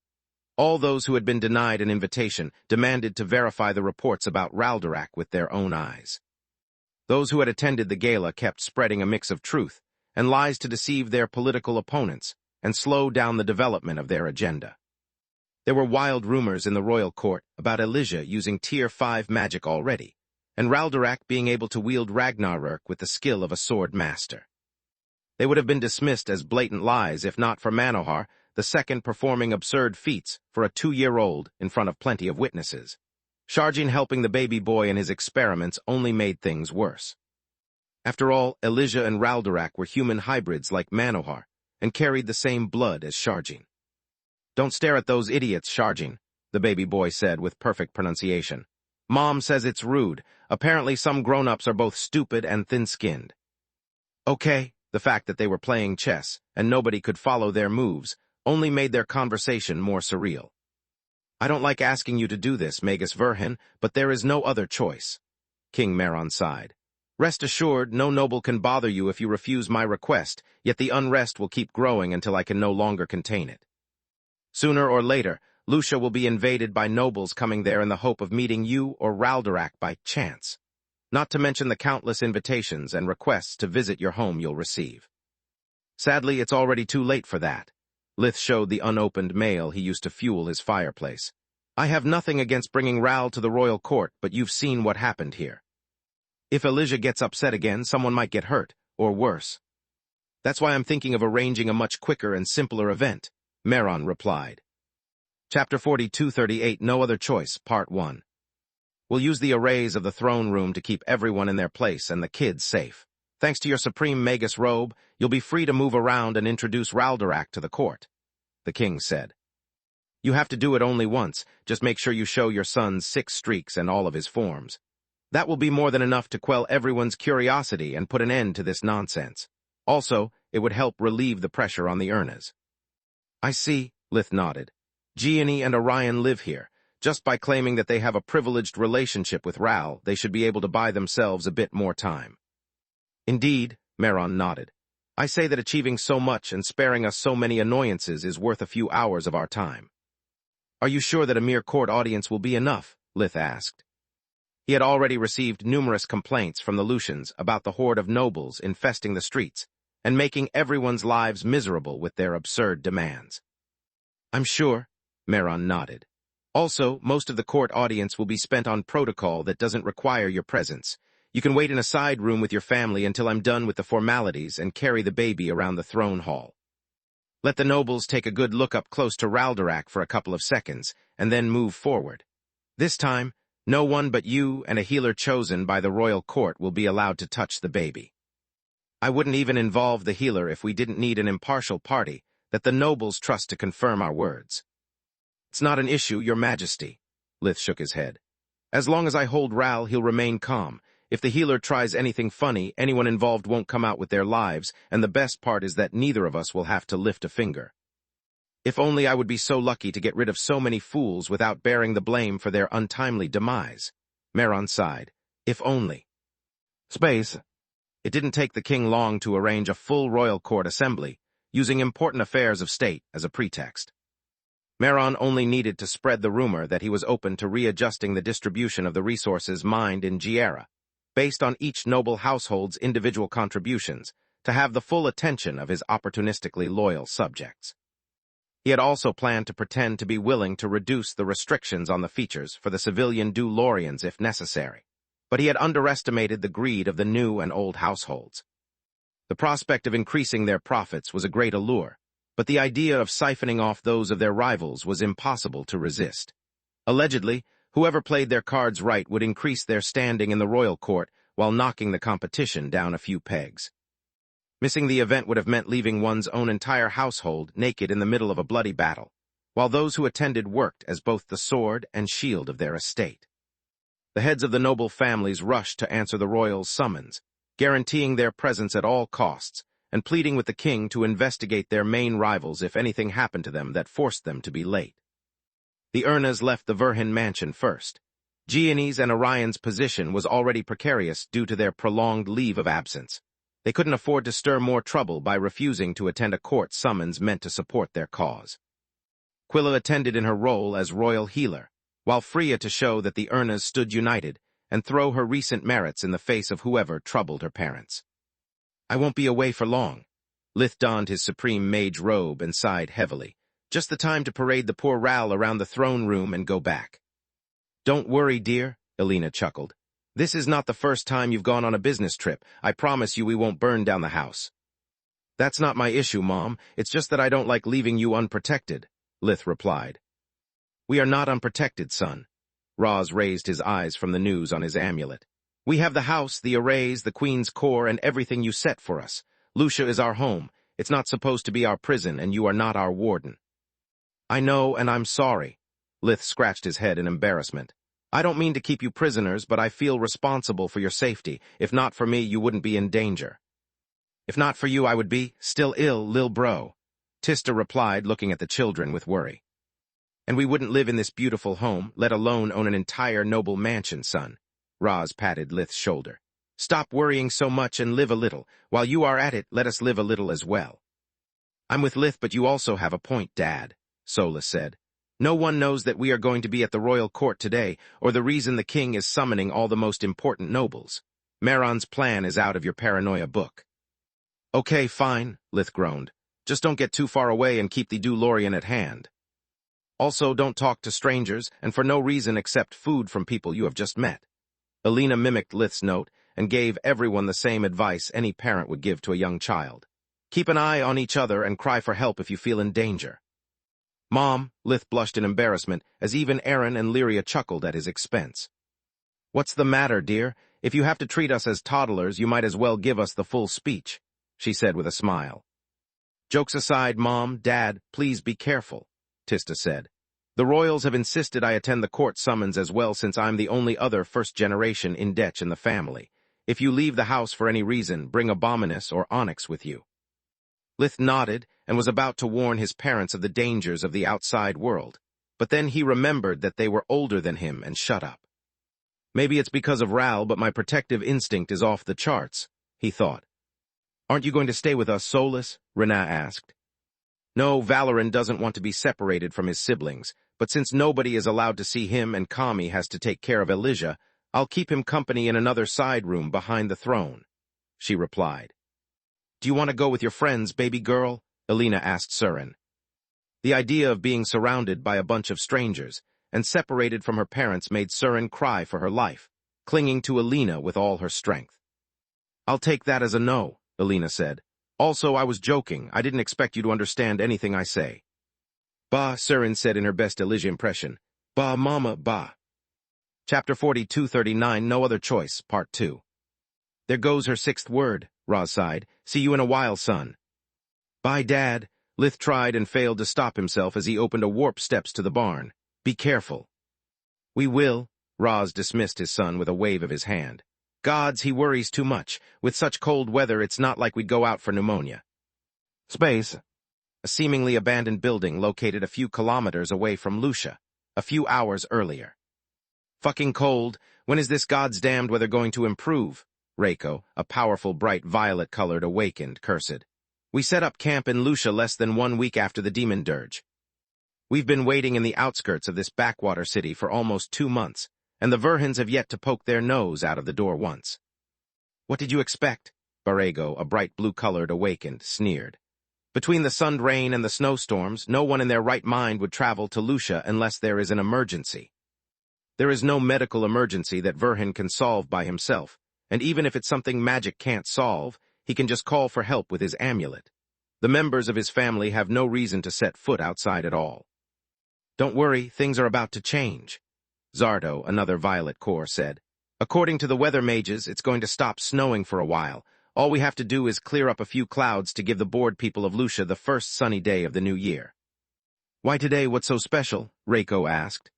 All those who had been denied an invitation demanded to verify the reports about Raldorak with their own eyes. Those who had attended the gala kept spreading a mix of truth and lies to deceive their political opponents and slow down the development of their agenda. There were wild rumors in the royal court about Elijah using Tier 5 magic already, and Raldorak being able to wield Ragnarök with the skill of a sword master. They would have been dismissed as blatant lies if not for Manohar, the second performing absurd feats for a 2-year-old in front of plenty of witnesses. Sharjin helping the baby boy in his experiments only made things worse. After all, Elijah and Raldorak were human hybrids like Manohar, and carried the same blood as Sharjin. Don't stare at those idiots, Sharjin, the baby boy said with perfect pronunciation. Mom says it's rude. Apparently some grown-ups are both stupid and thin-skinned. Okay, the fact that they were playing chess, and nobody could follow their moves, only made their conversation more surreal. I don't like asking you to do this, Magus Verhin, but there is no other choice. King Meron sighed. Rest assured, no noble can bother you if you refuse my request, yet the unrest will keep growing until I can no longer contain it. Sooner or later, Lucia will be invaded by nobles coming there in the hope of meeting you or Raldorak by chance, not to mention the countless invitations and requests to visit your home you'll receive. Sadly, it's already too late for that. Lith showed the unopened mail he used to fuel his fireplace. I have nothing against bringing Ral to the royal court, but you've seen what happened here. If Elijah gets upset again, someone might get hurt, or worse. That's why I'm thinking of arranging a much quicker and simpler event, Meron replied. Chapter 4238, No Other Choice, Part 1. We'll use the arrays of the throne room to keep everyone in their place and the kids safe. Thanks to your supreme Magus robe, you'll be free to move around and introduce Raldorak to the court, the king said. You have to do it only once, just make sure you show your son's 6 streaks and all of his forms. That will be more than enough to quell everyone's curiosity and put an end to this nonsense. Also, it would help relieve the pressure on the Urnas. I see, Lith nodded. Gianni and Orion live here. Just by claiming that they have a privileged relationship with Ral, they should be able to buy themselves a bit more time. Indeed, Meron nodded. I say that achieving so much and sparing us so many annoyances is worth a few hours of our time. Are you sure that a mere court audience will be enough? Lith asked. He had already received numerous complaints from the Lucians about the horde of nobles infesting the streets and making everyone's lives miserable with their absurd demands. I'm sure, Meron nodded. Also, most of the court audience will be spent on protocol that doesn't require your presence. You can wait in a side room with your family until I'm done with the formalities and carry the baby around the throne hall. Let the nobles take a good look up close to Raldorak for a couple of seconds, and then move forward. This time, no one but you and a healer chosen by the royal court will be allowed to touch the baby. I wouldn't even involve the healer if we didn't need an impartial party that the nobles trust to confirm our words. It's not an issue, Your Majesty. Lith shook his head. As long as I hold Ral, he'll remain calm. If the healer tries anything funny, anyone involved won't come out with their lives, and the best part is that neither of us will have to lift a finger. If only I would be so lucky to get rid of so many fools without bearing the blame for their untimely demise. Meron sighed. If only. Space. It didn't take the king long to arrange a full royal court assembly, using important affairs of state as a pretext. Meron only needed to spread the rumor that he was open to readjusting the distribution of the resources mined in Giera, based on each noble household's individual contributions, to have the full attention of his opportunistically loyal subjects. He had also planned to pretend to be willing to reduce the restrictions on the features for the civilian Dulorians if necessary, but he had underestimated the greed of the new and old households. The prospect of increasing their profits was a great allure, but the idea of siphoning off those of their rivals was impossible to resist. Allegedly, whoever played their cards right would increase their standing in the royal court while knocking the competition down a few pegs. Missing the event would have meant leaving one's own entire household naked in the middle of a bloody battle, while those who attended worked as both the sword and shield of their estate. The heads of the noble families rushed to answer the royal summons, guaranteeing their presence at all costs, and pleading with the king to investigate their main rivals if anything happened to them that forced them to be late. The Urnas left the Verhin mansion first. Gianni's and Orion's position was already precarious due to their prolonged leave of absence. They couldn't afford to stir more trouble by refusing to attend a court summons meant to support their cause. Quilla attended in her role as royal healer, while Freya to show that the Urnas stood united and throw her recent merits in the face of whoever troubled her parents. I won't be away for long. Lith donned his supreme mage robe and sighed heavily. Just the time to parade the poor Ral around the throne room and go back. Don't worry, dear, Elena chuckled. This is not the first time you've gone on a business trip. I promise you we won't burn down the house. That's not my issue, Mom. It's just that I don't like leaving you unprotected, Lith replied. We are not unprotected, son. Roz raised his eyes from the news on his amulet. We have the house, the arrays, the Queen's core, and everything you set for us. Lucia is our home. It's not supposed to be our prison, and you are not our warden. I know, and I'm sorry. Lith scratched his head in embarrassment. I don't mean to keep you prisoners, but I feel responsible for your safety. If not for me, you wouldn't be in danger. If not for you, I would be still ill, lil bro, Tista replied, looking at the children with worry. And we wouldn't live in this beautiful home, let alone own an entire noble mansion, son. Roz patted Lith's shoulder. Stop worrying so much and live a little. While you are at it, let us live a little as well. I'm with Lith, but you also have a point, Dad, Sola said. No one knows that we are going to be at the royal court today, or the reason the king is summoning all the most important nobles. Meron's plan is out of your paranoia book. Okay, fine, Lith groaned. Just don't get too far away and keep the Dulorian at hand. Also, don't talk to strangers, and for no reason except food from people you have just met. Elena mimicked Lith's note and gave everyone the same advice any parent would give to a young child. Keep an eye on each other and cry for help if you feel in danger. Mom, Lith blushed in embarrassment as even Aaron and Lyria chuckled at his expense. What's the matter, dear? If you have to treat us as toddlers, you might as well give us the full speech, she said with a smile. Jokes aside, Mom, Dad, please be careful, Tista said. The royals have insisted I attend the court summons as well since I'm the only other first-generation Indech in the family. If you leave the house for any reason, bring Abominus or Onyx with you. Lith nodded and was about to warn his parents of the dangers of the outside world, but then he remembered that they were older than him and shut up. Maybe it's because of Ral, but my protective instinct is off the charts, he thought. Aren't you going to stay with us, Solus? Rena asked. No, Valoran doesn't want to be separated from his siblings, but since nobody is allowed to see him and Kami has to take care of Elijah, I'll keep him company in another side room behind the throne, she replied. Do you want to go with your friends, baby girl? Elena asked Surin. The idea of being surrounded by a bunch of strangers and separated from her parents made Surin cry for her life, clinging to Elena with all her strength. I'll take that as a no, Elena said. Also, I was joking. I didn't expect you to understand anything I say. Bah, Surin said in her best Elijah impression. Bah, mama, bah. Chapter 4239, No Other Choice, Part 2. There goes her sixth word, Roz sighed. See you in a while, son. Bye, Dad. Lith tried and failed to stop himself as he opened a warp steps to the barn. Be careful. We will, Roz dismissed his son with a wave of his hand. Gods, he worries too much. With such cold weather, it's not like we'd go out for pneumonia. Space. A seemingly abandoned building located a few kilometers away from Lucia, a few hours earlier. Fucking cold. When is this God's damned weather going to improve? Reiko, a powerful bright violet-colored awakened, cursed. We set up camp in Lucia less than 1 week after the demon dirge. We've been waiting in the outskirts of this backwater city for almost 2 months, and the Verhins have yet to poke their nose out of the door once. What did you expect? Borrego, a bright blue-colored awakened, sneered. Between the sunned rain and the snowstorms, no one in their right mind would travel to Lucia unless there is an emergency. There is no medical emergency that Verhin can solve by himself, and even if it's something magic can't solve, he can just call for help with his amulet. The members of his family have no reason to set foot outside at all. Don't worry, things are about to change, Zardo, another violet core, said. According to the weather mages, it's going to stop snowing for a while. All we have to do is clear up a few clouds to give the bored people of Lucia the first sunny day of the new year. Why today, what's so special? Reiko asked.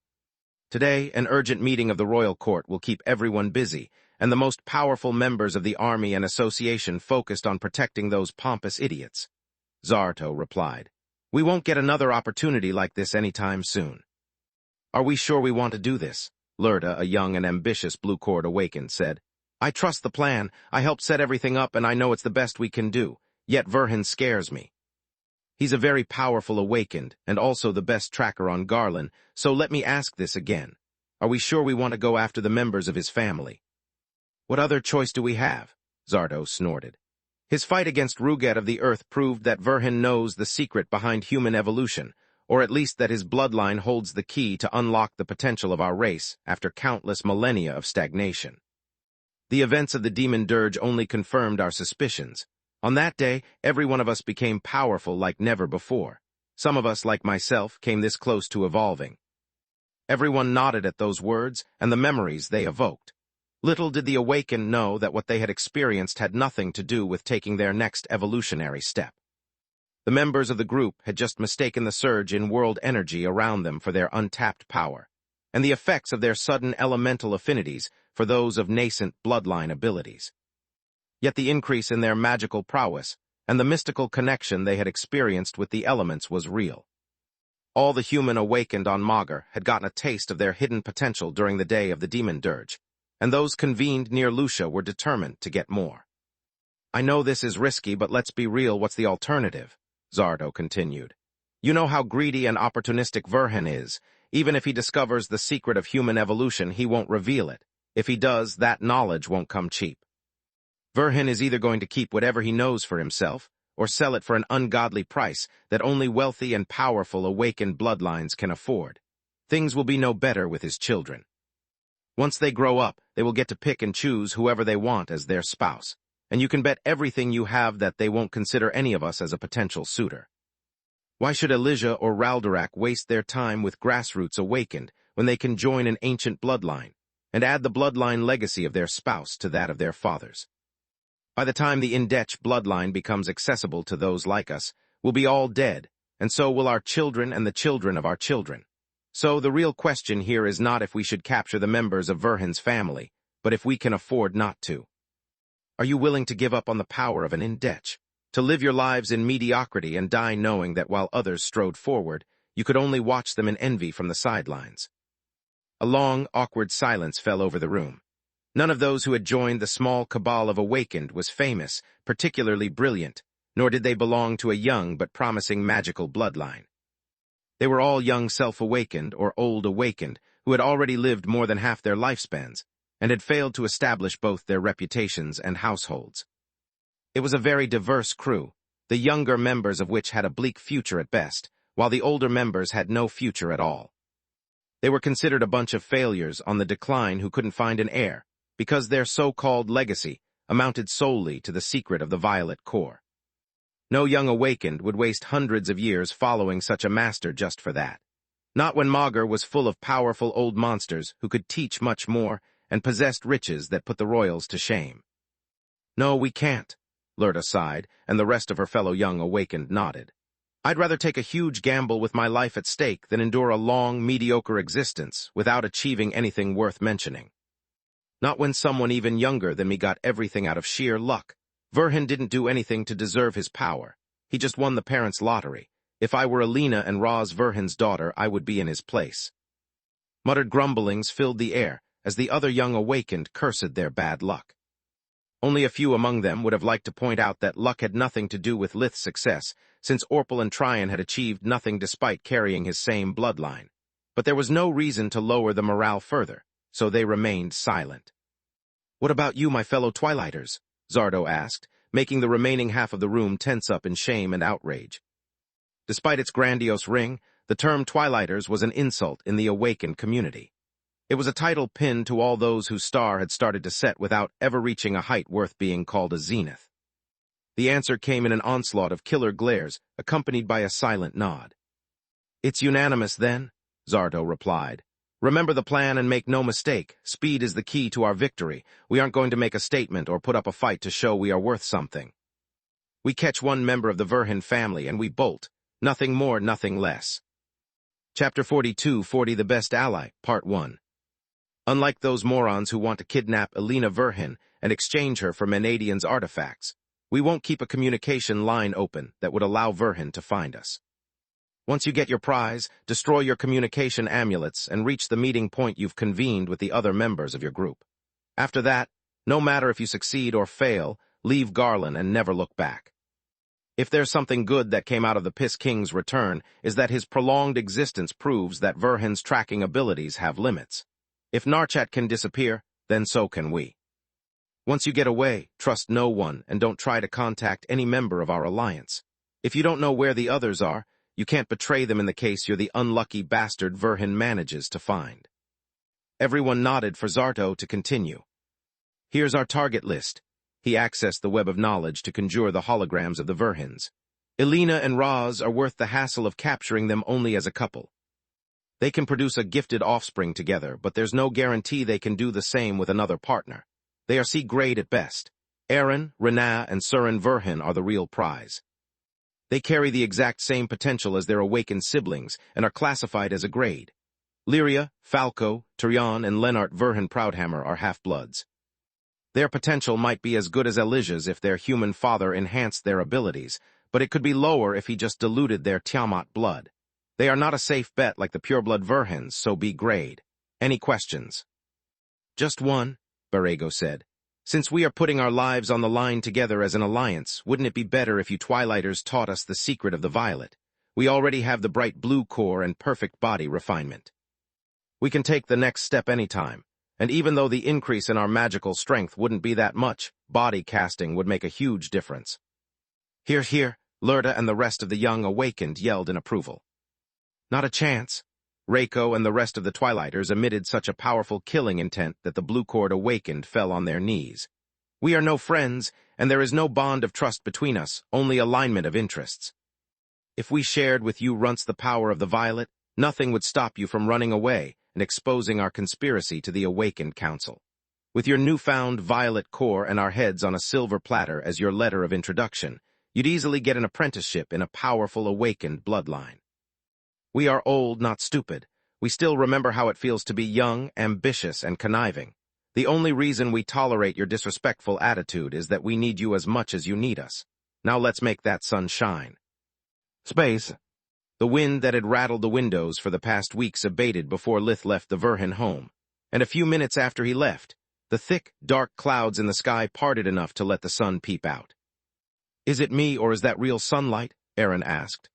Today, an urgent meeting of the royal court will keep everyone busy, and the most powerful members of the army and association focused on protecting those pompous idiots. Zarto replied. We won't get another opportunity like this anytime soon. Are we sure we want to do this? Lurda, a young and ambitious blue-cord awakened, said. I trust the plan. I helped set everything up, and I know it's the best we can do. Yet Verhin scares me. He's a very powerful awakened, and also the best tracker on Garland, so let me ask this again. Are we sure we want to go after the members of his family? What other choice do we have? Zardo snorted. His fight against Ruget of the Earth proved that Verhin knows the secret behind human evolution, or at least that his bloodline holds the key to unlock the potential of our race after countless millennia of stagnation. The events of the demon dirge only confirmed our suspicions. On that day, every one of us became powerful like never before. Some of us, like myself, came this close to evolving. Everyone nodded at those words and the memories they evoked. Little did the awakened know that what they had experienced had nothing to do with taking their next evolutionary step. The members of the group had just mistaken the surge in world energy around them for their untapped power, and the effects of their sudden elemental affinities for those of nascent bloodline abilities. Yet the increase in their magical prowess and the mystical connection they had experienced with the elements was real. All the human awakened on Magar had gotten a taste of their hidden potential during the day of the demon dirge, and those convened near Lucia were determined to get more. I know this is risky, but let's be real, what's the alternative? Zardo continued. You know how greedy and opportunistic Verhin is. Even if he discovers the secret of human evolution, he won't reveal it. If he does, that knowledge won't come cheap. Verhin is either going to keep whatever he knows for himself, or sell it for an ungodly price that only wealthy and powerful awakened bloodlines can afford. Things will be no better with his children. Once they grow up, they will get to pick and choose whoever they want as their spouse, and you can bet everything you have that they won't consider any of us as a potential suitor. Why should Elijah or Raldorak waste their time with grassroots awakened when they can join an ancient bloodline? and add the bloodline legacy of their spouse to that of their fathers. By the time the Indech bloodline becomes accessible to those like us, we'll be all dead, and so will our children and the children of our children. So the real question here is not if we should capture the members of Verhin's family, but if we can afford not to. Are you willing to give up on the power of an Indech, to live your lives in mediocrity and die knowing that while others strode forward, you could only watch them in envy from the sidelines? A long, awkward silence fell over the room. None of those who had joined the small cabal of Awakened was famous, particularly brilliant, nor did they belong to a young but promising magical bloodline. They were all young self-awakened or old awakened who had already lived more than half their lifespans and had failed to establish both their reputations and households. It was a very diverse crew, the younger members of which had a bleak future at best, while the older members had no future at all. They were considered a bunch of failures on the decline who couldn't find an heir, because their so-called legacy amounted solely to the secret of the Violet Core. No young awakened would waste hundreds of years following such a master just for that. Not when Magus was full of powerful old monsters who could teach much more and possessed riches that put the royals to shame. No, we can't, Lurda sighed, and the rest of her fellow young awakened nodded. I'd rather take a huge gamble with my life at stake than endure a long, mediocre existence without achieving anything worth mentioning. Not when someone even younger than me got everything out of sheer luck. Verhin didn't do anything to deserve his power. He just won the parents' lottery. If I were Alina and Roz Verhin's daughter, I would be in his place. Muttered grumblings filled the air as the other young awakened cursed their bad luck. Only a few among them would have liked to point out that luck had nothing to do with Lith's success, since Orpal and Tryon had achieved nothing despite carrying his same bloodline. But there was no reason to lower the morale further, so they remained silent. "What about you, my fellow Twilighters?" Zardo asked, making the remaining half of the room tense up in shame and outrage. Despite its grandiose ring, the term Twilighters was an insult in the awakened community. It was a title pinned to all those whose star had started to set without ever reaching a height worth being called a zenith. The answer came in an onslaught of killer glares, accompanied by a silent nod. "It's unanimous, then," Zardo replied. "Remember the plan and make no mistake. Speed is the key to our victory. We aren't going to make a statement or put up a fight to show we are worth something. We catch one member of the Verhin family and we bolt. Nothing more, nothing less." Chapter 42, The Best Ally, Part 1. Unlike those morons who want to kidnap Alina Verhin and exchange her for Menadian's artifacts, we won't keep a communication line open that would allow Verhin to find us. Once you get your prize, destroy your communication amulets and reach the meeting point you've convened with the other members of your group. After that, no matter if you succeed or fail, leave Garland and never look back. If there's something good that came out of the Piss King's return, is that his prolonged existence proves that Verhin's tracking abilities have limits. If Narchat can disappear, then so can we. Once you get away, trust no one and don't try to contact any member of our alliance. If you don't know where the others are, you can't betray them in the case you're the unlucky bastard Verhin manages to find. Everyone nodded for Zardo to continue. "Here's our target list." He accessed the web of knowledge to conjure the holograms of the Verhins. "Alina and Roz are worth the hassle of capturing them only as a couple. They can produce a gifted offspring together, but there's no guarantee they can do the same with another partner. They are C-grade at best. Aaron, Renaa, and Surin Verhin are the real prize. They carry the exact same potential as their awakened siblings and are classified as a grade. Lyria, Falco, Tyrion, and Lennart Verhin Proudhammer are half-bloods. Their potential might be as good as Elijah's if their human father enhanced their abilities, but it could be lower if he just diluted their Tiamat blood. They are not a safe bet like the pureblood Verhins, so be grade. Any questions?" "Just one," Borrego said. "Since we are putting our lives on the line together as an alliance, wouldn't it be better if you Twilighters taught us the secret of the Violet? We already have the bright blue core and perfect body refinement. We can take the next step anytime, and even though the increase in our magical strength wouldn't be that much, body casting would make a huge difference." "Hear, hear," Lurda and the rest of the young awakened yelled in approval. "Not a chance." Reiko and the rest of the Twilighters emitted such a powerful killing intent that the blue-cord awakened fell on their knees. "We are no friends, and there is no bond of trust between us, only alignment of interests. If we shared with you runts the power of the Violet, nothing would stop you from running away, and exposing our conspiracy to the Awakened Council. With your newfound violet core and our heads on a silver platter as your letter of introduction, you'd easily get an apprenticeship in a powerful awakened bloodline. We are old, not stupid. We still remember how it feels to be young, ambitious, and conniving. The only reason we tolerate your disrespectful attitude is that we need you as much as you need us. Now let's make that sun shine. Space. The wind that had rattled the windows for the past weeks abated before Lith left the Verhin home, and a few minutes after he left, the thick, dark clouds in the sky parted enough to let the sun peep out. Is it me, or is that real sunlight? Aaron asked.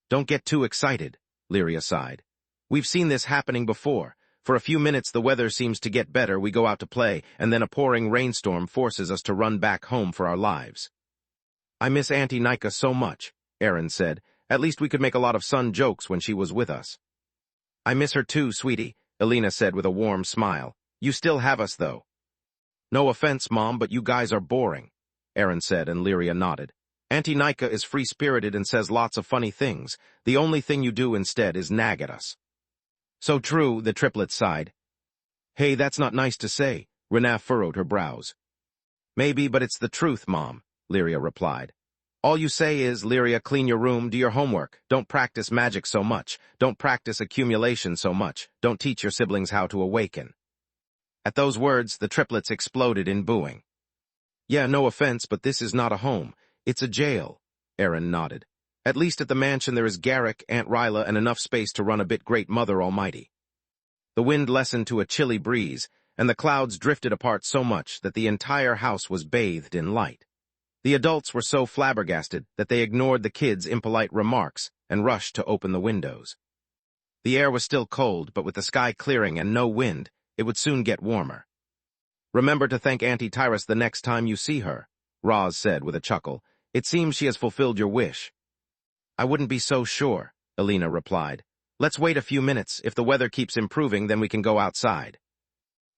Don't get too excited, Lyria sighed. We've seen this happening before. For a few minutes the weather seems to get better, we go out to play, and then a pouring rainstorm forces us to run back home for our lives. I miss Auntie Nika so much, Aaron said. At least we could make a lot of sun jokes when she was with us. I miss her too, sweetie, Elena said with a warm smile. You still have us, though. No offense, Mom, but you guys are boring, Aaron said, and Lyria nodded. Auntie Nika is free-spirited and says lots of funny things. The only thing you do instead is nag at us. So true, the triplets sighed. Hey, that's not nice to say, Rena furrowed her brows. Maybe, but it's the truth, Mom, Lyria replied. All you say is, Lyria, clean your room, do your homework, don't practice magic so much, don't practice accumulation so much, don't teach your siblings how to awaken. At those words, the triplets exploded in booing. Yeah, no offense, but this is not a home. It's a jail, Aaron nodded. At least at the mansion there is Garrick, Aunt Ryla, and enough space to run a bit Great Mother Almighty. The wind lessened to a chilly breeze, and the clouds drifted apart so much that the entire house was bathed in light. The adults were so flabbergasted that they ignored the kids' impolite remarks and rushed to open the windows. The air was still cold, but with the sky clearing and no wind, it would soon get warmer. Remember to thank Auntie Tyrus the next time you see her, Roz said with a chuckle. It seems she has fulfilled your wish. I wouldn't be so sure, Elena replied. Let's wait a few minutes. If the weather keeps improving, then we can go outside.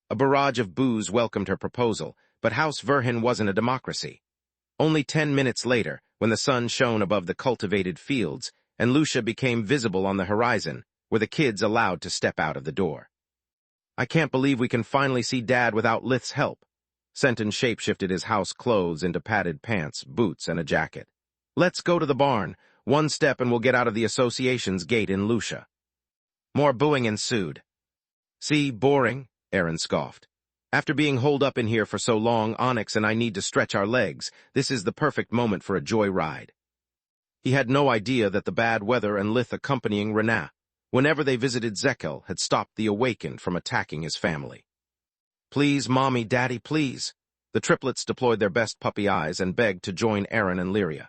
A barrage of boos welcomed her proposal, but House Verhin wasn't a democracy. Only 10 minutes later, when the sun shone above the cultivated fields, and Lucia became visible on the horizon, were the kids allowed to step out of the door. I can't believe we can finally see Dad without Lith's help. Senton shapeshifted his house clothes into padded pants, boots, and a jacket. Let's go to the barn. One step and we'll get out of the association's gate in Lucia. More booing ensued. See, boring, Aaron scoffed. After being holed up in here for so long, Onyx and I need to stretch our legs. This is the perfect moment for a joy ride. He had no idea that the bad weather and Lith accompanying Rena, whenever they visited Zekel, had stopped the Awakened from attacking his family. Please, Mommy, Daddy, please. The triplets deployed their best puppy eyes and begged to join Aaron and Lyria.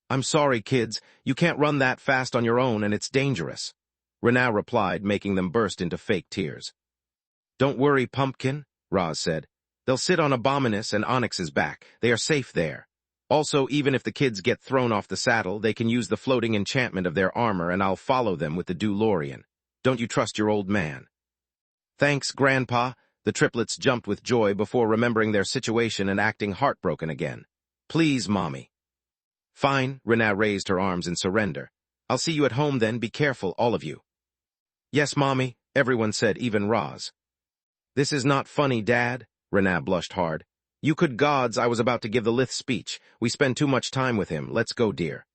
I'm sorry, kids. You can't run that fast on your own, and it's dangerous, Rena replied, making them burst into fake tears. Don't worry, Pumpkin, Roz said. They'll sit on Abominus and Onyx's back. They are safe there. Also, even if the kids get thrown off the saddle, they can use the floating enchantment of their armor, and I'll follow them with the Dulorian. Don't you trust your old man? Thanks, Grandpa. The triplets jumped with joy before remembering their situation and acting heartbroken again. Please, Mommy. Fine, Rena raised her arms in surrender. I'll see you at home then. Be careful, all of you. Yes, Mommy, everyone said, even Roz. This is not funny, Dad, Rena blushed hard. You could gods, I was about to give the Lith speech. We spend too much time with him. Let's go, dear.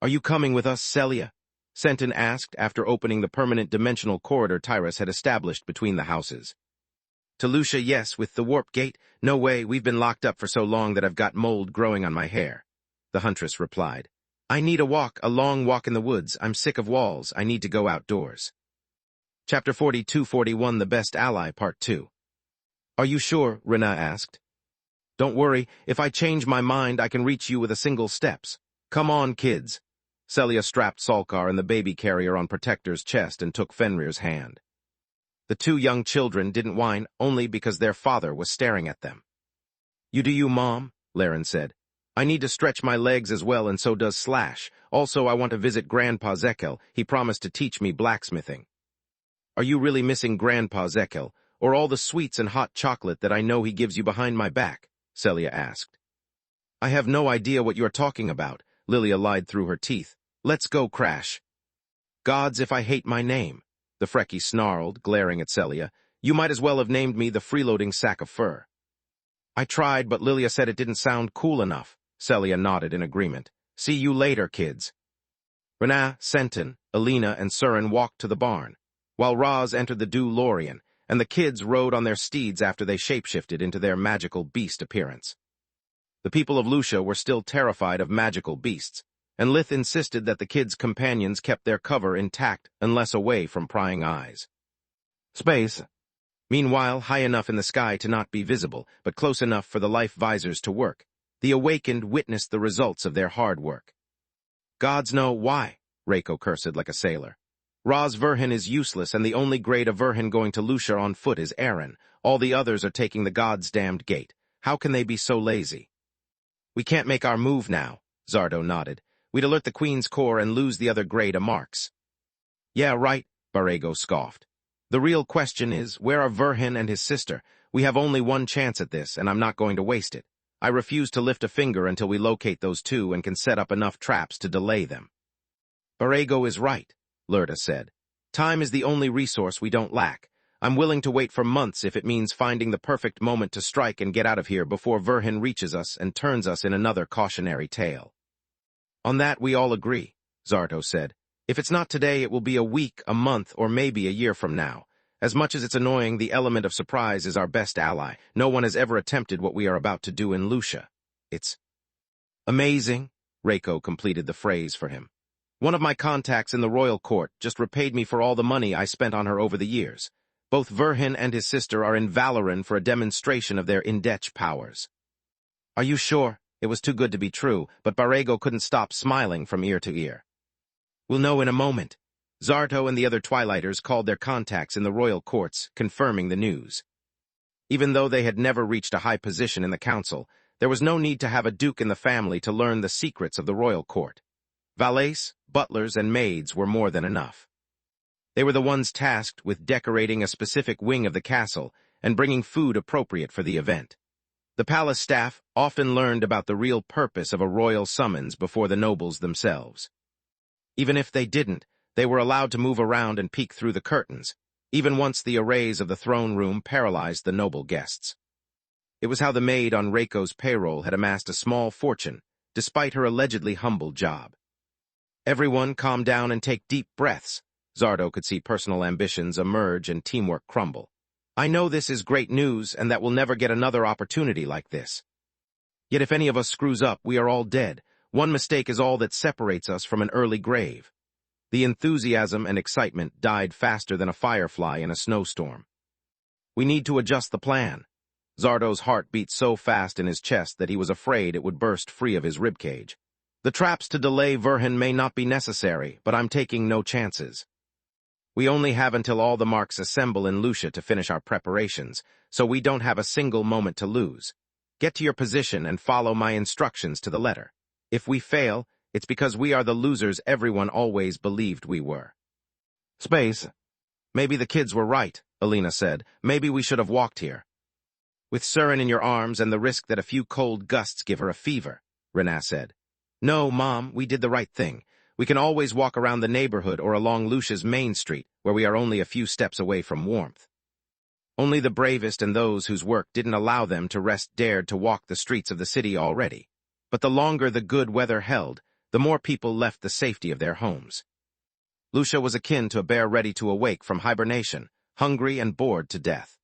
Are you coming with us, Celia? Senton asked after opening the permanent dimensional corridor Tyrus had established between the houses. To Lucia, yes, with the warp gate. No way, we've been locked up for so long that I've got mold growing on my hair, the huntress replied. I need a walk, a long walk in the woods. I'm sick of walls. I need to go outdoors. Chapter 42-41, The Best Ally, Part 2. Are you sure? Rena asked. Don't worry, if I change my mind, I can reach you with a single steps. Come on, kids. Celia strapped Salkar and the baby carrier on Protector's chest and took Fenrir's hand. The two young children didn't whine only because their father was staring at them. You do you, Mom, Laren said. I need to stretch my legs as well, and so does Slash. Also, I want to visit Grandpa Zekel. He promised to teach me blacksmithing. Are you really missing Grandpa Zekel, or all the sweets and hot chocolate that I know he gives you behind my back? Celia asked. I have no idea what you're talking about, Lilia lied through her teeth. Let's go, Crash. Gods, if I hate my name. The Freckie snarled, glaring at Celia. You might as well have named me the freeloading sack of fur. I tried, but Lilia said it didn't sound cool enough. Celia nodded in agreement. See you later, kids. Renaa, Senton, Alina, and Surin walked to the barn, while Roz entered the DeLorean, and the kids rode on their steeds after they shapeshifted into their magical beast appearance. The people of Lucia were still terrified of magical beasts, and Lith insisted that the kids' companions kept their cover intact unless away from prying eyes. Space. Meanwhile, high enough in the sky to not be visible, but close enough for the life visors to work, the awakened witnessed the results of their hard work. Gods know why, Reiko cursed like a sailor. Roz Verhin is useless, and the only grade of Verhin going to Lucia on foot is Aaron. All the others are taking the gods' damned gate. How can they be so lazy? We can't make our move now, Zardo nodded. We'd alert the Queen's Corps and lose the other grade of marks. Yeah, right, Barrego scoffed. The real question is, where are Verhin and his sister? We have only one chance at this, and I'm not going to waste it. I refuse to lift a finger until we locate those two and can set up enough traps to delay them. Barrego is right, Lurda said. Time is the only resource we don't lack. I'm willing to wait for months if it means finding the perfect moment to strike and get out of here before Verhin reaches us and turns us in another cautionary tale. On that we all agree, Zardo said. If it's not today, it will be a week, a month, or maybe a year from now. As much as it's annoying, the element of surprise is our best ally. No one has ever attempted what we are about to do in Lucia. It's amazing, Reiko completed the phrase for him. One of my contacts in the royal court just repaid me for all the money I spent on her over the years. Both Verhin and his sister are in Valoran for a demonstration of their Indech powers. Are you sure? It was too good to be true, but Barrego couldn't stop smiling from ear to ear. We'll know in a moment. Zarto and the other Twilighters called their contacts in the royal courts, confirming the news. Even though they had never reached a high position in the council, there was no need to have a duke in the family to learn the secrets of the royal court. Valets, butlers, and maids were more than enough. They were the ones tasked with decorating a specific wing of the castle and bringing food appropriate for the event. The palace staff often learned about the real purpose of a royal summons before the nobles themselves. Even if they didn't, they were allowed to move around and peek through the curtains, even once the arrays of the throne room paralyzed the noble guests. It was how the maid on Reiko's payroll had amassed a small fortune, despite her allegedly humble job. Everyone calm down and take deep breaths. Zardo could see personal ambitions emerge and teamwork crumble. I know this is great news and that we'll never get another opportunity like this. Yet if any of us screws up, we are all dead. One mistake is all that separates us from an early grave. The enthusiasm and excitement died faster than a firefly in a snowstorm. We need to adjust the plan. Zardo's heart beat so fast in his chest that he was afraid it would burst free of his ribcage. The traps to delay Verhin may not be necessary, but I'm taking no chances. We only have until all the marks assemble in Lucia to finish our preparations, so we don't have a single moment to lose. Get to your position and follow my instructions to the letter. If we fail, it's because we are the losers everyone always believed we were. Space. Maybe the kids were right, Alina said. Maybe we should have walked here. With Surin in your arms and the risk that a few cold gusts give her a fever, Renaa said. No, Mom, we did the right thing. We can always walk around the neighborhood or along Lucia's main street, where we are only a few steps away from warmth. Only the bravest and those whose work didn't allow them to rest dared to walk the streets of the city already. But the longer the good weather held, the more people left the safety of their homes. Lucia was akin to a bear ready to awake from hibernation, hungry and bored to death.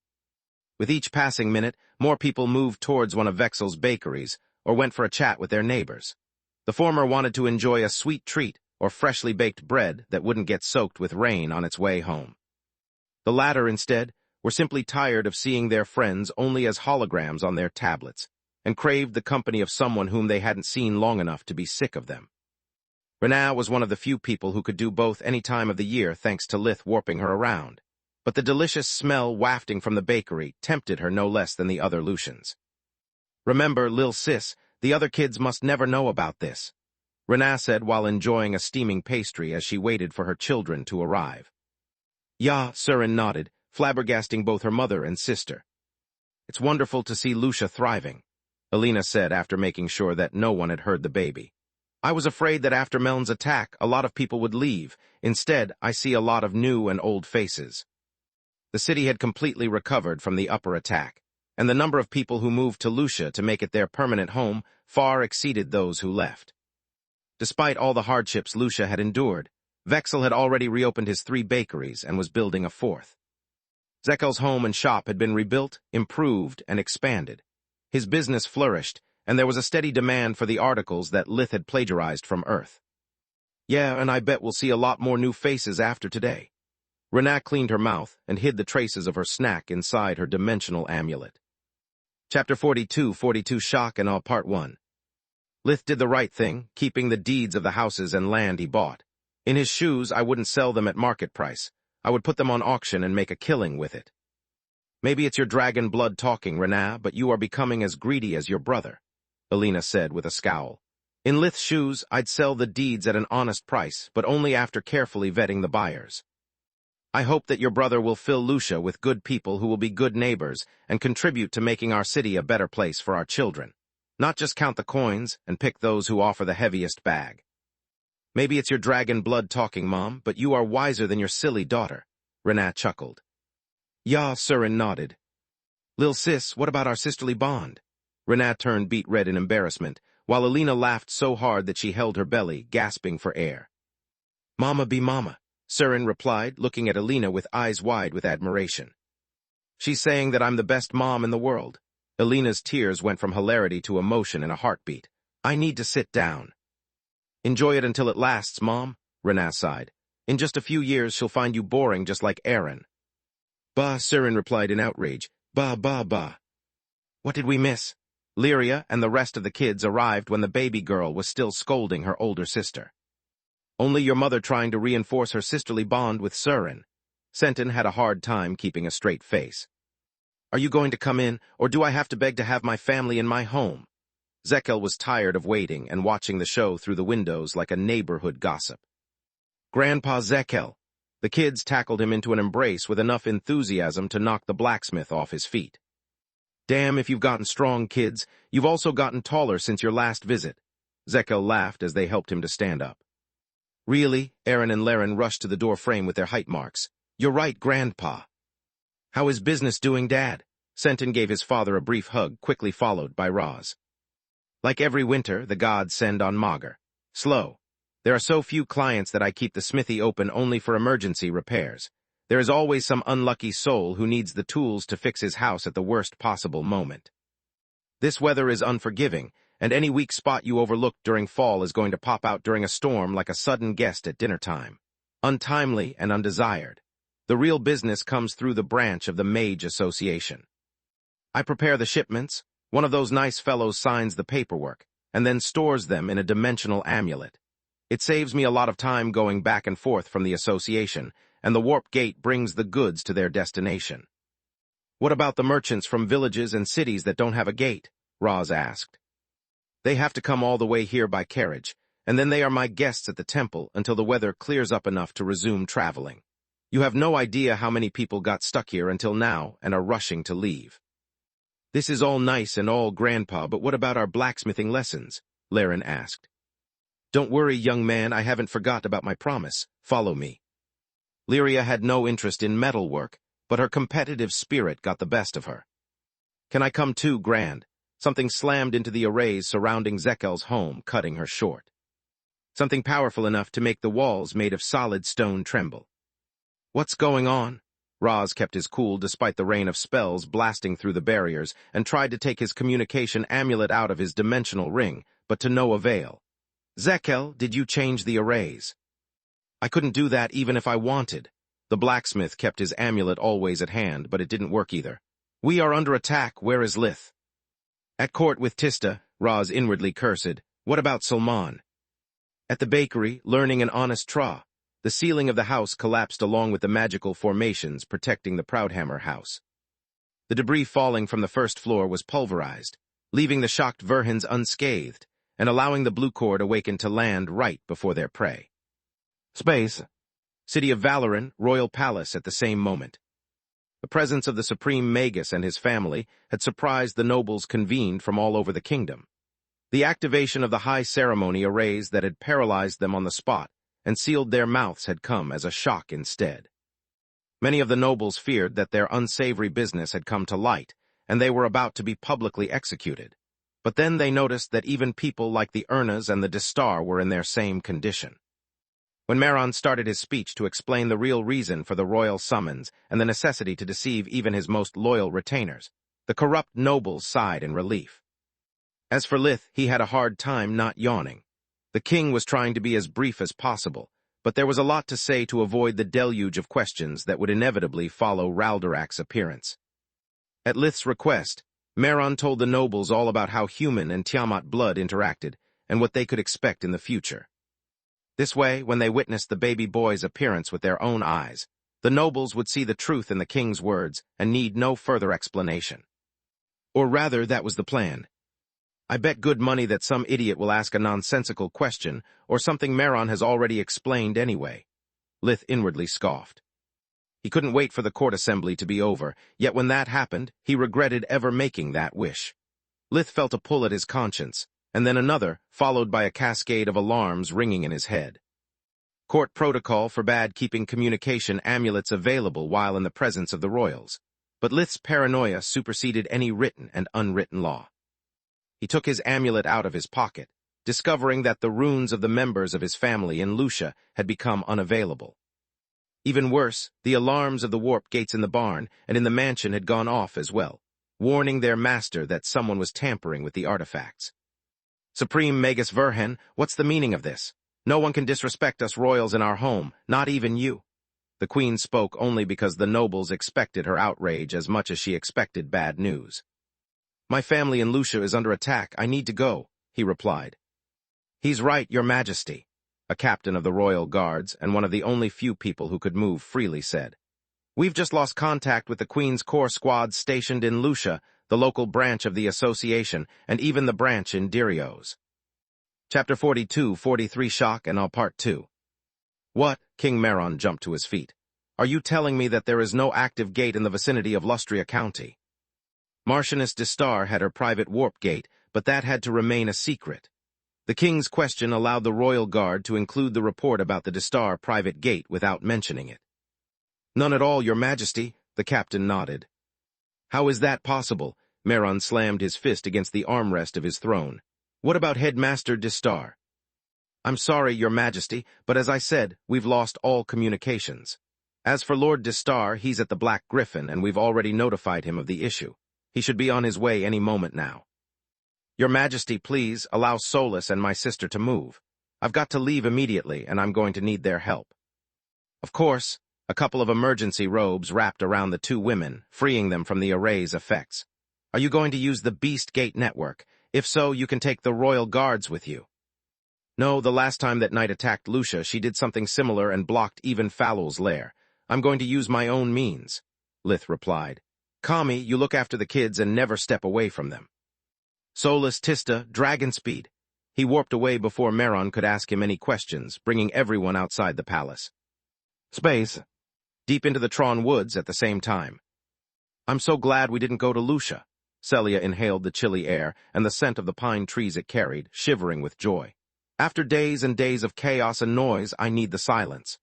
With each passing minute, more people moved towards one of Vexel's bakeries or went for a chat with their neighbors. The former wanted to enjoy a sweet treat or freshly baked bread that wouldn't get soaked with rain on its way home. The latter, instead, were simply tired of seeing their friends only as holograms on their tablets, and craved the company of someone whom they hadn't seen long enough to be sick of them. Renaa was one of the few people who could do both any time of the year thanks to Lith warping her around, but the delicious smell wafting from the bakery tempted her no less than the other Lucians. Remember, Lil Sis, the other kids must never know about this, Renaa said while enjoying a steaming pastry as she waited for her children to arrive. Yeah, Surin nodded, flabbergasting both her mother and sister. It's wonderful to see Lucia thriving, Alina said after making sure that no one had heard the baby. I was afraid that after Meln's attack, a lot of people would leave. Instead, I see a lot of new and old faces. The city had completely recovered from the upper attack, and the number of people who moved to Lucia to make it their permanent home far exceeded those who left. Despite all the hardships Lucia had endured, Vexel had already reopened his 3 bakeries and was building a 4th. Zekel's home and shop had been rebuilt, improved, and expanded. His business flourished, and there was a steady demand for the articles that Lith had plagiarized from Earth. Yeah, and I bet we'll see a lot more new faces after today. Renat cleaned her mouth and hid the traces of her snack inside her dimensional amulet. Chapter 42 Shock and Awe Part 1. Lith did the right thing, keeping the deeds of the houses and land he bought. In his shoes, I wouldn't sell them at market price. I would put them on auction and make a killing with it. Maybe it's your dragon blood talking, Renat, but you are becoming as greedy as your brother, Alina said with a scowl. In Lith's shoes, I'd sell the deeds at an honest price, but only after carefully vetting the buyers. I hope that your brother will fill Lucia with good people who will be good neighbors and contribute to making our city a better place for our children. Not just count the coins and pick those who offer the heaviest bag. Maybe it's your dragon blood talking, Mom, but you are wiser than your silly daughter, Renat chuckled. Ya, Surin nodded. Lil sis, what about our sisterly bond? Renat turned beet red in embarrassment, while Alina laughed so hard that she held her belly, gasping for air. Mama be mama, Surin replied, looking at Alina with eyes wide with admiration. She's saying that I'm the best mom in the world. Alina's tears went from hilarity to emotion in a heartbeat. I need to sit down. Enjoy it until it lasts, Mom, Renat sighed. In just a few years she'll find you boring just like Aaron. Bah, Surin replied in outrage. Bah. What did we miss? Lyria and the rest of the kids arrived when the baby girl was still scolding her older sister. Only your mother trying to reinforce her sisterly bond with Surin. Senton had a hard time keeping a straight face. Are you going to come in, or do I have to beg to have my family in my home? Zekel was tired of waiting and watching the show through the windows like a neighborhood gossip. Grandpa Zekel. The kids tackled him into an embrace with enough enthusiasm to knock the blacksmith off his feet. Damn if you've gotten strong, kids. You've also gotten taller since your last visit. Zekel laughed as they helped him to stand up. Really? Aaron and Laren rushed to the door frame with their height marks. You're right, Grandpa. How is business doing, Dad? Senton gave his father a brief hug, quickly followed by Roz. Like every winter, the gods send on Magur. Slow. There are so few clients that I keep the smithy open only for emergency repairs. There is always some unlucky soul who needs the tools to fix his house at the worst possible moment. This weather is unforgiving, and any weak spot you overlooked during fall is going to pop out during a storm like a sudden guest at dinner time. Untimely and undesired. The real business comes through the branch of the Mage Association. I prepare the shipments, one of those nice fellows signs the paperwork, and then stores them in a dimensional amulet. It saves me a lot of time going back and forth from the association, and the warp gate brings the goods to their destination. What about the merchants from villages and cities that don't have a gate? Roz asked. They have to come all the way here by carriage, and then they are my guests at the temple until the weather clears up enough to resume traveling. You have no idea how many people got stuck here until now and are rushing to leave. This is all nice and all, Grandpa, but what about our blacksmithing lessons? Laren asked. Don't worry, young man, I haven't forgot about my promise. Follow me. Lyria had no interest in metalwork, but her competitive spirit got the best of her. Can I come too, Grand? Something slammed into the arrays surrounding Zekel's home, cutting her short. Something powerful enough to make the walls made of solid stone tremble. What's going on? Roz kept his cool despite the rain of spells blasting through the barriers and tried to take his communication amulet out of his dimensional ring, but to no avail. Zekel, did you change the arrays? I couldn't do that even if I wanted. The blacksmith kept his amulet always at hand, but it didn't work either. We are under attack, where is Lith? At court with Tista, Roz inwardly cursed. What about Salman? At the bakery, learning an honest tra. The ceiling of the house collapsed along with the magical formations protecting the Proudhammer house. The debris falling from the first floor was pulverized, leaving the shocked Verhins unscathed, and allowing the blue cord awakened to land right before their prey. Space. City of Valoran, Royal Palace at the same moment. The presence of the Supreme Magus and his family had surprised the nobles convened from all over the kingdom. The activation of the high ceremony arrays that had paralyzed them on the spot and sealed their mouths had come as a shock instead. Many of the nobles feared that their unsavory business had come to light, and they were about to be publicly executed. But then they noticed that even people like the Urnas and the Distar were in their same condition. When Meron started his speech to explain the real reason for the royal summons and the necessity to deceive even his most loyal retainers, the corrupt nobles sighed in relief. As for Lith, he had a hard time not yawning. The king was trying to be as brief as possible, but there was a lot to say to avoid the deluge of questions that would inevitably follow Raldorak's appearance. At Lith's request, Meron told the nobles all about how human and Tiamat blood interacted and what they could expect in the future. This way, when they witnessed the baby boy's appearance with their own eyes, the nobles would see the truth in the king's words and need no further explanation. Or rather, that was the plan. I bet good money that some idiot will ask a nonsensical question or something Meron has already explained anyway. Lith inwardly scoffed. He couldn't wait for the court assembly to be over, yet when that happened, he regretted ever making that wish. Lith felt a pull at his conscience, and then another, followed by a cascade of alarms ringing in his head. Court protocol forbade keeping communication amulets available while in the presence of the royals, but Lith's paranoia superseded any written and unwritten law. He took his amulet out of his pocket, discovering that the runes of the members of his family in Lucia had become unavailable. Even worse, the alarms of the warp gates in the barn and in the mansion had gone off as well, warning their master that someone was tampering with the artifacts. Supreme Magus Verhen, what's the meaning of this? No one can disrespect us royals in our home, not even you. The queen spoke only because the nobles expected her outrage as much as she expected bad news. My family in Lucia is under attack. I need to go, he replied. He's right, your majesty, a captain of the royal guards and one of the only few people who could move freely said. We've just lost contact with the Queen's Corps squad stationed in Lucia, the local branch of the association, and even the branch in Dirios. Chapter 42-43 Shock and All Part 2. What? King Meron jumped to his feet. Are you telling me that there is no active gate in the vicinity of Lustria County? Marchioness Distar had her private warp gate, but that had to remain a secret. The king's question allowed the royal guard to include the report about the Distar private gate without mentioning it. None at all, your majesty, the captain nodded. How is that possible? Meron slammed his fist against the armrest of his throne. What about Headmaster Distar? I'm sorry, your majesty, but as I said, we've lost all communications. As for Lord Distar, he's at the Black Griffin, and we've already notified him of the issue. He should be on his way any moment now. Your majesty, please allow Solus and my sister to move. I've got to leave immediately, and I'm going to need their help. Of course. A couple of emergency robes wrapped around the two women, freeing them from the array's effects. Are you going to use the Beast Gate network? If so, you can take the royal guards with you. No, the last time that Knight attacked Lucia, she did something similar and blocked even Falul's lair. I'm going to use my own means, Lith replied. Kami, you look after the kids and never step away from them. Solus Tista, dragon speed. He warped away before Meron could ask him any questions, bringing everyone outside the palace. Space. Deep into the Tron woods at the same time. I'm so glad we didn't go to Lucia. Celia inhaled the chilly air and the scent of the pine trees it carried, shivering with joy. After days and days of chaos and noise, I need the silence.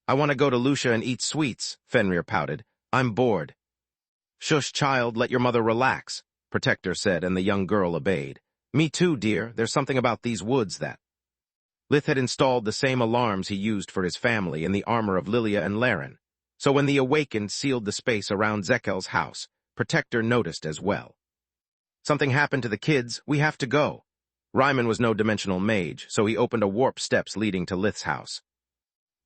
I want to go to Lucia and eat sweets, Fenrir pouted. I'm bored. Shush, child, let your mother relax, Protector said, and the young girl obeyed. Me too, dear. There's something about these woods that... Lith had installed the same alarms he used for his family in the armor of Lilia and Laren, so when the Awakened sealed the space around Zekel's house, Protector noticed as well. Something happened to the kids, we have to go. Ryman was no dimensional mage, so he opened a warp steps leading to Lith's house.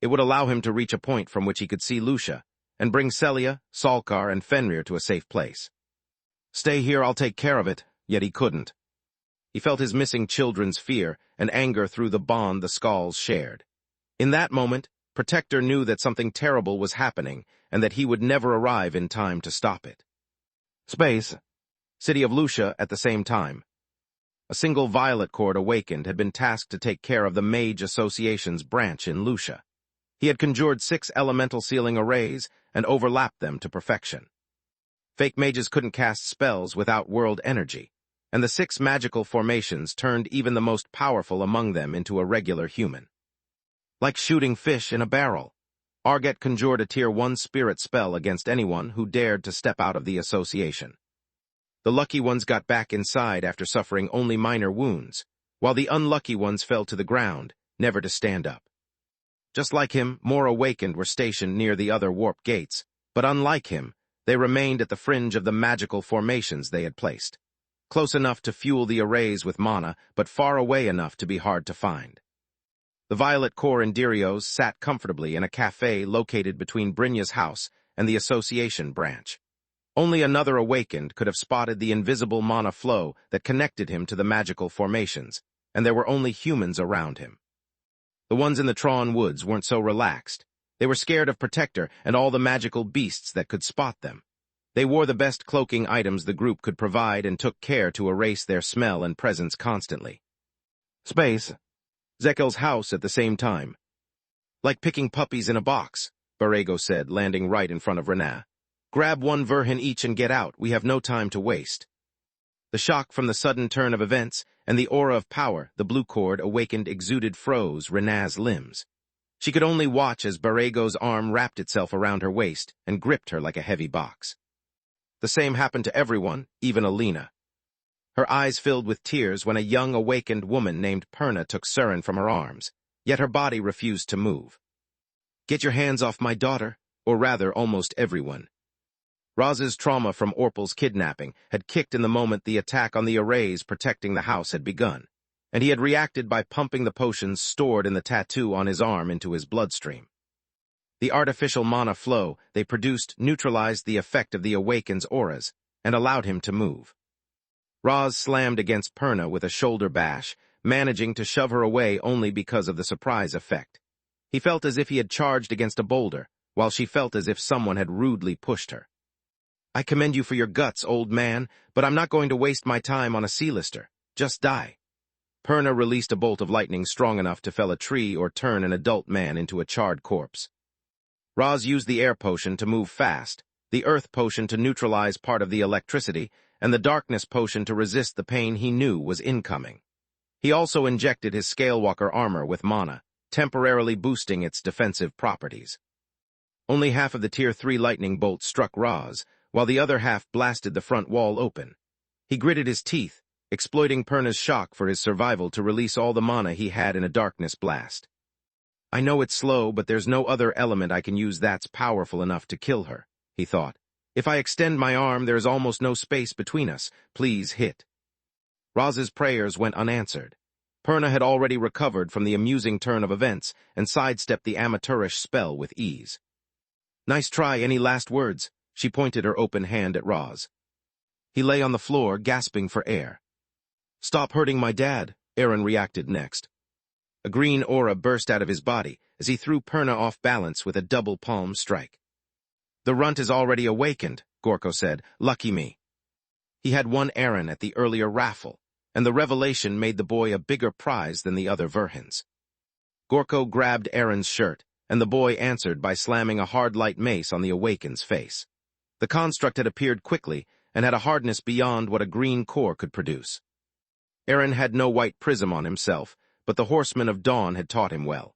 It would allow him to reach a point from which he could see Lucia, and bring Celia, Salkar, and Fenrir to a safe place. Stay here, I'll take care of it, yet he couldn't. He felt his missing children's fear and anger through the bond the Skalls shared. In that moment, Protector knew that something terrible was happening and that he would never arrive in time to stop it. Space. City of Lucia at the same time. A single Violet Cord Awakened had been tasked to take care of the Mage Association's branch in Lucia. He had conjured 6 elemental sealing arrays and overlapped them to perfection. Fake mages couldn't cast spells without world energy, and the 6 magical formations turned even the most powerful among them into a regular human. Like shooting fish in a barrel, Arget conjured a Tier 1 spirit spell against anyone who dared to step out of the association. The lucky ones got back inside after suffering only minor wounds, while the unlucky ones fell to the ground, never to stand up. Just like him, more awakened were stationed near the other warp gates, but unlike him, they remained at the fringe of the magical formations they had placed. Close enough to fuel the arrays with mana, but far away enough to be hard to find. The Violet Core Indirios sat comfortably in a cafe located between Brynja's house and the Association branch. Only another awakened could have spotted the invisible mana flow that connected him to the magical formations, and there were only humans around him. The ones in the Tron Woods weren't so relaxed. They were scared of Protector and all the magical beasts that could spot them. They wore the best cloaking items the group could provide and took care to erase their smell and presence constantly. Space. Zekel's house at the same time. Like picking puppies in a box, Borrego said, landing right in front of Renaa. Grab 1 Verhin each and get out, we have no time to waste. The shock from the sudden turn of events and the aura of power the blue cord awakened exuded froze Renaa's limbs. She could only watch as Borrego's arm wrapped itself around her waist and gripped her like a heavy box. The same happened to everyone, even Alina. Her eyes filled with tears when a young awakened woman named Perna took Surin from her arms, yet her body refused to move. Get your hands off my daughter, or rather almost everyone. Roz's trauma from Orpal's kidnapping had kicked in the moment the attack on the arrays protecting the house had begun, and he had reacted by pumping the potions stored in the tattoo on his arm into his bloodstream. The artificial mana flow they produced neutralized the effect of the Awaken's auras and allowed him to move. Roz slammed against Perna with a shoulder bash, managing to shove her away only because of the surprise effect. He felt as if he had charged against a boulder, while she felt as if someone had rudely pushed her. I commend you for your guts, old man, but I'm not going to waste my time on a C-lister. Just die. Perna released a bolt of lightning strong enough to fell a tree or turn an adult man into a charred corpse. Roz used the air potion to move fast, the earth potion to neutralize part of the electricity, and the darkness potion to resist the pain he knew was incoming. He also injected his Scalewalker armor with mana, temporarily boosting its defensive properties. Only half of the Tier 3 lightning bolt struck Roz, while the other half blasted the front wall open. He gritted his teeth, exploiting Perna's shock for his survival to release all the mana he had in a darkness blast. I know it's slow, but there's no other element I can use that's powerful enough to kill her, he thought. If I extend my arm, there is almost no space between us. Please hit. Roz's prayers went unanswered. Perna had already recovered from the amusing turn of events and sidestepped the amateurish spell with ease. Nice try, any last words? She pointed her open hand at Roz. He lay on the floor, gasping for air. Stop hurting my dad, Aaron reacted next. A green aura burst out of his body as he threw Perna off balance with a double palm strike. The runt is already awakened, Gorko said. Lucky me. He had won Aaron at the earlier raffle, and the revelation made the boy a bigger prize than the other Verhins. Gorko grabbed Aaron's shirt, and the boy answered by slamming a hard light mace on the Awaken's face. The construct had appeared quickly and had a hardness beyond what a green core could produce. Aaron had no white prism on himself, but the Horseman of Dawn had taught him well.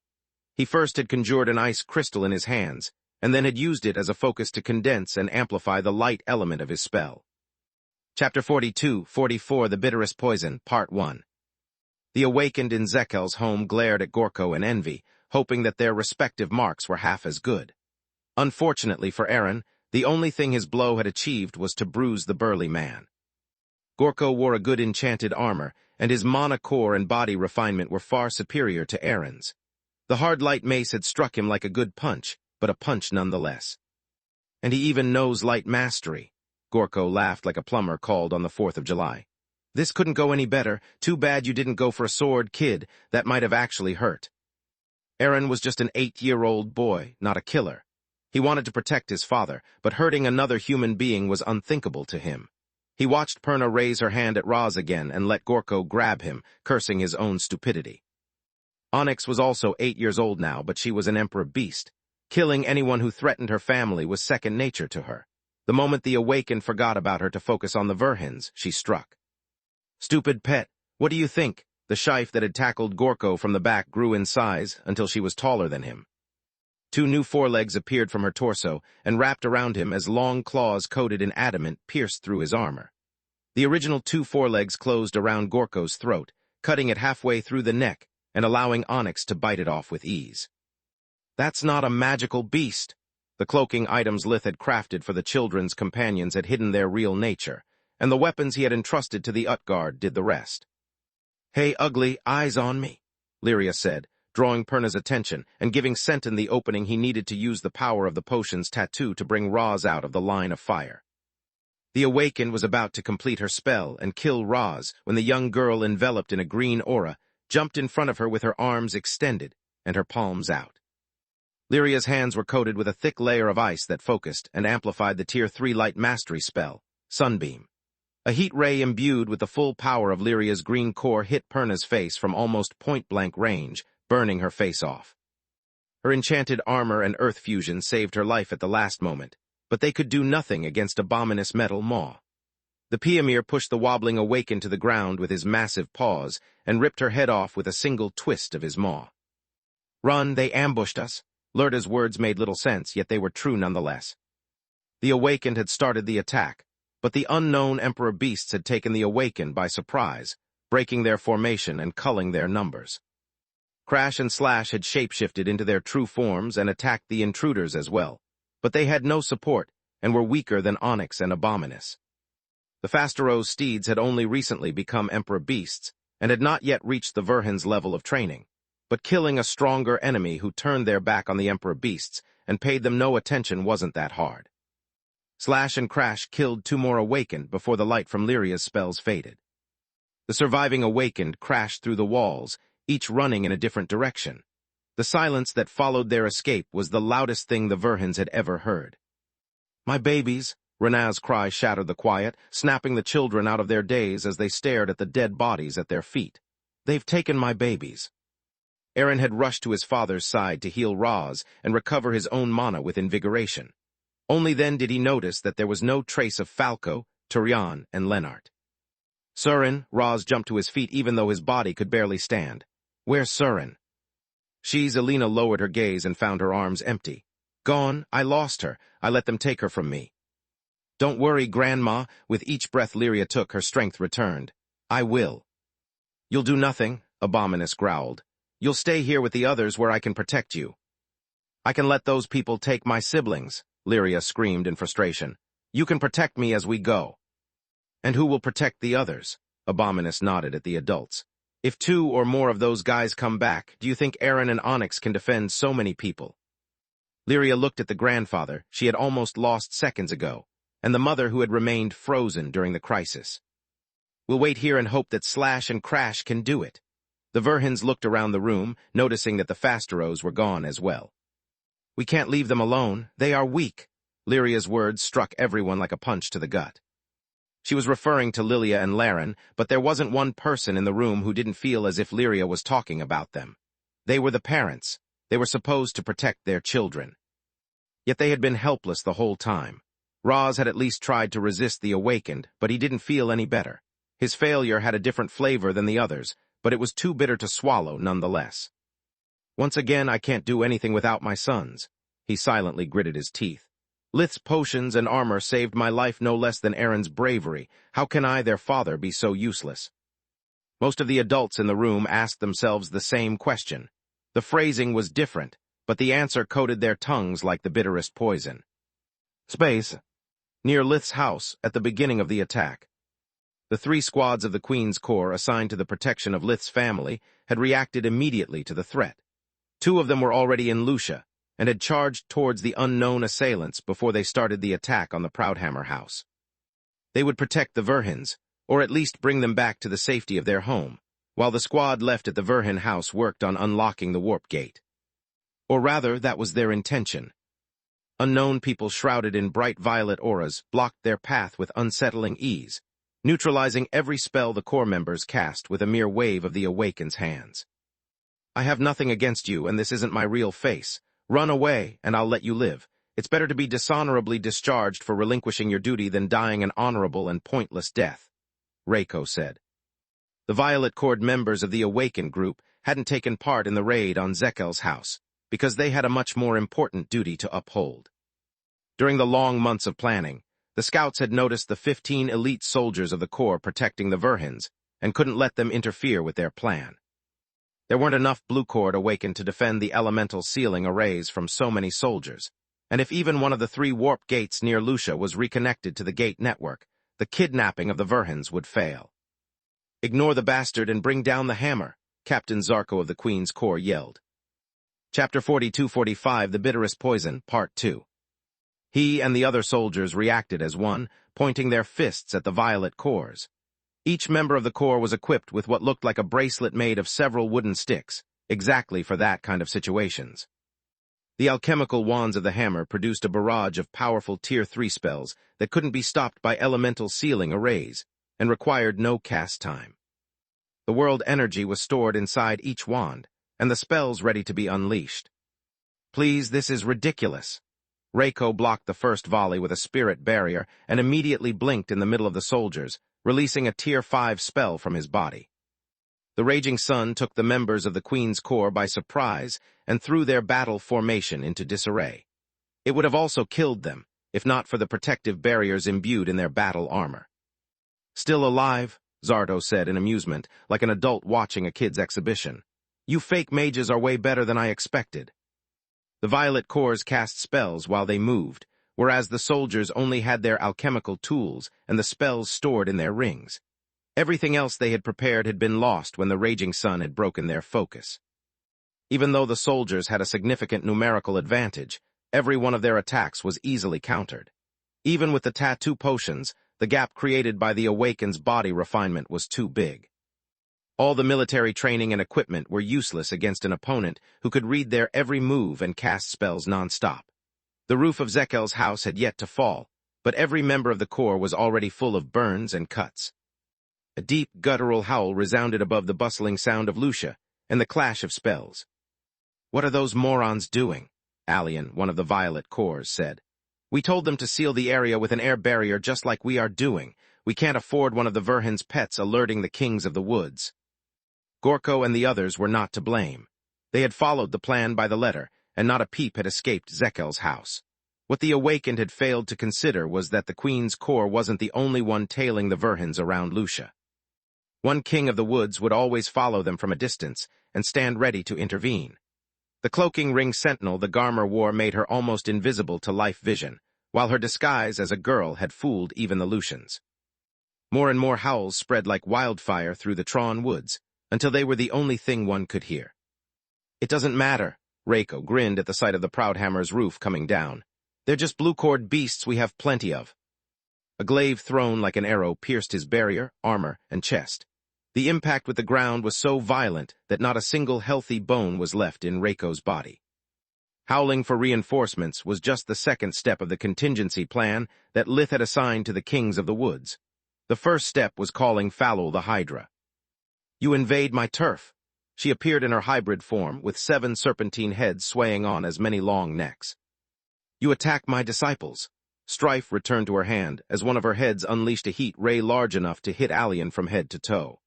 He first had conjured an ice crystal in his hands, and then had used it as a focus to condense and amplify the light element of his spell. Chapter 42-44 The Bitterest Poison, Part 1. The Awakened in Zekel's home glared at Gorko in envy, hoping that their respective marks were half as good. Unfortunately for Aaron, the only thing his blow had achieved was to bruise the burly man. Gorko wore a good enchanted armor, and his mana core and body refinement were far superior to Aaron's. The hard light mace had struck him like a good punch, but a punch nonetheless. And he even knows light mastery, Gorko laughed like a plumber called on the 4th of July. This couldn't go any better. Too bad you didn't go for a sword, kid. That might have actually hurt. Aaron was just an 8-year-old boy, not a killer. He wanted to protect his father, but hurting another human being was unthinkable to him. He watched Perna raise her hand at Roz again and let Gorko grab him, cursing his own stupidity. Onyx was also 8 years old now, but she was an emperor beast. Killing anyone who threatened her family was second nature to her. The moment the Awakened forgot about her to focus on the Verhins, she struck. Stupid pet, what do you think? The shife that had tackled Gorko from the back grew in size until she was taller than him. 2 new forelegs appeared from her torso and wrapped around him as long claws coated in adamant pierced through his armor. The original 2 forelegs closed around Gorko's throat, cutting it halfway through the neck and allowing Onyx to bite it off with ease. That's not a magical beast. The cloaking items Lith had crafted for the children's companions had hidden their real nature, and the weapons he had entrusted to the Utgard did the rest. Hey, ugly, eyes on me, Lyria said, drawing Perna's attention and giving Senton the opening he needed to use the power of the potion's tattoo to bring Roz out of the line of fire. The Awakened was about to complete her spell and kill Roz when the young girl, enveloped in a green aura, jumped in front of her with her arms extended and her palms out. Lyria's hands were coated with a thick layer of ice that focused and amplified the Tier 3 Light Mastery spell, Sunbeam. A heat ray imbued with the full power of Lyria's green core hit Perna's face from almost point-blank range, burning her face off. Her enchanted armor and earth fusion saved her life at the last moment, but they could do nothing against Abominous Metal Maw. The Piamir pushed the wobbling Awakened to the ground with his massive paws and ripped her head off with a single twist of his maw. Run, they ambushed us. Lurda's words made little sense, yet they were true nonetheless. The Awakened had started the attack, but the unknown Emperor Beasts had taken the Awakened by surprise, breaking their formation and culling their numbers. Crash and Slash had shapeshifted into their true forms and attacked the intruders as well, but they had no support and were weaker than Onyx and Abominus. The Fasteros steeds had only recently become Emperor Beasts and had not yet reached the Verhin's level of training, but killing a stronger enemy who turned their back on the Emperor Beasts and paid them no attention wasn't that hard. Slash and Crash killed 2 more Awakened before the light from Lyria's spells faded. The surviving Awakened crashed through the walls, each running in a different direction. The silence that followed their escape was the loudest thing the Verhins had ever heard. My babies, Renaz's cry shattered the quiet, snapping the children out of their daze as they stared at the dead bodies at their feet. They've taken my babies. Eren had rushed to his father's side to heal Roz and recover his own mana with invigoration. Only then did he notice that there was no trace of Falco, Turian, and Lennart. Surin, Roz jumped to his feet even though his body could barely stand. Where's Surin? Elena lowered her gaze and found her arms empty. Gone, I lost her. I let them take her from me. Don't worry, Grandma. With each breath Lyria took, her strength returned. I will. You'll do nothing, Abominus growled. You'll stay here with the others where I can protect you. I can let those people take my siblings, Lyria screamed in frustration. You can protect me as we go. And who will protect the others? Abominus nodded at the adults. If 2 or more of those guys come back, do you think Eren and Onyx can defend so many people? Lyria looked at the grandfather she had almost lost seconds ago, and the mother who had remained frozen during the crisis. We'll wait here and hope that Slash and Crash can do it. The Verhins looked around the room, noticing that the Fasteros were gone as well. We can't leave them alone. They are weak. Lyria's words struck everyone like a punch to the gut. She was referring to Lilia and Laren, but there wasn't one person in the room who didn't feel as if Lyria was talking about them. They were the parents. They were supposed to protect their children. Yet they had been helpless the whole time. Roz had at least tried to resist the Awakened, but he didn't feel any better. His failure had a different flavor than the others, but it was too bitter to swallow nonetheless. Once again, I can't do anything without my sons. He silently gritted his teeth. Lith's potions and armor saved my life no less than Eren's bravery. How can I, their father, be so useless? Most of the adults in the room asked themselves the same question. The phrasing was different, but the answer coated their tongues like the bitterest poison. Space. Near Lith's house, at the beginning of the attack. The 3 squads of the Queen's Corps assigned to the protection of Lith's family had reacted immediately to the threat. 2 of them were already in Lucia, and had charged towards the unknown assailants before they started the attack on the Proudhammer house. They would protect the Verhins, or at least bring them back to the safety of their home, while the squad left at the Verhin house worked on unlocking the warp gate. Or rather, that was their intention. Unknown people shrouded in bright violet auras blocked their path with unsettling ease, neutralizing every spell the Corps members cast with a mere wave of the Awakened's hands. I have nothing against you, and this isn't my real face. Run away, and I'll let you live. It's better to be dishonorably discharged for relinquishing your duty than dying an honorable and pointless death, Reiko said. The Violet Cord members of the Awakened group hadn't taken part in the raid on Zekel's house because they had a much more important duty to uphold. During the long months of planning, the scouts had noticed the 15 elite soldiers of the Corps protecting the Verhins and couldn't let them interfere with their plan. There weren't enough Blue Cord Awakened to defend the elemental sealing arrays from so many soldiers, and if even one of the 3 warp gates near Lucia was reconnected to the gate network, the kidnapping of the Verhins would fail. "Ignore the bastard and bring down the hammer," Captain Zarko of the Queen's Corps yelled. Chapter 42-45, The Bitterest Poison, Part 2. He and the other soldiers reacted as one, pointing their fists at the Violet Corps. Each member of the Corps was equipped with what looked like a bracelet made of several wooden sticks, exactly for that kind of situations. The alchemical wands of the hammer produced a barrage of powerful Tier 3 spells that couldn't be stopped by elemental sealing arrays, and required no cast time. The world energy was stored inside each wand, and the spells ready to be unleashed. "Please, this is ridiculous." Reiko blocked the first volley with a spirit barrier and immediately blinked in the middle of the soldiers, releasing a Tier 5 spell from his body. The raging sun took the members of the Queen's Corps by surprise and threw their battle formation into disarray. It would have also killed them, if not for the protective barriers imbued in their battle armor. "Still alive?" Zardo said in amusement, like an adult watching a kid's exhibition. "You fake mages are way better than I expected." The Violet Corps cast spells while they moved, whereas the soldiers only had their alchemical tools and the spells stored in their rings. Everything else they had prepared had been lost when the raging sun had broken their focus. Even though the soldiers had a significant numerical advantage, every one of their attacks was easily countered. Even with the tattoo potions, the gap created by the Awakened's body refinement was too big. All the military training and equipment were useless against an opponent who could read their every move and cast spells non-stop. The roof of Zekel's house had yet to fall, but every member of the Corps was already full of burns and cuts. A deep, guttural howl resounded above the bustling sound of Lucia and the clash of spells. "What are those morons doing?" Allian, one of the Violet Corps, said. "We told them to seal the area with an air barrier just like we are doing. We can't afford one of the Verhin's pets alerting the kings of the woods." Gorko and the others were not to blame. They had followed the plan by the letter, and not a peep had escaped Zekel's house. What the Awakened had failed to consider was that the Queen's Corps wasn't the only one tailing the Verhins around Lucia. One king of the woods would always follow them from a distance and stand ready to intervene. The cloaking ring sentinel the Garmer wore made her almost invisible to life vision, while her disguise as a girl had fooled even the Lucians. More and more howls spread like wildfire through the Tron woods, until they were the only thing one could hear. "It doesn't matter," Reiko grinned at the sight of the Proudhammer's roof coming down. "They're just blue-cord beasts we have plenty of." A glaive thrown like an arrow pierced his barrier, armor, and chest. The impact with the ground was so violent that not a single healthy bone was left in Reiko's body. Howling for reinforcements was just the second step of the contingency plan that Lith had assigned to the kings of the woods. The first step was calling Falul the Hydra. "You invade my turf." She appeared in her hybrid form, with 7 serpentine heads swaying on as many long necks. "You attack my disciples." Strife returned to her hand as one of her heads unleashed a heat ray large enough to hit Allian from head to toe.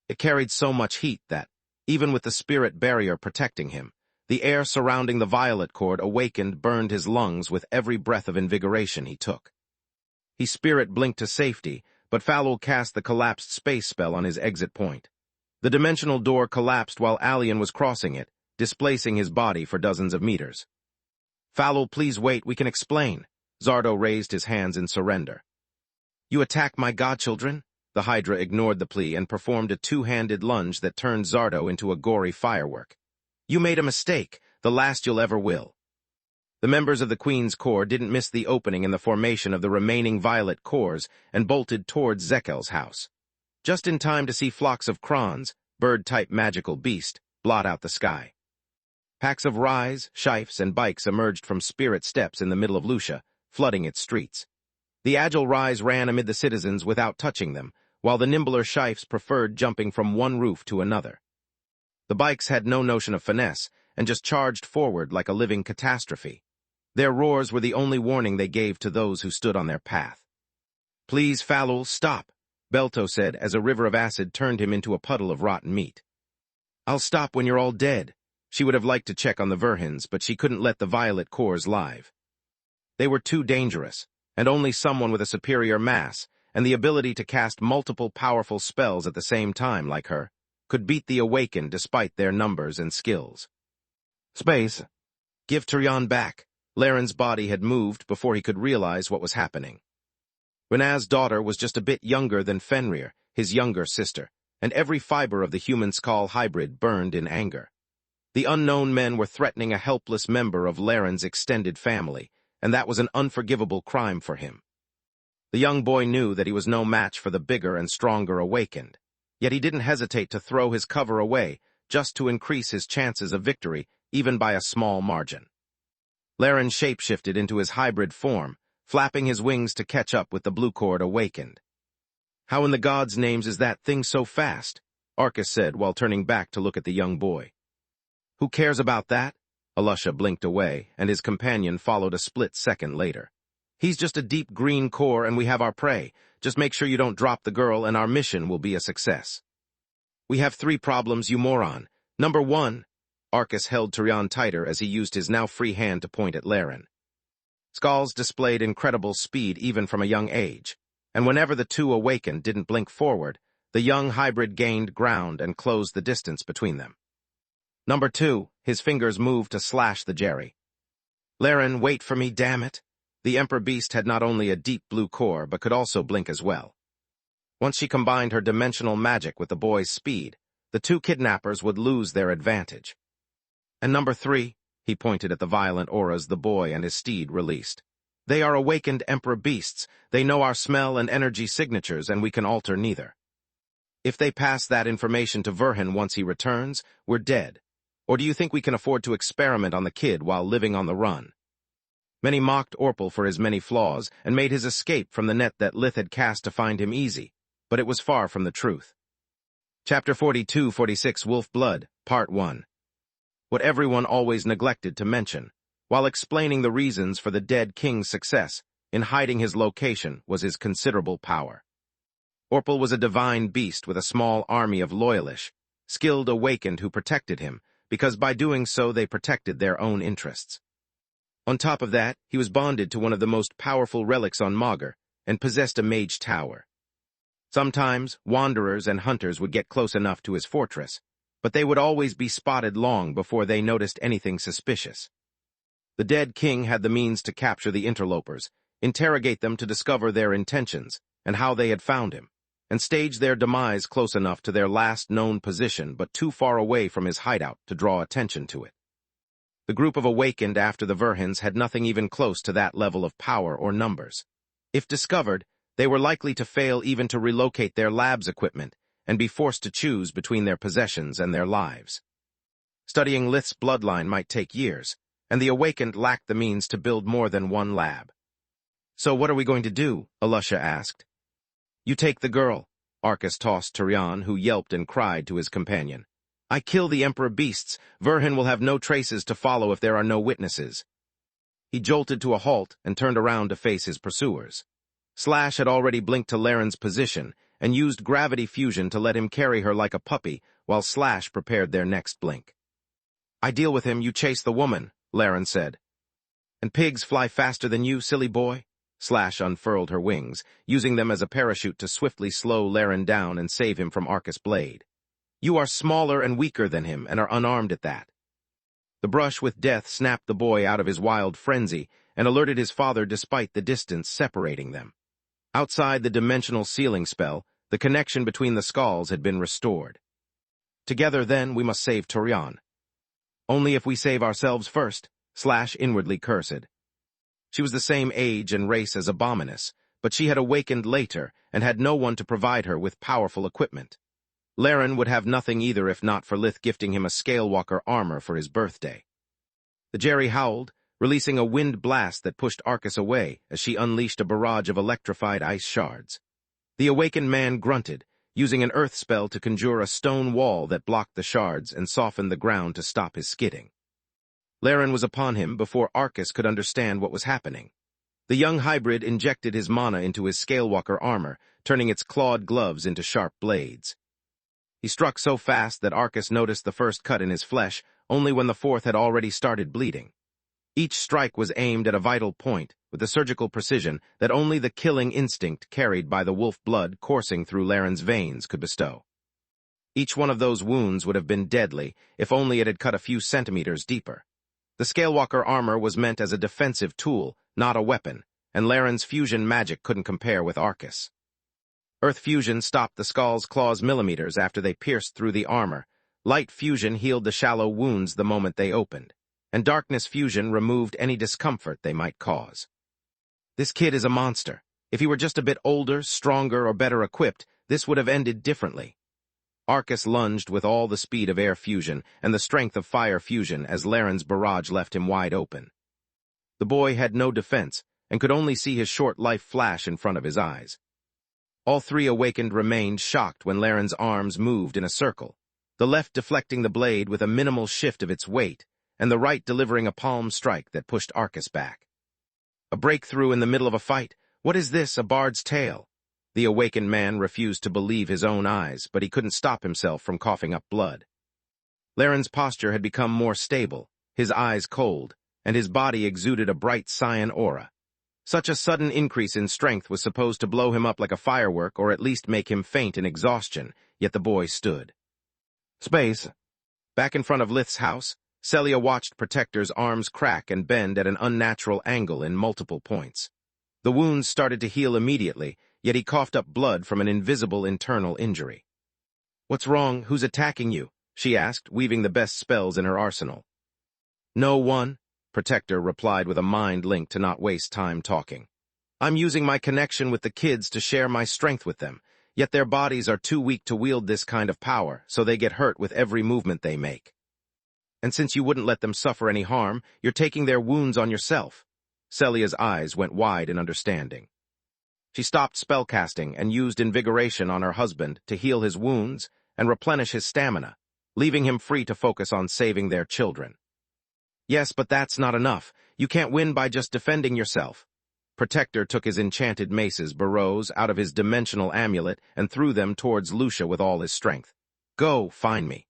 It carried so much heat that, even with the spirit barrier protecting him, the air surrounding the Violet Cord Awakened burned his lungs with every breath of invigoration he took. He spirit blinked to safety, but Falul cast the collapsed space spell on his exit point. The dimensional door collapsed while Allian was crossing it, displacing his body for dozens of meters. "Falul, please wait, we can explain." Zardo raised his hands in surrender. "You attack my godchildren?" The Hydra ignored the plea and performed a 2-handed lunge that turned Zardo into a gory firework. "You made a mistake, the last you'll ever will." The members of the Queen's Corps didn't miss the opening in the formation of the remaining Violet Corps and bolted towards Zekel's house. Just in time to see flocks of Krons, bird-type magical beast, blot out the sky. Packs of Rise, Shifes, and bikes emerged from spirit steps in the middle of Lucia, flooding its streets. The agile Rise ran amid the citizens without touching them, while the nimbler Shifes preferred jumping from one roof to another. The bikes had no notion of finesse and just charged forward like a living catastrophe. Their roars were the only warning they gave to those who stood on their path. "Please, Falul, stop." Belto said as a river of acid turned him into a puddle of rotten meat. I'll stop when you're all dead. She would have liked to check on the Verhins, but she couldn't let the violet cores live. They were too dangerous, and only someone with a superior mass and the ability to cast multiple powerful spells at the same time like her could beat the Awakened despite their numbers and skills. Space. Give Tyrion back. Laren's body had moved before he could realize what was happening. Renaz's daughter was just a bit younger than Fenrir, his younger sister, and every fiber of the human-skull hybrid burned in anger. The unknown men were threatening a helpless member of Laren's extended family, and that was an unforgivable crime for him. The young boy knew that he was no match for the bigger and stronger Awakened, yet he didn't hesitate to throw his cover away just to increase his chances of victory, even by a small margin. Laren shapeshifted into his hybrid form, flapping his wings to catch up with the blue-cord Awakened. How in the gods' names is that thing so fast? Arcus said while turning back to look at the young boy. Who cares about that? Alusha blinked away, and his companion followed a split second later. He's just a deep green core and we have our prey. Just make sure you don't drop the girl and our mission will be a success. We have 3 problems, you moron. Number 1. Arcus held Tyrion tighter as he used his now free hand to point at Laren. Skulls displayed incredible speed even from a young age, and whenever the 2 Awakened didn't blink forward, the young hybrid gained ground and closed the distance between them. Number 2, his fingers moved to slash the Jerry. Laren, wait for me, damn it. The Emperor Beast had not only a deep blue core, but could also blink as well. Once she combined her dimensional magic with the boy's speed, the 2 kidnappers would lose their advantage. And number 3, he pointed at the violent auras the boy and his steed released. They are Awakened Emperor Beasts. They know our smell and energy signatures, and we can alter neither. If they pass that information to Verhin once he returns, we're dead. Or do you think we can afford to experiment on the kid while living on the run? Many mocked Orpal for his many flaws and made his escape from the net that Lith had cast to find him easy, but it was far from the truth. Chapter 42-46 Wolf Blood, Part 1. What everyone always neglected to mention, while explaining the reasons for the dead king's success in hiding his location, was his considerable power. Orpal was a divine beast with a small army of loyalists, skilled Awakened who protected him, because by doing so they protected their own interests. On top of that, he was bonded to one of the most powerful relics on Magur, and possessed a mage tower. Sometimes, wanderers and hunters would get close enough to his fortress, but they would always be spotted long before they noticed anything suspicious. The dead king had the means to capture the interlopers, interrogate them to discover their intentions and how they had found him, and stage their demise close enough to their last known position but too far away from his hideout to draw attention to it. The group of Awakened after the Verhins had nothing even close to that level of power or numbers. If discovered, they were likely to fail even to relocate their lab's equipment and be forced to choose between their possessions and their lives. Studying Lith's bloodline might take years, and the Awakened lacked the means to build more than one lab. So what are we going to do? Alusha asked. You take the girl, Arcus tossed Tyrion, who yelped and cried to his companion. I kill the Emperor Beasts. Verhin will have no traces to follow if there are no witnesses. He jolted to a halt and turned around to face his pursuers. Slash had already blinked to Laren's position and used gravity fusion to let him carry her like a puppy while Slash prepared their next blink. I deal with him, you chase the woman, Laren said. And pigs fly faster than you, silly boy? Slash unfurled her wings, using them as a parachute to swiftly slow Laren down and save him from Arcus' blade. You are smaller and weaker than him and are unarmed at that. The brush with death snapped the boy out of his wild frenzy and alerted his father despite the distance separating them. Outside the dimensional sealing spell, the connection between the skulls had been restored. Together, then, we must save Tyrion. Only if we save ourselves first, Slash inwardly cursed. She was the same age and race as Abominus, but she had awakened later and had no one to provide her with powerful equipment. Laren would have nothing either if not for Lith gifting him a Scalewalker armor for his birthday. The Jerry howled, releasing a wind blast that pushed Arcus away as she unleashed a barrage of electrified ice shards. The awakened man grunted, using an earth spell to conjure a stone wall that blocked the shards and softened the ground to stop his skidding. Laren was upon him before Arcus could understand what was happening. The young hybrid injected his mana into his Scalewalker armor, turning its clawed gloves into sharp blades. He struck so fast that Arcus noticed the first cut in his flesh only when the fourth had already started bleeding. Each strike was aimed at a vital point, with the surgical precision that only the killing instinct carried by the wolf blood coursing through Laren's veins could bestow. Each one of those wounds would have been deadly if only it had cut a few centimeters deeper. The Scalewalker armor was meant as a defensive tool, not a weapon, and Laren's fusion magic couldn't compare with Arcus. Earth fusion stopped the skull's claws millimeters after they pierced through the armor. Light fusion healed the shallow wounds the moment they opened, and darkness fusion removed any discomfort they might cause. This kid is a monster. If he were just a bit older, stronger, or better equipped, this would have ended differently. Arcus lunged with all the speed of air fusion and the strength of fire fusion as Laren's barrage left him wide open. The boy had no defense and could only see his short life flash in front of his eyes. All three awakened remained shocked when Laren's arms moved in a circle, the left deflecting the blade with a minimal shift of its weight, and the right delivering a palm strike that pushed Arcus back. A breakthrough in the middle of a fight? What is this, a bard's tale? The awakened man refused to believe his own eyes, but he couldn't stop himself from coughing up blood. Laren's posture had become more stable, his eyes cold, and his body exuded a bright cyan aura. Such a sudden increase in strength was supposed to blow him up like a firework or at least make him faint in exhaustion, yet the boy stood. Space. Back in front of Lith's house, Celia watched Protector's arms crack and bend at an unnatural angle in multiple points. The wounds started to heal immediately, yet he coughed up blood from an invisible internal injury. "What's wrong? Who's attacking you?" she asked, weaving the best spells in her arsenal. "No one," Protector replied with a mind link to not waste time talking. "I'm using my connection with the kids to share my strength with them, yet their bodies are too weak to wield this kind of power, so they get hurt with every movement they make. And since you wouldn't let them suffer any harm, you're taking their wounds on yourself." Celia's eyes went wide in understanding. She stopped spellcasting and used invigoration on her husband to heal his wounds and replenish his stamina, leaving him free to focus on saving their children. "Yes, but that's not enough. You can't win by just defending yourself." Protector took his enchanted maces, barrows, out of his dimensional amulet and threw them towards Lucia with all his strength. "Go, find me."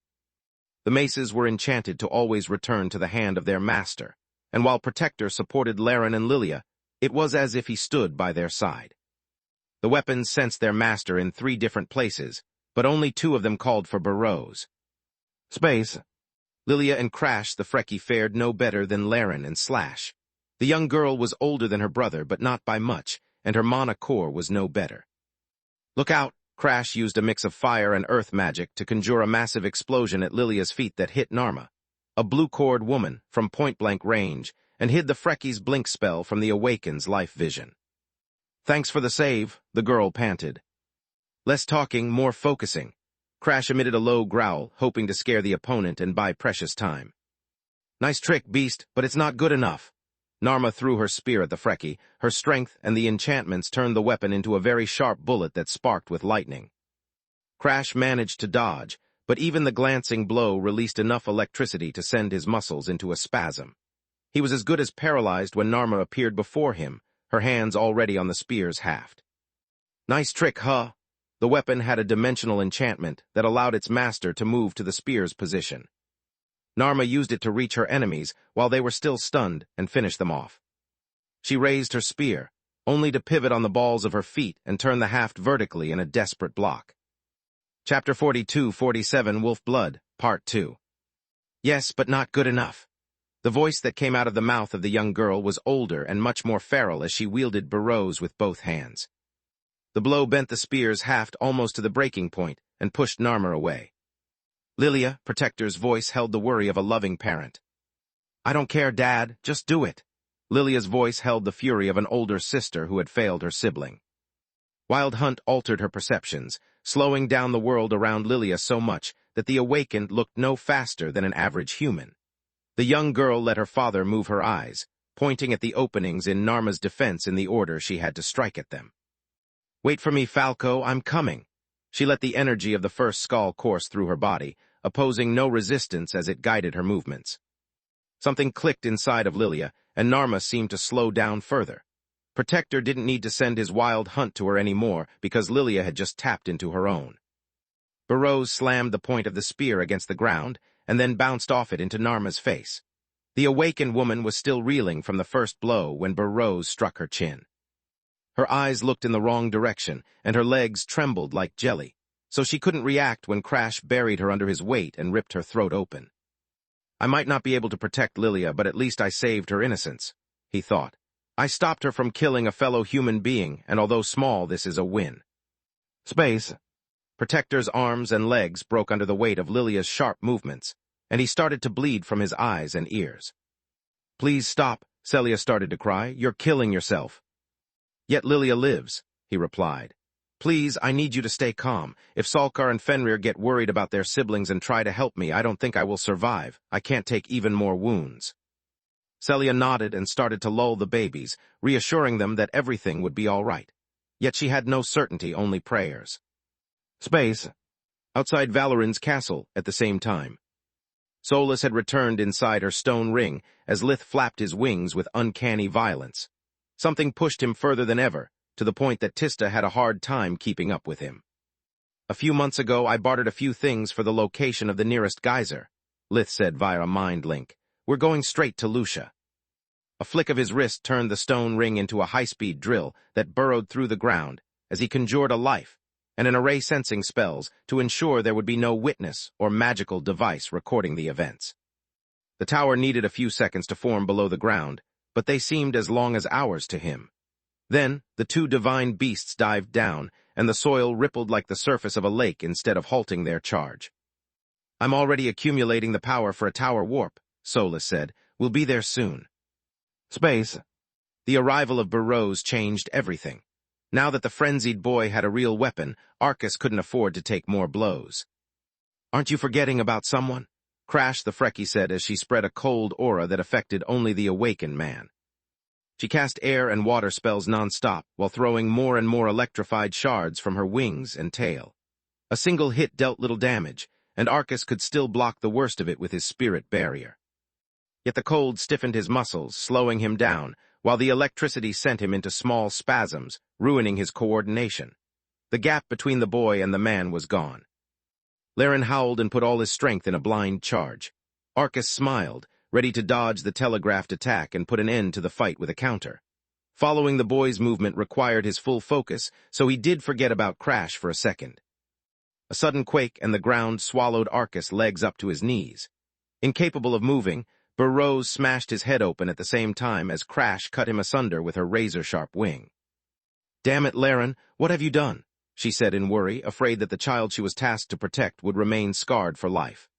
The maces were enchanted to always return to the hand of their master, and while Protector supported Laren and Lilia, it was as if he stood by their side. The weapons sensed their master in 3 different places, but only 2 of them called for barrows. Space. Lilia and Crash the Frecky fared no better than Laren and Slash. The young girl was older than her brother, but not by much, and her mana core was no better. "Look out!" Crash used a mix of fire and earth magic to conjure a massive explosion at Lilia's feet that hit Narma, a blue-cored woman, from point-blank range, and hid the Frecky's blink spell from the Awaken's life vision. "Thanks for the save," the girl panted. "Less talking, more focusing." Crash emitted a low growl, hoping to scare the opponent and buy precious time. "Nice trick, beast, but it's not good enough." Narma threw her spear at the Frecky. Her strength and the enchantments turned the weapon into a very sharp bullet that sparked with lightning. Crash managed to dodge, but even the glancing blow released enough electricity to send his muscles into a spasm. He was as good as paralyzed when Narma appeared before him, her hands already on the spear's haft. "Nice trick, huh?" The weapon had a dimensional enchantment that allowed its master to move to the spear's position. Narma used it to reach her enemies while they were still stunned and finish them off. She raised her spear, only to pivot on the balls of her feet and turn the haft vertically in a desperate block. Chapter 42-47 Wolf Blood, Part 2. Yes, but not good enough. The voice that came out of the mouth of the young girl was older and much more feral as she wielded barrows with both hands. The blow bent the spear's haft almost to the breaking point and pushed Narma away. Lilia, Protector's voice held the worry of a loving parent. "I don't care, Dad, just do it." Lilia's voice held the fury of an older sister who had failed her sibling. Wild Hunt altered her perceptions, slowing down the world around Lilia so much that the Awakened looked no faster than an average human. The young girl let her father move her eyes, pointing at the openings in Narma's defense in the order she had to strike at them. "Wait for me, Falco, I'm coming." She let the energy of the first skull course through her body, opposing no resistance as it guided her movements. Something clicked inside of Lilia, and Narma seemed to slow down further. Protector didn't need to send his wild hunt to her anymore because Lilia had just tapped into her own. Burrows slammed the point of the spear against the ground and then bounced off it into Narma's face. The awakened woman was still reeling from the first blow when Burrows struck her chin. Her eyes looked in the wrong direction, and her legs trembled like jelly, so she couldn't react when Crash buried her under his weight and ripped her throat open. I might not be able to protect Lilia, but at least I saved her innocence, he thought. I stopped her from killing a fellow human being, and although small, this is a win. Space. Protector's arms and legs broke under the weight of Lilia's sharp movements, and he started to bleed from his eyes and ears. Please stop, Celia started to cry. You're killing yourself. Yet Lilia lives, he replied. Please, I need you to stay calm. If Salkar and Fenrir get worried about their siblings and try to help me, I don't think I will survive. I can't take even more wounds. Celia nodded and started to lull the babies, reassuring them that everything would be all right. Yet she had no certainty, only prayers. Space. Outside Valorin's castle at the same time. Solus had returned inside her stone ring as Lith flapped his wings with uncanny violence. Something pushed him further than ever, to the point that Tista had a hard time keeping up with him. A few months ago, I bartered a few things for the location of the nearest geyser, Lith said via a mind link. We're going straight to Lucia. A flick of his wrist turned the stone ring into a high-speed drill that burrowed through the ground as he conjured a life and an array sensing spells to ensure there would be no witness or magical device recording the events. The tower needed a few seconds to form below the ground, but they seemed as long as hours to him. Then, the two divine beasts dived down, and the soil rippled like the surface of a lake instead of halting their charge. I'm already accumulating the power for a tower warp, Solus said. We'll be there soon. Space. The arrival of Burrows changed everything. Now that the frenzied boy had a real weapon, Arcus couldn't afford to take more blows. Aren't you forgetting about someone? Crash, the Freckie said as she spread a cold aura that affected only the awakened man. She cast air and water spells non-stop while throwing more and more electrified shards from her wings and tail. A single hit dealt little damage, and Arcus could still block the worst of it with his spirit barrier. Yet the cold stiffened his muscles, slowing him down, while the electricity sent him into small spasms, ruining his coordination. The gap between the boy and the man was gone. Laren howled and put all his strength in a blind charge. Arcus smiled, ready to dodge the telegraphed attack and put an end to the fight with a counter. Following the boy's movement required his full focus, so he did forget about Crash for a second. A sudden quake and the ground swallowed Arcus' legs up to his knees. Incapable of moving, Burrows smashed his head open at the same time as Crash cut him asunder with her razor-sharp wing. Damn it, Laren, what have you done? She said in worry, afraid that the child she was tasked to protect would remain scarred for life.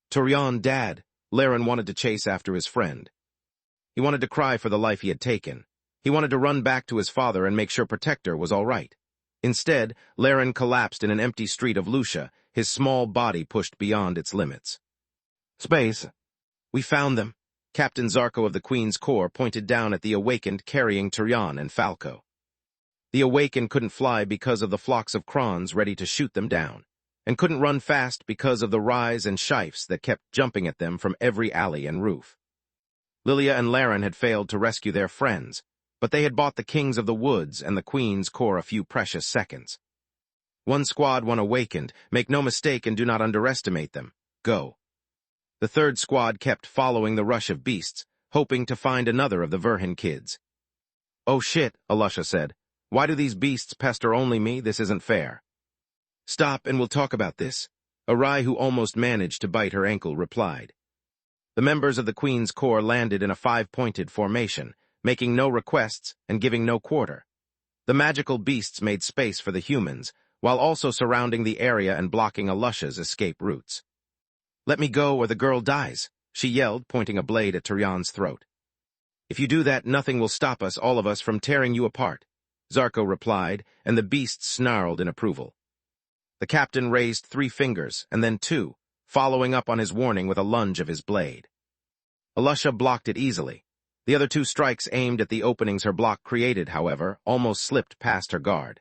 Turian, Dad. Laren wanted to chase after his friend. He wanted to cry for the life he had taken. He wanted to run back to his father and make sure Protector was all right. Instead, Laren collapsed in an empty street of Lucia, his small body pushed beyond its limits. Space. We found them. Captain Zarko of the Queen's Corps pointed down at the awakened carrying Turian and Falco. The awakened couldn't fly because of the flocks of Krons ready to shoot them down, and couldn't run fast because of the Rise and Shifes that kept jumping at them from every alley and roof. Lilia and Laren had failed to rescue their friends, but they had bought the Kings of the Woods and the Queen's Corps a few precious seconds. One squad, one awakened. Make no mistake and do not underestimate them. Go. The third squad kept following the rush of beasts, hoping to find another of the Verhin kids. Oh shit, Alusha said. Why do these beasts pester only me? This isn't fair. Stop and we'll talk about this. Arai, who almost managed to bite her ankle, replied. The members of the Queen's Corps landed in a 5-pointed formation, making no requests and giving no quarter. The magical beasts made space for the humans, while also surrounding the area and blocking Alusha's escape routes. Let me go or the girl dies, she yelled, pointing a blade at Turian's throat. If you do that, nothing will stop us, all of us, from tearing you apart, Zarko replied, and the beasts snarled in approval. The captain raised 3 fingers, and then 2, following up on his warning with a lunge of his blade. Alusha blocked it easily. The other 2 strikes aimed at the openings her block created, however, almost slipped past her guard.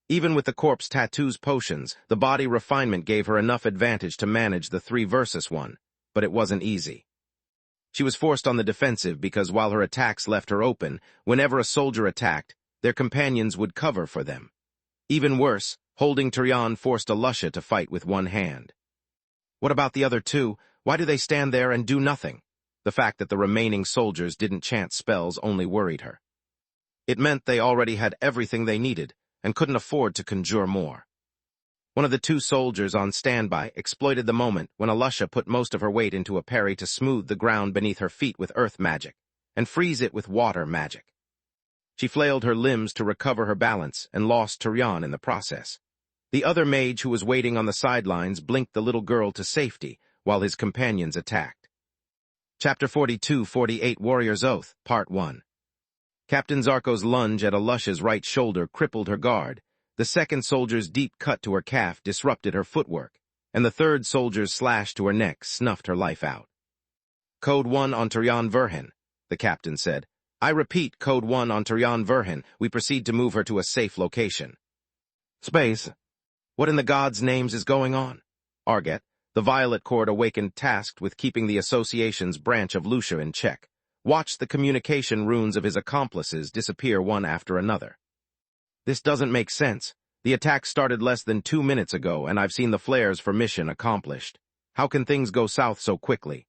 Even with the corpse tattoo's potions, the body refinement gave her enough advantage to manage the 3 versus 1, but it wasn't easy. She was forced on the defensive because while her attacks left her open, whenever a soldier attacked, their companions would cover for them. Even worse, holding Tyrion forced Alusha to fight with one hand. What about the other two? Why do they stand there and do nothing? The fact that the remaining soldiers didn't chant spells only worried her. It meant they already had everything they needed and couldn't afford to conjure more. One of the two soldiers on standby exploited the moment when Alusha put most of her weight into a parry to smooth the ground beneath her feet with earth magic and freeze it with water magic. She flailed her limbs to recover her balance and lost Tyrion in the process. The other mage who was waiting on the sidelines blinked the little girl to safety while his companions attacked. Chapter 42-48 Warrior's Oath, Part 1. Captain Zarko's lunge at Alusha's right shoulder crippled her guard. The second soldier's deep cut to her calf disrupted her footwork, and the third soldier's slash to her neck snuffed her life out. Code 1 on Tyrion Verhin, the captain said. I repeat, Code 1 on Tyrion Verhin. We proceed to move her to a safe location. Space. What in the gods' names is going on? Arget, the Violet Court awakened tasked with keeping the Association's branch of Lucia in check, watched the communication runes of his accomplices disappear one after another. This doesn't make sense. The attack started less than 2 minutes ago, and I've seen the flares for mission accomplished. How can things go south so quickly?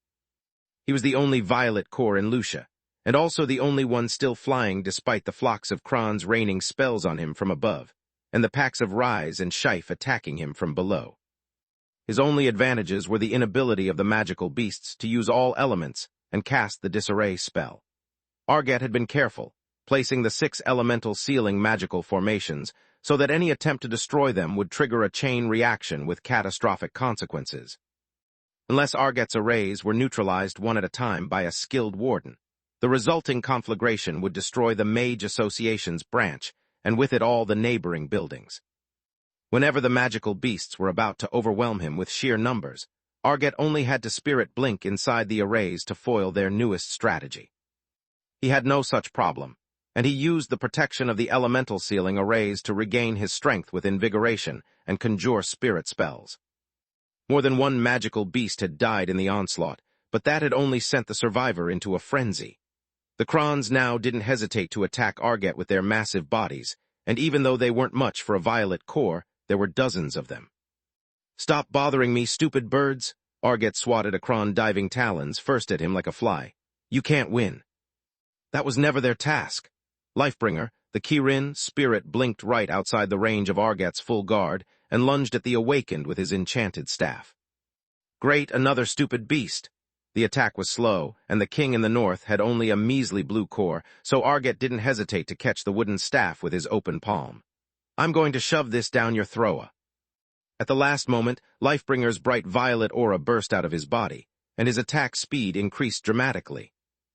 He was the only Violet Core in Lucia, and also the only one still flying despite the flocks of Krons raining spells on him from above, and the packs of Rise and Shife attacking him from below. His only advantages were the inability of the magical beasts to use all elements and cast the disarray spell. Arget had been careful, placing the 6 elemental sealing magical formations so that any attempt to destroy them would trigger a chain reaction with catastrophic consequences. Unless Arget's arrays were neutralized one at a time by a skilled warden, the resulting conflagration would destroy the Mage Association's branch, and with it all the neighboring buildings. Whenever the magical beasts were about to overwhelm him with sheer numbers, Arget only had to spirit blink inside the arrays to foil their newest strategy. He had no such problem, and he used the protection of the elemental sealing arrays to regain his strength with invigoration and conjure spirit spells. More than one magical beast had died in the onslaught, but that had only sent the survivor into a frenzy. The Krons now didn't hesitate to attack Arget with their massive bodies, and even though they weren't much for a Violet Core, there were dozens of them. Stop bothering me, stupid birds! Arget swatted a Kron diving talons first at him like a fly. You can't win. That was never their task. Lifebringer, the Kirin spirit blinked right outside the range of Arget's full guard and lunged at the awakened with his enchanted staff. Great, another stupid beast. The attack was slow, and the king in the north had only a measly blue core, so Arget didn't hesitate to catch the wooden staff with his open palm. I'm going to shove this down your throat. At the last moment, Lifebringer's bright violet aura burst out of his body, and his attack speed increased dramatically.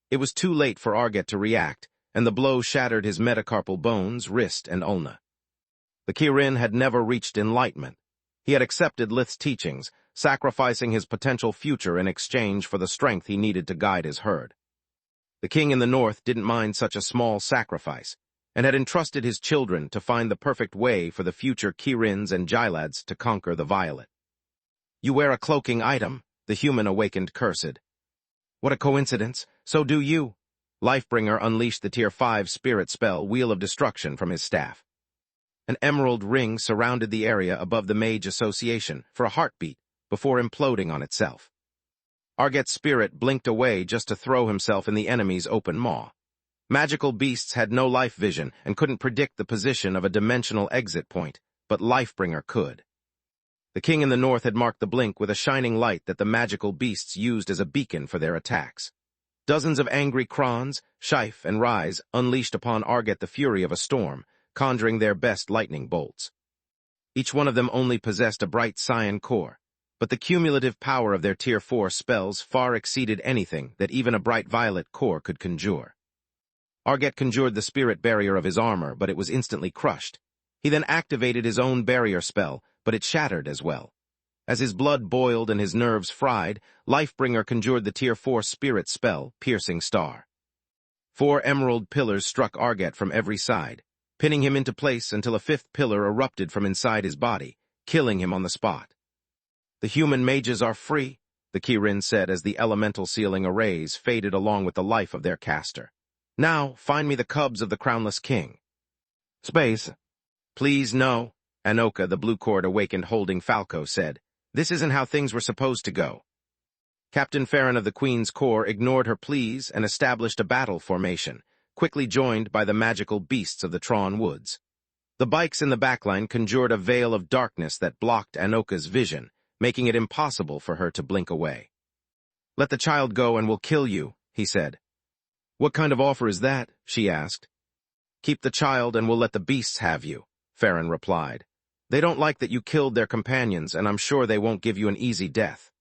It was too late for Arget to react, and the blow shattered his metacarpal bones, wrist, and ulna. The Kirin had never reached enlightenment. He had accepted Lith's teachings, sacrificing his potential future in exchange for the strength he needed to guide his herd. The king in the north didn't mind such a small sacrifice, and had entrusted his children to find the perfect way for the future Kirins and Gylads to conquer the violet. You wear a cloaking item, the human awakened cursed. What a coincidence, so do you. Lifebringer unleashed the Tier 5 spirit spell Wheel of Destruction from his staff. An emerald ring surrounded the area above the Mage Association for a heartbeat before imploding on itself. Arget's spirit blinked away just to throw himself in the enemy's open maw. Magical beasts had no life vision and couldn't predict the position of a dimensional exit point, but Lifebringer could. The king in the north had marked the blink with a shining light that the magical beasts used as a beacon for their attacks. Dozens of angry Krons, Shife, and Rise unleashed upon Arget the fury of a storm, conjuring their best lightning bolts. Each one of them only possessed a bright cyan core, but the cumulative power of their Tier 4 spells far exceeded anything that even a bright violet core could conjure. Arget conjured the spirit barrier of his armor, but it was instantly crushed. He then activated his own barrier spell, but it shattered as well. As his blood boiled and his nerves fried, Lifebringer conjured the Tier 4 spirit spell, Piercing Star. 4 emerald pillars struck Arget from every side, pinning him into place until a 5th pillar erupted from inside his body, killing him on the spot. The human mages are free, the Kirin said as the elemental sealing arrays faded along with the life of their caster. Now, find me the cubs of the crownless king. Space. Please, no, Anoka, the blue cord awakened holding Falco, said. This isn't how things were supposed to go. Captain Farron of the Queen's Corps ignored her pleas and established a battle formation, quickly joined by the magical beasts of the Tron Woods. The bikes in the backline conjured a veil of darkness that blocked Anoka's vision, making it impossible for her to blink away. Let the child go and we'll kill you, he said. What kind of offer is that? She asked. Keep the child and we'll let the beasts have you, Farron replied. They don't like that you killed their companions, and I'm sure they won't give you an easy death.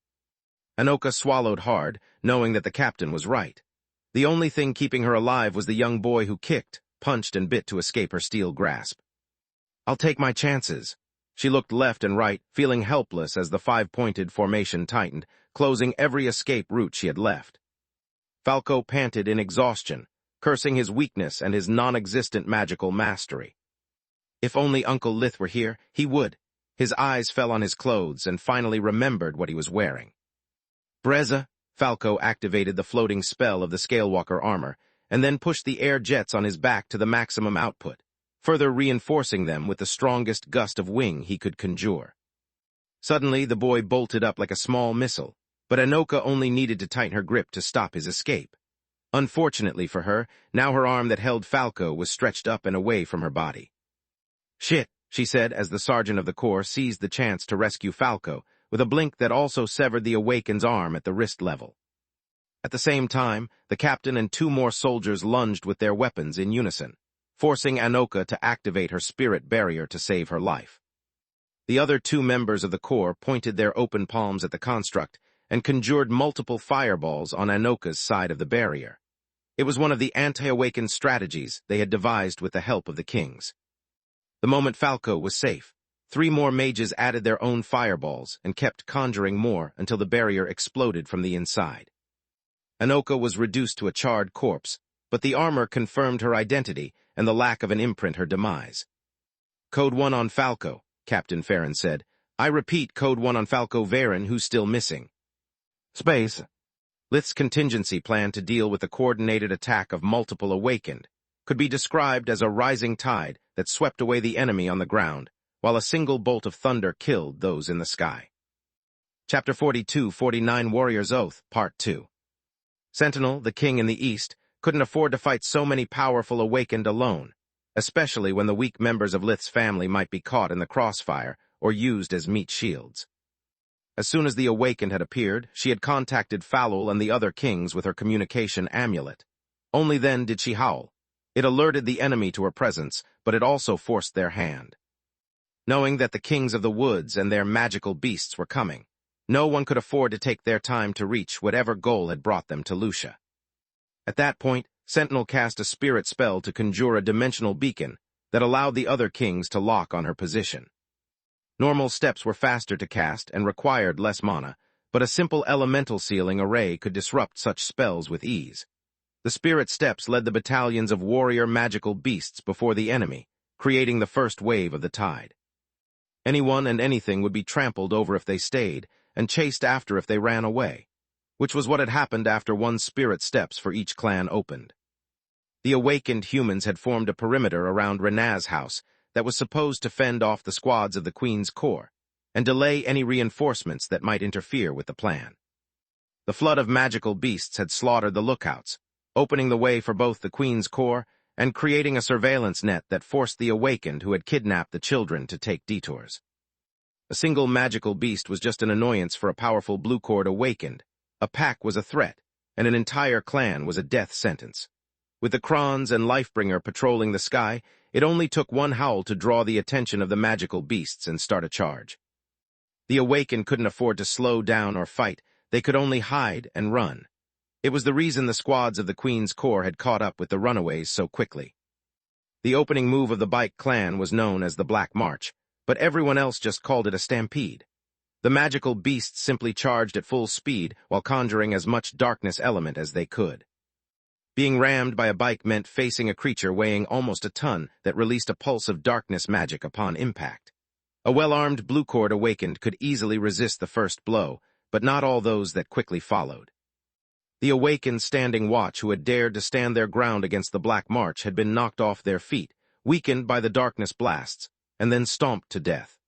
Anoka swallowed hard, knowing that the captain was right. The only thing keeping her alive was the young boy who kicked, punched, and bit to escape her steel grasp. I'll take my chances. She looked left and right, feeling helpless as the five-pointed formation tightened, closing every escape route she had left. Falco panted in exhaustion, cursing his weakness and his non-existent magical mastery. If only Uncle Lith were here, he would. His eyes fell on his clothes and finally remembered what he was wearing. Breza, Falco activated the floating spell of the Scalewalker armor, and then pushed the air jets on his back to the maximum output, further reinforcing them with the strongest gust of wing he could conjure. Suddenly, the boy bolted up like a small missile, but Anoka only needed to tighten her grip to stop his escape. Unfortunately for her, now her arm that held Falco was stretched up and away from her body. Shit, she said as the sergeant of the corps seized the chance to rescue Falco, with a blink that also severed the Awakened's arm at the wrist level. At the same time, the captain and two more soldiers lunged with their weapons in unison, forcing Anoka to activate her spirit barrier to save her life. The other two members of the corps pointed their open palms at the construct and conjured multiple fireballs on Anoka's side of the barrier. It was one of the anti-awakened strategies they had devised with the help of the kings. The moment Falco was safe, three more mages added their own fireballs and kept conjuring more until the barrier exploded from the inside. Anoka was reduced to a charred corpse, but the armor confirmed her identity and the lack of an imprint her demise. Code 1 on Falco, Captain Farron said. I repeat, Code 1 on Falco Varen, who's still missing. Space. Lith's contingency plan to deal with the coordinated attack of multiple Awakened could be described as a rising tide that swept away the enemy on the ground, while a single bolt of thunder killed those in the sky. Chapter 42, 49 Warrior's Oath, Part 2. Sentinel, the king in the east, couldn't afford to fight so many powerful Awakened alone, especially when the weak members of Lith's family might be caught in the crossfire or used as meat shields. As soon as the Awakened had appeared, she had contacted Falul and the other kings with her communication amulet. Only then did she howl. It alerted the enemy to her presence, but it also forced their hand. Knowing that the kings of the woods and their magical beasts were coming, no one could afford to take their time to reach whatever goal had brought them to Lucia. At that point, Sentinel cast a spirit spell to conjure a dimensional beacon that allowed the other kings to lock on her position. Normal steps were faster to cast and required less mana, but a simple elemental sealing array could disrupt such spells with ease. The spirit steps led the battalions of warrior magical beasts before the enemy, creating the first wave of the tide. Anyone and anything would be trampled over if they stayed, and chased after if they ran away, which was what had happened after one spirit steps for each clan opened. The Awakened humans had formed a perimeter around Renaz's house that was supposed to fend off the squads of the Queen's Corps, and delay any reinforcements that might interfere with the plan. The flood of magical beasts had slaughtered the lookouts, opening the way for both the Queen's Corps and creating a surveillance net that forced the Awakened who had kidnapped the children to take detours. A single magical beast was just an annoyance for a powerful blue cord Awakened. A pack was a threat, and an entire clan was a death sentence. With the Krons and Lifebringer patrolling the sky, it only took one howl to draw the attention of the magical beasts and start a charge. The Awakened couldn't afford to slow down or fight, they could only hide and run. It was the reason the squads of the Queen's Corps had caught up with the runaways so quickly. The opening move of the Bike clan was known as the Black March, but everyone else just called it a stampede. The magical beasts simply charged at full speed while conjuring as much darkness element as they could. Being rammed by a bike meant facing a creature weighing almost a ton that released a pulse of darkness magic upon impact. A well-armed blue cord Awakened could easily resist the first blow, but not all those that quickly followed. The awakened standing watch who had dared to stand their ground against the Black March had been knocked off their feet, weakened by the darkness blasts, and then stomped to death.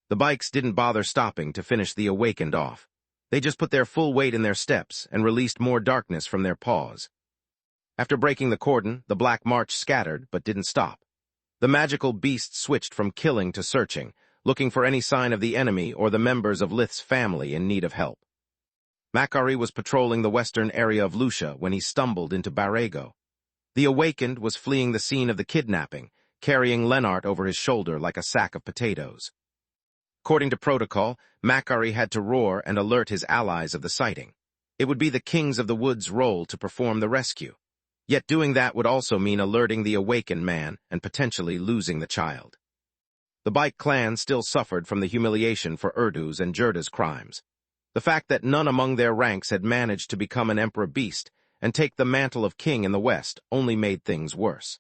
The bikes didn't bother stopping to finish the awakened off. They just put their full weight in their steps and released more darkness from their paws. After breaking the cordon, the Black March scattered but didn't stop. The magical beast switched from killing to searching, looking for any sign of the enemy or the members of Lith's family in need of help. Macari was patrolling the western area of Lucia when he stumbled into Barrego. The awakened was fleeing the scene of the kidnapping, carrying Lennart over his shoulder like a sack of potatoes. According to protocol, Macari had to roar and alert his allies of the sighting. It would be the Kings of the Woods' role to perform the rescue. Yet doing that would also mean alerting the awakened man and potentially losing the child. The Bike clan still suffered from the humiliation for Urdu's and Jurda's crimes. The fact that none among their ranks had managed to become an emperor beast and take the mantle of king in the west only made things worse.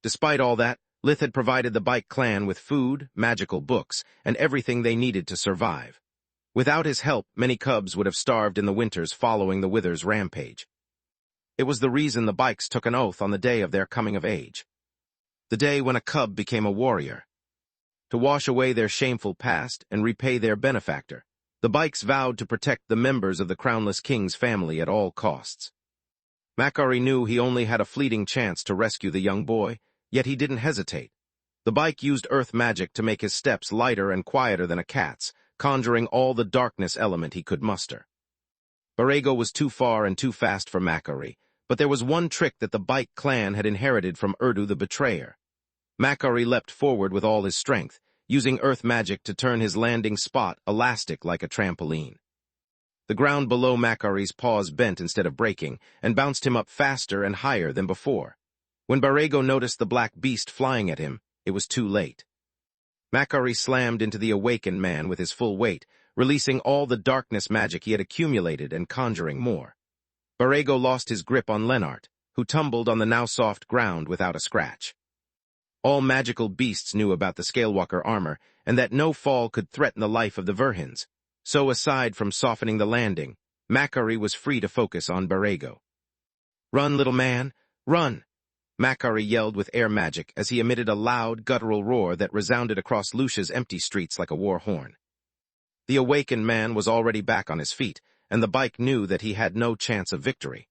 Despite all that, Lith had provided the Bike clan with food, magical books, and everything they needed to survive. Without his help, many cubs would have starved in the winters following the Wither's rampage. It was the reason the Bikes took an oath on the day of their coming of age. The day when a cub became a warrior. To wash away their shameful past and repay their benefactor, the Bikes vowed to protect the members of the Crownless King's family at all costs. Macari knew he only had a fleeting chance to rescue the young boy, yet he didn't hesitate. The Bike used earth magic to make his steps lighter and quieter than a cat's, conjuring all the darkness element he could muster. Barrego was too far and too fast for Macari, but there was one trick that the Bike clan had inherited from Urdu the Betrayer. Macari leapt forward with all his strength, using earth magic to turn his landing spot elastic like a trampoline. The ground below Macari's paws bent instead of breaking, and bounced him up faster and higher than before. When Barrego noticed the black beast flying at him, it was too late. Macari slammed into the awakened man with his full weight, releasing all the darkness magic he had accumulated and conjuring more. Barrego lost his grip on Lennart, who tumbled on the now soft ground without a scratch. All magical beasts knew about the Scalewalker armor, and that no fall could threaten the life of the Verhins. So aside from softening the landing, Macari was free to focus on Barrego. "Run, little man, run!" Macari yelled with air magic as he emitted a loud, guttural roar that resounded across Lucia's empty streets like a war horn. The awakened man was already back on his feet, and the Bike knew that he had no chance of victory.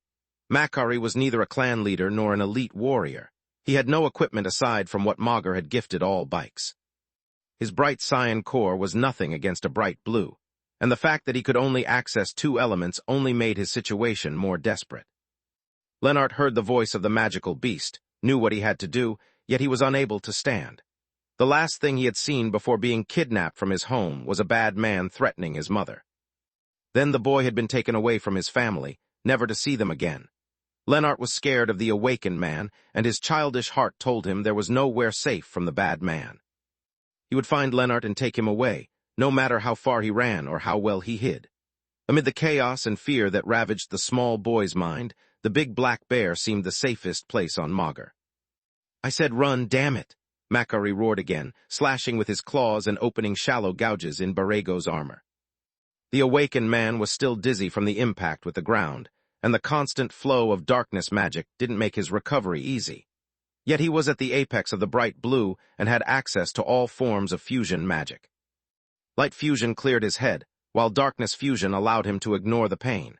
Macari was neither a clan leader nor an elite warrior. He had no equipment aside from what Magur had gifted all Bikes. His bright cyan core was nothing against a bright blue, and the fact that he could only access two elements only made his situation more desperate. Lennart heard the voice of the magical beast, knew what he had to do, yet he was unable to stand. The last thing he had seen before being kidnapped from his home was a bad man threatening his mother. Then the boy had been taken away from his family, never to see them again. Lennart was scared of the awakened man, and his childish heart told him there was nowhere safe from the bad man. He would find Lennart and take him away, no matter how far he ran or how well he hid. Amid the chaos and fear that ravaged the small boy's mind, the big black bear seemed the safest place on Magur. "I said run, damn it!" Macari roared again, slashing with his claws and opening shallow gouges in Barrego's armor. The awakened man was still dizzy from the impact with the ground, and the constant flow of darkness magic didn't make his recovery easy. Yet he was at the apex of the bright blue and had access to all forms of fusion magic. Light fusion cleared his head, while darkness fusion allowed him to ignore the pain.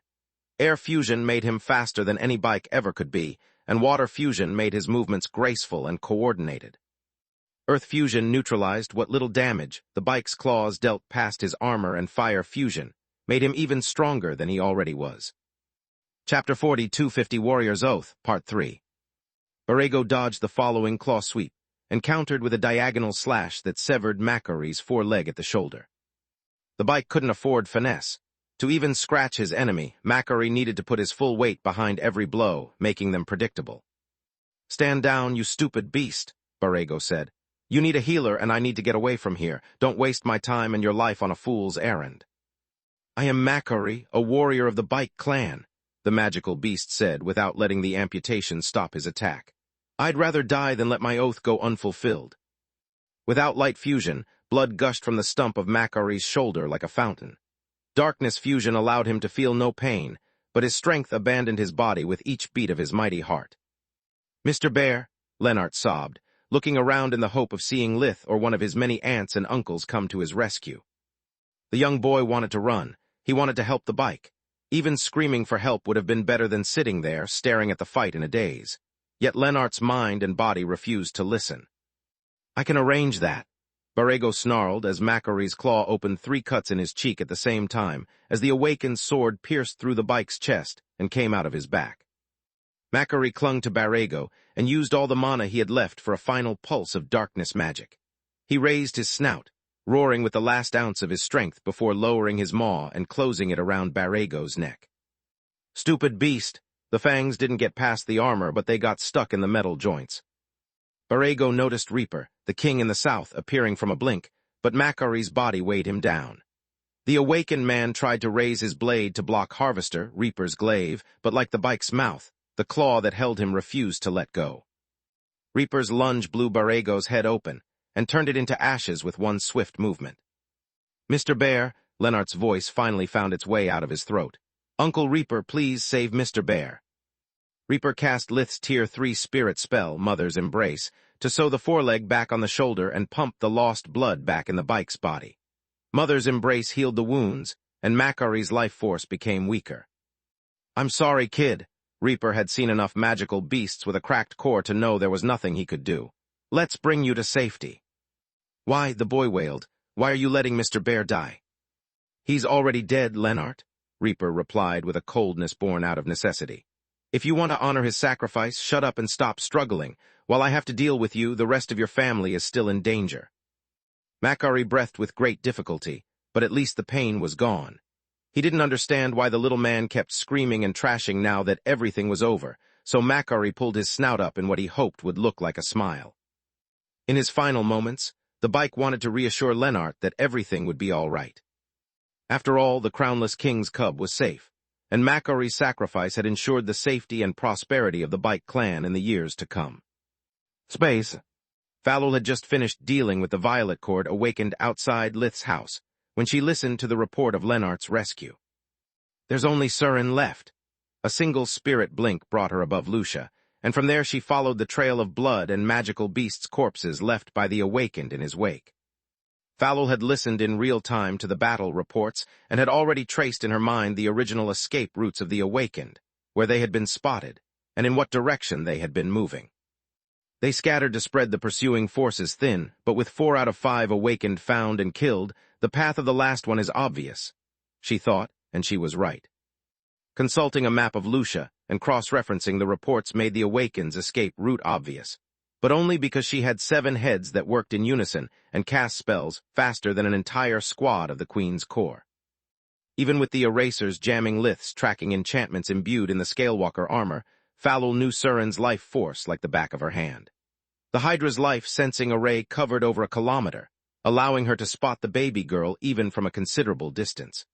Air fusion made him faster than any Bike ever could be, and water fusion made his movements graceful and coordinated. Earth fusion neutralized what little damage the Bike's claws dealt past his armor, and fire fusion made him even stronger than he already was. Chapter 40, 250 Warrior's Oath, Part 3. Barrego dodged the following claw sweep, and countered with a diagonal slash that severed Macari's foreleg at the shoulder. The Bike couldn't afford finesse. To even scratch his enemy, Macari needed to put his full weight behind every blow, making them predictable. "Stand down, you stupid beast," Barrego said. "You need a healer, and I need to get away from here. Don't waste my time and your life on a fool's errand." "I am Macari, a warrior of the Bike clan," the magical beast said without letting the amputation stop his attack. "I'd rather die than let my oath go unfulfilled." Without light fusion, blood gushed from the stump of Macari's shoulder like a fountain. Darkness fusion allowed him to feel no pain, but his strength abandoned his body with each beat of his mighty heart. "Mr. Bear," Lennart sobbed, looking around in the hope of seeing Lith or one of his many aunts and uncles come to his rescue. The young boy wanted to run. He wanted to help the bike. Even screaming for help would have been better than sitting there, staring at the fight in a daze. Yet Lennart's mind and body refused to listen. "I can arrange that," Barrego snarled as Macary's claw opened 3 cuts in his cheek at the same time as the awakened sword pierced through the bike's chest and came out of his back. Macary clung to Barrego and used all the mana he had left for a final pulse of darkness magic. He raised his snout, roaring with the last ounce of his strength before lowering his maw and closing it around Barrego's neck. Stupid beast! The fangs didn't get past the armor, but they got stuck in the metal joints. Barrego noticed Reaper, the king in the south, appearing from a blink, but Macary's body weighed him down. The awakened man tried to raise his blade to block Harvester, Reaper's glaive, but like the bike's mouth, the claw that held him refused to let go. Reaper's lunge blew Barrego's head open and turned it into ashes with one swift movement. "Mr. Bear," Lennart's voice finally found its way out of his throat. "Uncle Reaper, please save Mr. Bear." Reaper cast Lith's Tier 3 spirit spell, Mother's Embrace, to sew the foreleg back on the shoulder and pump the lost blood back in the bike's body. Mother's Embrace healed the wounds, and Macary's life force became weaker. "I'm sorry, kid." Reaper had seen enough magical beasts with a cracked core to know there was nothing he could do. "Let's bring you to safety." "Why," the boy wailed, "why are you letting Mr. Bear die?" "He's already dead, Lennart," Reaper replied with a coldness born out of necessity. "If you want to honor his sacrifice, shut up and stop struggling. While I have to deal with you, the rest of your family is still in danger." Macary breathed with great difficulty, but at least the pain was gone. He didn't understand why the little man kept screaming and trashing now that everything was over, so Macary pulled his snout up in what he hoped would look like a smile. In his final moments, the bike wanted to reassure Lennart that everything would be all right. After all, the crownless king's cub was safe, and Macary's sacrifice had ensured the safety and prosperity of the bike clan in the years to come. Space. Falul had just finished dealing with the violet cord awakened outside Lith's house when she listened to the report of Lennart's rescue. "There's only Surin left." A single spirit blink brought her above Lucia, and from there she followed the trail of blood and magical beasts' corpses left by the awakened in his wake. Falul had listened in real time to the battle reports and had already traced in her mind the original escape routes of the awakened, where they had been spotted, and in what direction they had been moving. They scattered to spread the pursuing forces thin, but with 4 out of 5 awakened found and killed, the path of the last one is obvious. She thought, and she was right. Consulting a map of Lucia and cross-referencing the reports made the awakened's escape route obvious, but only because she had 7 heads that worked in unison and cast spells faster than an entire squad of the Queen's Corps. Even with the erasers jamming Lith's tracking enchantments imbued in the Scalewalker armor, Falul knew Surin's life force like the back of her hand. The Hydra's life-sensing array covered over a kilometer, allowing her to spot the baby girl even from a considerable distance.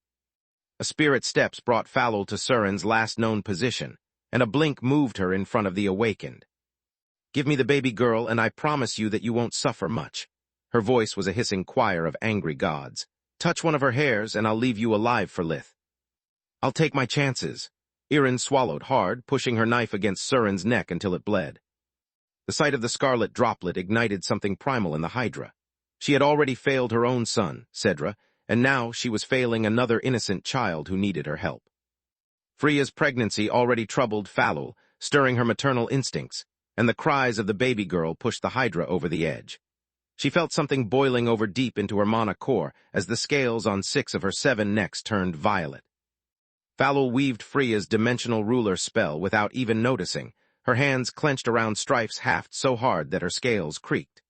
A spirit steps brought Falul to Surin's last known position, and a blink moved her in front of the awakened. "Give me the baby girl, and I promise you that you won't suffer much." Her voice was a hissing choir of angry gods. "Touch one of her hairs, and I'll leave you alive for Lith." "I'll take my chances." Irin swallowed hard, pushing her knife against Surin's neck until it bled. The sight of the scarlet droplet ignited something primal in the Hydra. She had already failed her own son, Cedra, and now she was failing another innocent child who needed her help. Freya's pregnancy already troubled Falul, stirring her maternal instincts, and the cries of the baby girl pushed the Hydra over the edge. She felt something boiling over deep into her mana core as the scales on 6 of her 7 necks turned violet. Falul weaved Freya's dimensional ruler spell without even noticing, her hands clenched around Strife's haft so hard that her scales creaked.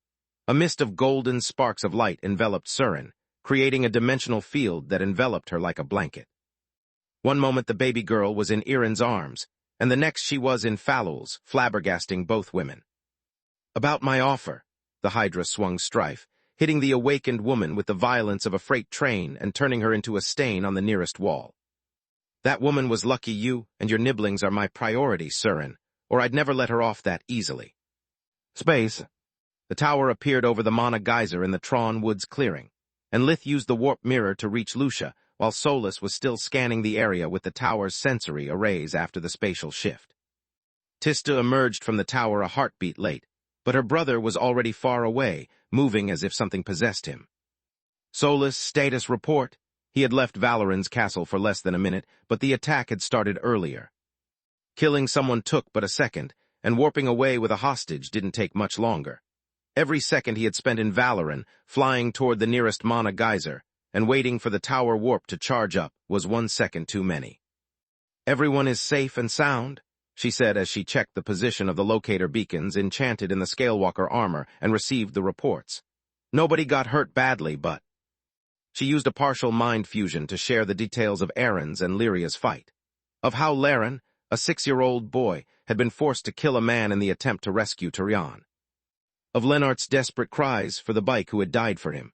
A mist of golden sparks of light enveloped Surin, creating a dimensional field that enveloped her like a blanket. One moment the baby girl was in Irin's arms, and the next she was in Falul's, flabbergasting both women. "About my offer," the Hydra swung Strife, hitting the awakened woman with the violence of a freight train and turning her into a stain on the nearest wall. "That woman was lucky you and your nibblings are my priority, Surin, or I'd never let her off that easily." Space. The tower appeared over the mana geyser in the Tron Woods clearing, and Lith used the warp mirror to reach Lucia, while Solus was still scanning the area with the tower's sensory arrays after the spatial shift. Tista emerged from the tower a heartbeat late, but her brother was already far away, moving as if something possessed him. Solus, status report. He had left Valoran's castle for less than a minute, but the attack had started earlier. Killing someone took but a second, and warping away with a hostage didn't take much longer. Every second he had spent in Valoran, flying toward the nearest mana geyser, and waiting for the tower warp to charge up was 1 second too many. "Everyone is safe and sound," she said as she checked the position of the locator beacons enchanted in the Scalewalker armor and received the reports. Nobody got hurt badly, but... She used a partial mind fusion to share the details of Aaron's and Lyria's fight. Of how Laren, a 6-year-old boy, had been forced to kill a man in the attempt to rescue Tyrion. Of Lennart's desperate cries for the bike who had died for him.